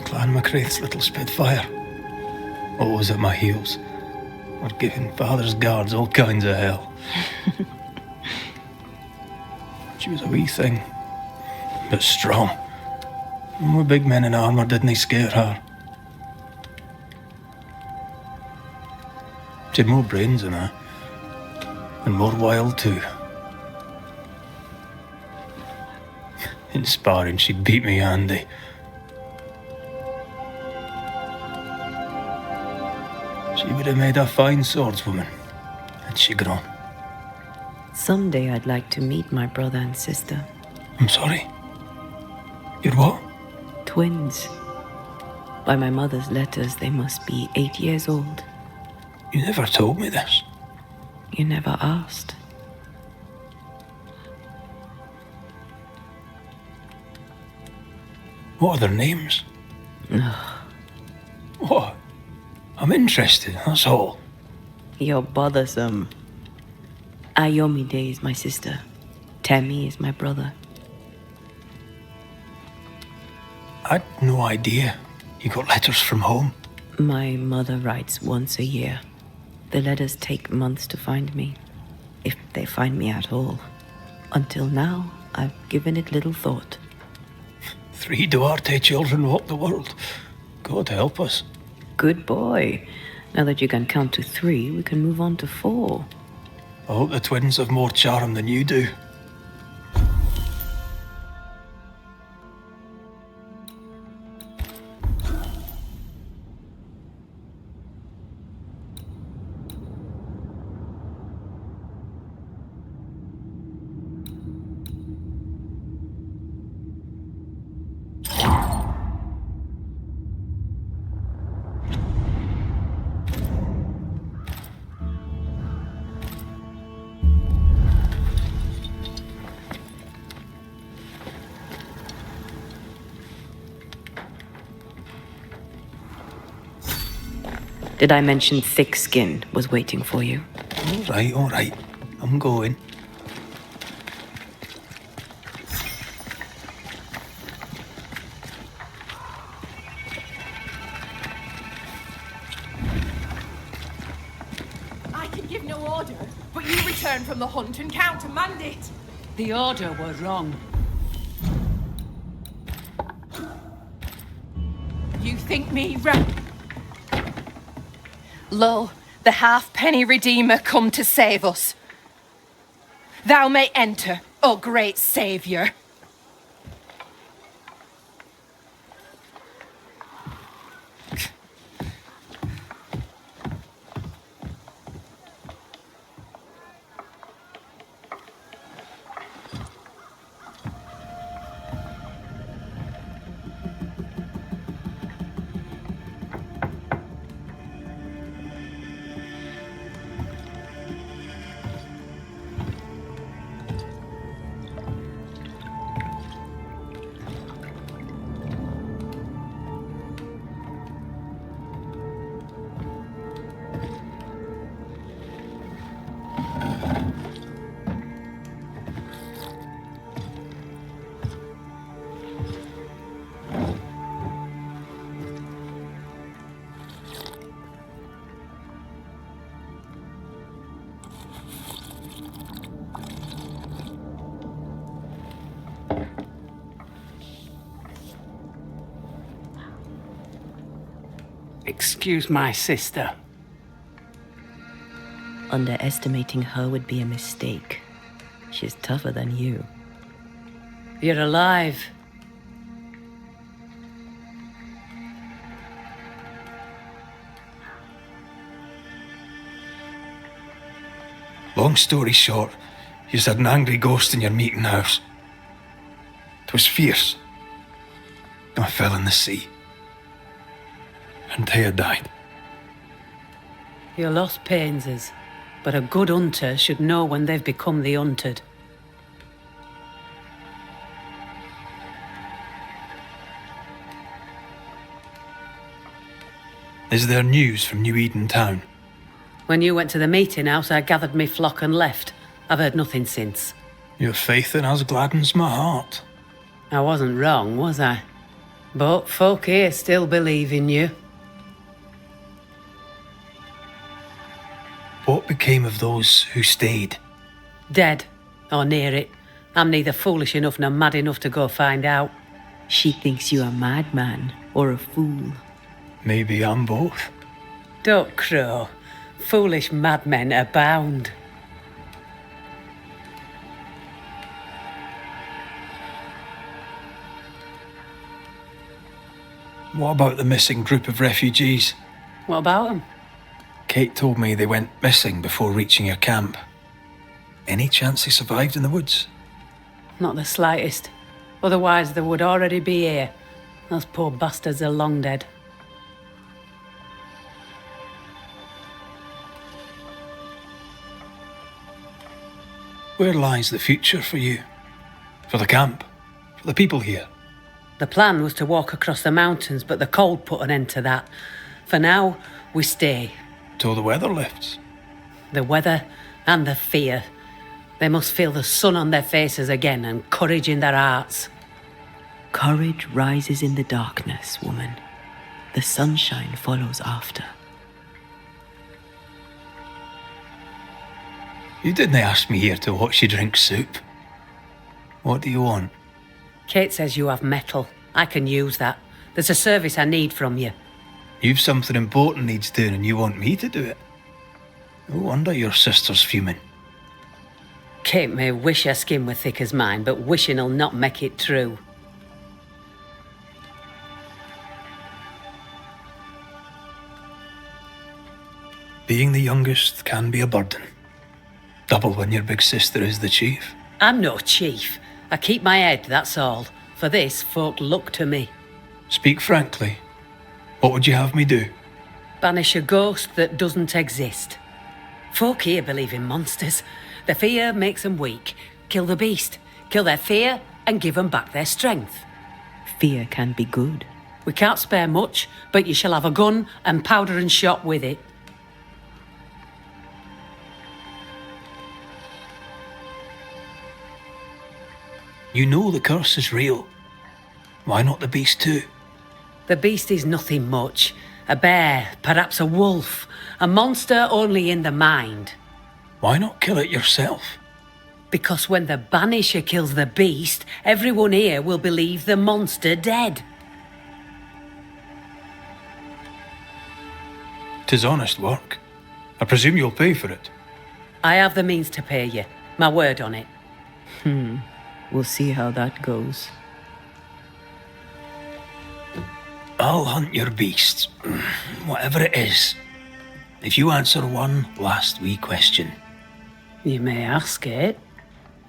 Clan MacRaith's little spitfire. Always at my heels. Or giving father's guards all kinds of hell. She was a wee thing, but strong. And we big men in armour didn't scare her. She had more brains than her, and more wild too. In sparring, she beat me handy. She would have made a fine swordswoman, had she grown. Someday I'd like to meet my brother and sister. I'm sorry. You're what? Twins. By my mother's letters, they must be 8 years old. You never told me this. You never asked. What are their names? What? I'm interested, that's all. You're bothersome. Ayomide is my sister. Temmie is my brother. I'd no idea you got letters from home. My mother writes once a year. The letters take months to find me, if they find me at all. Until now, I've given it little thought. 3 Duarte children walk the world. God help us. Good boy. Now that you can count to 3, we can move on to 4. I hope the twins have more charm than you do. Did I mention thick skin was waiting for you? All right. I'm going. I can give no order, but you return from the hunt and countermand it. The order were wrong. You think me right? Lo, the halfpenny Redeemer come to save us. Thou may enter, O great Saviour. Excuse my sister. Underestimating her would be a mistake. She's tougher than you. You're alive. Long story short, you had an angry ghost in your meeting house. 'Twas fierce. I fell in the sea. And Thea died. Your loss pains us, but a good hunter should know when they've become the hunted. Is there news from New Eden town? When you went to the meeting house, I gathered me flock and left. I've heard nothing since. Your faith in us gladdens my heart. I wasn't wrong, was I? But folk here still believe in you. What became of those who stayed? Dead, or near it. I'm neither foolish enough nor mad enough to go find out. She thinks you a madman or a fool. Maybe I'm both. Don't crow. Foolish madmen abound. What about the missing group of refugees? What about them? Kate told me they went missing before reaching your camp. Any chance they survived in the woods? Not the slightest. Otherwise they would already be here. Those poor bastards are long dead. Where lies the future for you? For the camp? For the people here? The plan was to walk across the mountains, but the cold put an end to that. For now, we stay. Till the weather lifts. The weather and the fear. They must feel the sun on their faces again and courage in their hearts. Courage rises in the darkness, woman. The sunshine follows after. You didn't ask me here to watch you drink soup. What do you want? Kate says you have metal. I can use that. There's a service I need from you. You've something important needs doing and you want me to do it? No wonder your sister's fuming. Kate may wish her skin were thick as mine, but wishing'll not make it true. Being the youngest can be a burden. Double when your big sister is the chief. I'm no chief. I keep my head, that's all. For this, folk look to me. Speak frankly. What would you have me do? Banish a ghost that doesn't exist. Folk here believe in monsters. Their fear makes them weak. Kill the beast. Kill their fear and give them back their strength. Fear can be good. We can't spare much, but you shall have a gun and powder and shot with it. You know the curse is real. Why not the beast too? The beast is nothing much. A bear, perhaps a wolf. A monster only in the mind. Why not kill it yourself? Because when the Banisher kills the beast, everyone here will believe the monster dead. 'Tis honest work. I presume you'll pay for it. I have the means to pay you. My word on it. We'll see how that goes. I'll hunt your beast, whatever it is, if you answer one last wee question. You may ask it.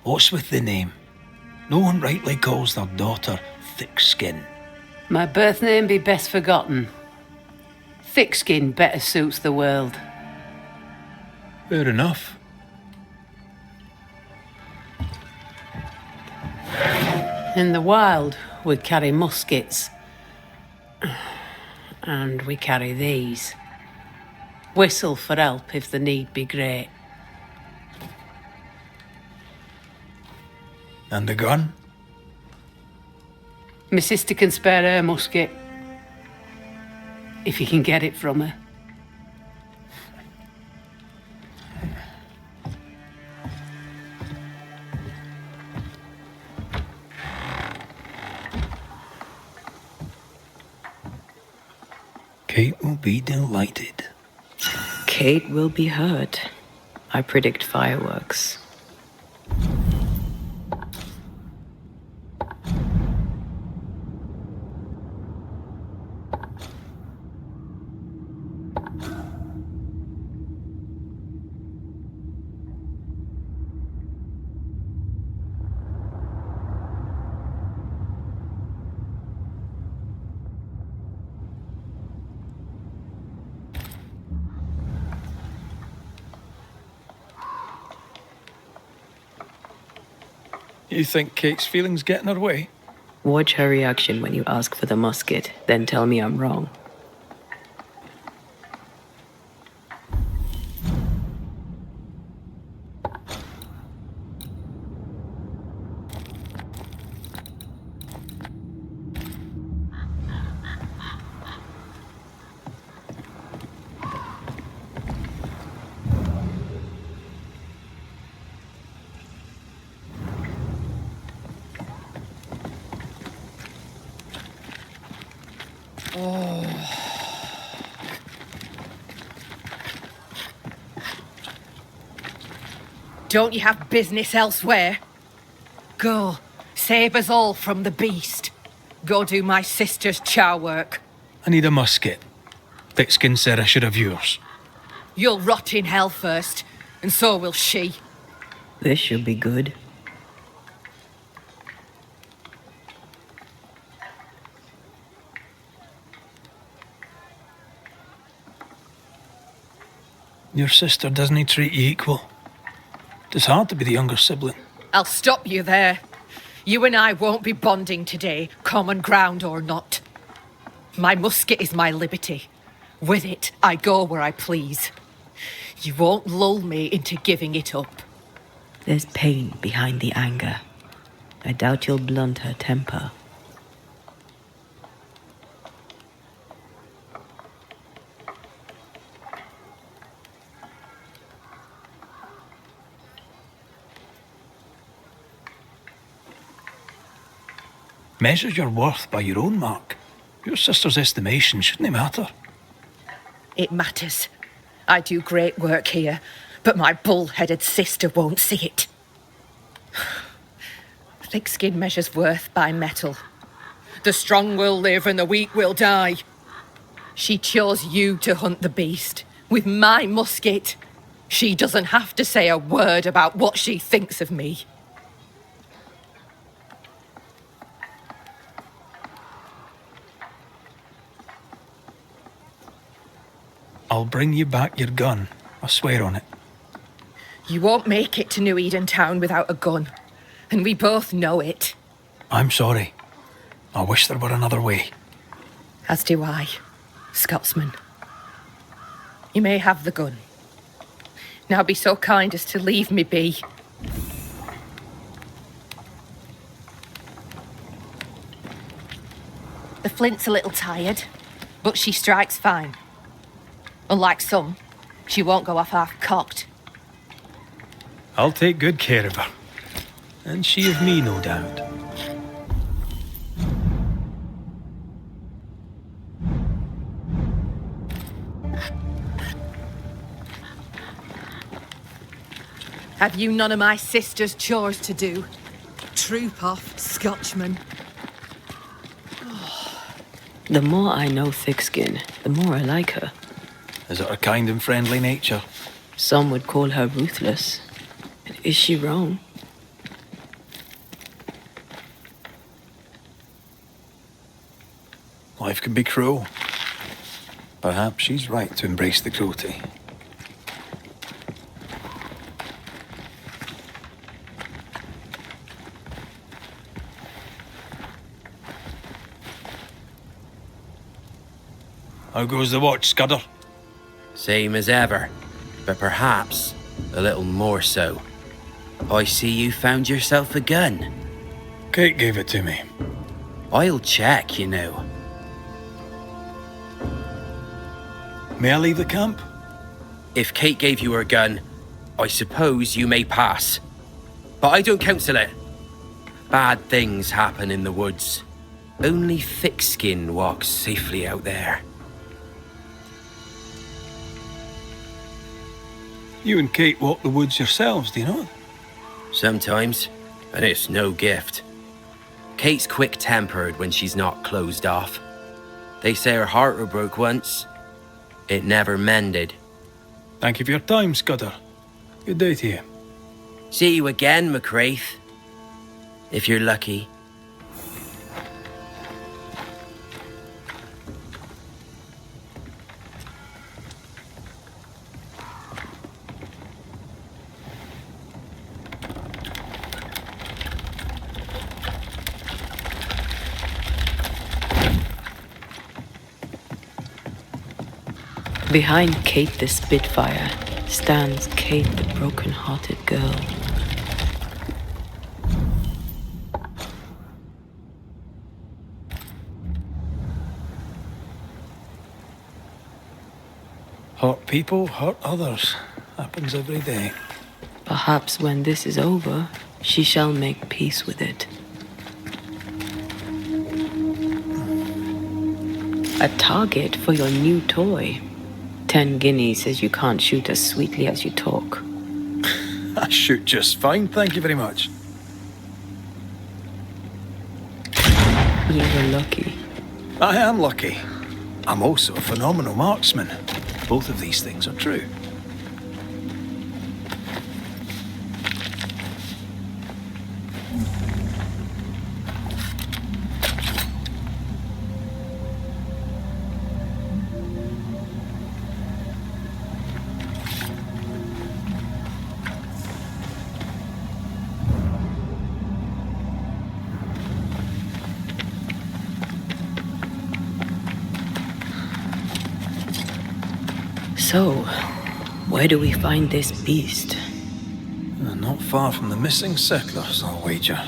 What's with the name? No one rightly calls their daughter Thick Skin. My birth name be best forgotten. Thick skin better suits the world. Fair enough. In the wild, we carry muskets. And we carry these. Whistle for help if the need be great. And the gun? My sister can spare her musket. If you can get it from her. Kate will be delighted. Kate will be hurt. I predict fireworks. You think Kate's feelings get in her way? Watch her reaction when you ask for the musket, then tell me I'm wrong. Don't you have business elsewhere? Go, save us all from the beast. Go do my sister's chow work. I need a musket. Thickskin said I should have yours. You'll rot in hell first, and so will she. This should be good. Your sister doesn't treat you equal. It's hard to be the younger sibling. I'll stop you there. You and I won't be bonding today, common ground or not. My musket is my liberty. With it, I go where I please. You won't lull me into giving it up. There's pain behind the anger. I doubt you'll blunt her temper. Measure your worth by your own mark. Your sister's estimation shouldn't matter. It matters. I do great work here, but my bull-headed sister won't see it. Thick skin measures worth by metal. The strong will live and the weak will die. She chose you to hunt the beast with my musket. She doesn't have to say a word about what she thinks of me. I'll bring you back your gun. I swear on it. You won't make it to New Eden Town without a gun, and we both know it. I'm sorry. I wish there were another way. As do I, Scotsman. You may have the gun. Now be so kind as to leave me be. The flint's a little tired, but she strikes fine. Unlike some, she won't go off half-cocked. I'll take good care of her. And she of me, no doubt. Have you none of my sister's chores to do? Troop off, Scotchman. The more I know Thickskin, the more I like her. Is it her kind and friendly nature? Some would call her ruthless. And is she wrong? Life can be cruel. Perhaps she's right to embrace the cruelty. How goes the watch, Scudder? Same as ever, but perhaps a little more so. I see you found yourself a gun. Kate gave it to me. I'll check, you know. May I leave the camp? If Kate gave you her gun, I suppose you may pass. But I don't counsel it. Bad things happen in the woods. Only Thickskin walks safely out there. You and Kate walk the woods yourselves, do you know? Sometimes, and it's no gift. Kate's quick-tempered when she's not closed off. They say her heart were broke once. It never mended. Thank you for your time, Scudder. Good day to you. See you again, McCraith. If you're lucky. Behind Kate the Spitfire stands Kate the broken-hearted girl. Hurt people hurt others. Happens every day. Perhaps when this is over, she shall make peace with it. A target for your new toy. 10 guineas says you can't shoot as sweetly as you talk. I shoot just fine, thank you very much. You were lucky. I am lucky. I'm also a phenomenal marksman. Both of these things are true. So, where do we find this beast? Not not far from the missing settlers, I'll wager.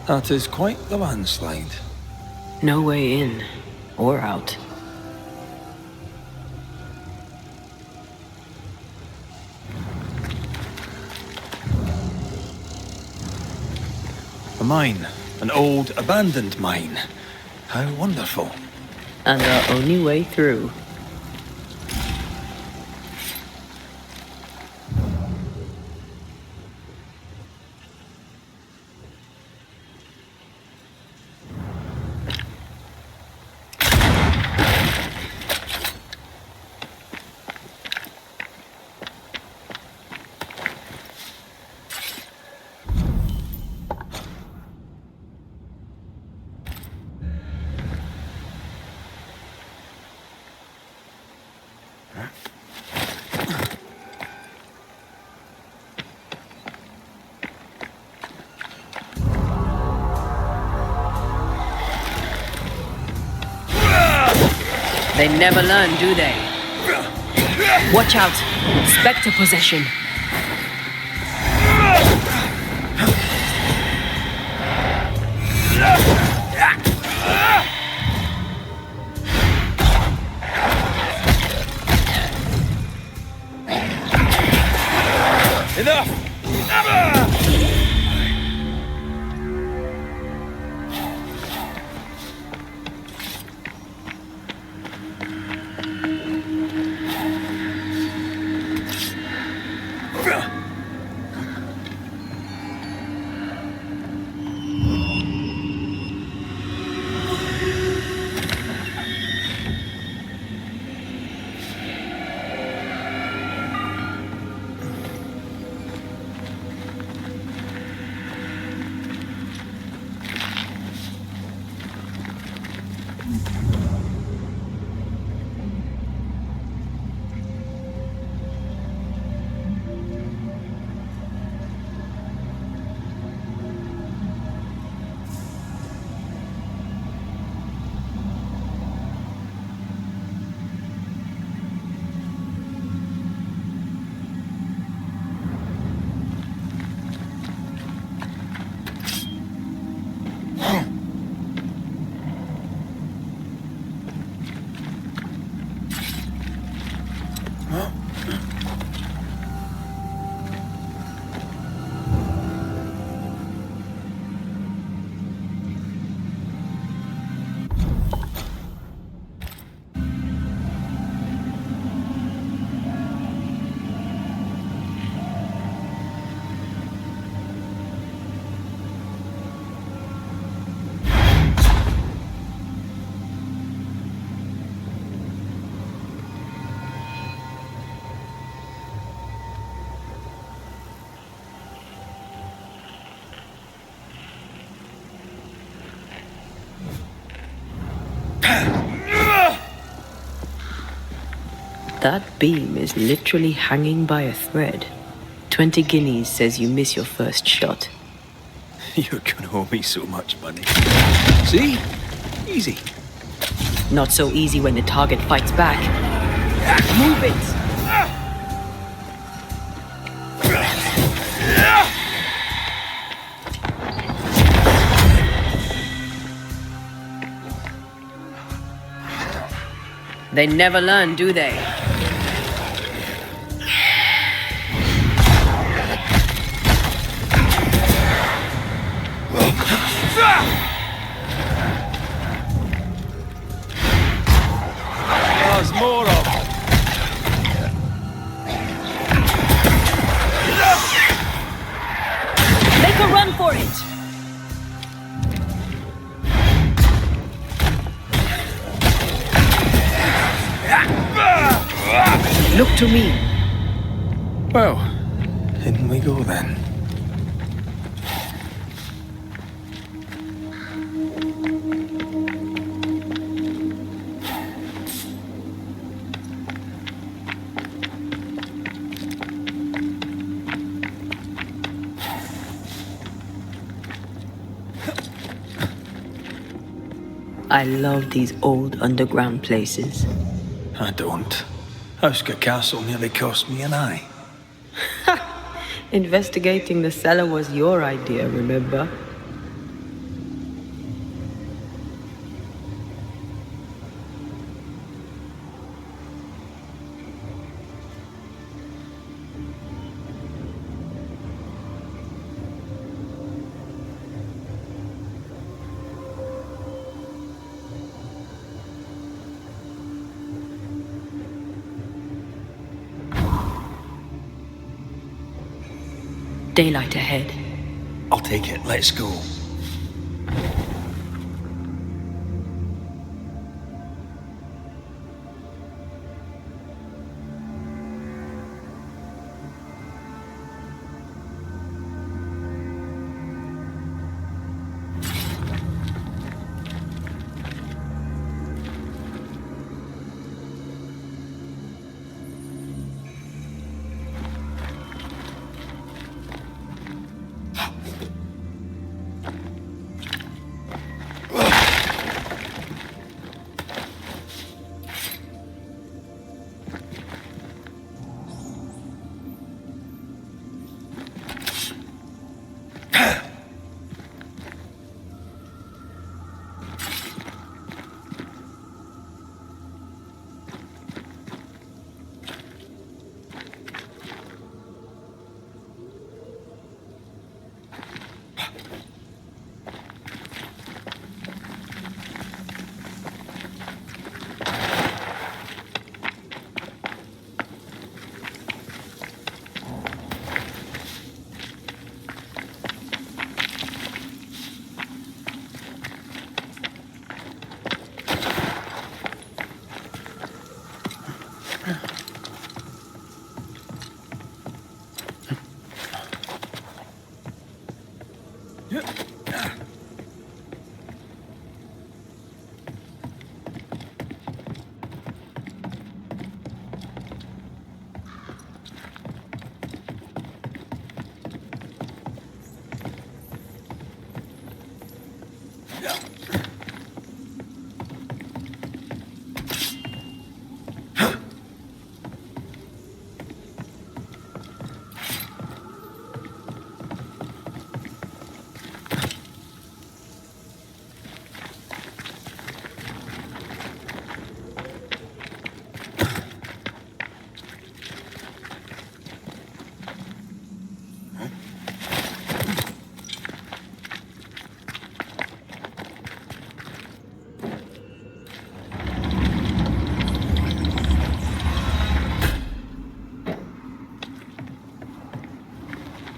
That is quite the landslide. No way in or out. A mine. An old, abandoned mine. How wonderful. And our only way through. They never learn, do they? Watch out! Spectre possession. Enough! That beam is literally hanging by a thread. 20 guineas says you miss your first shot. You're gonna owe me so much money. See? Easy. Not so easy when the target fights back. Move it! They never learn, do they? There's more of them. Make a run for it! Look to me. Well, in we go then. I love these old underground places. I don't. Oscar Castle nearly cost me an eye. Investigating the cellar was your idea, remember? Daylight ahead. I'll take it. Let's go.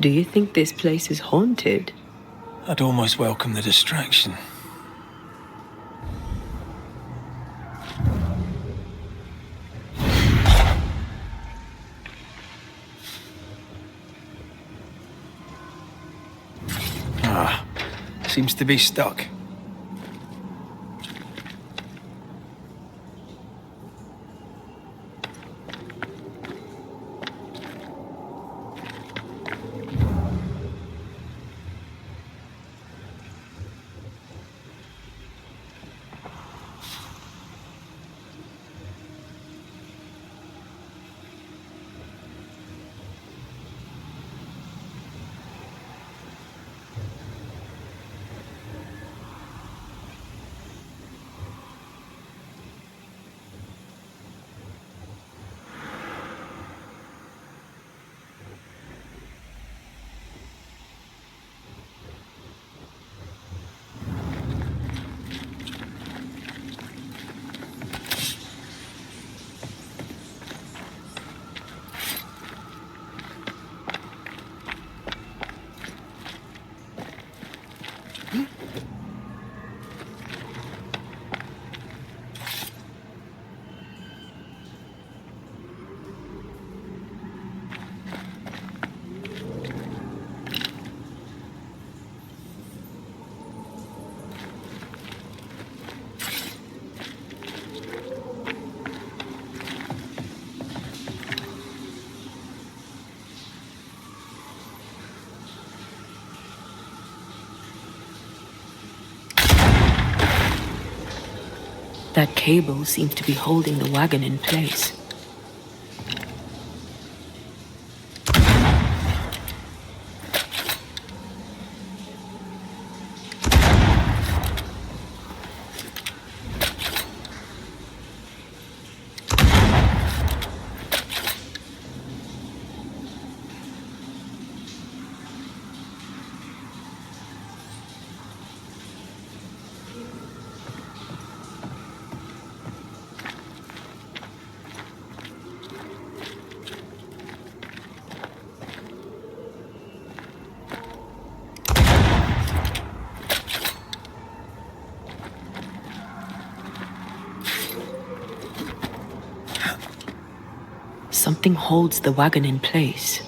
Do you think this place is haunted? I'd almost welcome the distraction. Seems to be stuck. That cable seems to be holding the wagon in place. Something holds the wagon in place.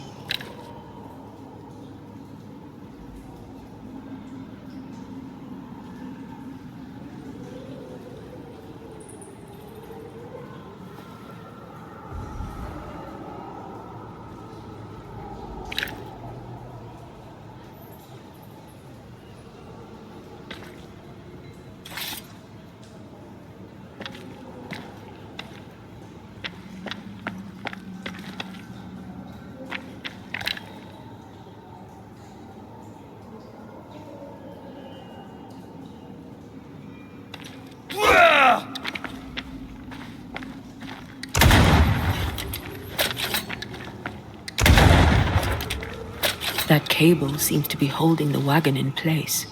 That cable seems to be holding the wagon in place.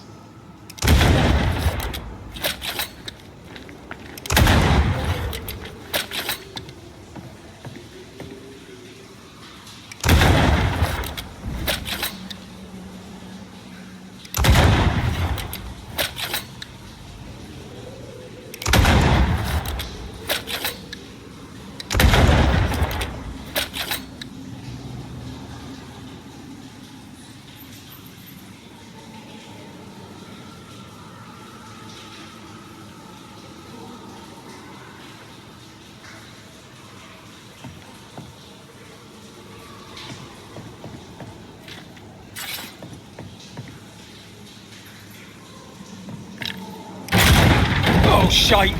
Oh, shite!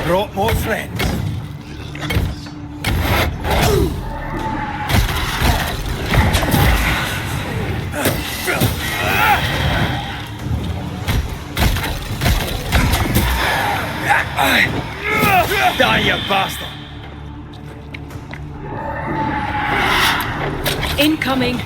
Brought more friends. Die, you bastard! Incoming!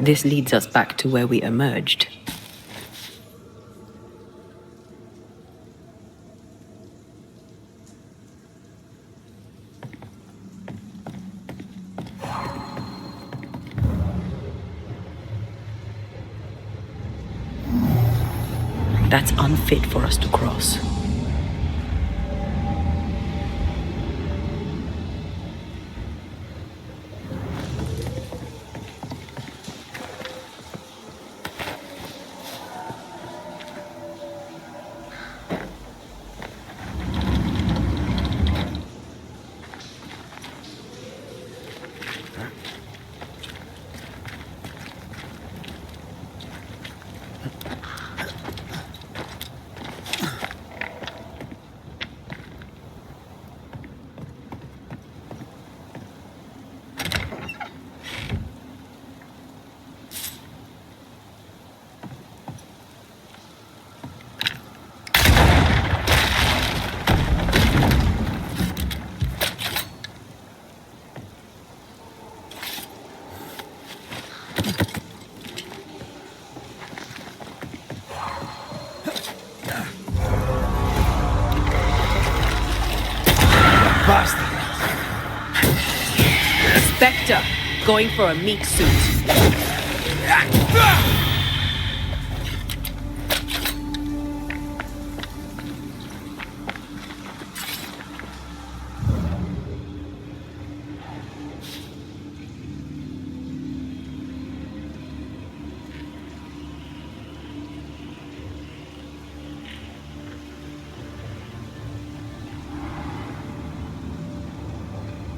This leads us back to where we emerged. That's unfit for us to cross. Spectre, going for a meat suit.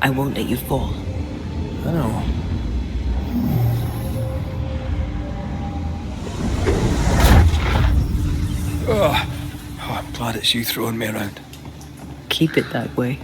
I won't let you fall. I know. Oh, I'm glad it's you throwing me around. Keep it that way.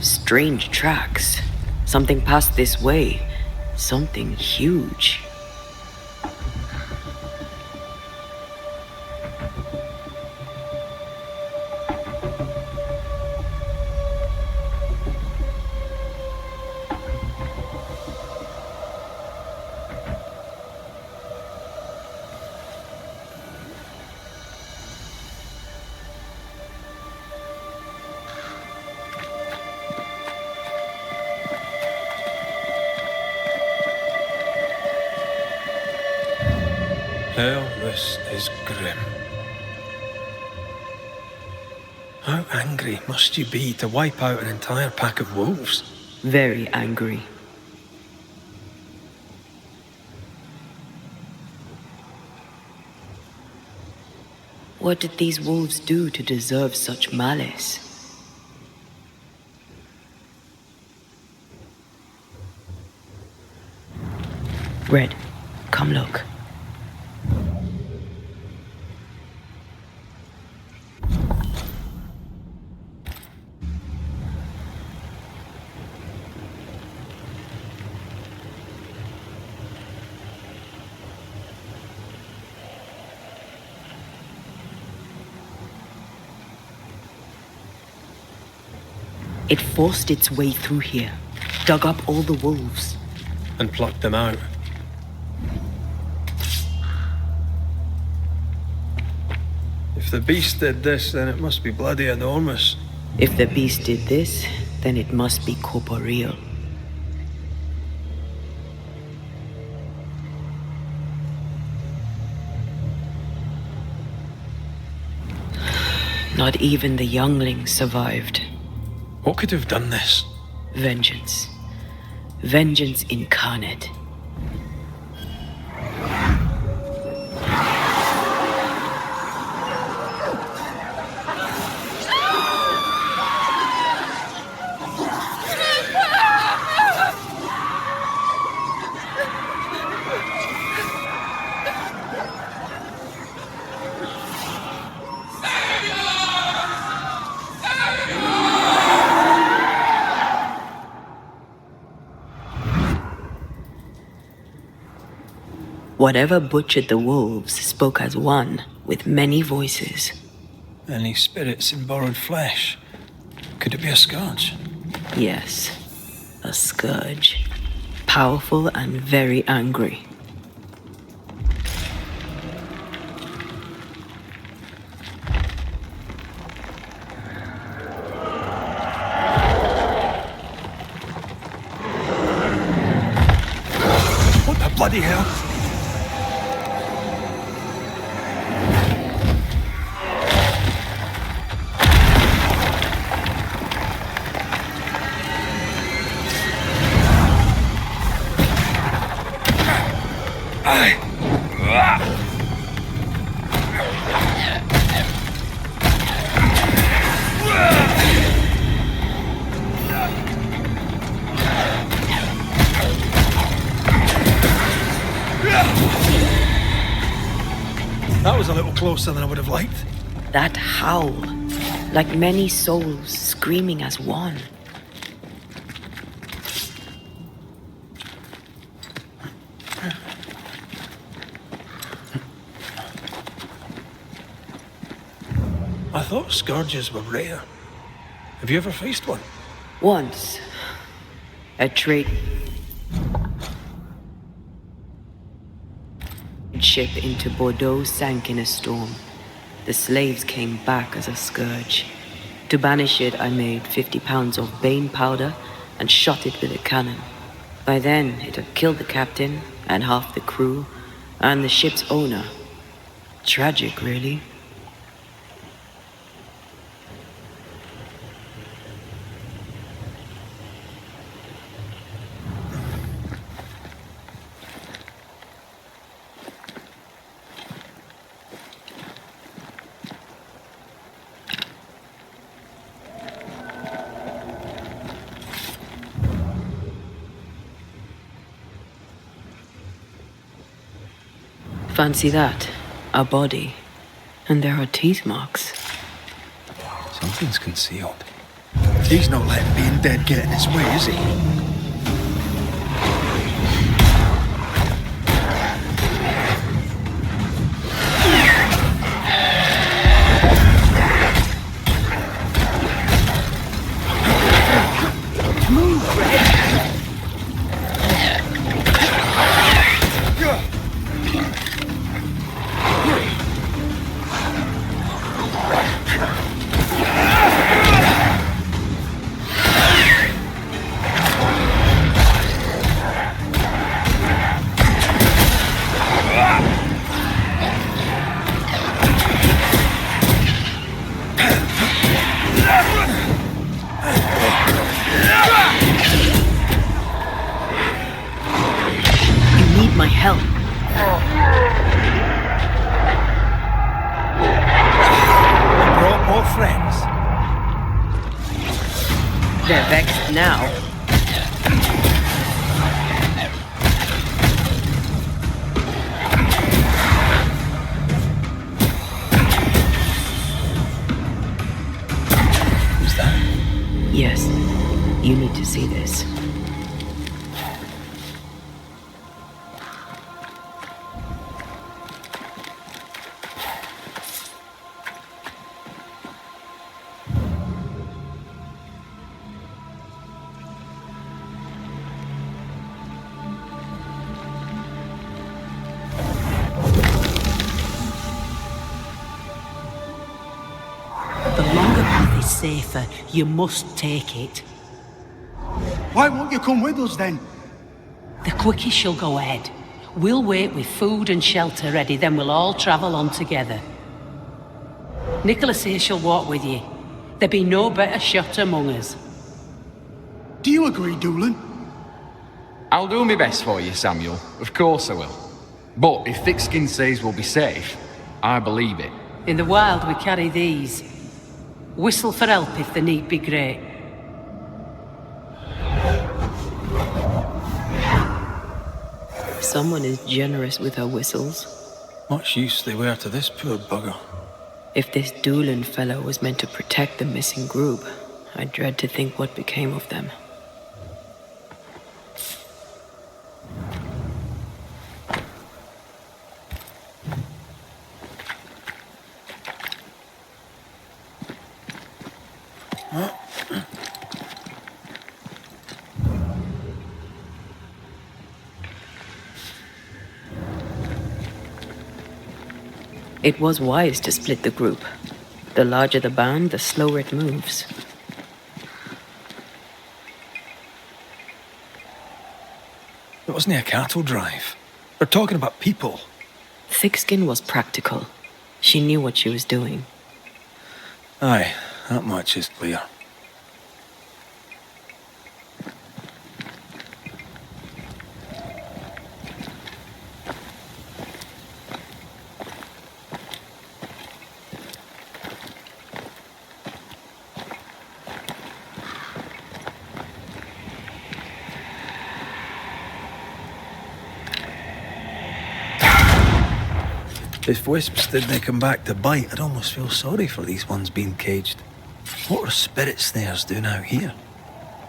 Strange tracks. Something passed this way. Something huge. Hell, this is grim. How angry must you be to wipe out an entire pack of wolves? Very angry. What did these wolves do to deserve such malice? Red, come look. It forced its way through here, dug up all the wolves. And plucked them out. If the beast did this, then it must be bloody enormous. If the beast did this, then it must be corporeal. Not even the younglings survived. What could have done this? Vengeance. Vengeance incarnate. Whatever butchered the wolves spoke as one, with many voices. Any spirits in borrowed flesh? Could it be a scourge? Yes, a scourge. Powerful and very angry. What the bloody hell? That was a little closer than I would have liked. That howl, like many souls screaming as one. I thought scourges were rare. Have you ever faced one? Once, a trade ship into Bordeaux sank in a storm. The slaves came back as a scourge. To banish it, I made 50 pounds of bane powder and shot it with a cannon. By then, it had killed the captain and half the crew and the ship's owner. Tragic, really. Fancy that. A body. And there are teeth marks. Something's concealed. He's not letting being dead get in his way, is he? My help. I brought more friends. They're vexed now. Who's that? Yes, you need to see this. Safer. You must take it. Why won't you come with us then? The quickest she'll go ahead. We'll wait with food and shelter ready, then we'll all travel on together. Nicholas here shall walk with you. There be no better shot among us. Do you agree, Doolin? I'll do my best for you, Samuel. Of course I will. But if Thickskin says we'll be safe, I believe it. In the wild we carry these. Whistle for help if the need be great. Someone is generous with her whistles. Much use they were to this poor bugger. If this Doolin fellow was meant to protect the missing group, I dread to think what became of them. It was wise to split the group. The larger the band, the slower it moves. It wasn't a cattle drive. We're talking about people. Thickskin was practical. She knew what she was doing. Aye, that much is clear. If wisps didn't come back to bite, I'd almost feel sorry for these ones being caged. What are spirit snares doing out here?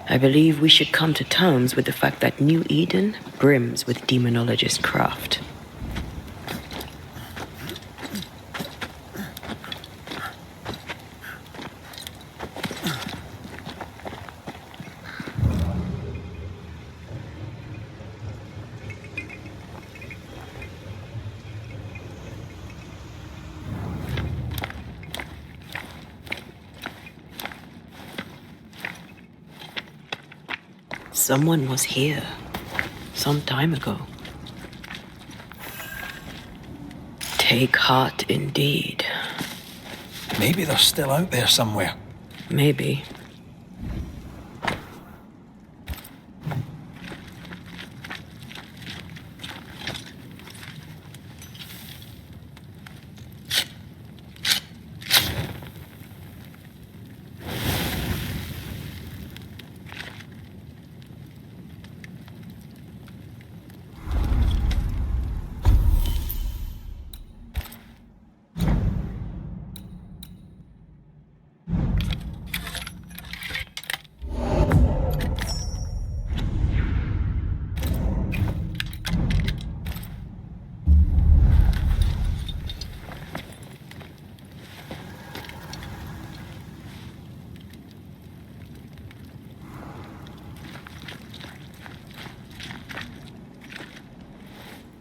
I believe we should come to terms with the fact that New Eden brims with demonologist craft. Someone was here some time ago. Take heart indeed. Maybe they're still out there somewhere. Maybe.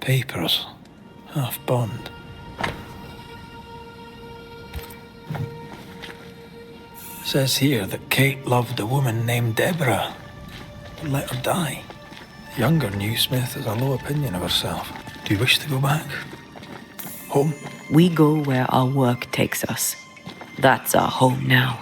Papers. Half bond. Says here that Kate loved a woman named Deborah, but let her die. The younger Newsmith has a low opinion of herself. Do you wish to go back? Home? We go where our work takes us. That's our home now.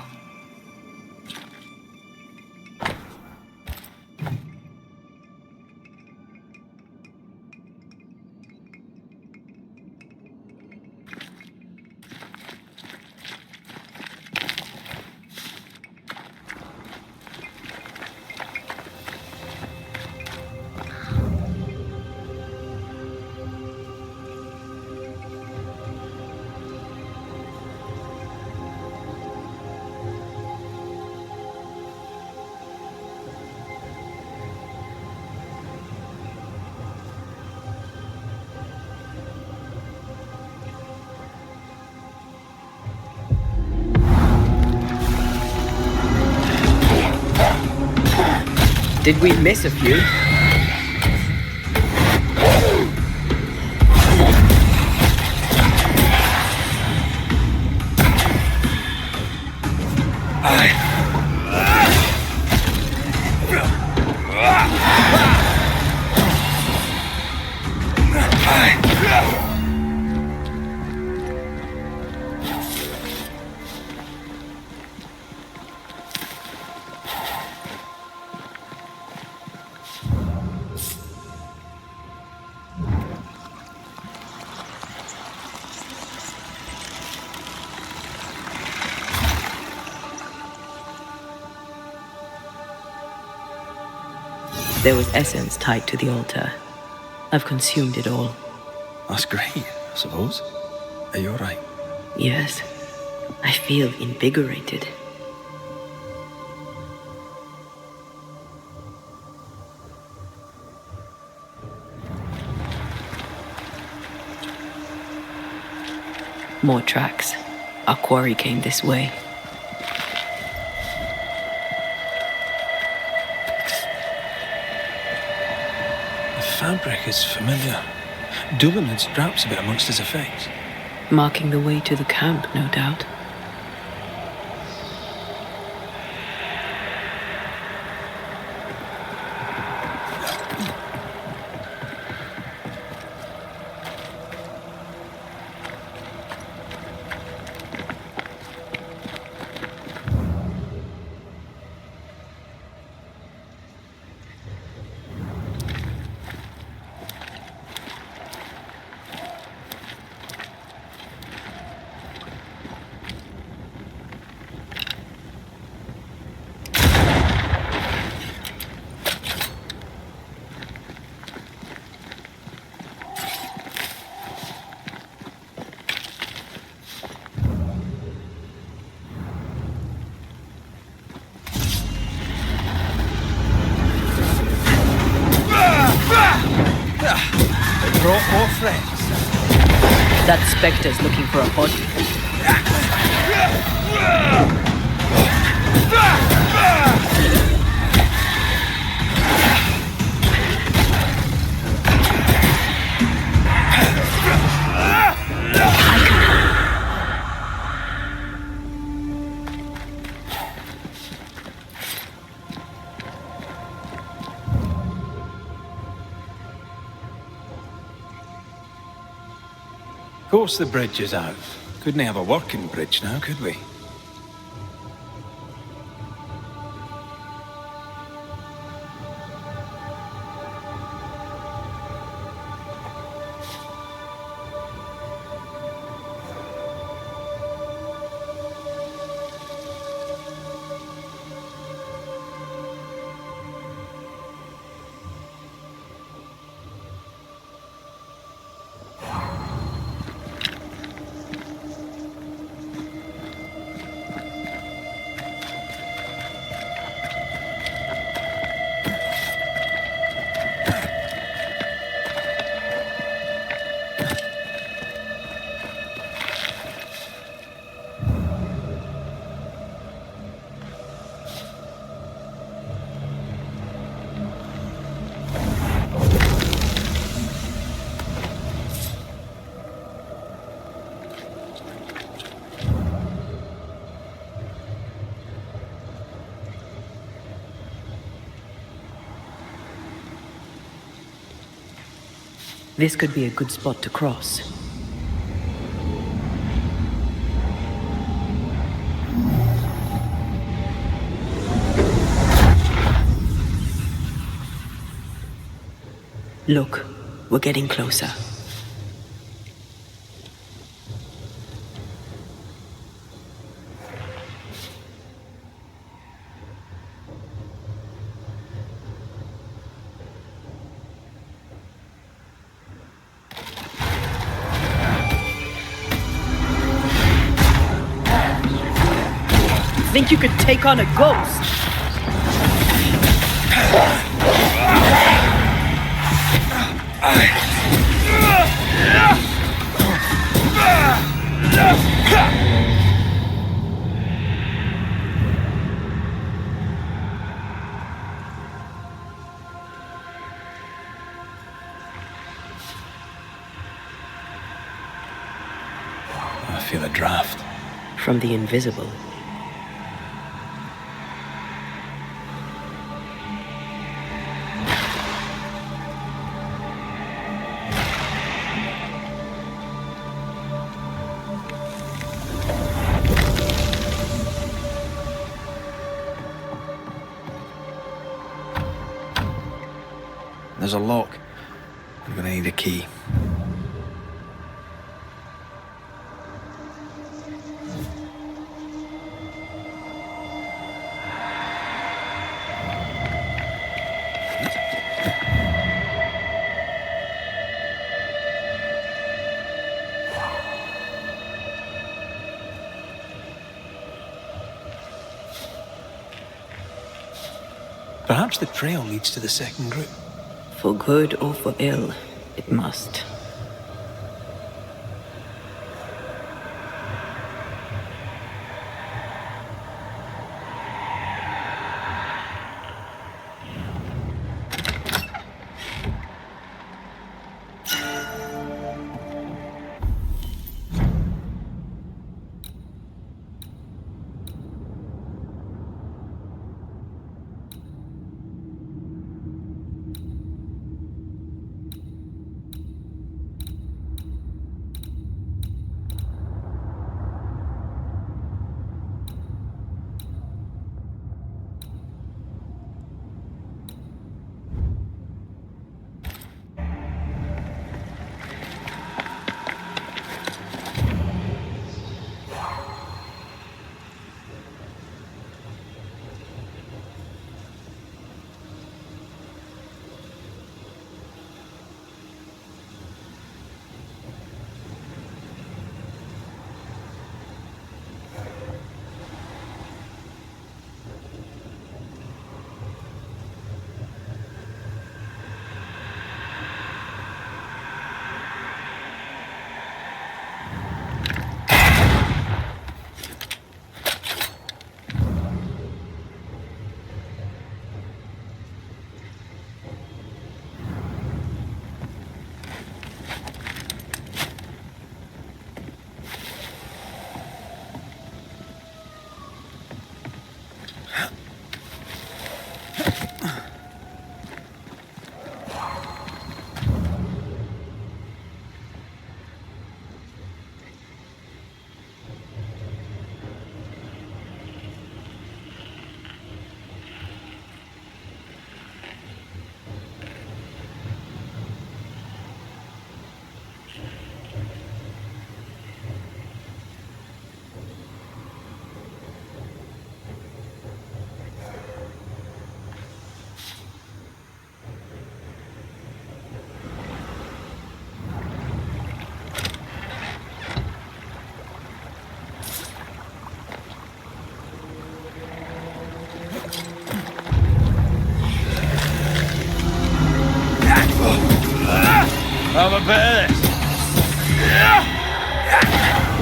Did we miss a few? There was essence tied to the altar. I've consumed it all. That's great, I suppose. Are you alright? Yes. I feel invigorated. More tracks. Our quarry came this way. The fabric is familiar. Doolan had straps a bit amongst his effects. Marking the way to the camp, no doubt. They brought more friends. That spectre's looking for a body. Of course the bridge is out. Couldn't have a working bridge now, could we? This could be a good spot to cross. Look, we're getting closer. Think you could take on a ghost? I feel a draft. From the invisible. There's a lock. I'm gonna need a key. Perhaps the trail leads to the second group. For good or for ill, it must. Have a bit of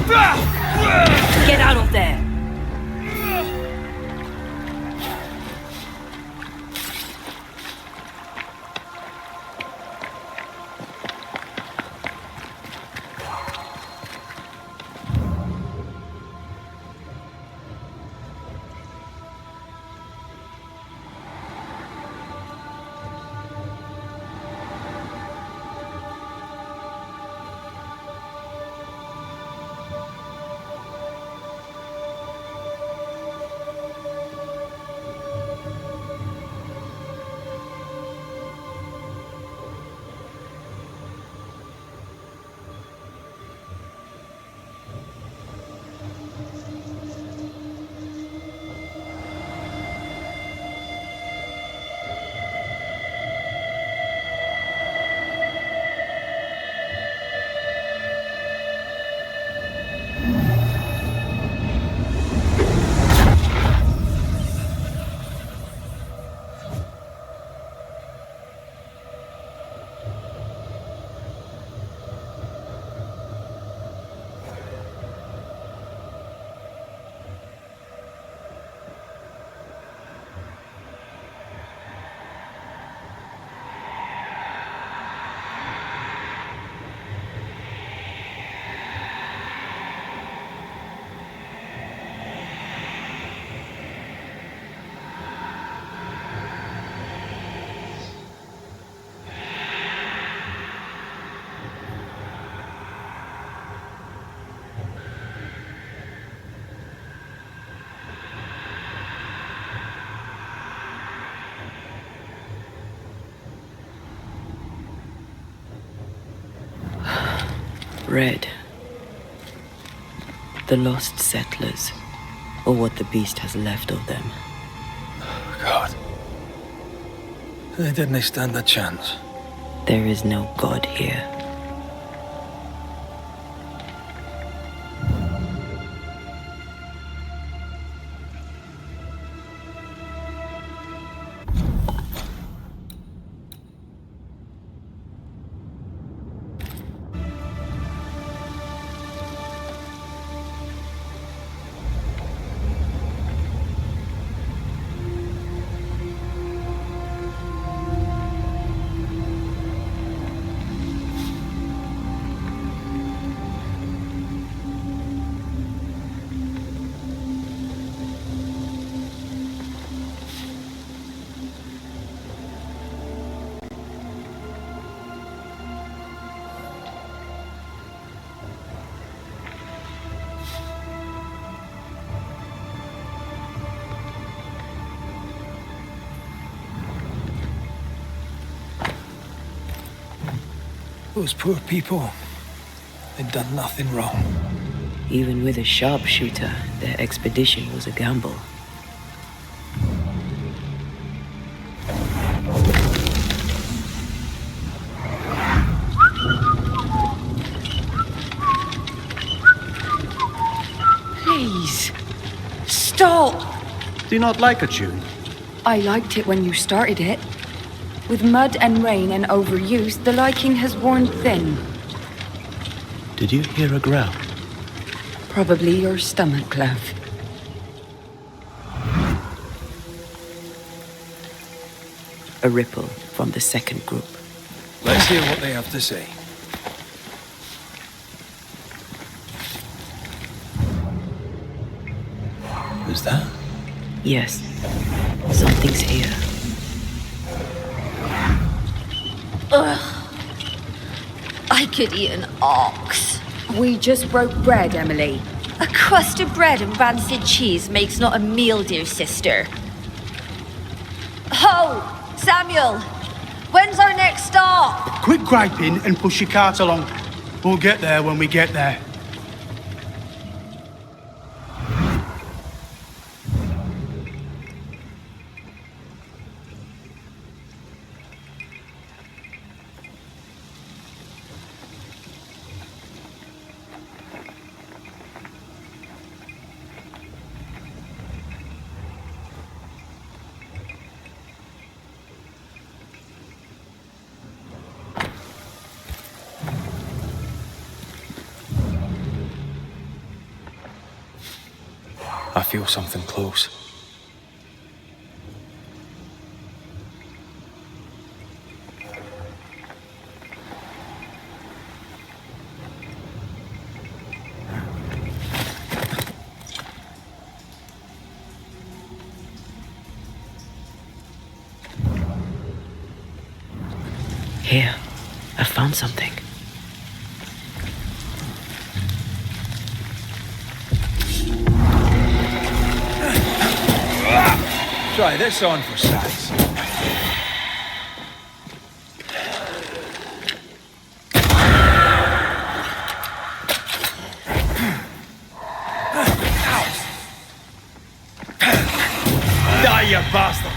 this. Get out of there! Red. The lost settlers, or what the beast has left of them. God. They didn't stand a chance. There is no God here. Those poor people, they'd done nothing wrong. Even with a sharpshooter, their expedition was a gamble. Please, stop! Do you not like a tune? I liked it when you started it. With mud and rain and overuse, the liking has worn thin. Did you hear a growl? Probably your stomach, Clove. A ripple from the second group. Let's hear what they have to say. Is that? Yes. Something's here. Ugh. I could eat an ox. We just broke bread, Emily. A crust of bread and rancid cheese makes not a meal, dear sister. Ho! Samuel! When's our next stop? Quit griping and push your cart along. We'll get there when we get there. I feel something close. Here, I found something. Try this on for size. Die, you bastard!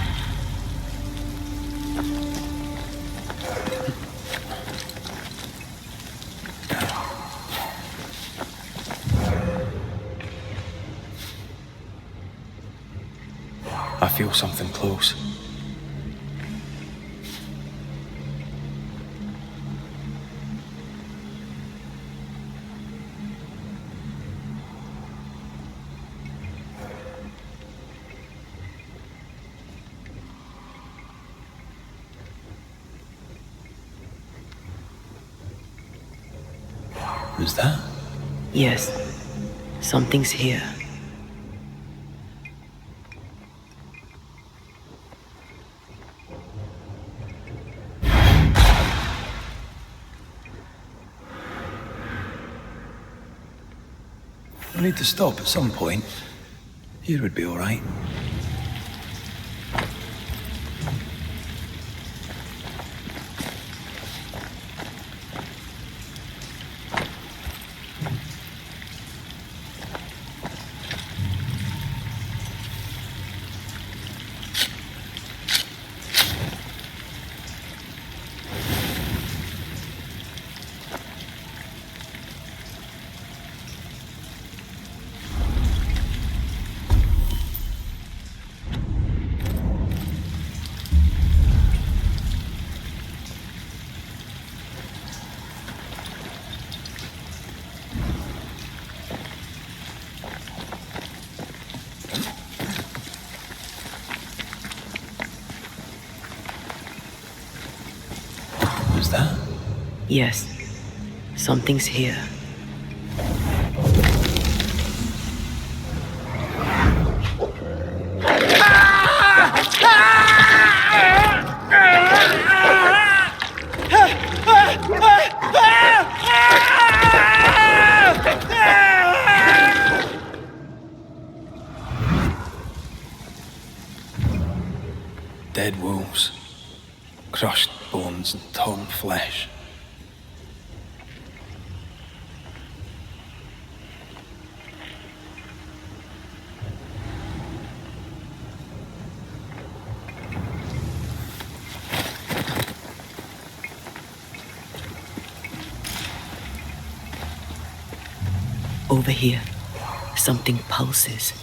I feel something close. Who's that? Yes, something's here. We need to stop at some point. Here would be all right. Who's that? Yes, something's here. Dead wolves. Crushed bones and torn flesh. Over here, something pulses.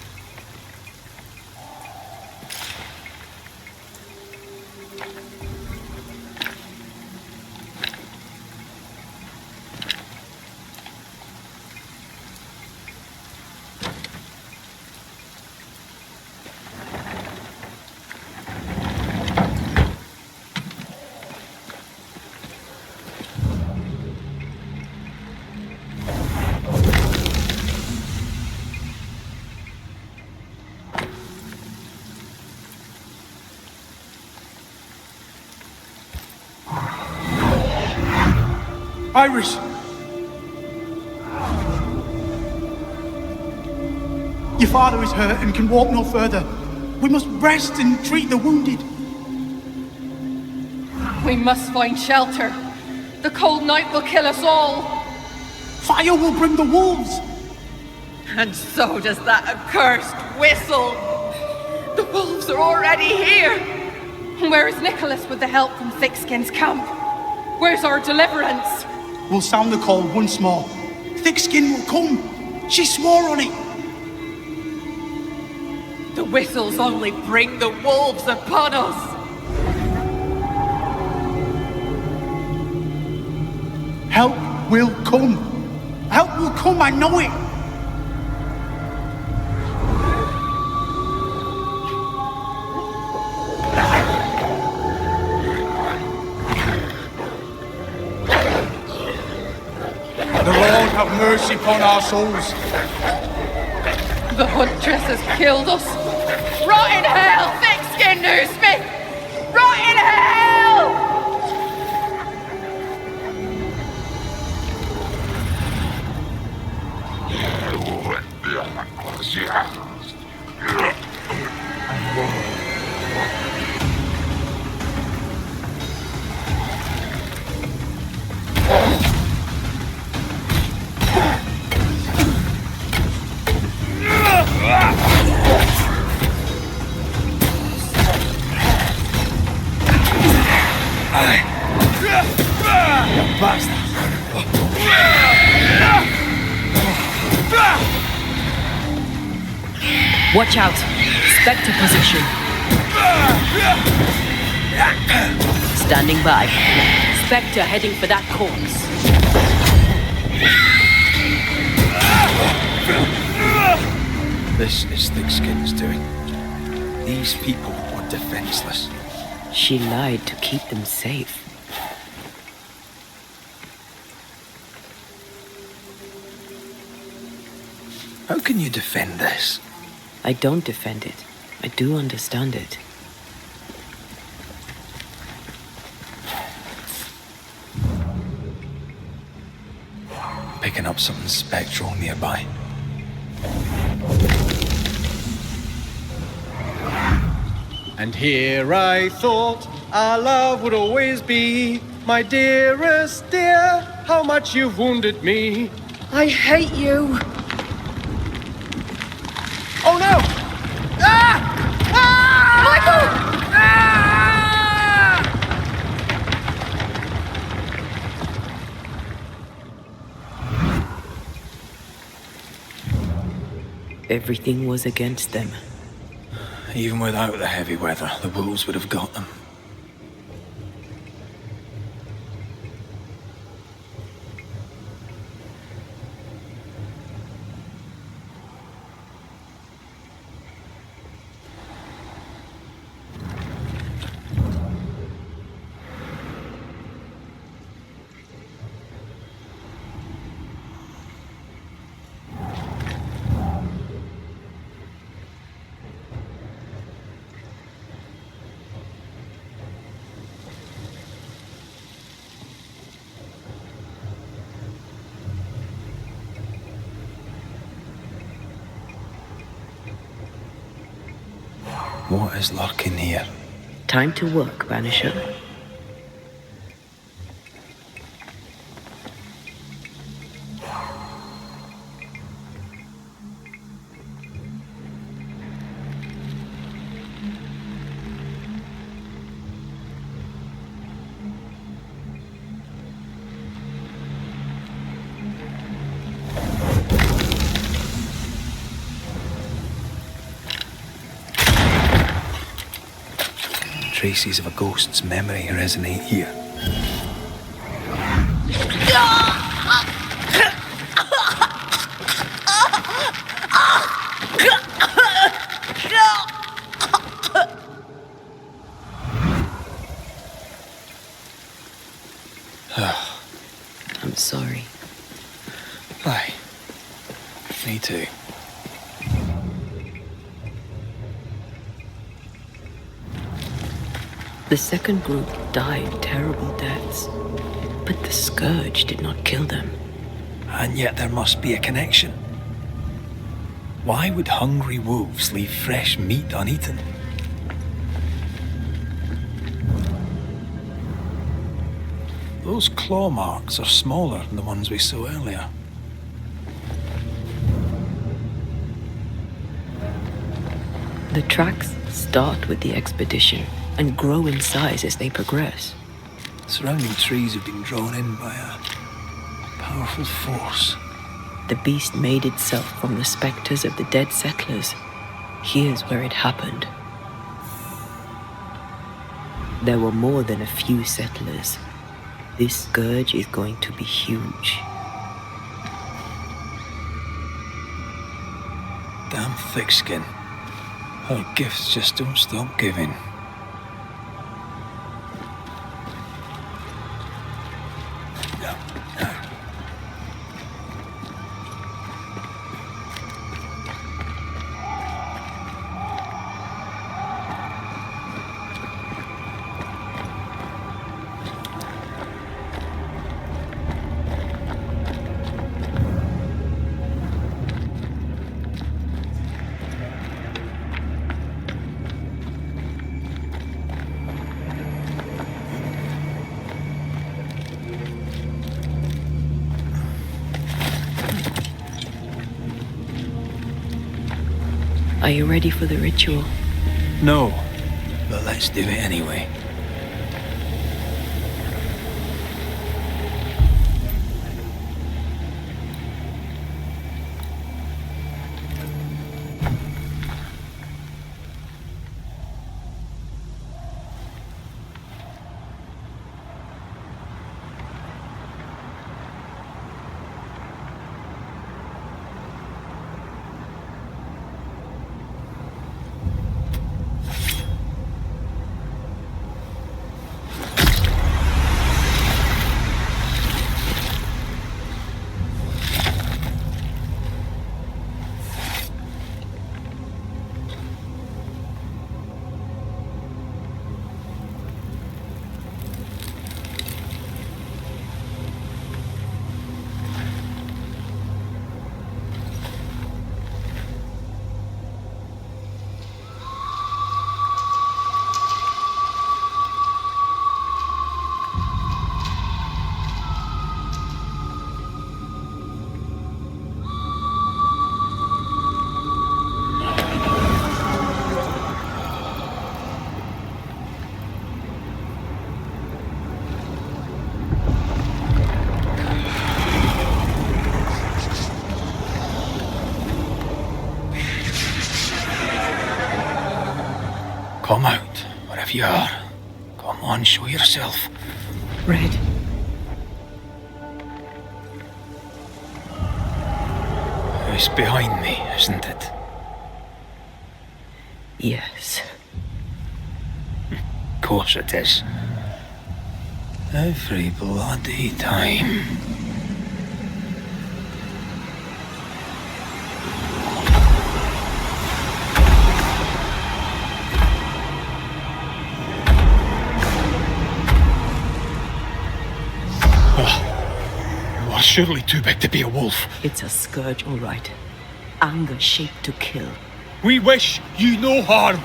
Iris! Your father is hurt and can walk no further. We must rest and treat the wounded. We must find shelter. The cold night will kill us all. Fire will bring the wolves. And so does that accursed whistle. The wolves are already here. Where is Nicholas with the help from Thickskin's camp? Where's our deliverance? We'll sound the call once more. Thickskin will come. She swore on it. The whistles only bring the wolves upon us. Help will come. Help will come, I know it. mercy upon our souls. The huntress has killed us. Rot in hell, thick-skinned Newsmith! Rot in hell! Watch out! Spectre position. Standing by. Spectre heading for that corpse. This is Thickskin's doing. These people were defenseless. She lied to keep them safe. How can you defend this? I don't defend it. I do understand it. Picking up something spectral nearby. And here I thought our love would always be. My dearest dear, how much you've wounded me. I hate you. Oh no! Ah! Ah! Michael! Everything was against them. Even without the heavy weather, the wolves would have got them. What is lurking here? Time to work, Banisher. Traces of a ghost's memory resonate here. I'm sorry. Aye. Me too. The second group died terrible deaths, but the scourge did not kill them. And yet there must be a connection. Why would hungry wolves leave fresh meat uneaten? Those claw marks are smaller than the ones we saw earlier. The tracks start with the expedition and grow in size as they progress. Surrounding trees have been drawn in by a powerful force. The beast made itself from the specters of the dead settlers. Here's where it happened. There were more than a few settlers. This scourge is going to be huge. Damn thick-skin. Her gifts just don't stop giving. Are you ready for the ritual? No, but let's do it anyway. Come out, wherever you are. Come on, show yourself. Red. It's behind me, isn't it? Yes. Of course it is. Every bloody time. You are surely too big to be a wolf. It's a scourge, all right. Anger shaped to kill. We wish you no harm.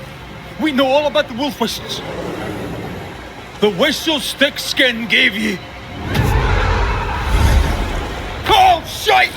We know all about the wolf whistles. The whistle Thickskin gave you. Oh, shite!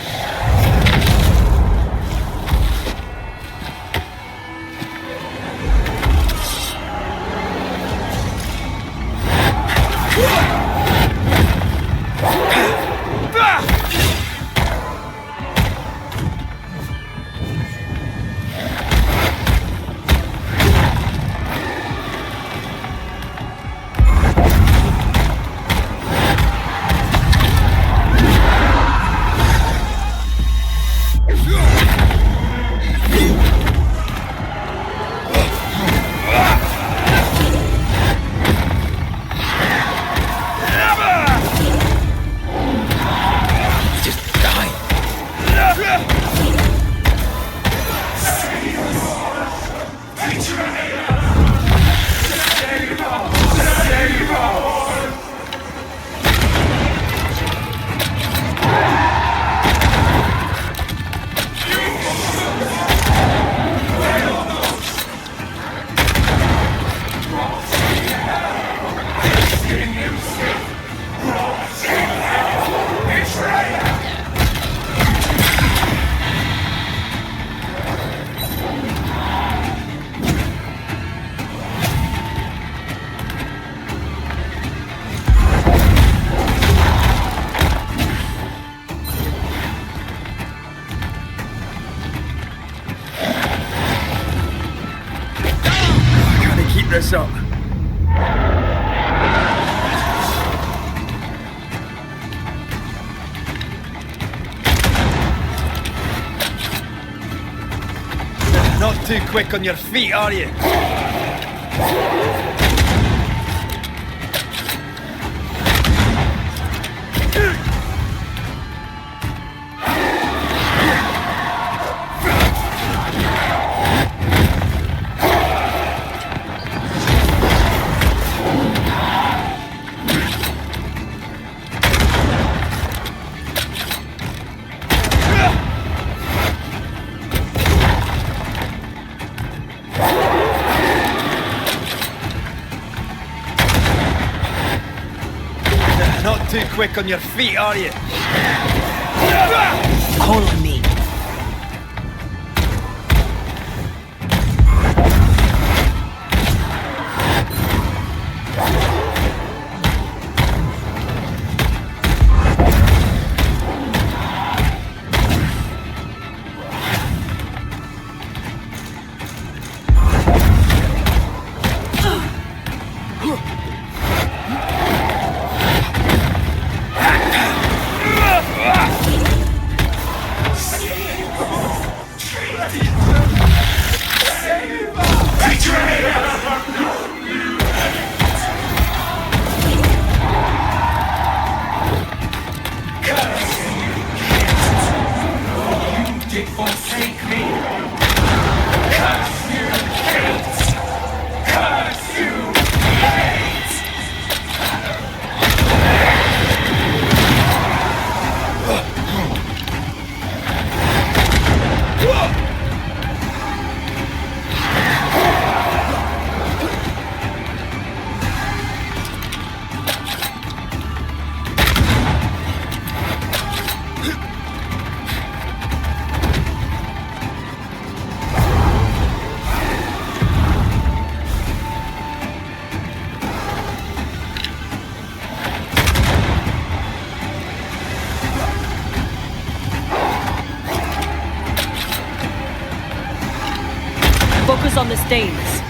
This up. Not too quick on your feet, are you? Not too quick on your feet, are you? Call on me. forsake me. Curse you, hate! Curse you, hate! Focus on the stains.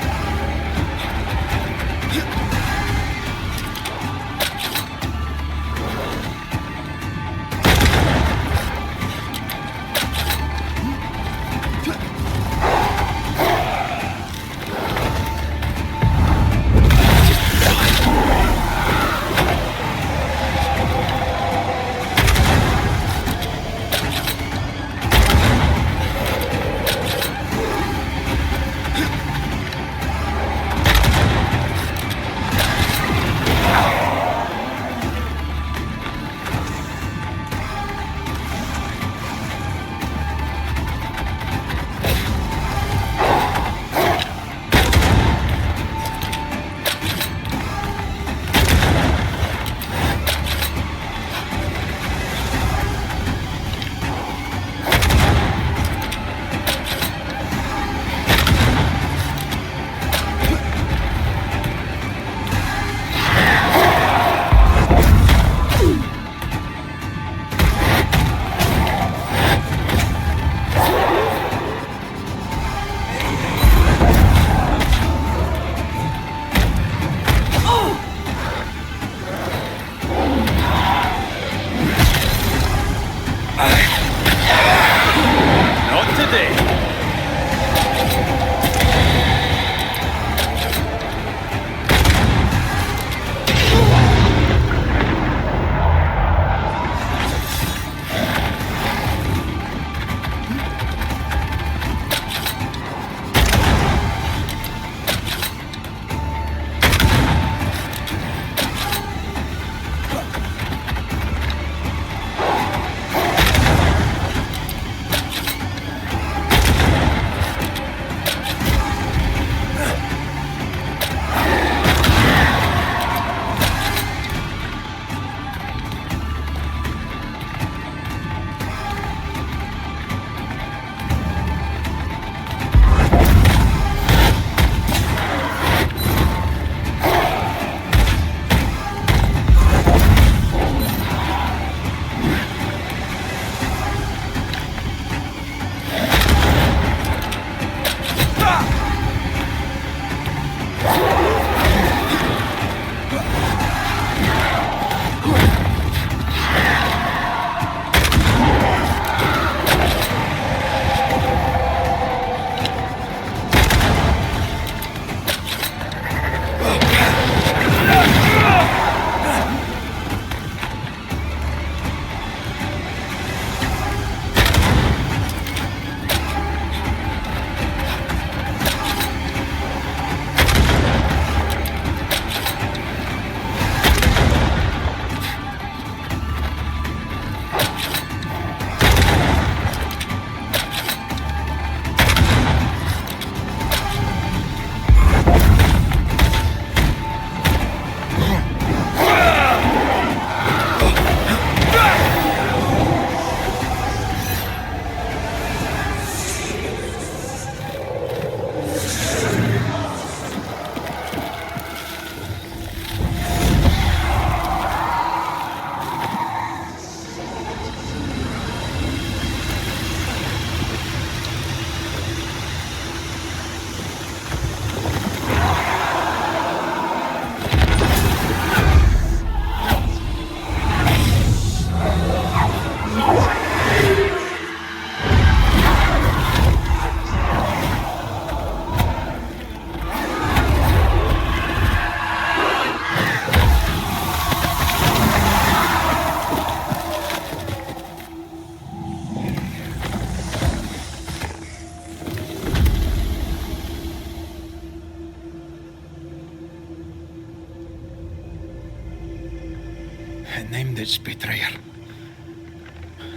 named its betrayer.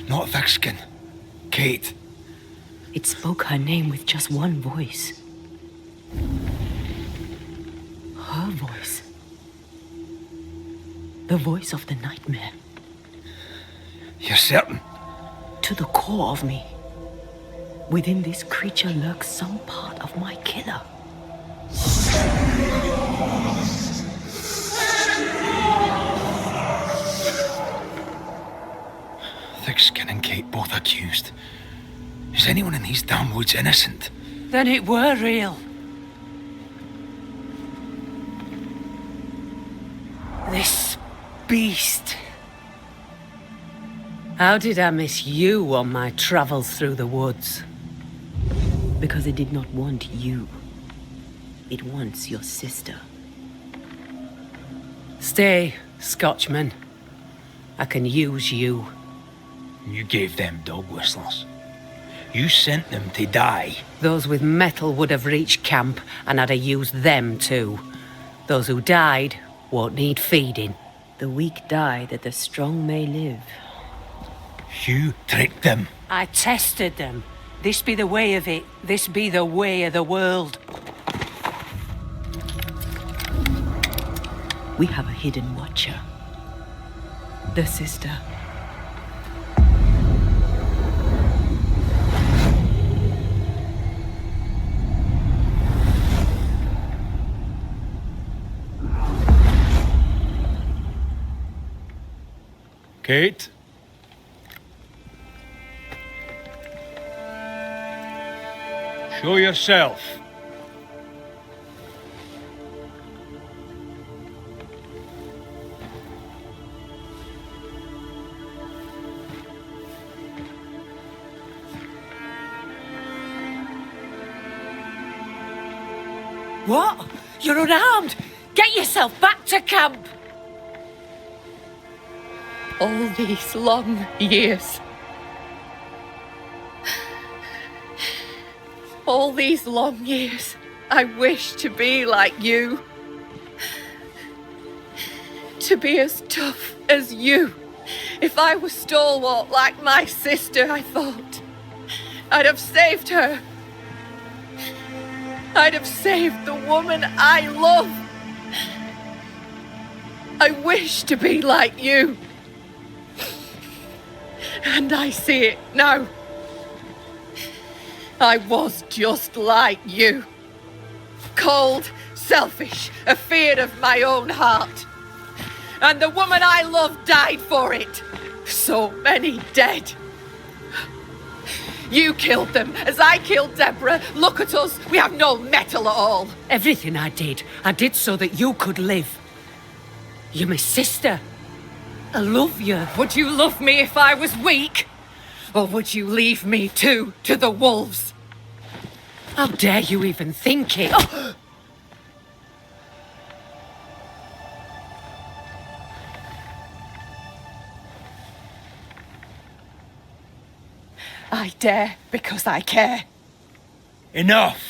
Not Thickskin. Kate. It spoke her name with just one voice. Her voice. The voice of the nightmare. You're certain? To the core of me. Within this creature lurks some part of my killer. Thickskin and Kate both accused. Is anyone in these damn woods innocent? Then it were real. This beast. How did I miss you on my travels through the woods? Because it did not want you. It wants your sister. Stay, Scotchman. I can use you. You gave them dog whistlers. You sent them to die. Those with metal would have reached camp, and I'd have used them too. Those who died won't need feeding. The weak die that the strong may live. You tricked them. I tested them. This be the way of it. This be the way of the world. We have a hidden watcher. The sister. Kate? Show yourself. What? You're unarmed! Get yourself back to camp! All these long years. All these long years, I wished to be like you. To be as tough as you. If I was stalwart like my sister, I thought, I'd have saved her. I'd have saved the woman I love. I wish to be like you. And I see it now. I was just like you. Cold, selfish, afeard of my own heart. And the woman I loved died for it. So many dead. You killed them, as I killed Deborah. Look at us, we have no metal at all. Everything I did so that you could live. You're my sister. I love you. Would you love me if I was weak? Or would you leave me too to the wolves? How dare you even think it? Oh. I dare because I care. Enough!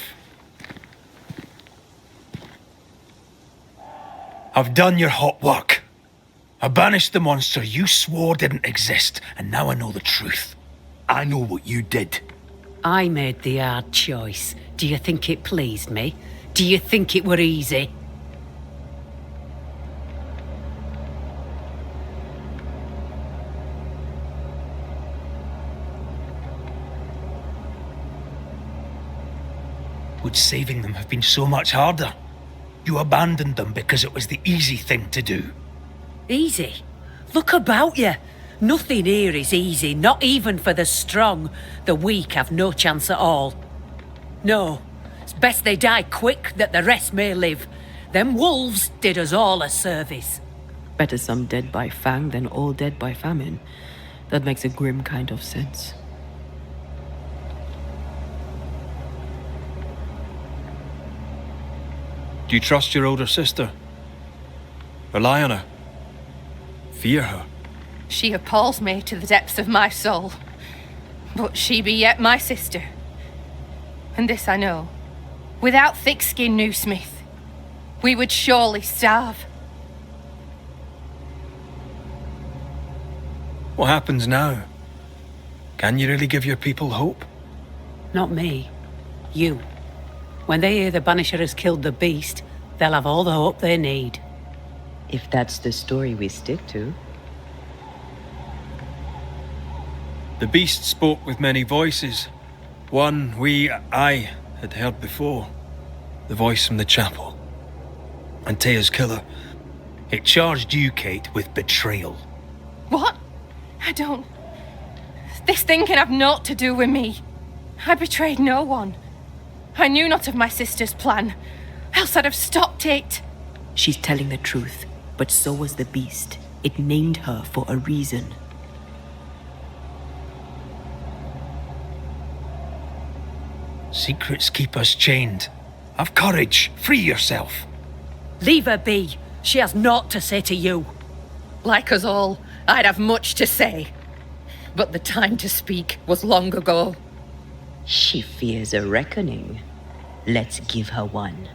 I've done your hot work. I banished the monster you swore didn't exist, and now I know the truth. I know what you did. I made the hard choice. Do you think it pleased me? Do you think it were easy? Would saving them have been so much harder? You abandoned them because it was the easy thing to do. Easy? Look about you. Nothing here is easy, not even for the strong. The weak have no chance at all. No, it's best they die quick that the rest may live. Them wolves did us all a service. Better some dead by fang than all dead by famine. That makes a grim kind of sense. Do you trust your older sister? Rely on her? Fear her? She appalls me to the depths of my soul. But she be yet my sister. And this I know. Without thick-skinned Newsmith, we would surely starve. What happens now? Can you really give your people hope? Not me. You. When they hear the Banisher has killed the beast, they'll have all the hope they need. If that's the story we stick to. The beast spoke with many voices. One I had heard before. The voice from the chapel. Antea's killer. It charged you, Kate, with betrayal. What? I don't... This thing can have naught to do with me. I betrayed no one. I knew not of my sister's plan, else I'd have stopped it. She's telling the truth, but so was the beast. It named her for a reason. Secrets keep us chained. Have courage. Free yourself. Leave her be. She has naught to say to you. Like us all, I'd have much to say. But the time to speak was long ago. She fears a reckoning. Let's give her one.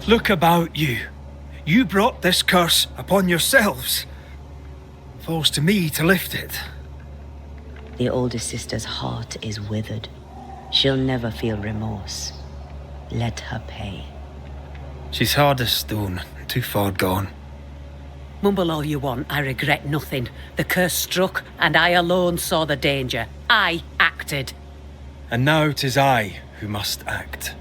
Look about you. You brought this curse upon yourselves. Falls to me to lift it. The older sister's heart is withered. She'll never feel remorse. Let her pay. She's hard as stone, too far gone. Mumble all you want, I regret nothing. The curse struck, and I alone saw the danger. I acted. And now 'tis I who must act.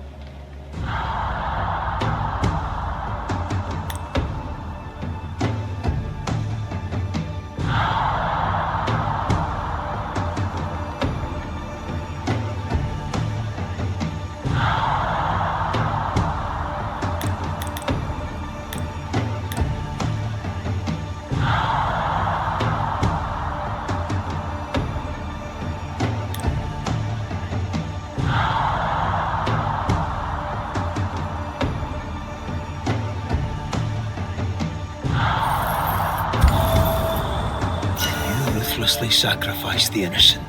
Ruthlessly sacrifice the innocent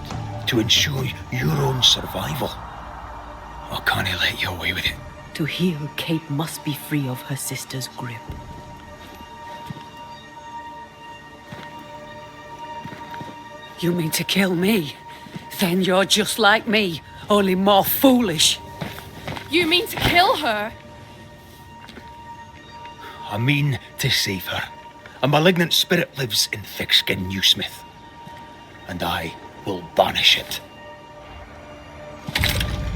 to ensure your own survival. Or can't I let you away with it? To heal, Kate must be free of her sister's grip. You mean to kill me? Then you're just like me, only more foolish. You mean to kill her? I mean to save her. A malignant spirit lives in thick-skinned Newsmith. And I will banish it.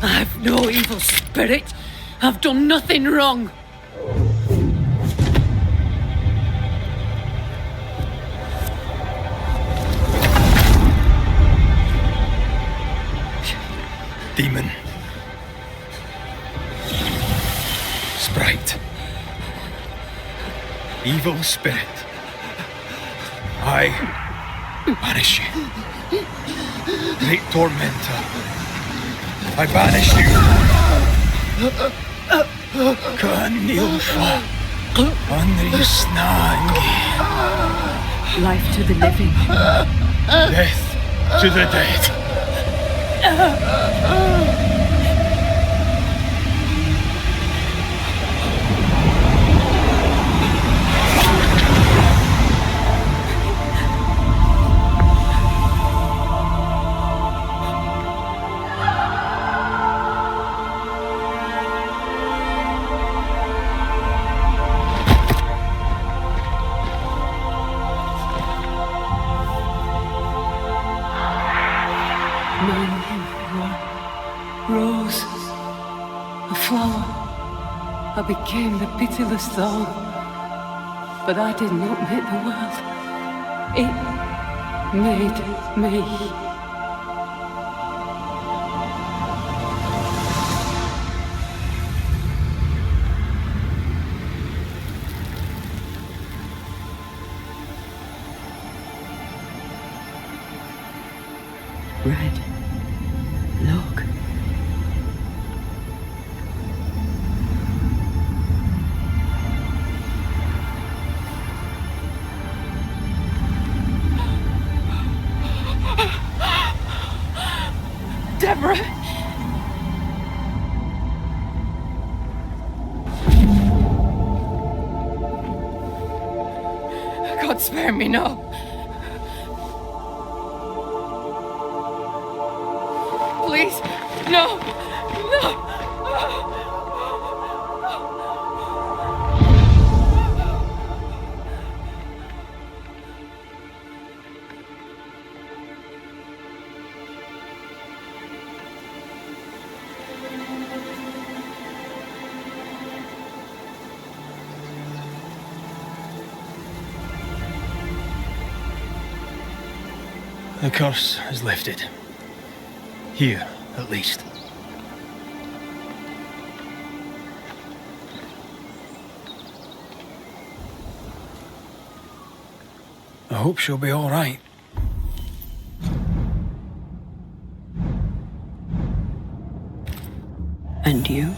I've no evil spirit. I've done nothing wrong. Demon. Sprite. Evil spirit. I banish you. Great tormentor. I banish you. Kanilfa. Anrisnangi. Life to the living. Death to the dead. Rose, a flower. I became the pitiless thorn. But I did not make the world. It made me. Red, look. Deborah! hurt me, no. Please, no, no. The curse is lifted. Here, at least. I hope she'll be all right. And you?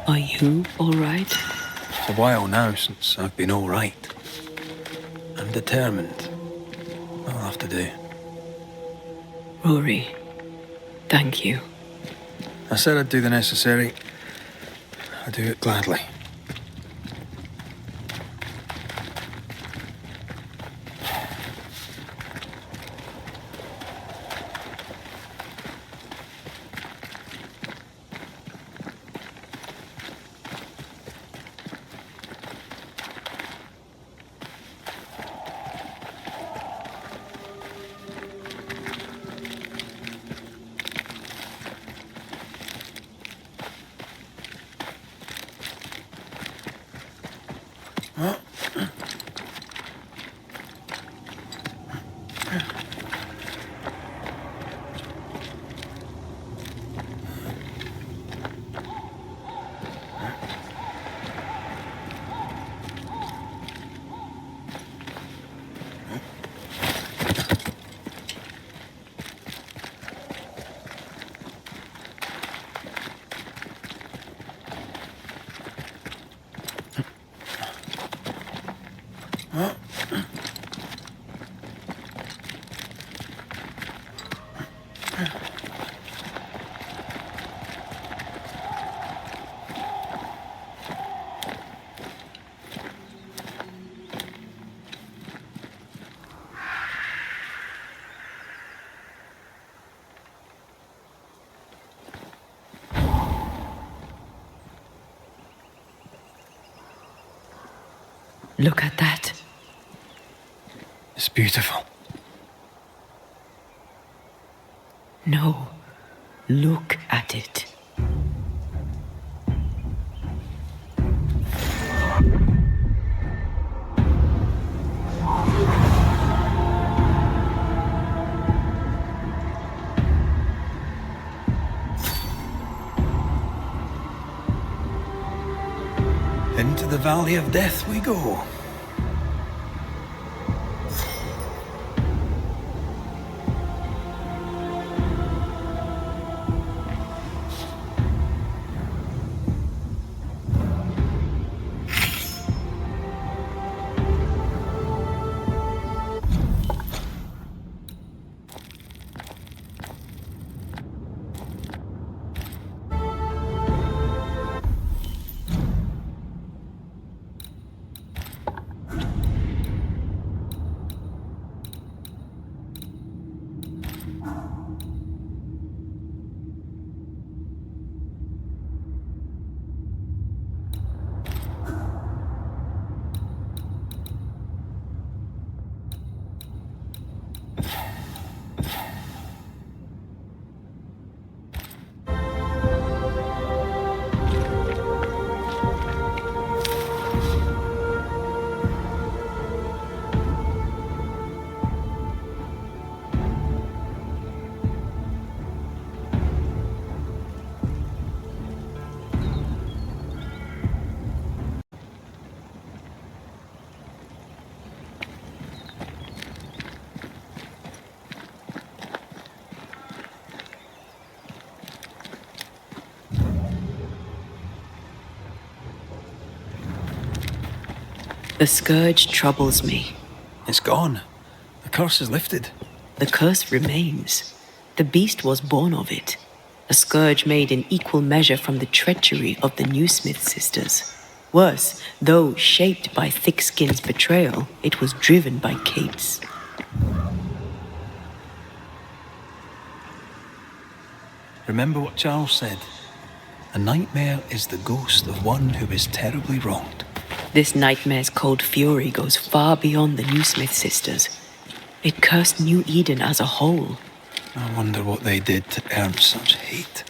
Are you all right? It's a while now since I've been all right. I'm determined. I'll have to do. Rory, thank you. I said I'd do the necessary. I do it gladly. Look at that. It's beautiful. No, look at it. Into the Valley of Death we go. The scourge troubles me. It's gone. The curse is lifted. The curse remains. The beast was born of it. A scourge made in equal measure from the treachery of the Newsmith sisters. Worse, though shaped by Thickskin's betrayal, it was driven by Kate's. Remember what Charles said. A nightmare is the ghost of one who is terribly wronged. This nightmare's cold fury goes far beyond the New Smith sisters. It cursed New Eden as a whole. I wonder what they did to earn such hate.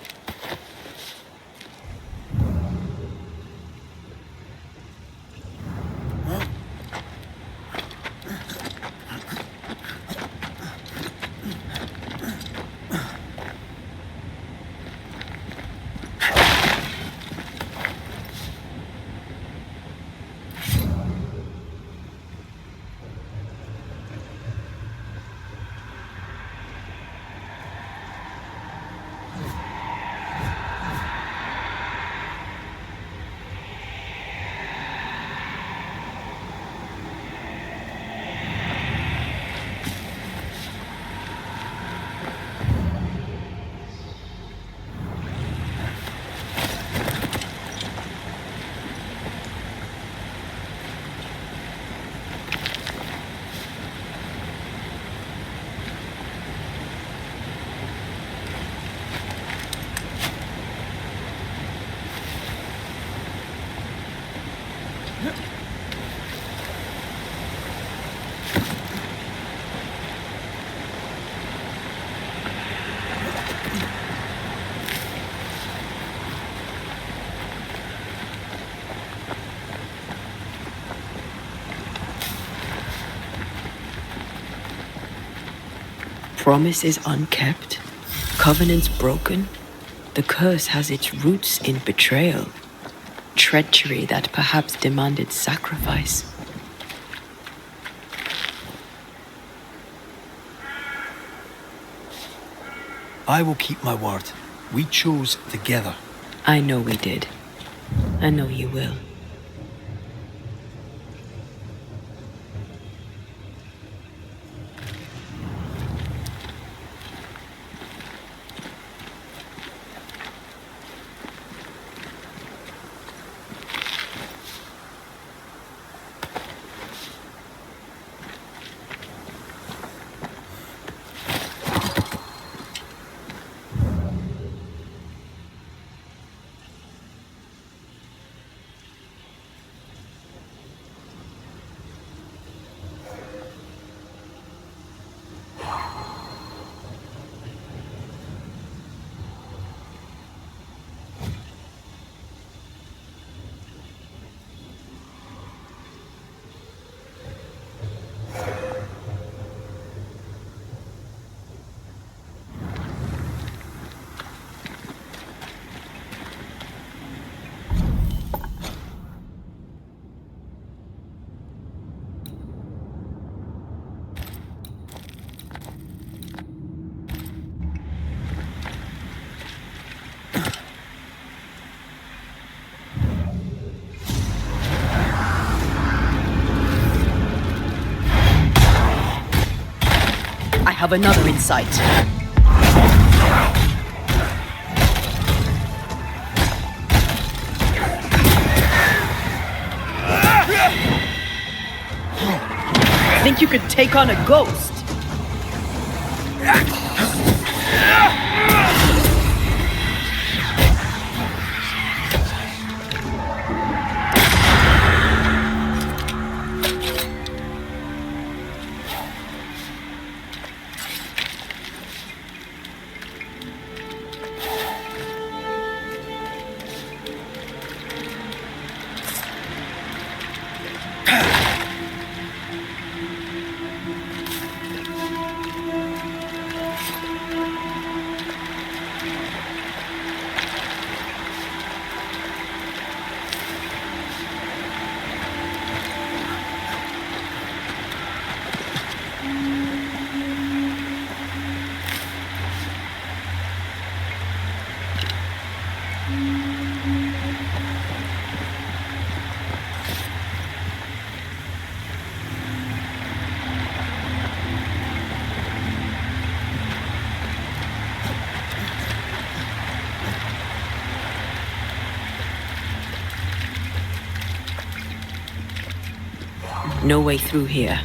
Promises unkept, covenants broken. The curse has its roots in betrayal, treachery that perhaps demanded sacrifice. I will keep my word. We chose together. I know we did. I know you will. I have another insight. Think you could take on a ghost? No way through here.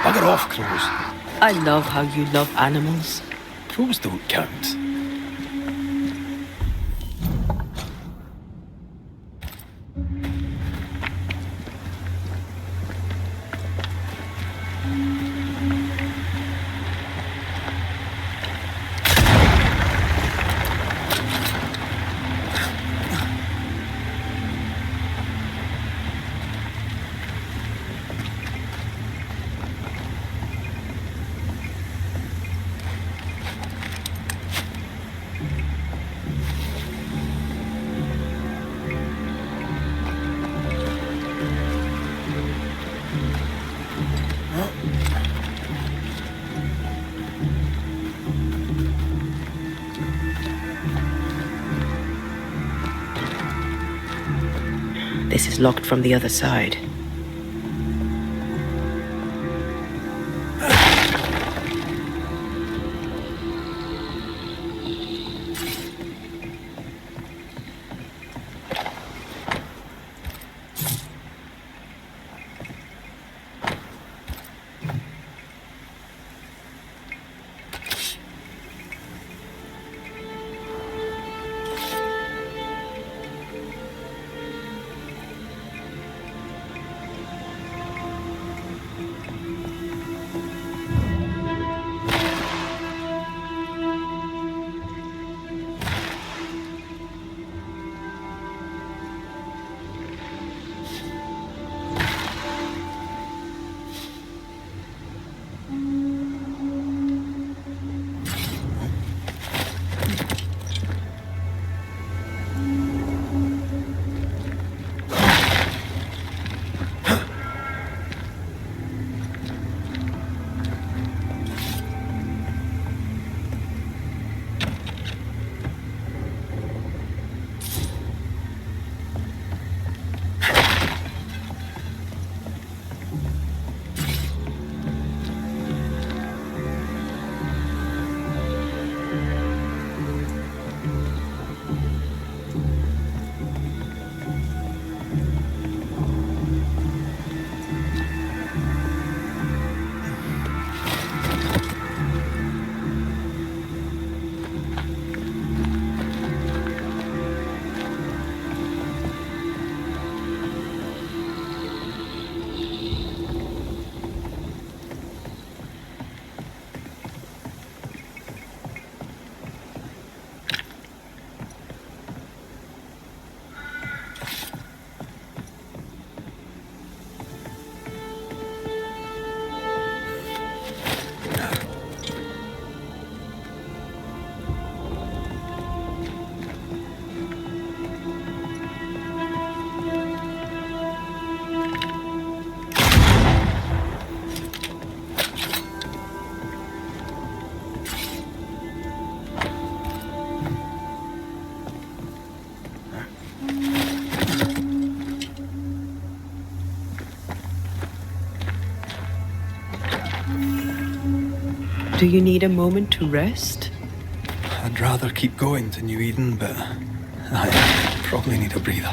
Bugger off, crows. I love how you love animals. Crows don't count. This is locked from the other side. Do you need a moment to rest? I'd rather keep going to New Eden, but I probably need a breather.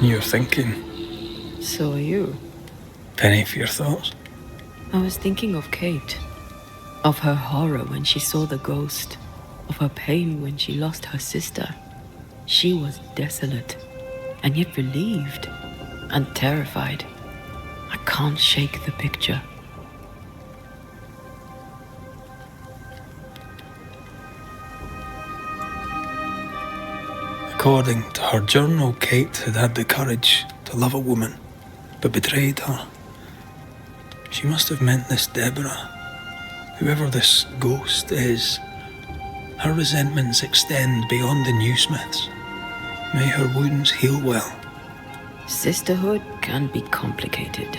You're thinking. So are you. Penny for your thoughts. I was thinking of Kate. Of her horror when she saw the ghost. Of her pain when she lost her sister. She was desolate, and yet relieved, and terrified. I can't shake the picture. According to her journal, Kate had had the courage to love a woman, but betrayed her. She must have meant this Deborah. Whoever this ghost is, her resentments extend beyond the new Smiths. May her wounds heal well. Sisterhood can be complicated.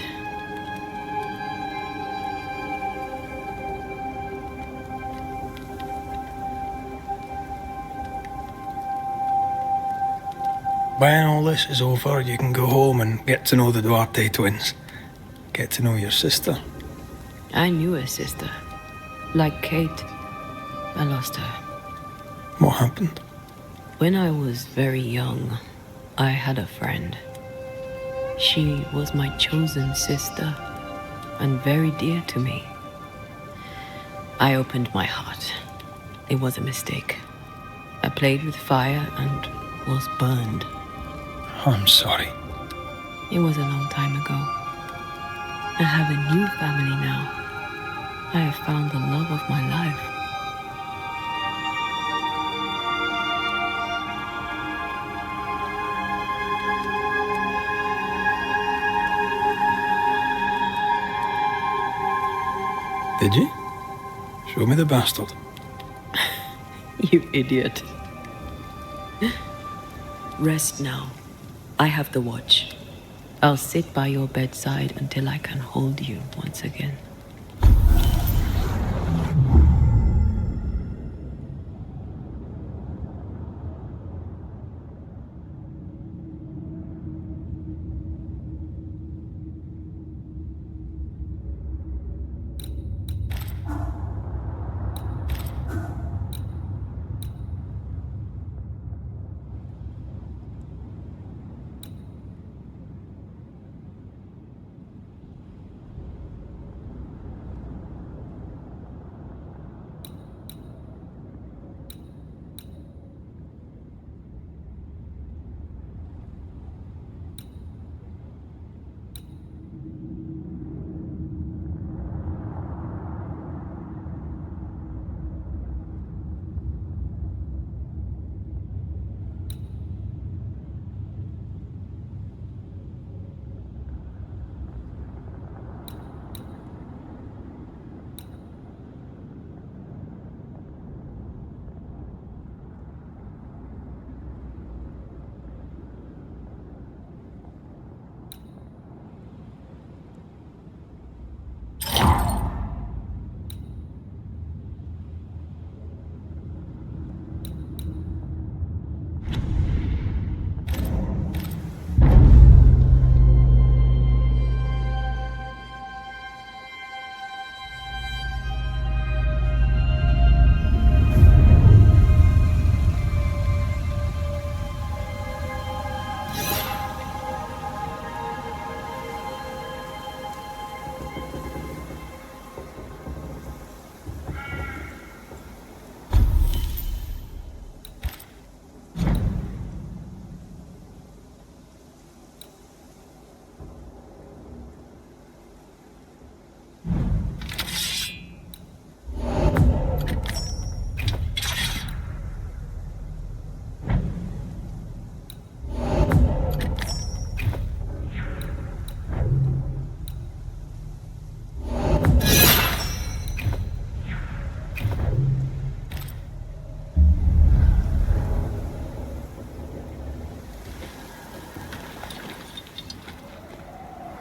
When all this is over, you can go home and get to know the Duarte twins. Get to know your sister. I knew a sister. Like Kate, I lost her. What happened? When I was very young, I had a friend. She was my chosen sister, and very dear to me. I opened my heart. It was a mistake. I played with fire and was burned. I'm sorry. It was a long time ago. I have a new family now. I have found the love of my life. Did you? Show me the bastard. You idiot. Rest now. I have the watch. I'll sit by your bedside until I can hold you once again.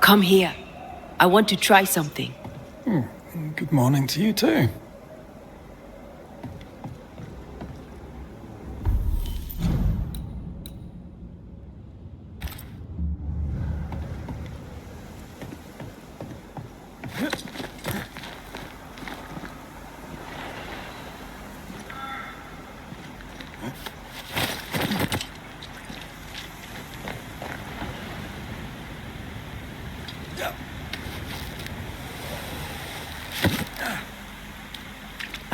Come here. I want to try something. Good morning to you too.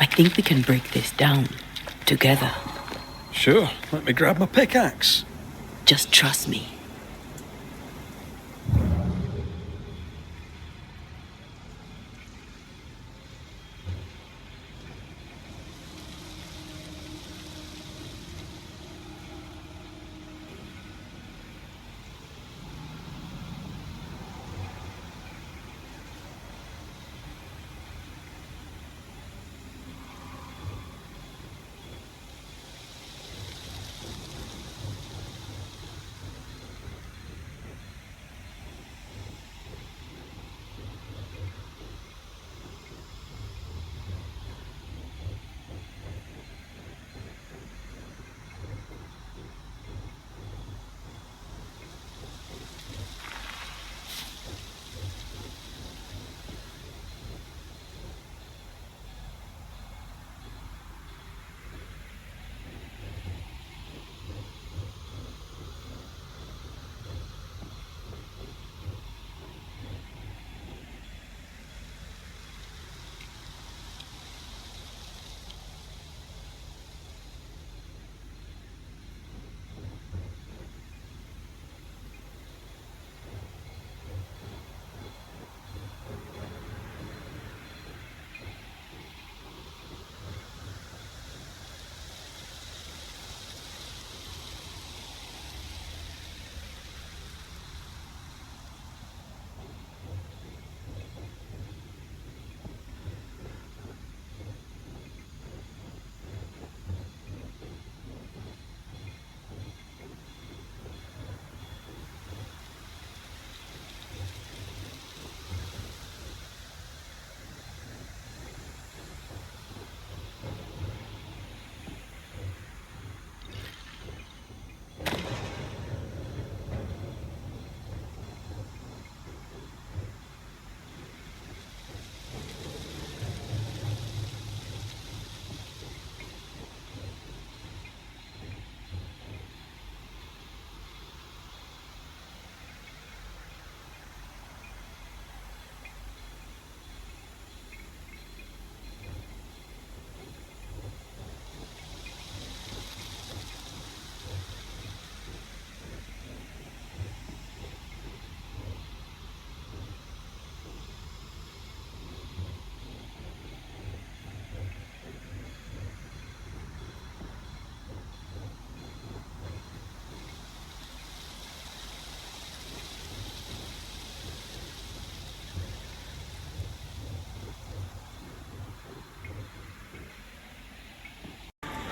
I think we can break this down. Together. Sure, let me grab my pickaxe. Just trust me.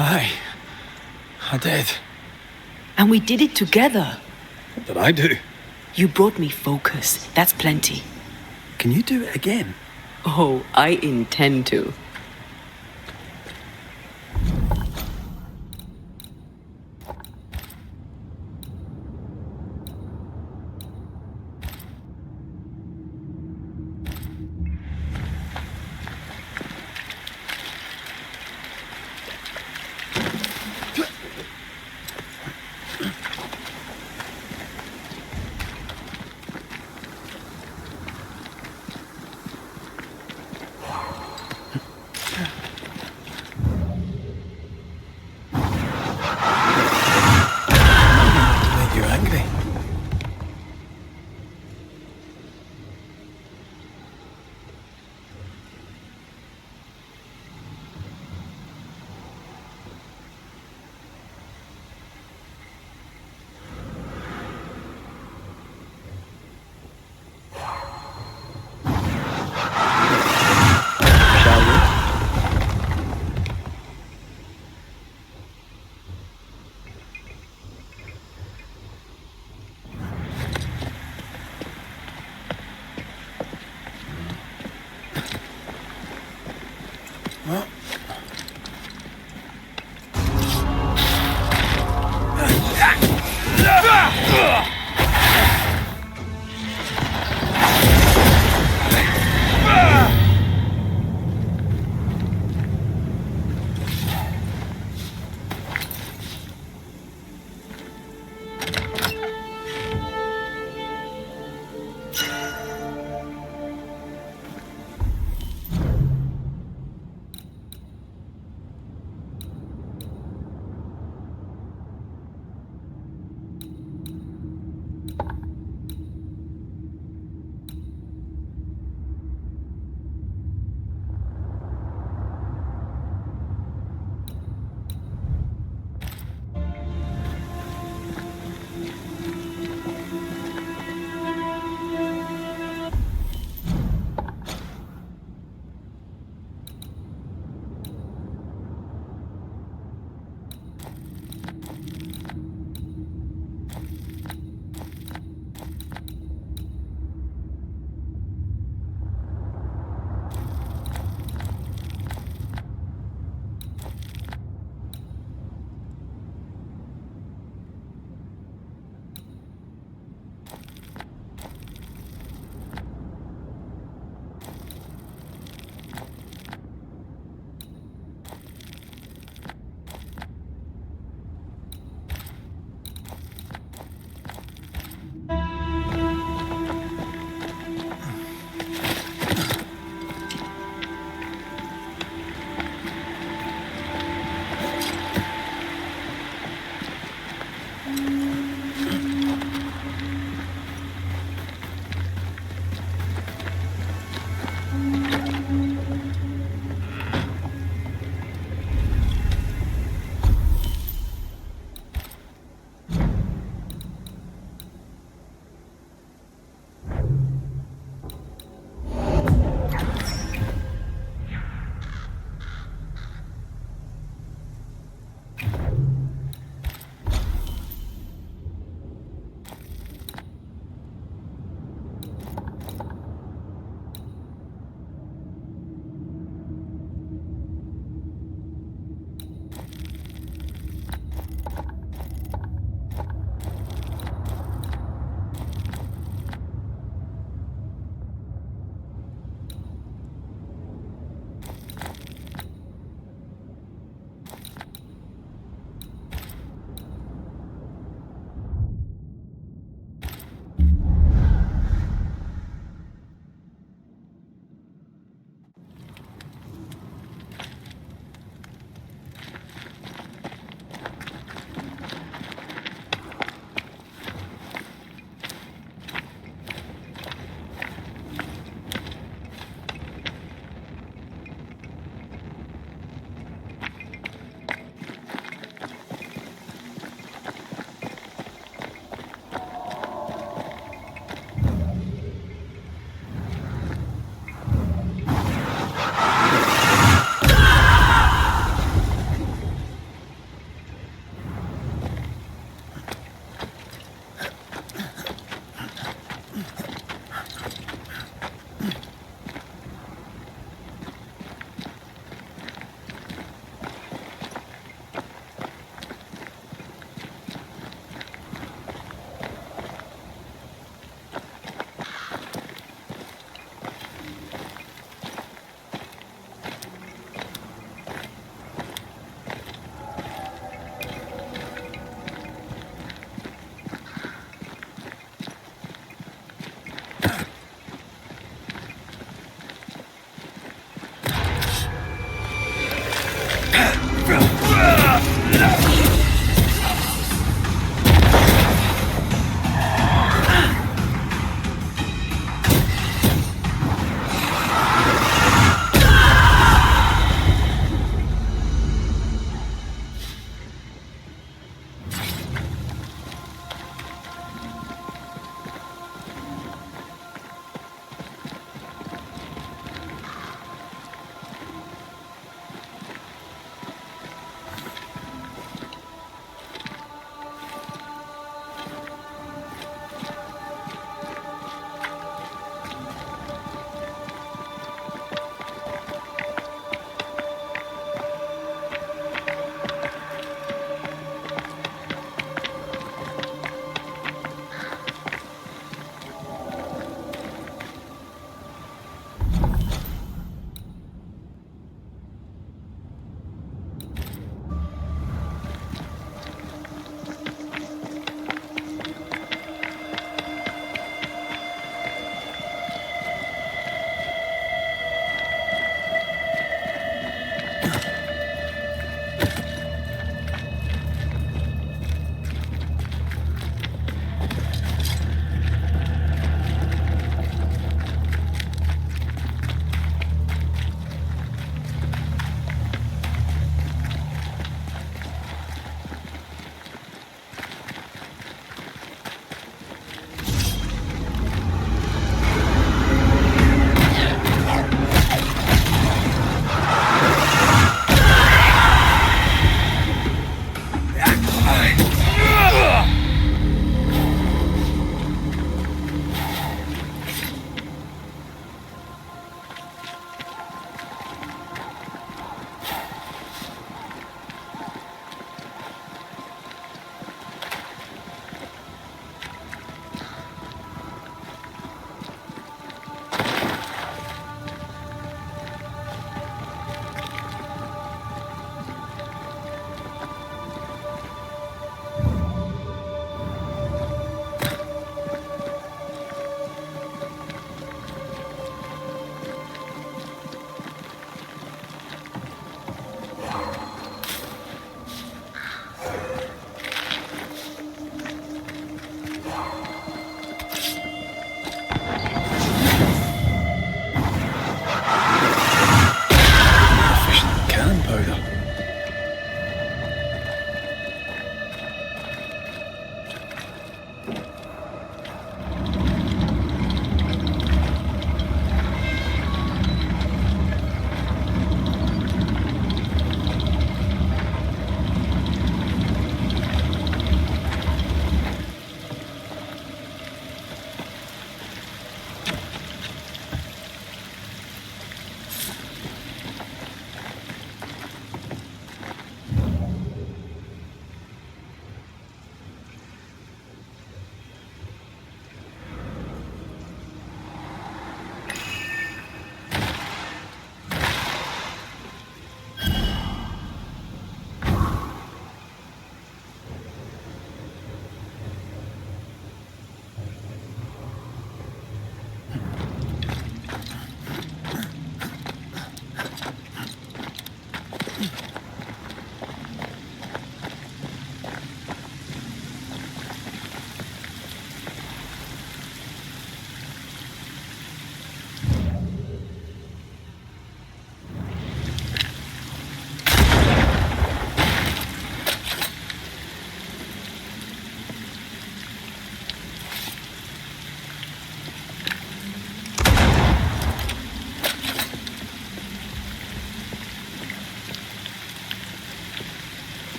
Aye, I did. And we did it together. What did I do? You brought me focus. That's plenty. Can you do it again? Oh, I intend to.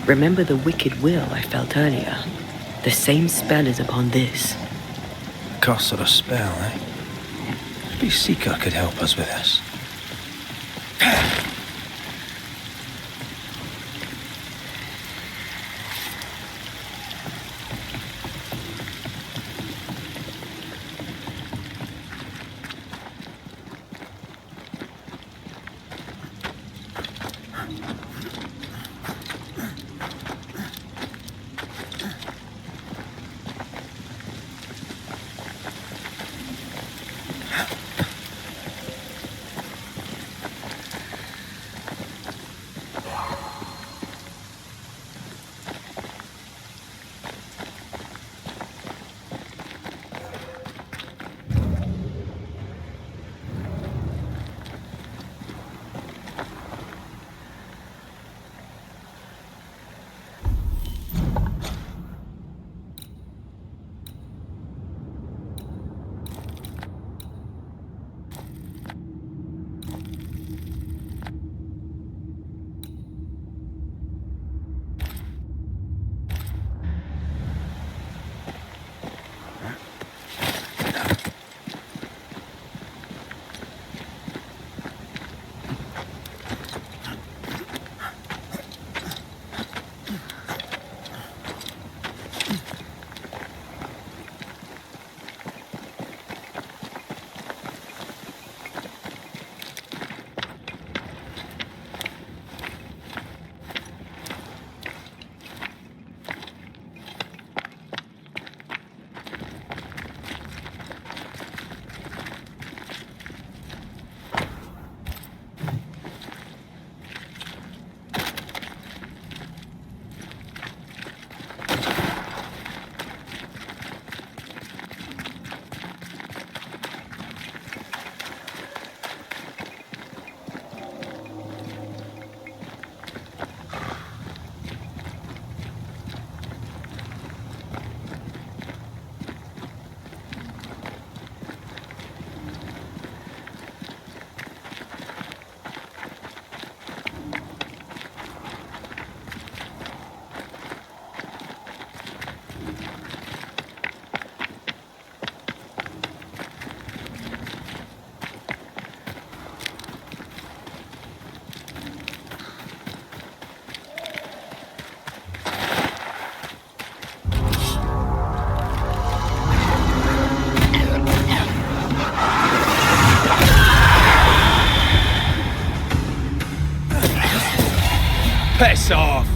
Remember the wicked will I felt earlier? The same spell is upon this. Curse or a spell, eh? Maybe Seeker could help us with this. Piss off!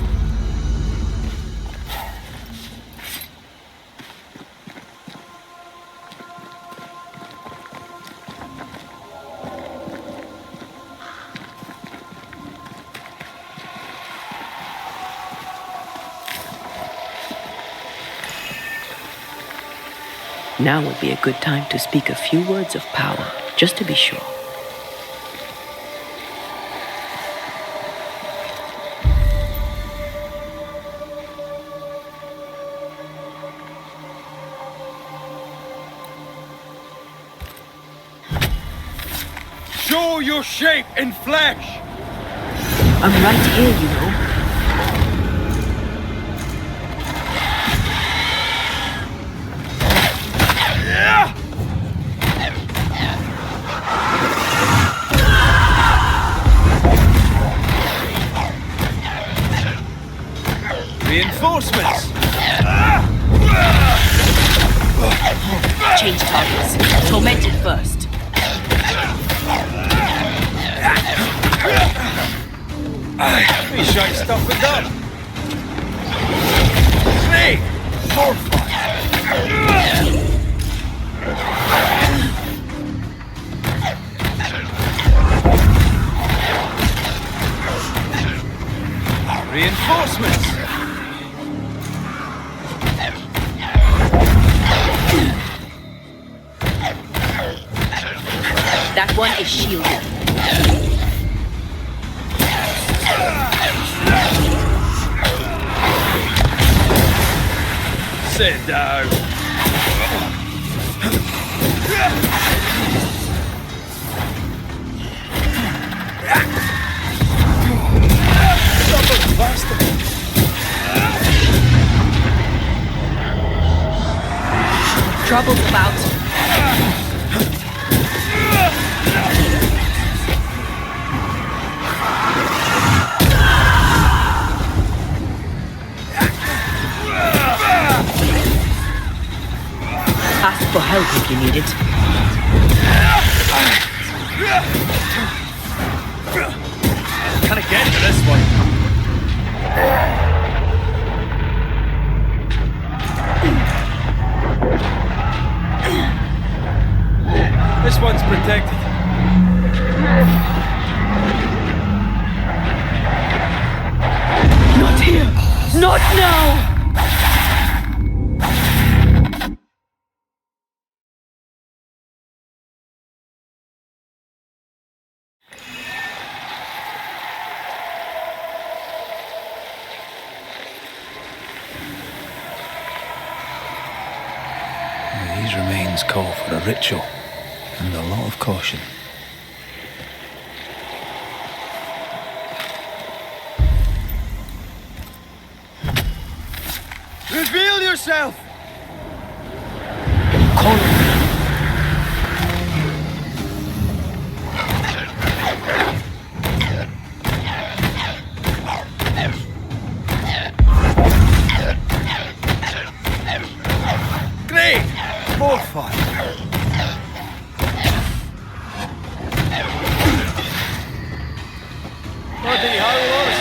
Now would be a good time to speak a few words of power, just to be sure. Show your shape in flesh! I'm right here, you know. Reinforcements! Change targets. Tormented first. Me shite stuff with that. Snake! Horrified! Reinforcements! That one is shielded. Sit down. trouble's about. Ask for help if you need it. Can I get to this one? This one's protected. Not here! Not now! These remains call for a ritual and a lot of caution. Reveal yourself! Great! More fun! Bloody howlers!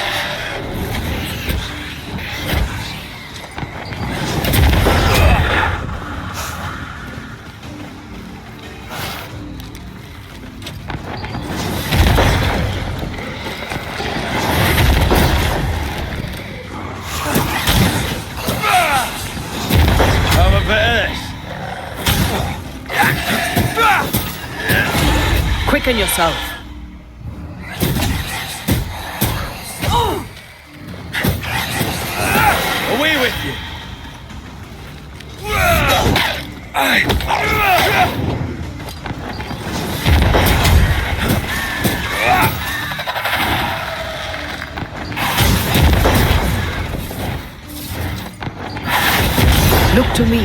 Have a bit of this. Quicken yourself. Away with you! Look to me.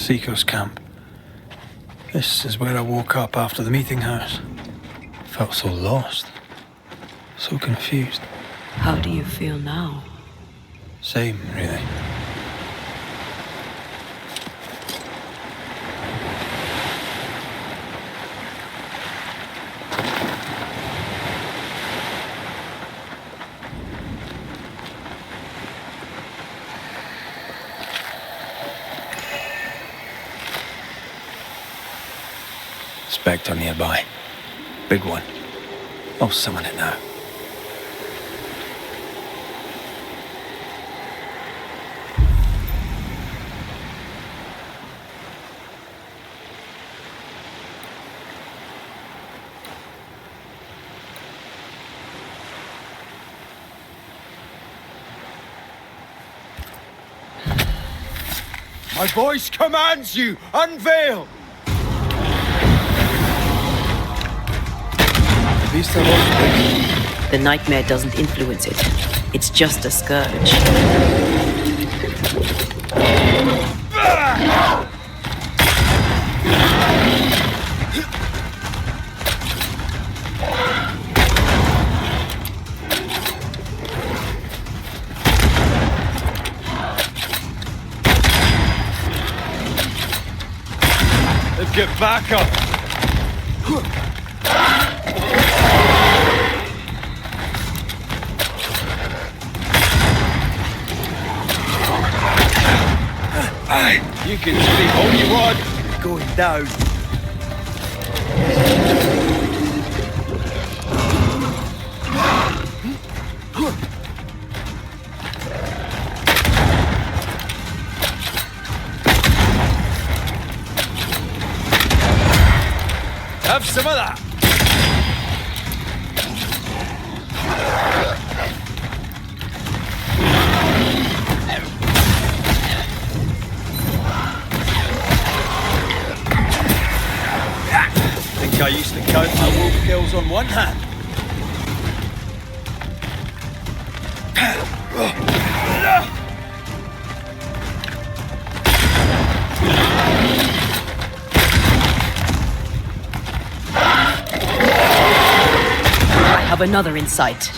Seacoast camp. This is where I woke up after the meeting house. Felt so lost. So confused. How do you feel now? Same, really. Spectre nearby. Big one. I'll summon it now. My voice commands you! Unveil! The nightmare doesn't influence it. It's just a scourge. Let's get back up! You can speak all you want. Going down. Have some of that. I used to count my wolf kills on one hand. I have another in sight.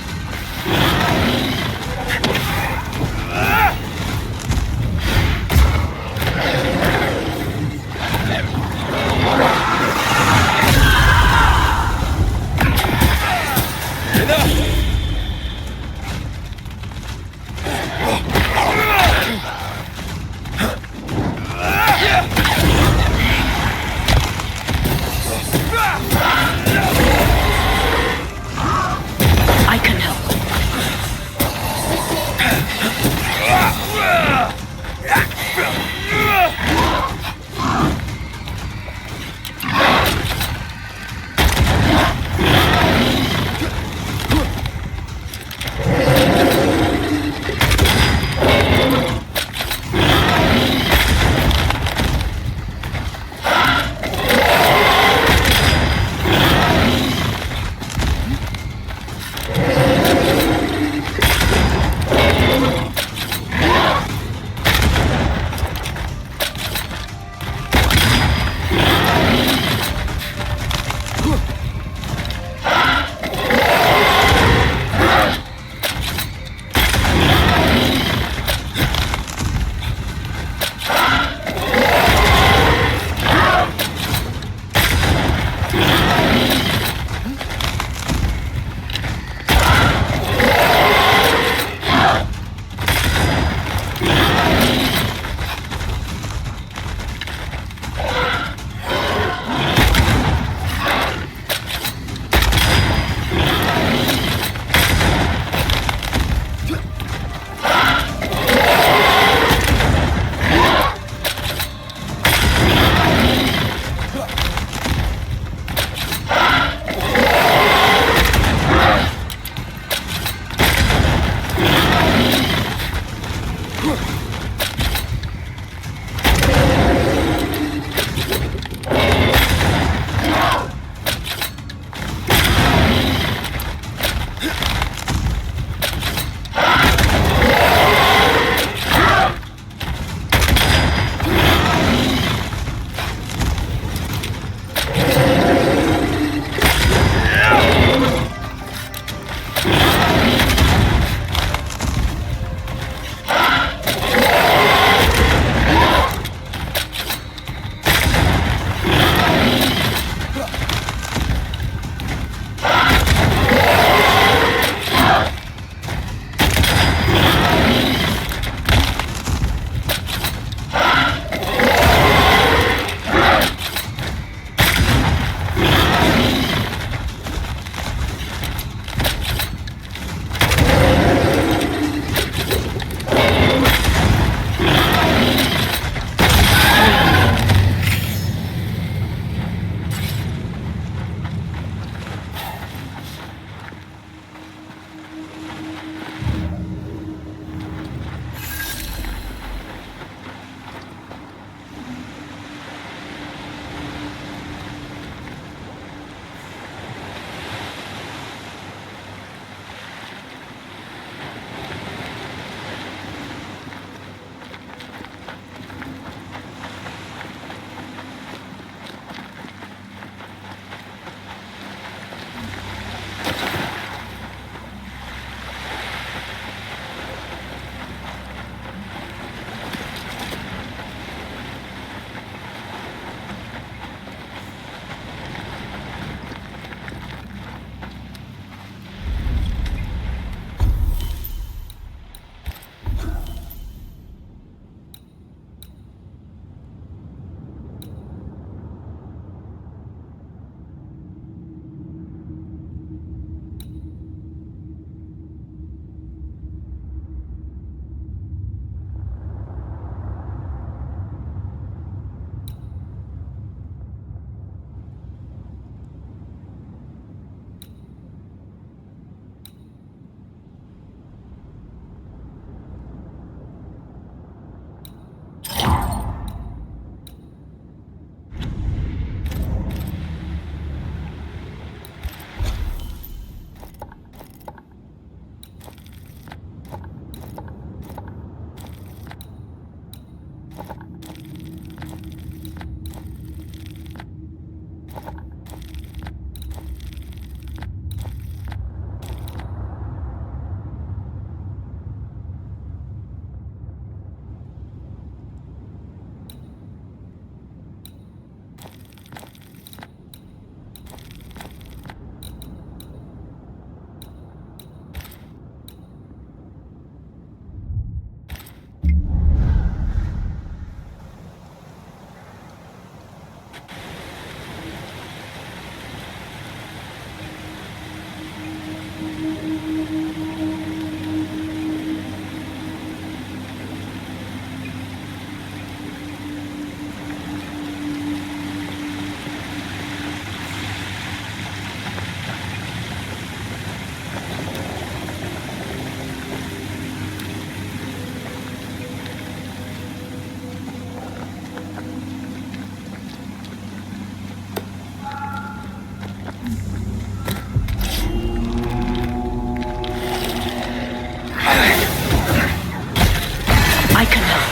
I can help.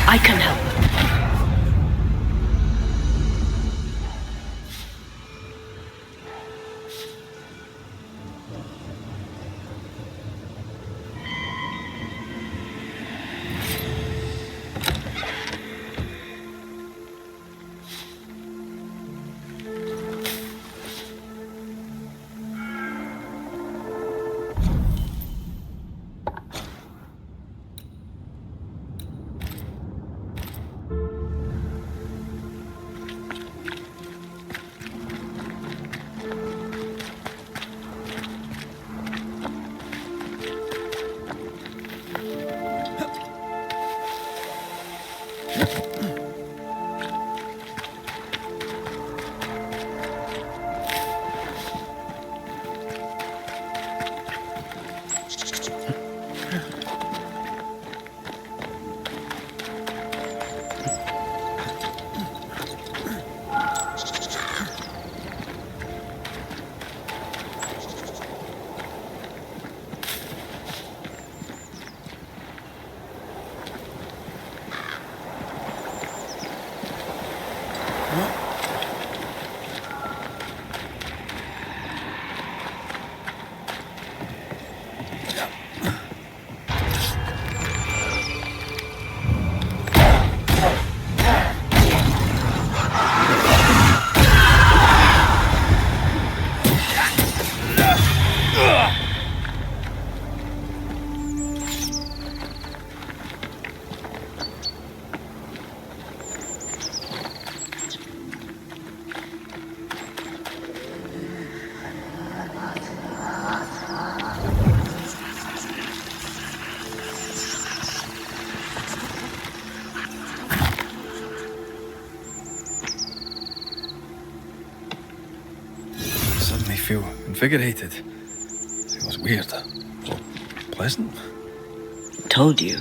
I can help. suddenly feel invigorated. It was weird. Well, pleasant. Told you.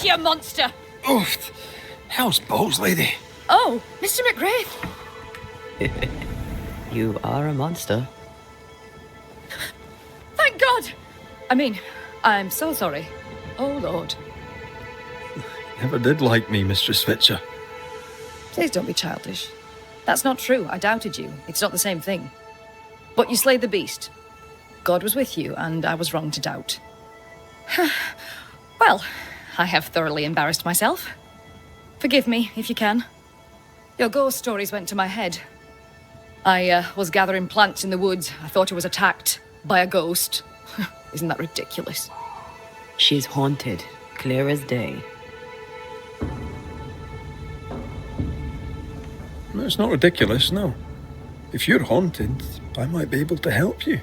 You monster! Oof! How's balls, lady? Oh, Mr. McGrath! You are a monster. Thank God! I mean, I'm so sorry. Oh, Lord. Never did like me, Mistress Fitcher. Please don't be childish. That's not true. I doubted you. It's not the same thing. But you slayed the beast. God was with you, and I was wrong to doubt. Well, I have thoroughly embarrassed myself. Forgive me, if you can. Your ghost stories went to my head. I was gathering plants in the woods. I thought I was attacked by a ghost. Isn't that ridiculous? She's haunted, clear as day. No, it's not ridiculous, no. If you're haunted, I might be able to help you.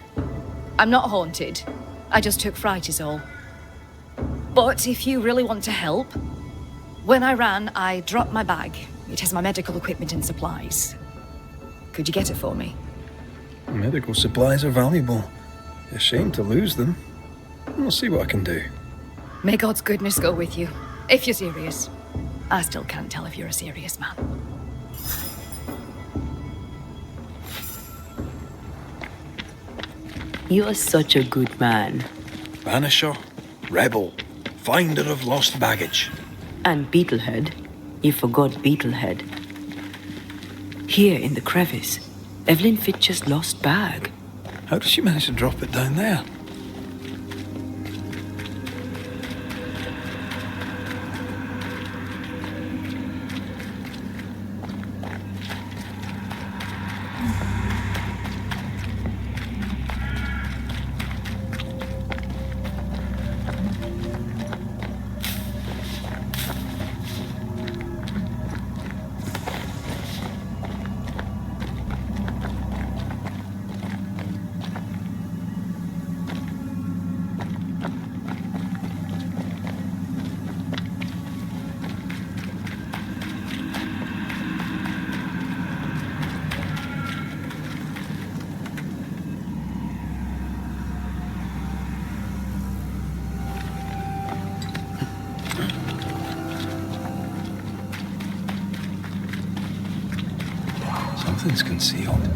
I'm not haunted. I just took fright is all. But if you really want to help, when I ran, I dropped my bag. It has my medical equipment and supplies. Could you get it for me? Medical supplies are valuable. A shame to lose them. I'll see what I can do. May God's goodness go with you, if you're serious. I still can't tell if you're a serious man. You're such a good man. Banisher, rebel, finder of lost baggage. And Beetlehead. You forgot Beetlehead. Here in the crevice, Evelyn Fitcher's lost bag. How did she manage to drop it down there? Something's concealed.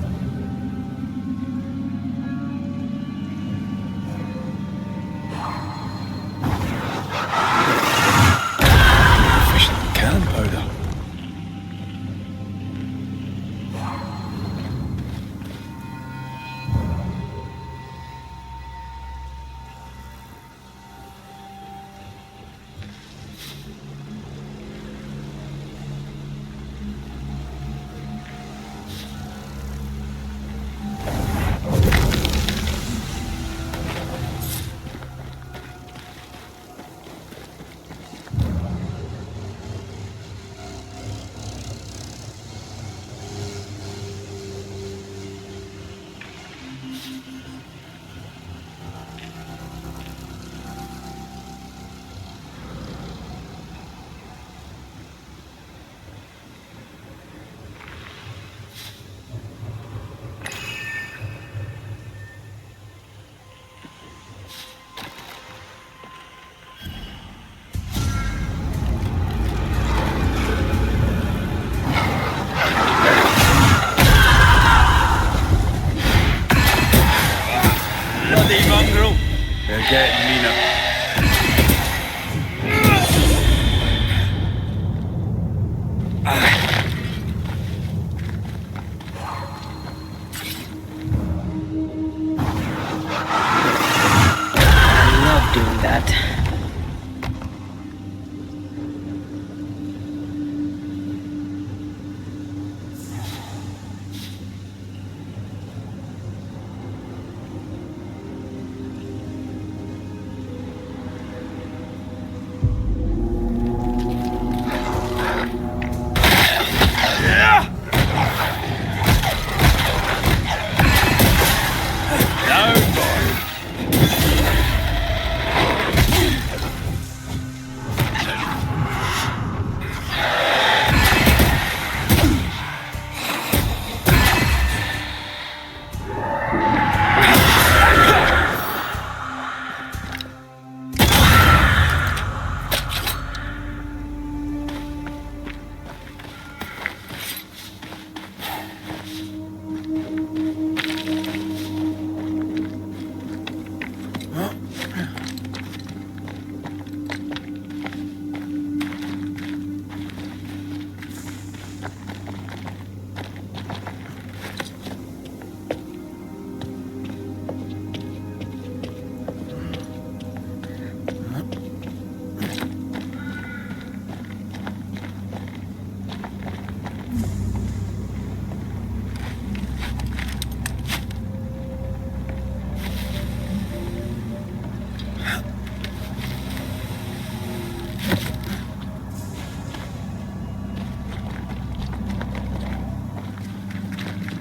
Efficient cannon powder. Bloody mongrel! They're getting me now. I love doing that.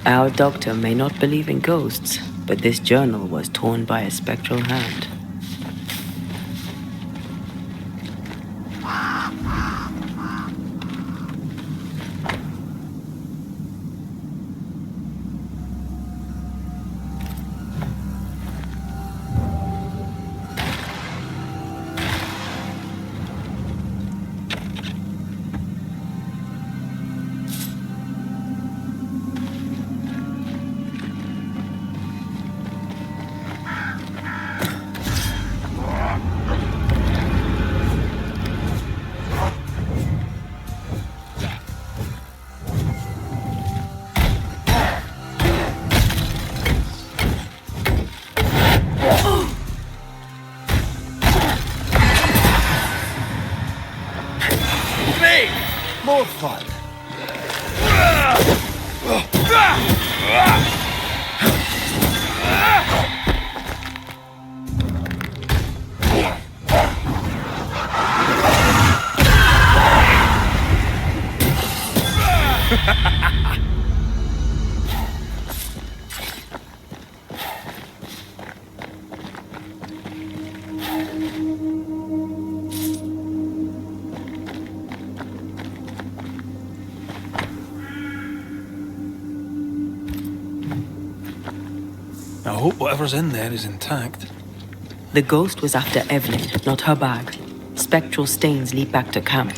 Our doctor may not believe in ghosts, but this journal was torn by a spectral hand. More fun. I hope whatever's in there is intact. The ghost was after Evelyn, not her bag. Spectral stains lead back to camp.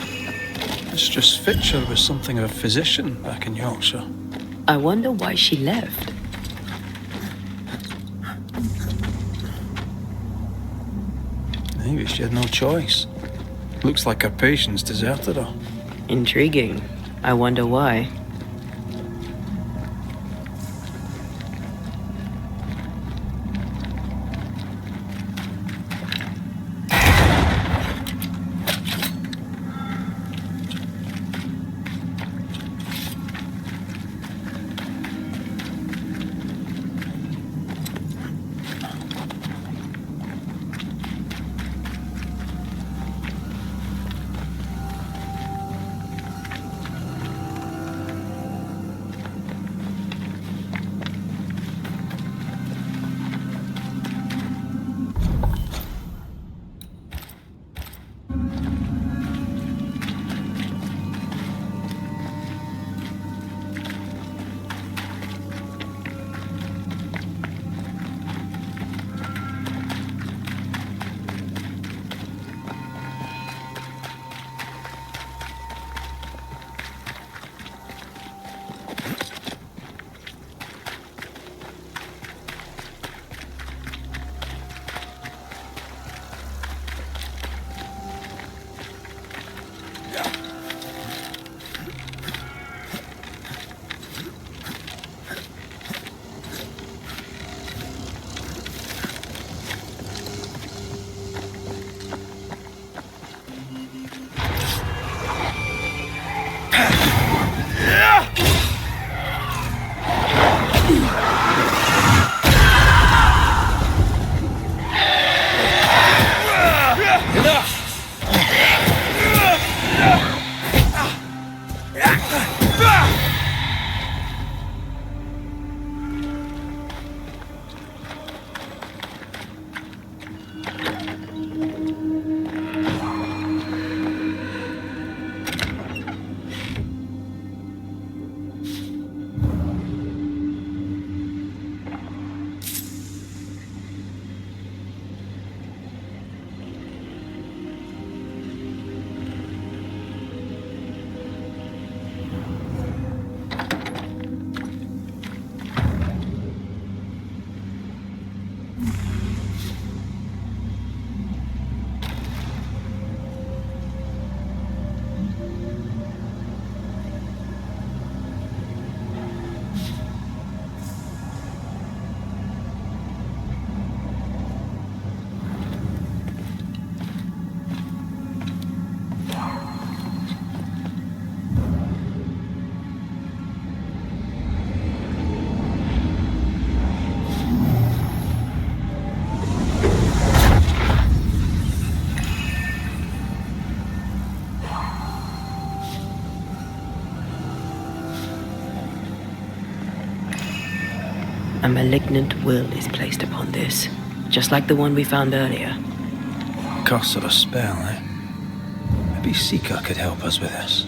Mistress Fitcher was something of a physician back in Yorkshire. I wonder why she left. Maybe she had no choice. Looks like her patients deserted her. Intriguing. I wonder why. A malignant will is placed upon this, just like the one we found earlier. Curse or a spell, eh? Maybe Seeker could help us with this.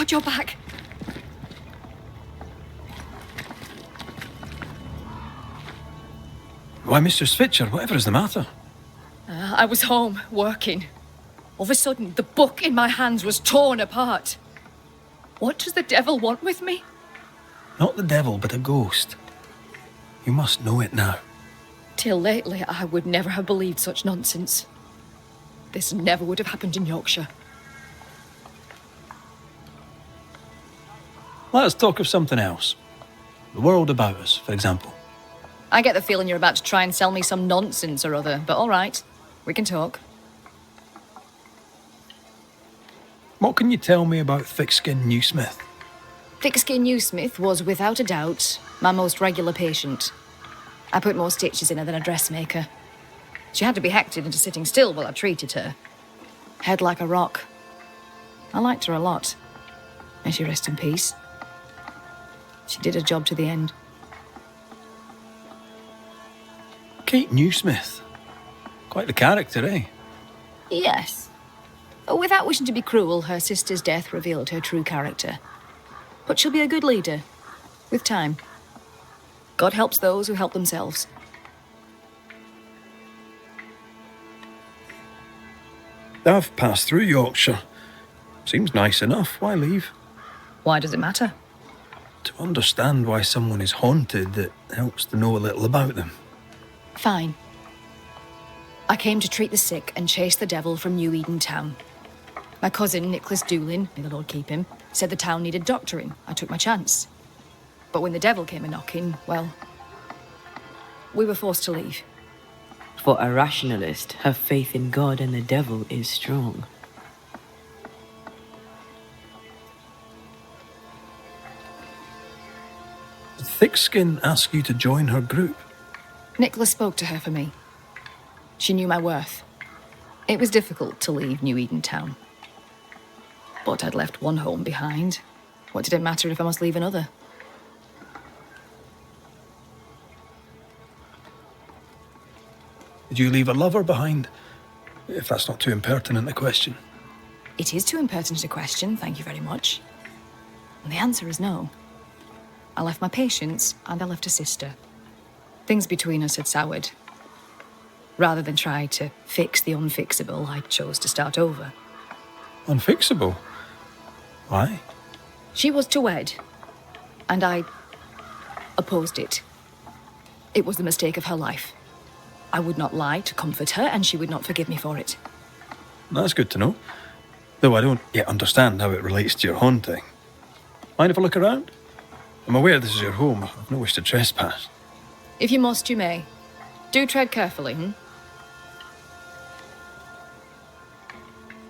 God, you're back. Why, Mr. Switcher, whatever is the matter? I was home, working. All of a sudden, the book in my hands was torn apart. What does the devil want with me? Not the devil, but a ghost. You must know it now. Till lately, I would never have believed such nonsense. This never would have happened in Yorkshire. Let us talk of something else. The world about us, for example. I get the feeling you're about to try and sell me some nonsense or other, but all right, we can talk. What can you tell me about Thickskin Newsmith? Thickskin Newsmith was, without a doubt, my most regular patient. I put more stitches in her than a dressmaker. She had to be hectored into sitting still while I treated her. Head like a rock. I liked her a lot. May she rest in peace. She did her job to the end. Kate Newsmith. Quite the character, eh? Yes. Without wishing to be cruel, her sister's death revealed her true character. But she'll be a good leader. With time. God helps those who help themselves. I've passed through Yorkshire. Seems nice enough. Why leave? Why does it matter? To understand why someone is haunted, it helps to know a little about them. Fine. I came to treat the sick and chase the devil from New Eden Town. My cousin, Nicholas Doolin, may the Lord keep him, said the town needed doctoring. I took my chance. But when the devil came a-knocking, well, we were forced to leave. For a rationalist, her faith in God and the devil is strong. Did Thickskin ask you to join her group? Nicholas spoke to her for me. She knew my worth. It was difficult to leave New Eden Town. But I'd left one home behind. What did it matter if I must leave another? Did you leave a lover behind? If that's not too impertinent a question. It is too impertinent a question, thank you very much. And the answer is no. I left my patients, and I left a sister. Things between us had soured. Rather than try to fix the unfixable, I chose to start over. Unfixable? Why? She was to wed, and I opposed it. It was the mistake of her life. I would not lie to comfort her, and she would not forgive me for it. That's good to know. Though I don't yet understand how it relates to your haunting. Mind if I look around? I'm aware this is your home. I've no wish to trespass. If you must, you may. Do tread carefully,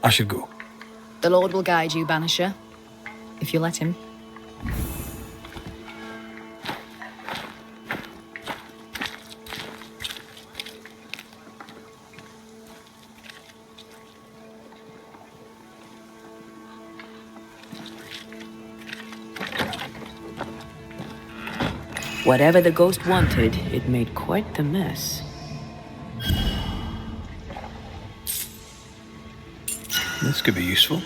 I should go. The Lord will guide you, Banisher, if you let him. Whatever the ghost wanted, it made quite the mess. This could be useful.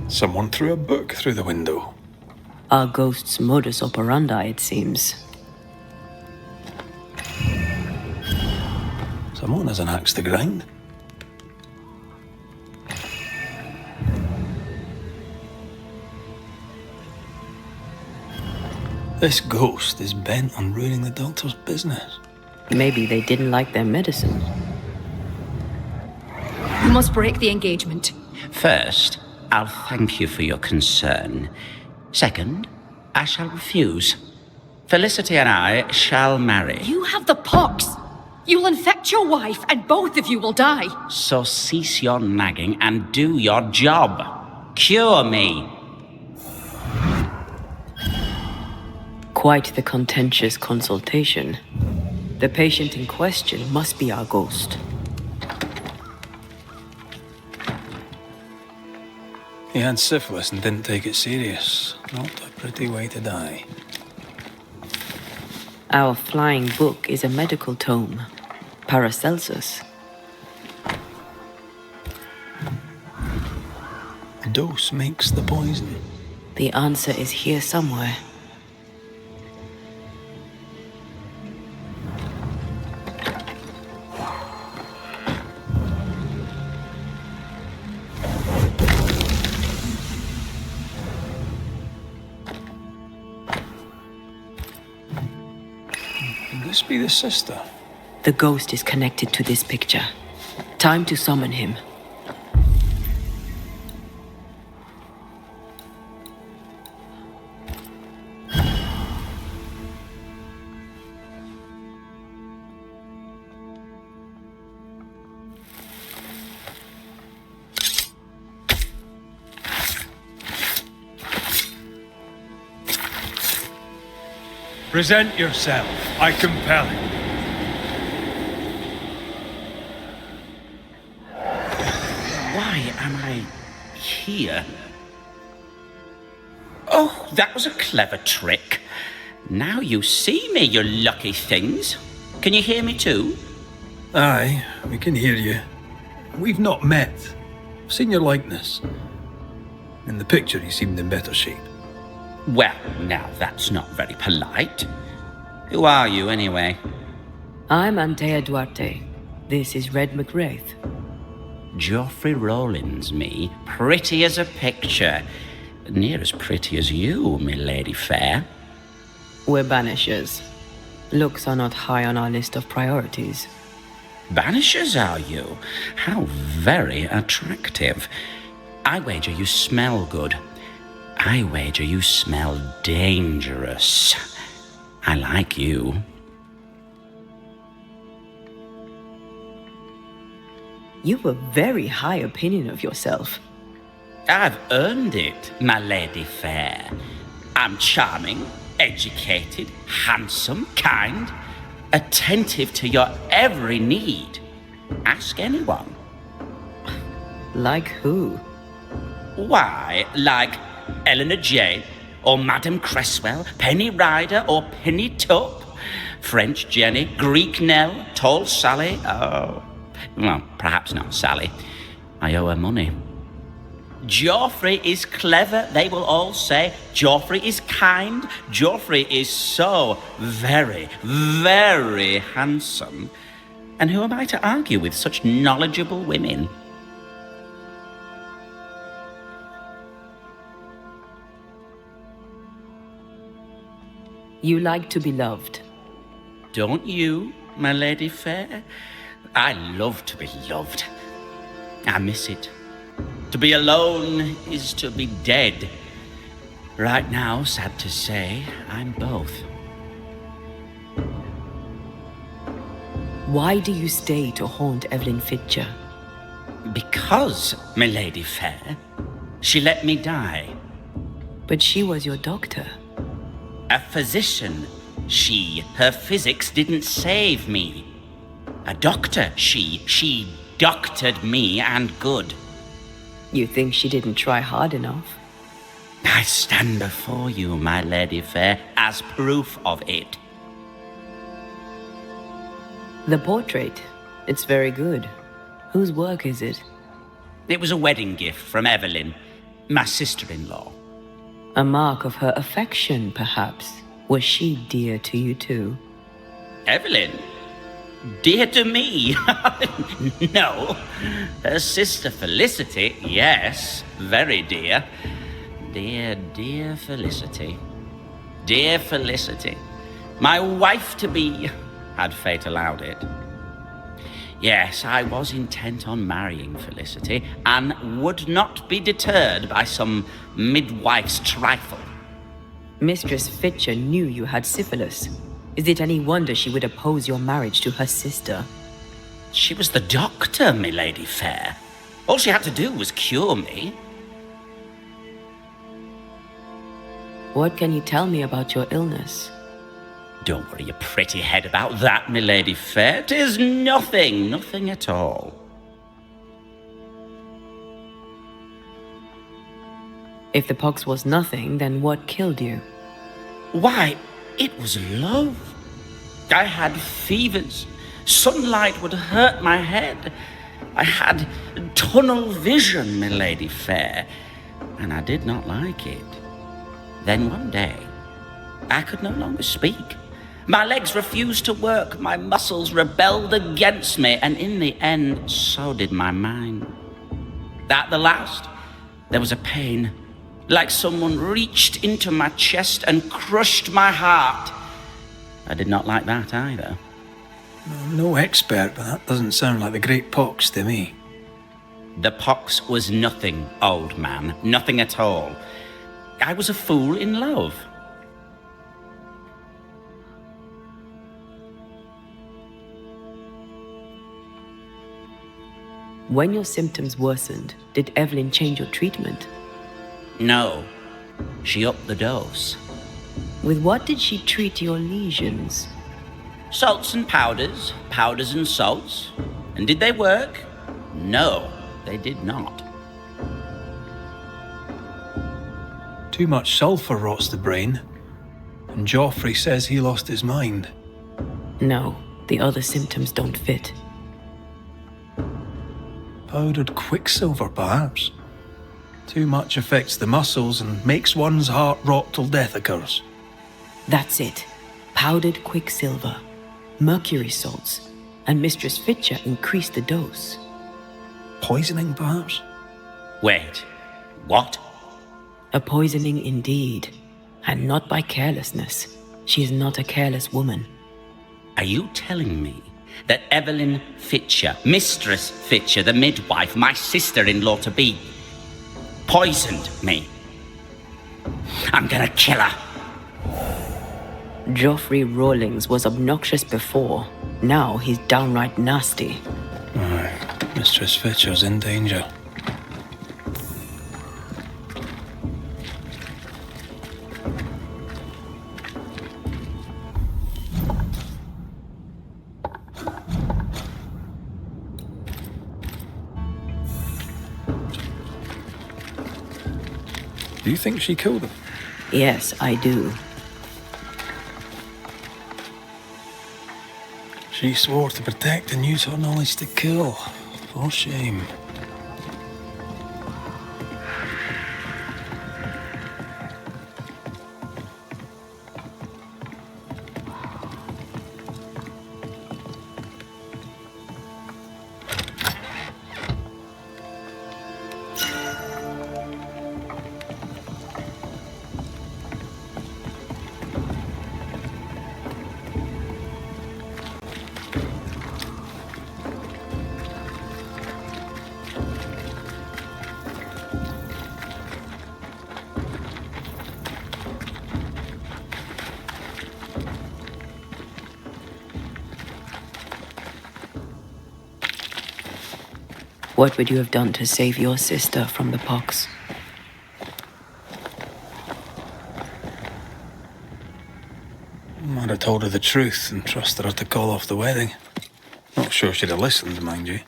Someone threw a book through the window. Our ghost's modus operandi, it seems. Someone has an axe to grind. This ghost is bent on ruining the doctor's business. Maybe they didn't like their medicine. You must break the engagement. First, I'll thank you for your concern. Second, I shall refuse. Felicity and I shall marry. You have the pox. You'll infect your wife, and both of you will die. So cease your nagging and do your job. Cure me. Quite the contentious consultation. The patient in question must be our ghost. He had syphilis and didn't take it serious. Not a pretty way to die. Our flying book is a medical tome, Paracelsus. The dose makes the poison. The answer is here somewhere. Could this be the sister? The ghost is connected to this picture. Time to summon him. Present yourself, I compel it. Why am I here? Oh, that was a clever trick. Now you see me, you lucky things. Can you hear me too? Aye, we can hear you. We've not met. I've seen your likeness. In the picture, you seemed in better shape. Well, now that's not very polite. Who are you, anyway? I'm Antea Duarte. This is Red McWraith. Geoffrey Rollins, me. Pretty as a picture. Near as pretty as you, me lady fair. We're Banishers. Looks are not high on our list of priorities. Banishers, are you? How very attractive. I wager you smell good. I wager you smell dangerous. I like you. You've a very high opinion of yourself. I've earned it, my lady fair. I'm charming, educated, handsome, kind, attentive to your every need. Ask anyone. Like who? Why, like Eleanor Jane, or Madame Cresswell, Penny Ryder, or Penny Tup, French Jenny, Greek Nell, Tall Sally, oh, well, perhaps not Sally. I owe her money. Geoffrey is clever, they will all say. Geoffrey is kind. Geoffrey is so very, very handsome. And who am I to argue with such knowledgeable women? You like to be loved. Don't you, my lady fair? I love to be loved. I miss it. To be alone is to be dead. Right now, sad to say, I'm both. Why do you stay to haunt Evelyn Fitcher? Because, my lady fair, she let me die. But she was your doctor. A physician. Her physics didn't save me. A doctor, she doctored me and good. You think she didn't try hard enough? I stand before you, my lady fair, as proof of it. The portrait. It's very good. Whose work is it? It was a wedding gift from Evelyn, my sister-in-law. A mark of her affection, perhaps. Was she dear to you too? Evelyn? Dear to me? No. Her sister Felicity, yes, very dear. Dear Felicity. Dear Felicity. My wife-to-be, had fate allowed it. Yes, I was intent on marrying Felicity, and would not be deterred by some midwife's trifle. Mistress Fitcher knew you had syphilis. Is it any wonder she would oppose your marriage to her sister? She was the doctor, my lady fair. All she had to do was cure me. What can you tell me about your illness? Don't worry your pretty head about that, my lady fair. 'Tis nothing at all. If the pox was nothing, then what killed you? Why, it was love. I had fevers, Sunlight would hurt my head. I had tunnel vision, my lady fair, and I did not like it. Then one day, I could no longer speak. My legs refused to work, my muscles rebelled against me, and in the end, so did my mind. At the last, there was a pain, like someone reached into my chest and crushed my heart. I did not like that either. I'm no expert, but that doesn't sound like the Great Pox to me. The pox was nothing, old man, nothing at all. I was a fool in love. When your symptoms worsened, did Evelyn change your treatment? No, she upped the dose. With what did she treat your lesions? Salts and powders, powders and salts. And did they work? No, they did not. Too much sulphur rots the brain, and Joffrey says he lost his mind. No, the other symptoms don't fit. Powdered quicksilver, perhaps. Too much affects the muscles and makes one's heart rot till death occurs. That's it. Powdered quicksilver, mercury salts, and Mistress Fitcher increased the dose. Poisoning, perhaps? Wait, what? A poisoning indeed, and not by carelessness. She is not a careless woman. Are you telling me that Evelyn Fitcher, Mistress Fitcher, the midwife, my sister-in-law to be, poisoned me? I'm gonna kill her. Joffrey Rawlings was obnoxious before. Now he's downright nasty. Aye, Mistress Fitcher's in danger. Do you think she killed him? Yes, I do. She swore to protect and use her knowledge to kill. For shame. What would you have done to save your sister from the pox? I'd have told her the truth and trusted her to call off the wedding. Not sure she'd have listened, mind you.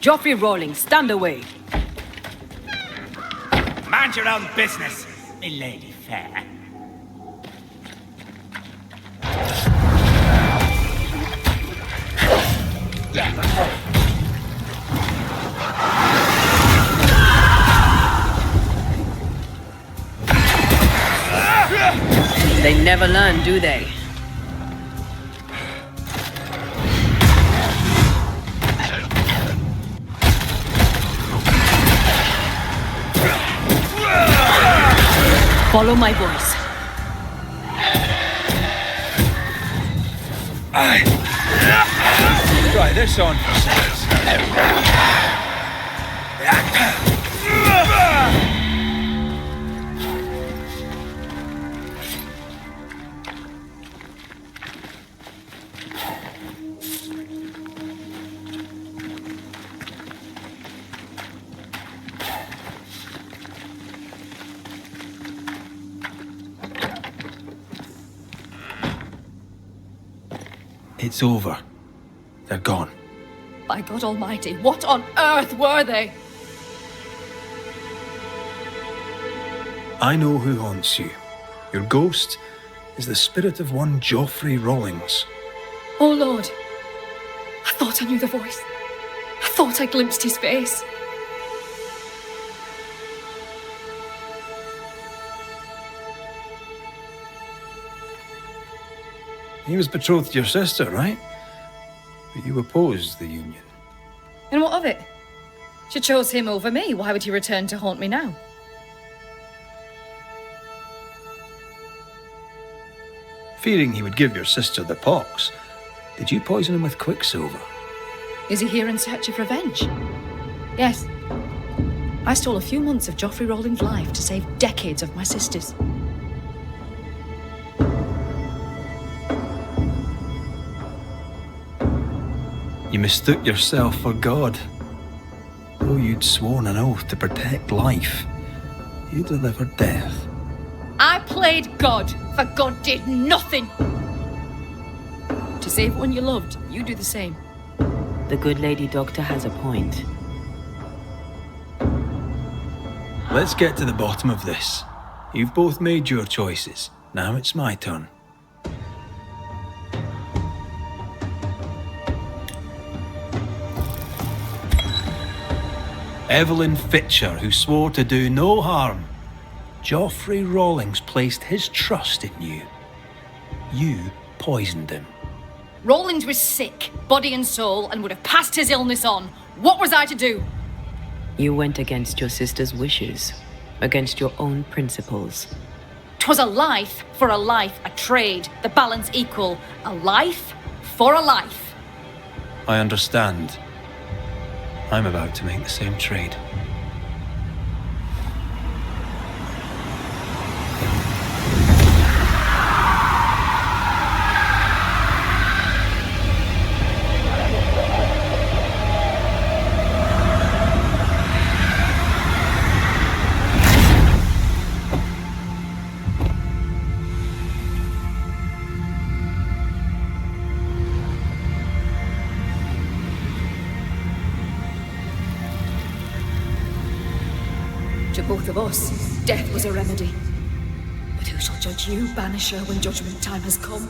Joffrey Rawlings, stand away. Mind your own business, my lady fair. They never learn, do they? Follow my voice. Try this on for size. It's over. They're gone. By God Almighty, what on earth were they? I know who haunts you. Your ghost is the spirit of one Geoffrey Rawlings. Oh Lord. I thought I knew the voice. I thought I glimpsed his face. He was betrothed to your sister, right? But you opposed the union. And what of it? She chose him over me. Why would he return to haunt me now? Fearing he would give your sister the pox, did you poison him with quicksilver? Is he here in search of revenge? Yes. I stole a few months of Geoffrey Rawlings' life to save decades of my sister's. You mistook yourself for God. Though you'd sworn an oath to protect life, you delivered death. I played God, for God did nothing. To save one you loved, you do the same. The good lady doctor has a point. Let's get to the bottom of this. You've both made your choices. Now it's my turn. Evelyn Fitcher, who swore to do no harm. Geoffrey Rawlings placed his trust in you. You poisoned him. Rawlings was sick, body and soul, and would have passed his illness on. What was I to do? You went against your sister's wishes, against your own principles. 'Twas a life for a life, a trade, the balance equal. A life for a life. I understand. I'm about to make the same trade. To both of us, death was a remedy. But who shall judge you, Banisher, when judgment time has come?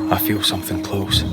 I feel something close.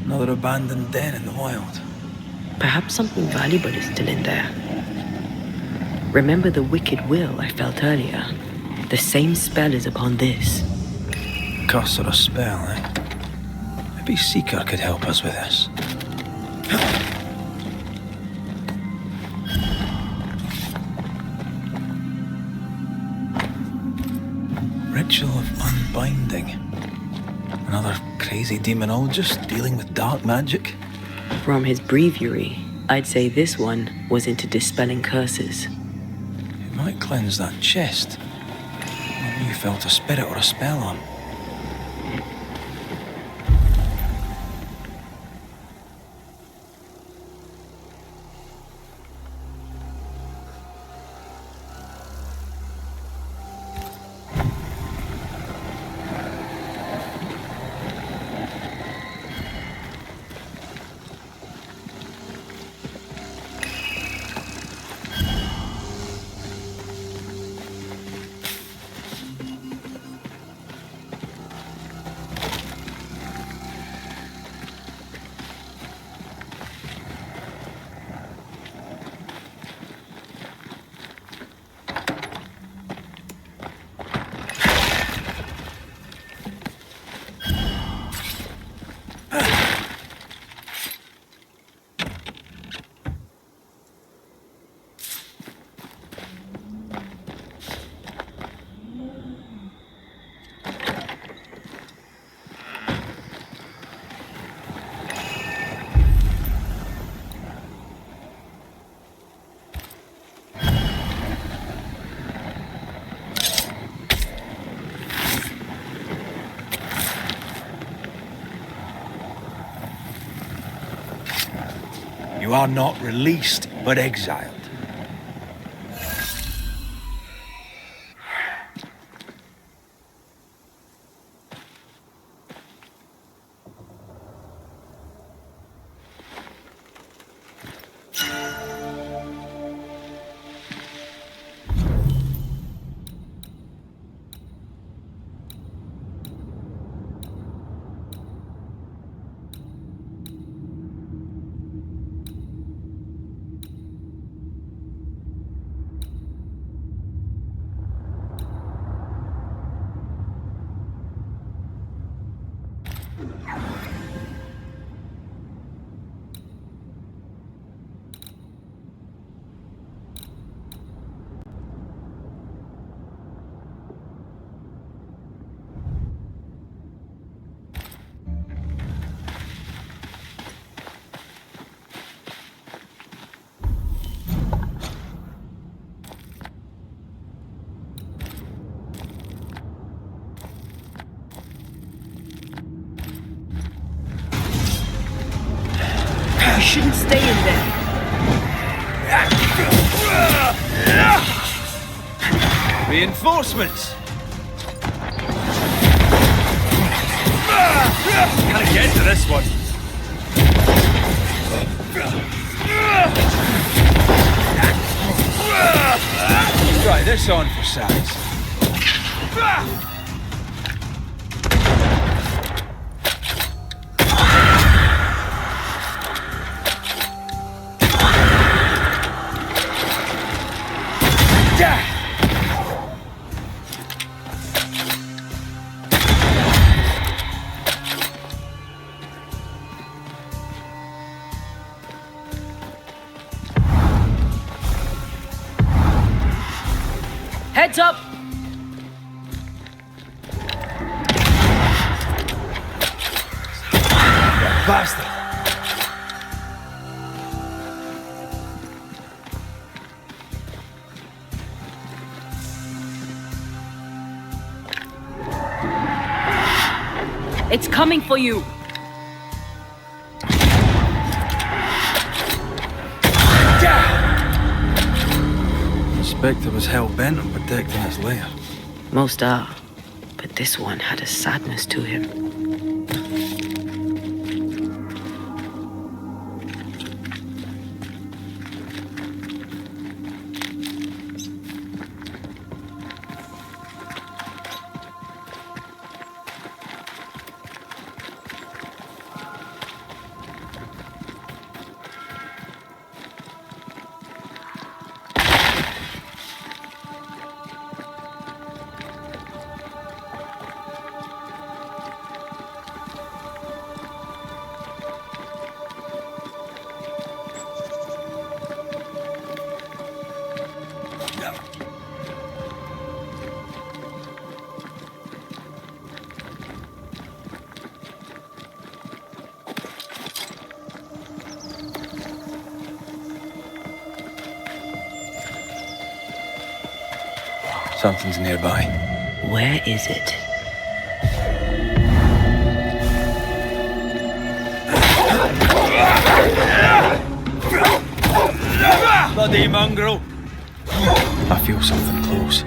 Another abandoned den in the wild. Perhaps something valuable is still in there. Remember the wicked will I felt earlier? The same spell is upon this. Curse or a spell, eh? Maybe Seeker could help us with this. Ritual of unbinding. Another crazy demonologist dealing with dark magic? From his breviary, I'd say this one was into dispelling curses. It might cleanse that chest. Maybe you felt a spirit or a spell on. You are not released, but exiled. You shouldn't stay in there. Reinforcements! Can I get to this one? Try this on for size. Heads up! bastard! It's coming for you! The Spectre was hell-bent on protecting its lair. Most are, but this one had a sadness to him. Something's nearby. Where is it? Bloody mongrel! I feel something close.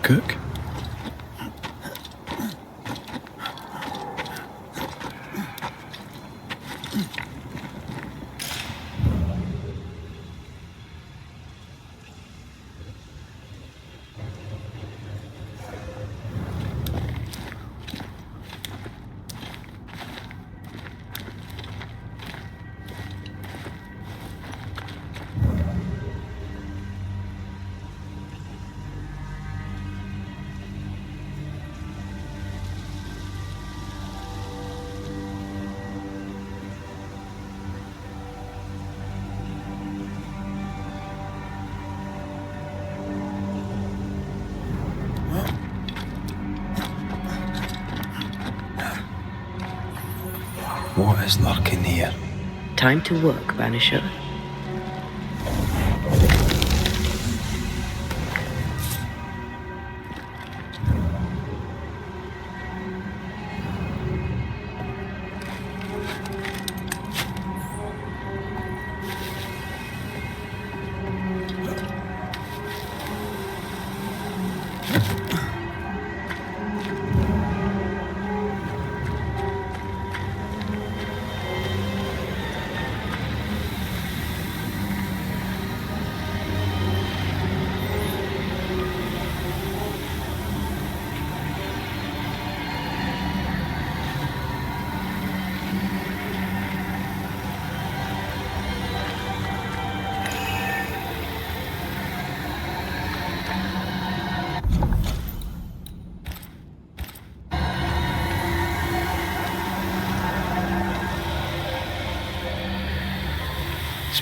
Cook? What is lurking here? Time to work, Banisher.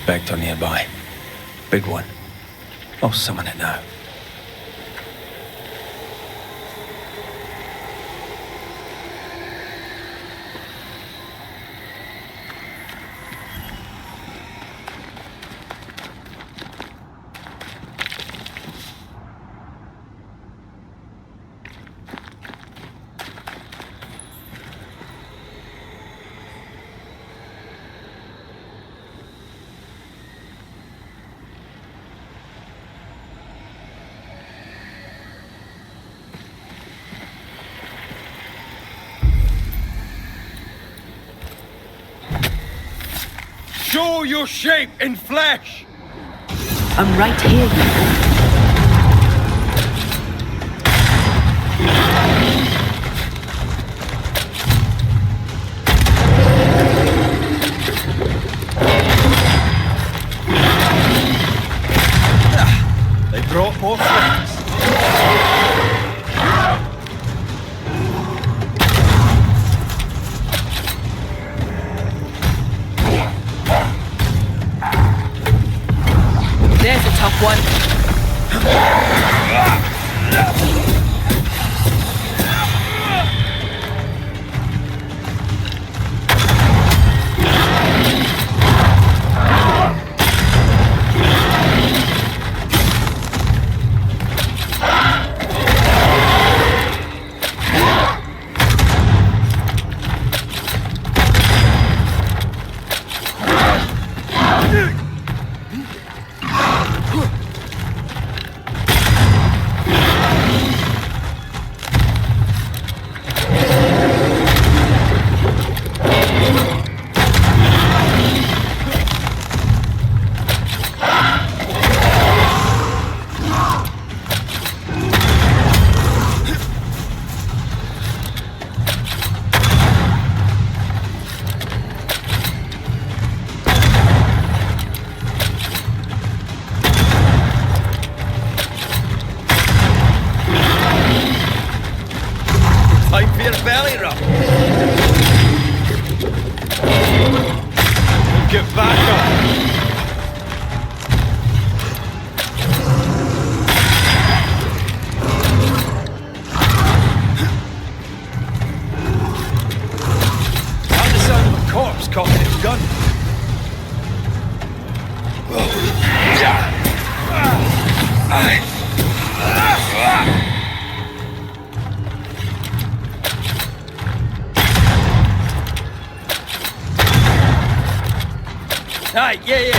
suspect are nearby. Big one. I'll summon it now. Show your shape in flesh! I'm right here, you. They brought more friends. There's a tough one. Time for your belly rub. Get back up. Not the sound of a corpse cocking its gun. Aye, yeah.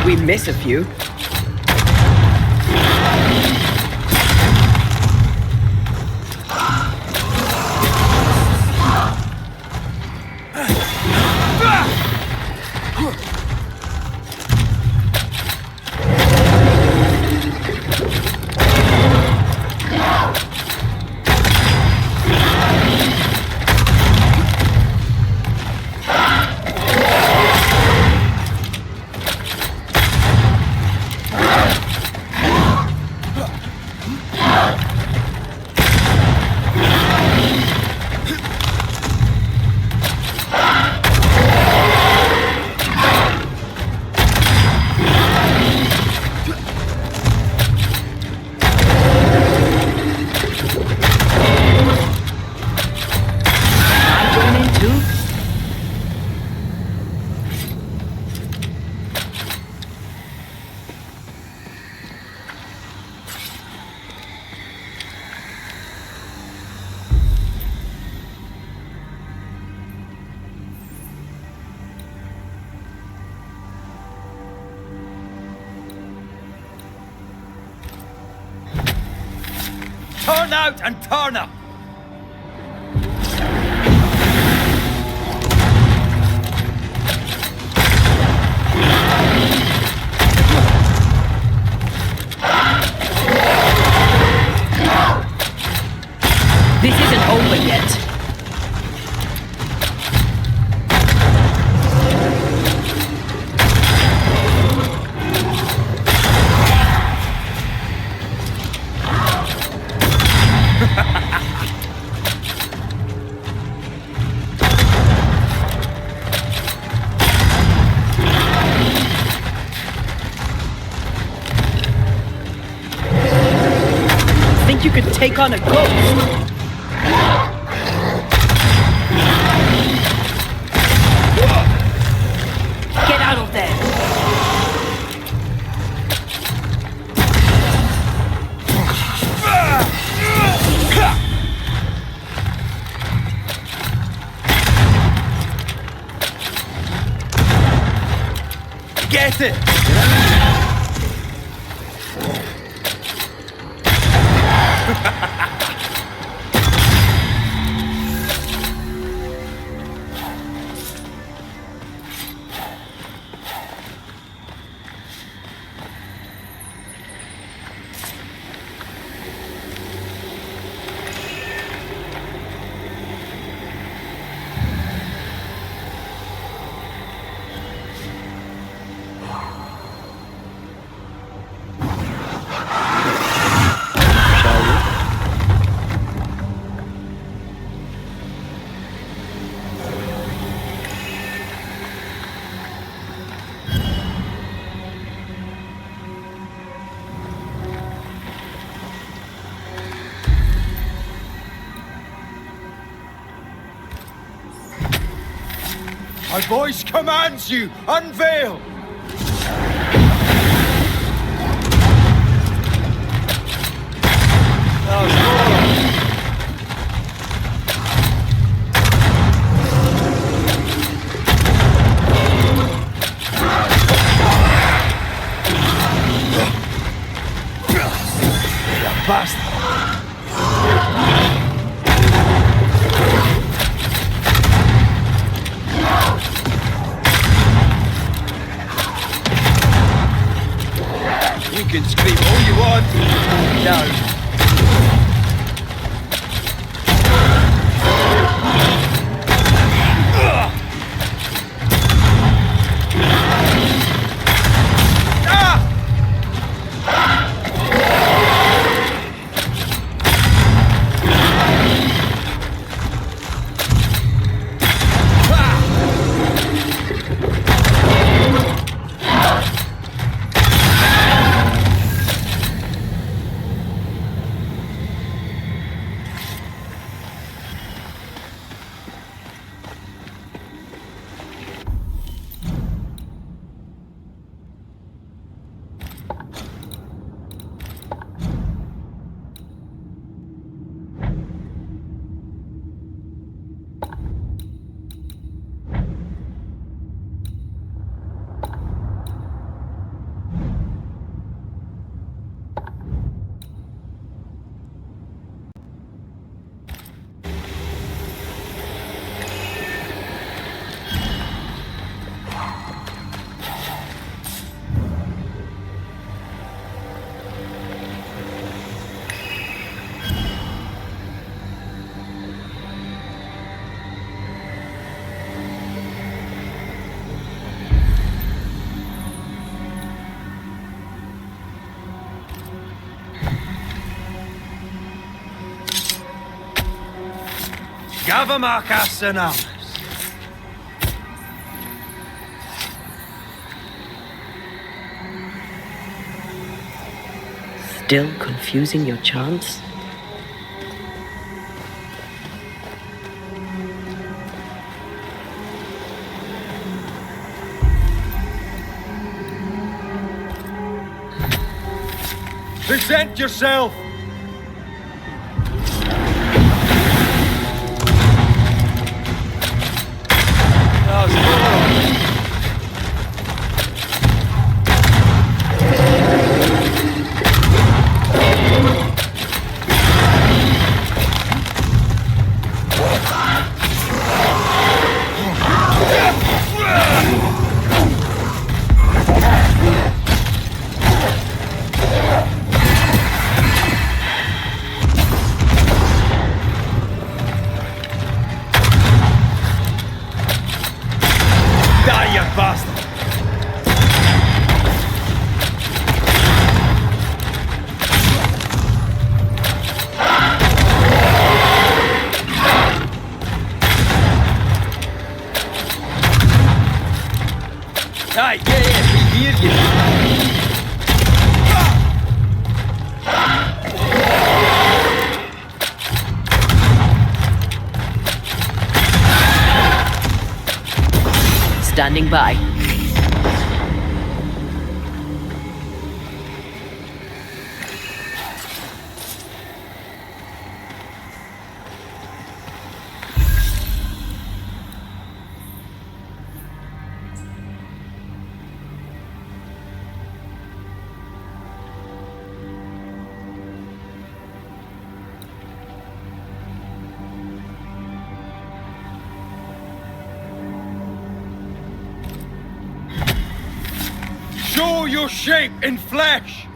We miss a few. Turn out and turn up! This isn't over yet. Think you could take on a ghost? Get out of there! Get it! My voice commands you! Unveil! Bastard! You can scream all you want. No. Gavamarkas and arms. Still confusing your chants? Present yourself! standing by. Show your shape in flesh!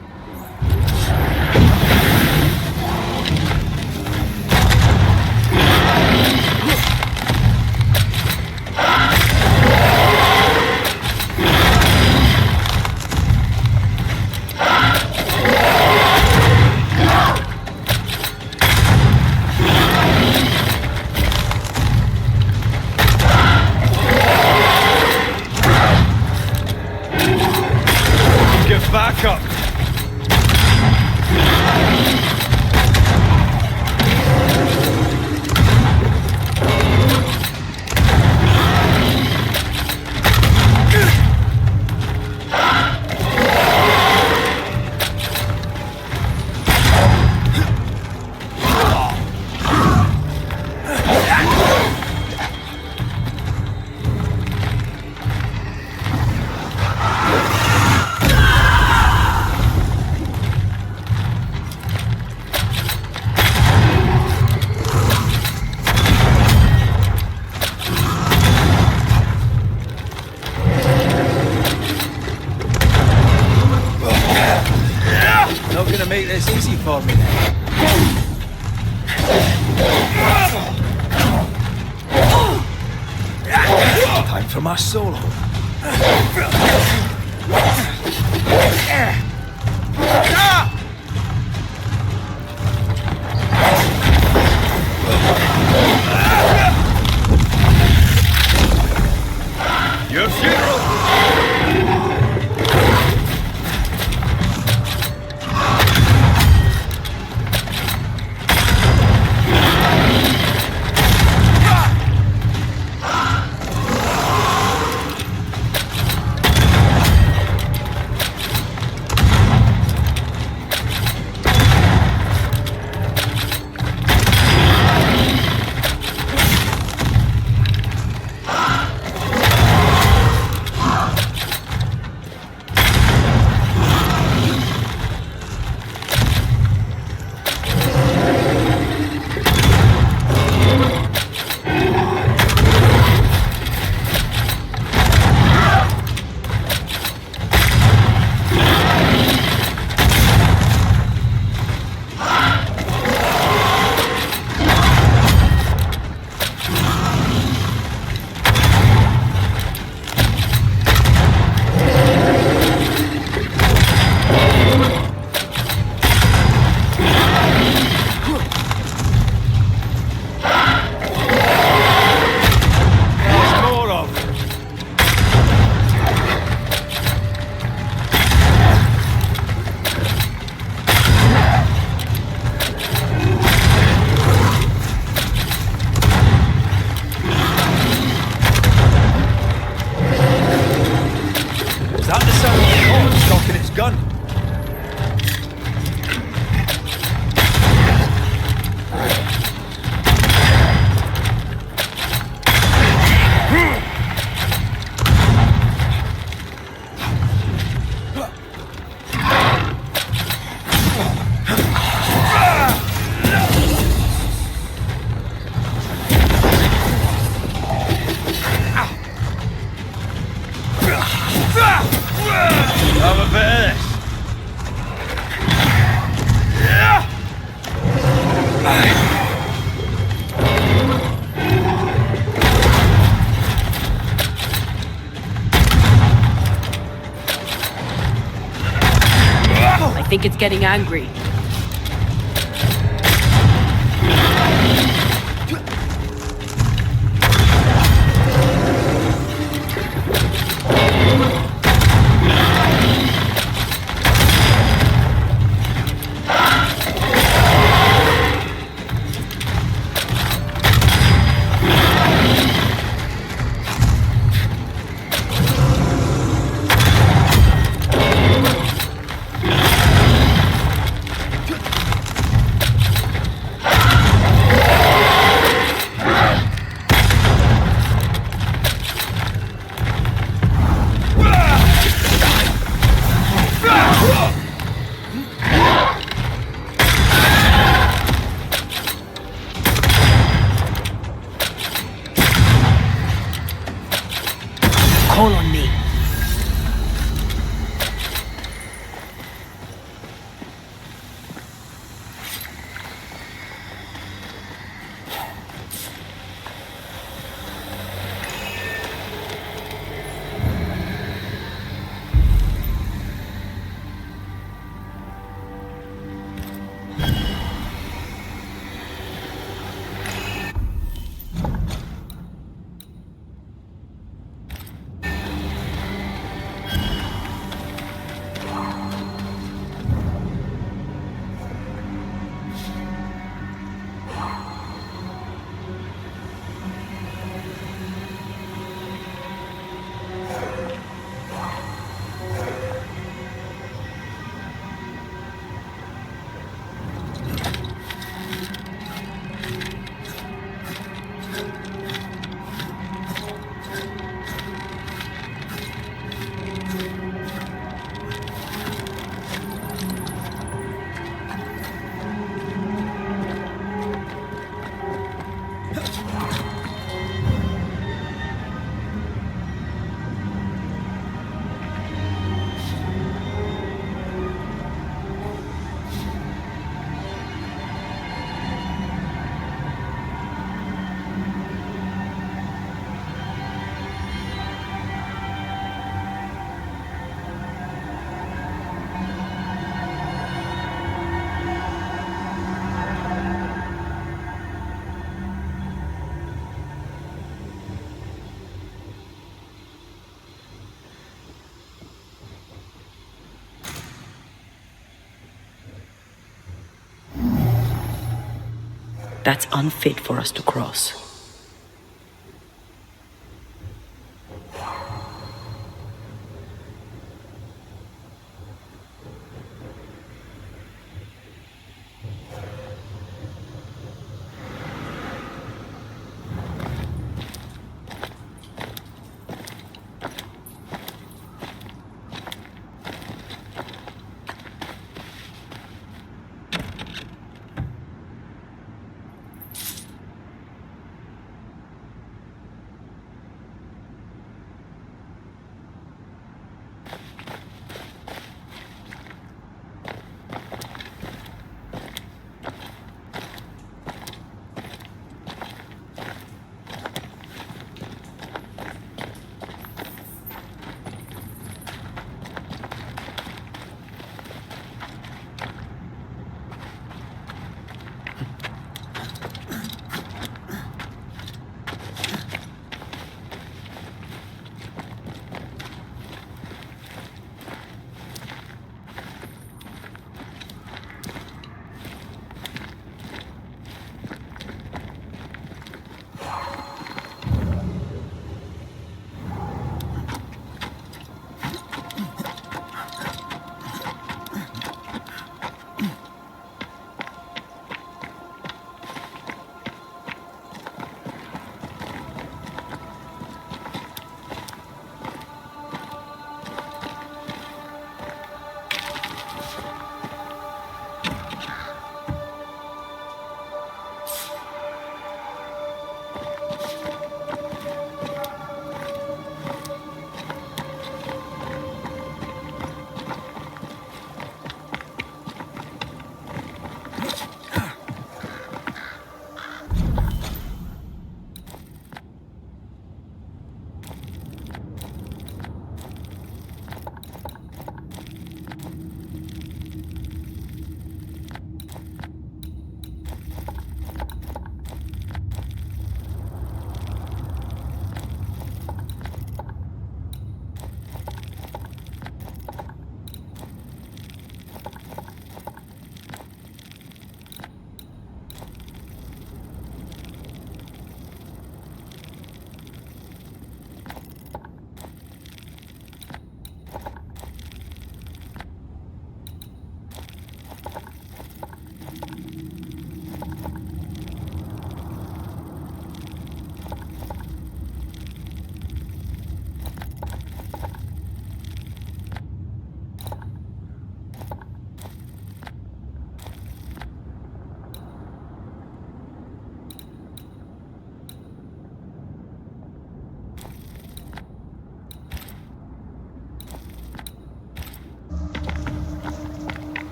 Back up! Not gonna make this easy for me. Time for my solo. Your funeral! I think it's getting angry. that's unfit for us to cross.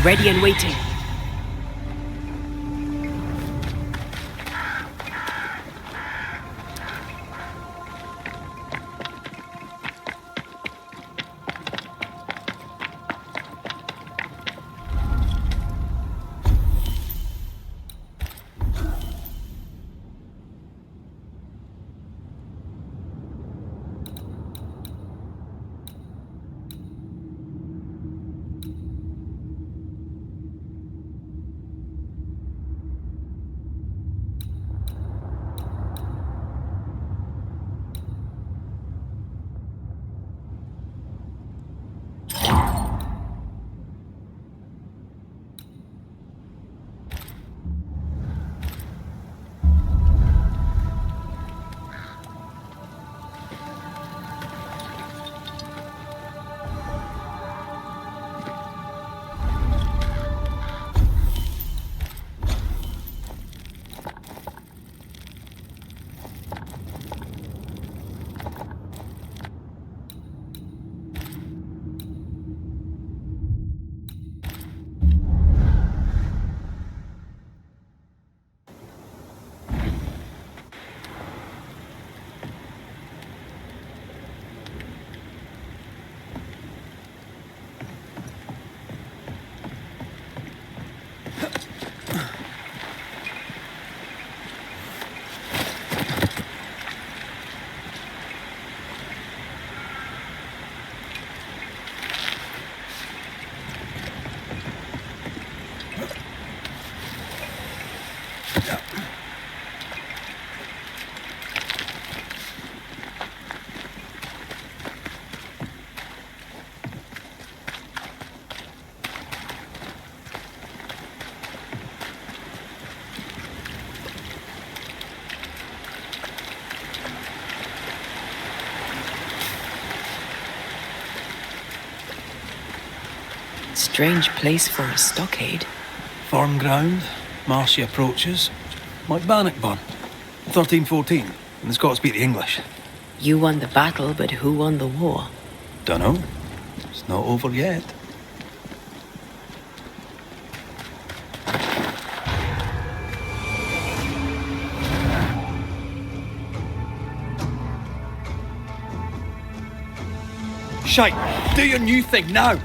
Ready and waiting. Strange place for a stockade. Farm ground, marshy approaches, like Bannockburn, 1314, and the Scots speak the English. You won the battle, but who won the war? Dunno. It's not over yet. Shite, do your new thing now!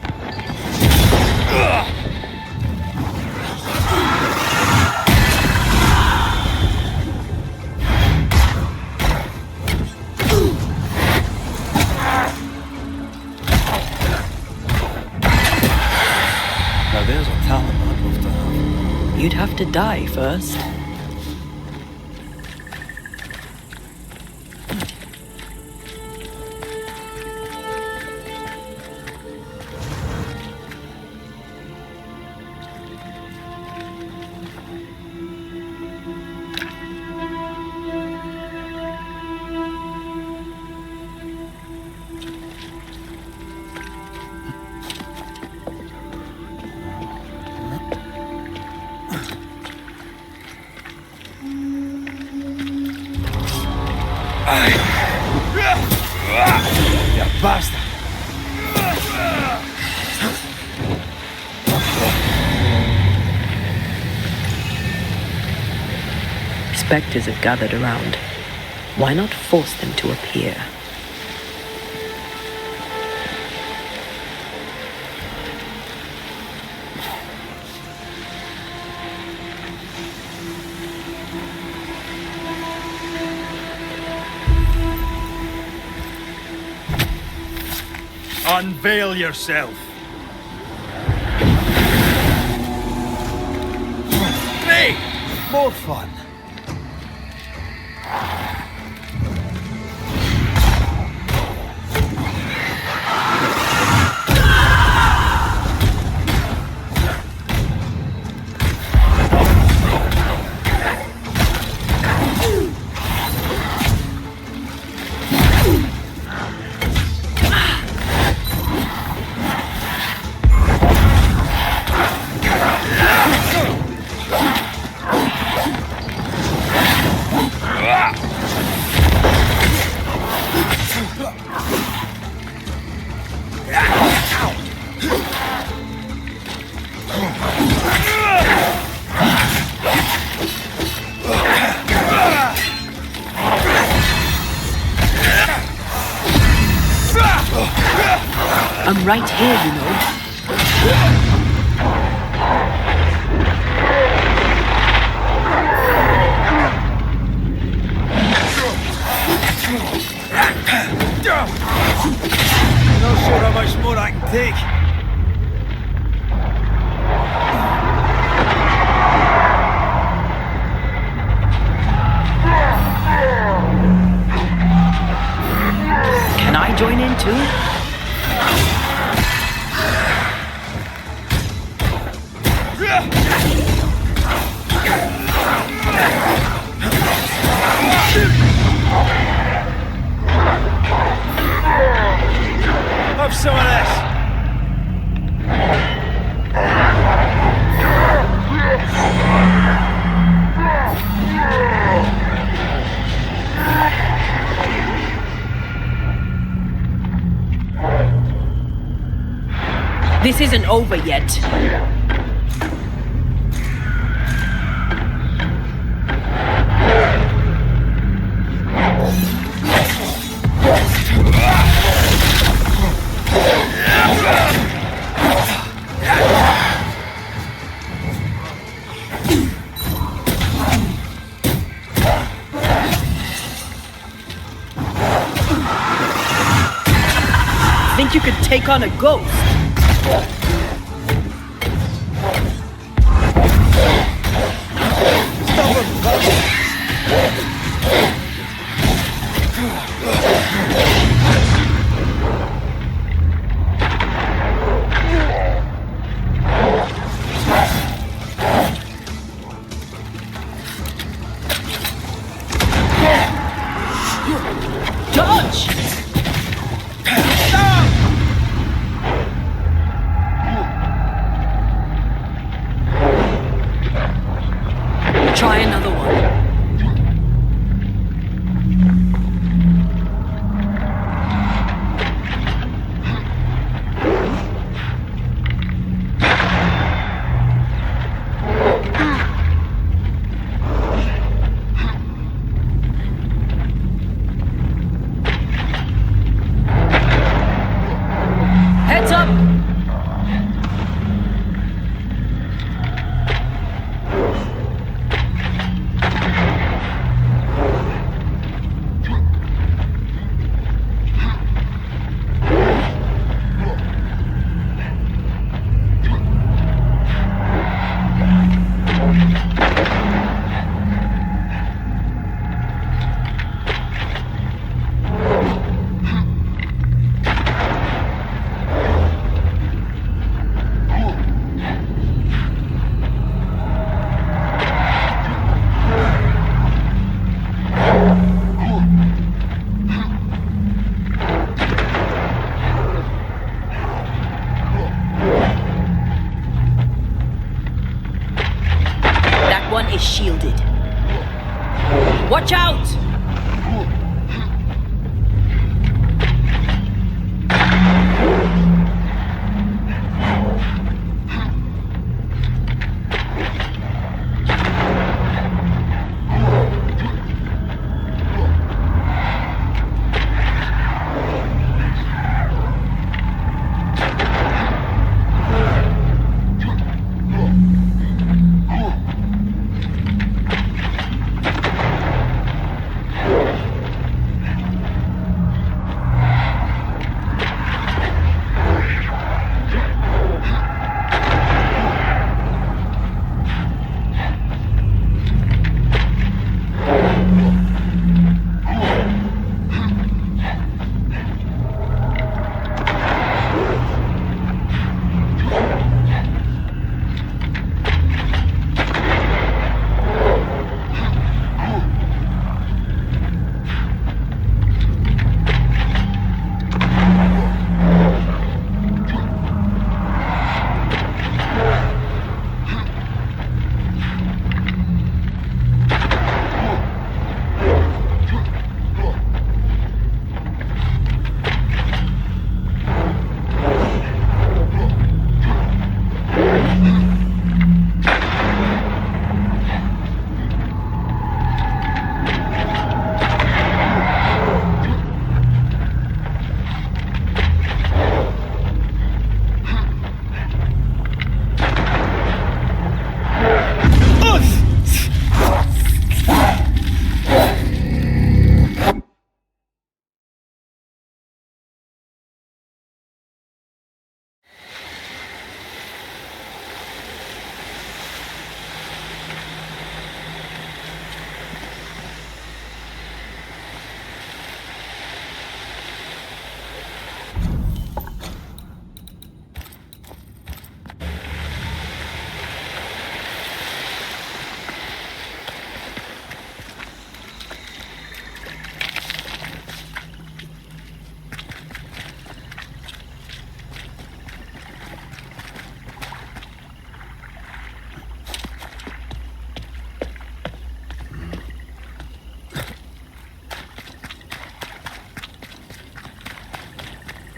Now there's a talent I'd love to have. You'd have to die first. You bastard! Spectres have gathered around. Why not force them to appear? Unveil yourself. Me! More fun. I'm right here, you know. Not sure how much more I can take. Can I join in too? Have some of this. This isn't over yet. Think you could take on a ghost? Stop him! Everyone is shielded. Watch out!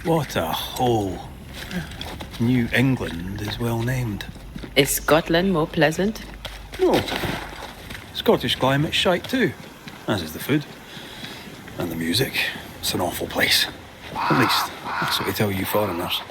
What a hole. New England is well named. Is Scotland more pleasant? No. Scottish climate's shite too, as is the food. And the music. It's an awful place. At least, that's what they tell you foreigners.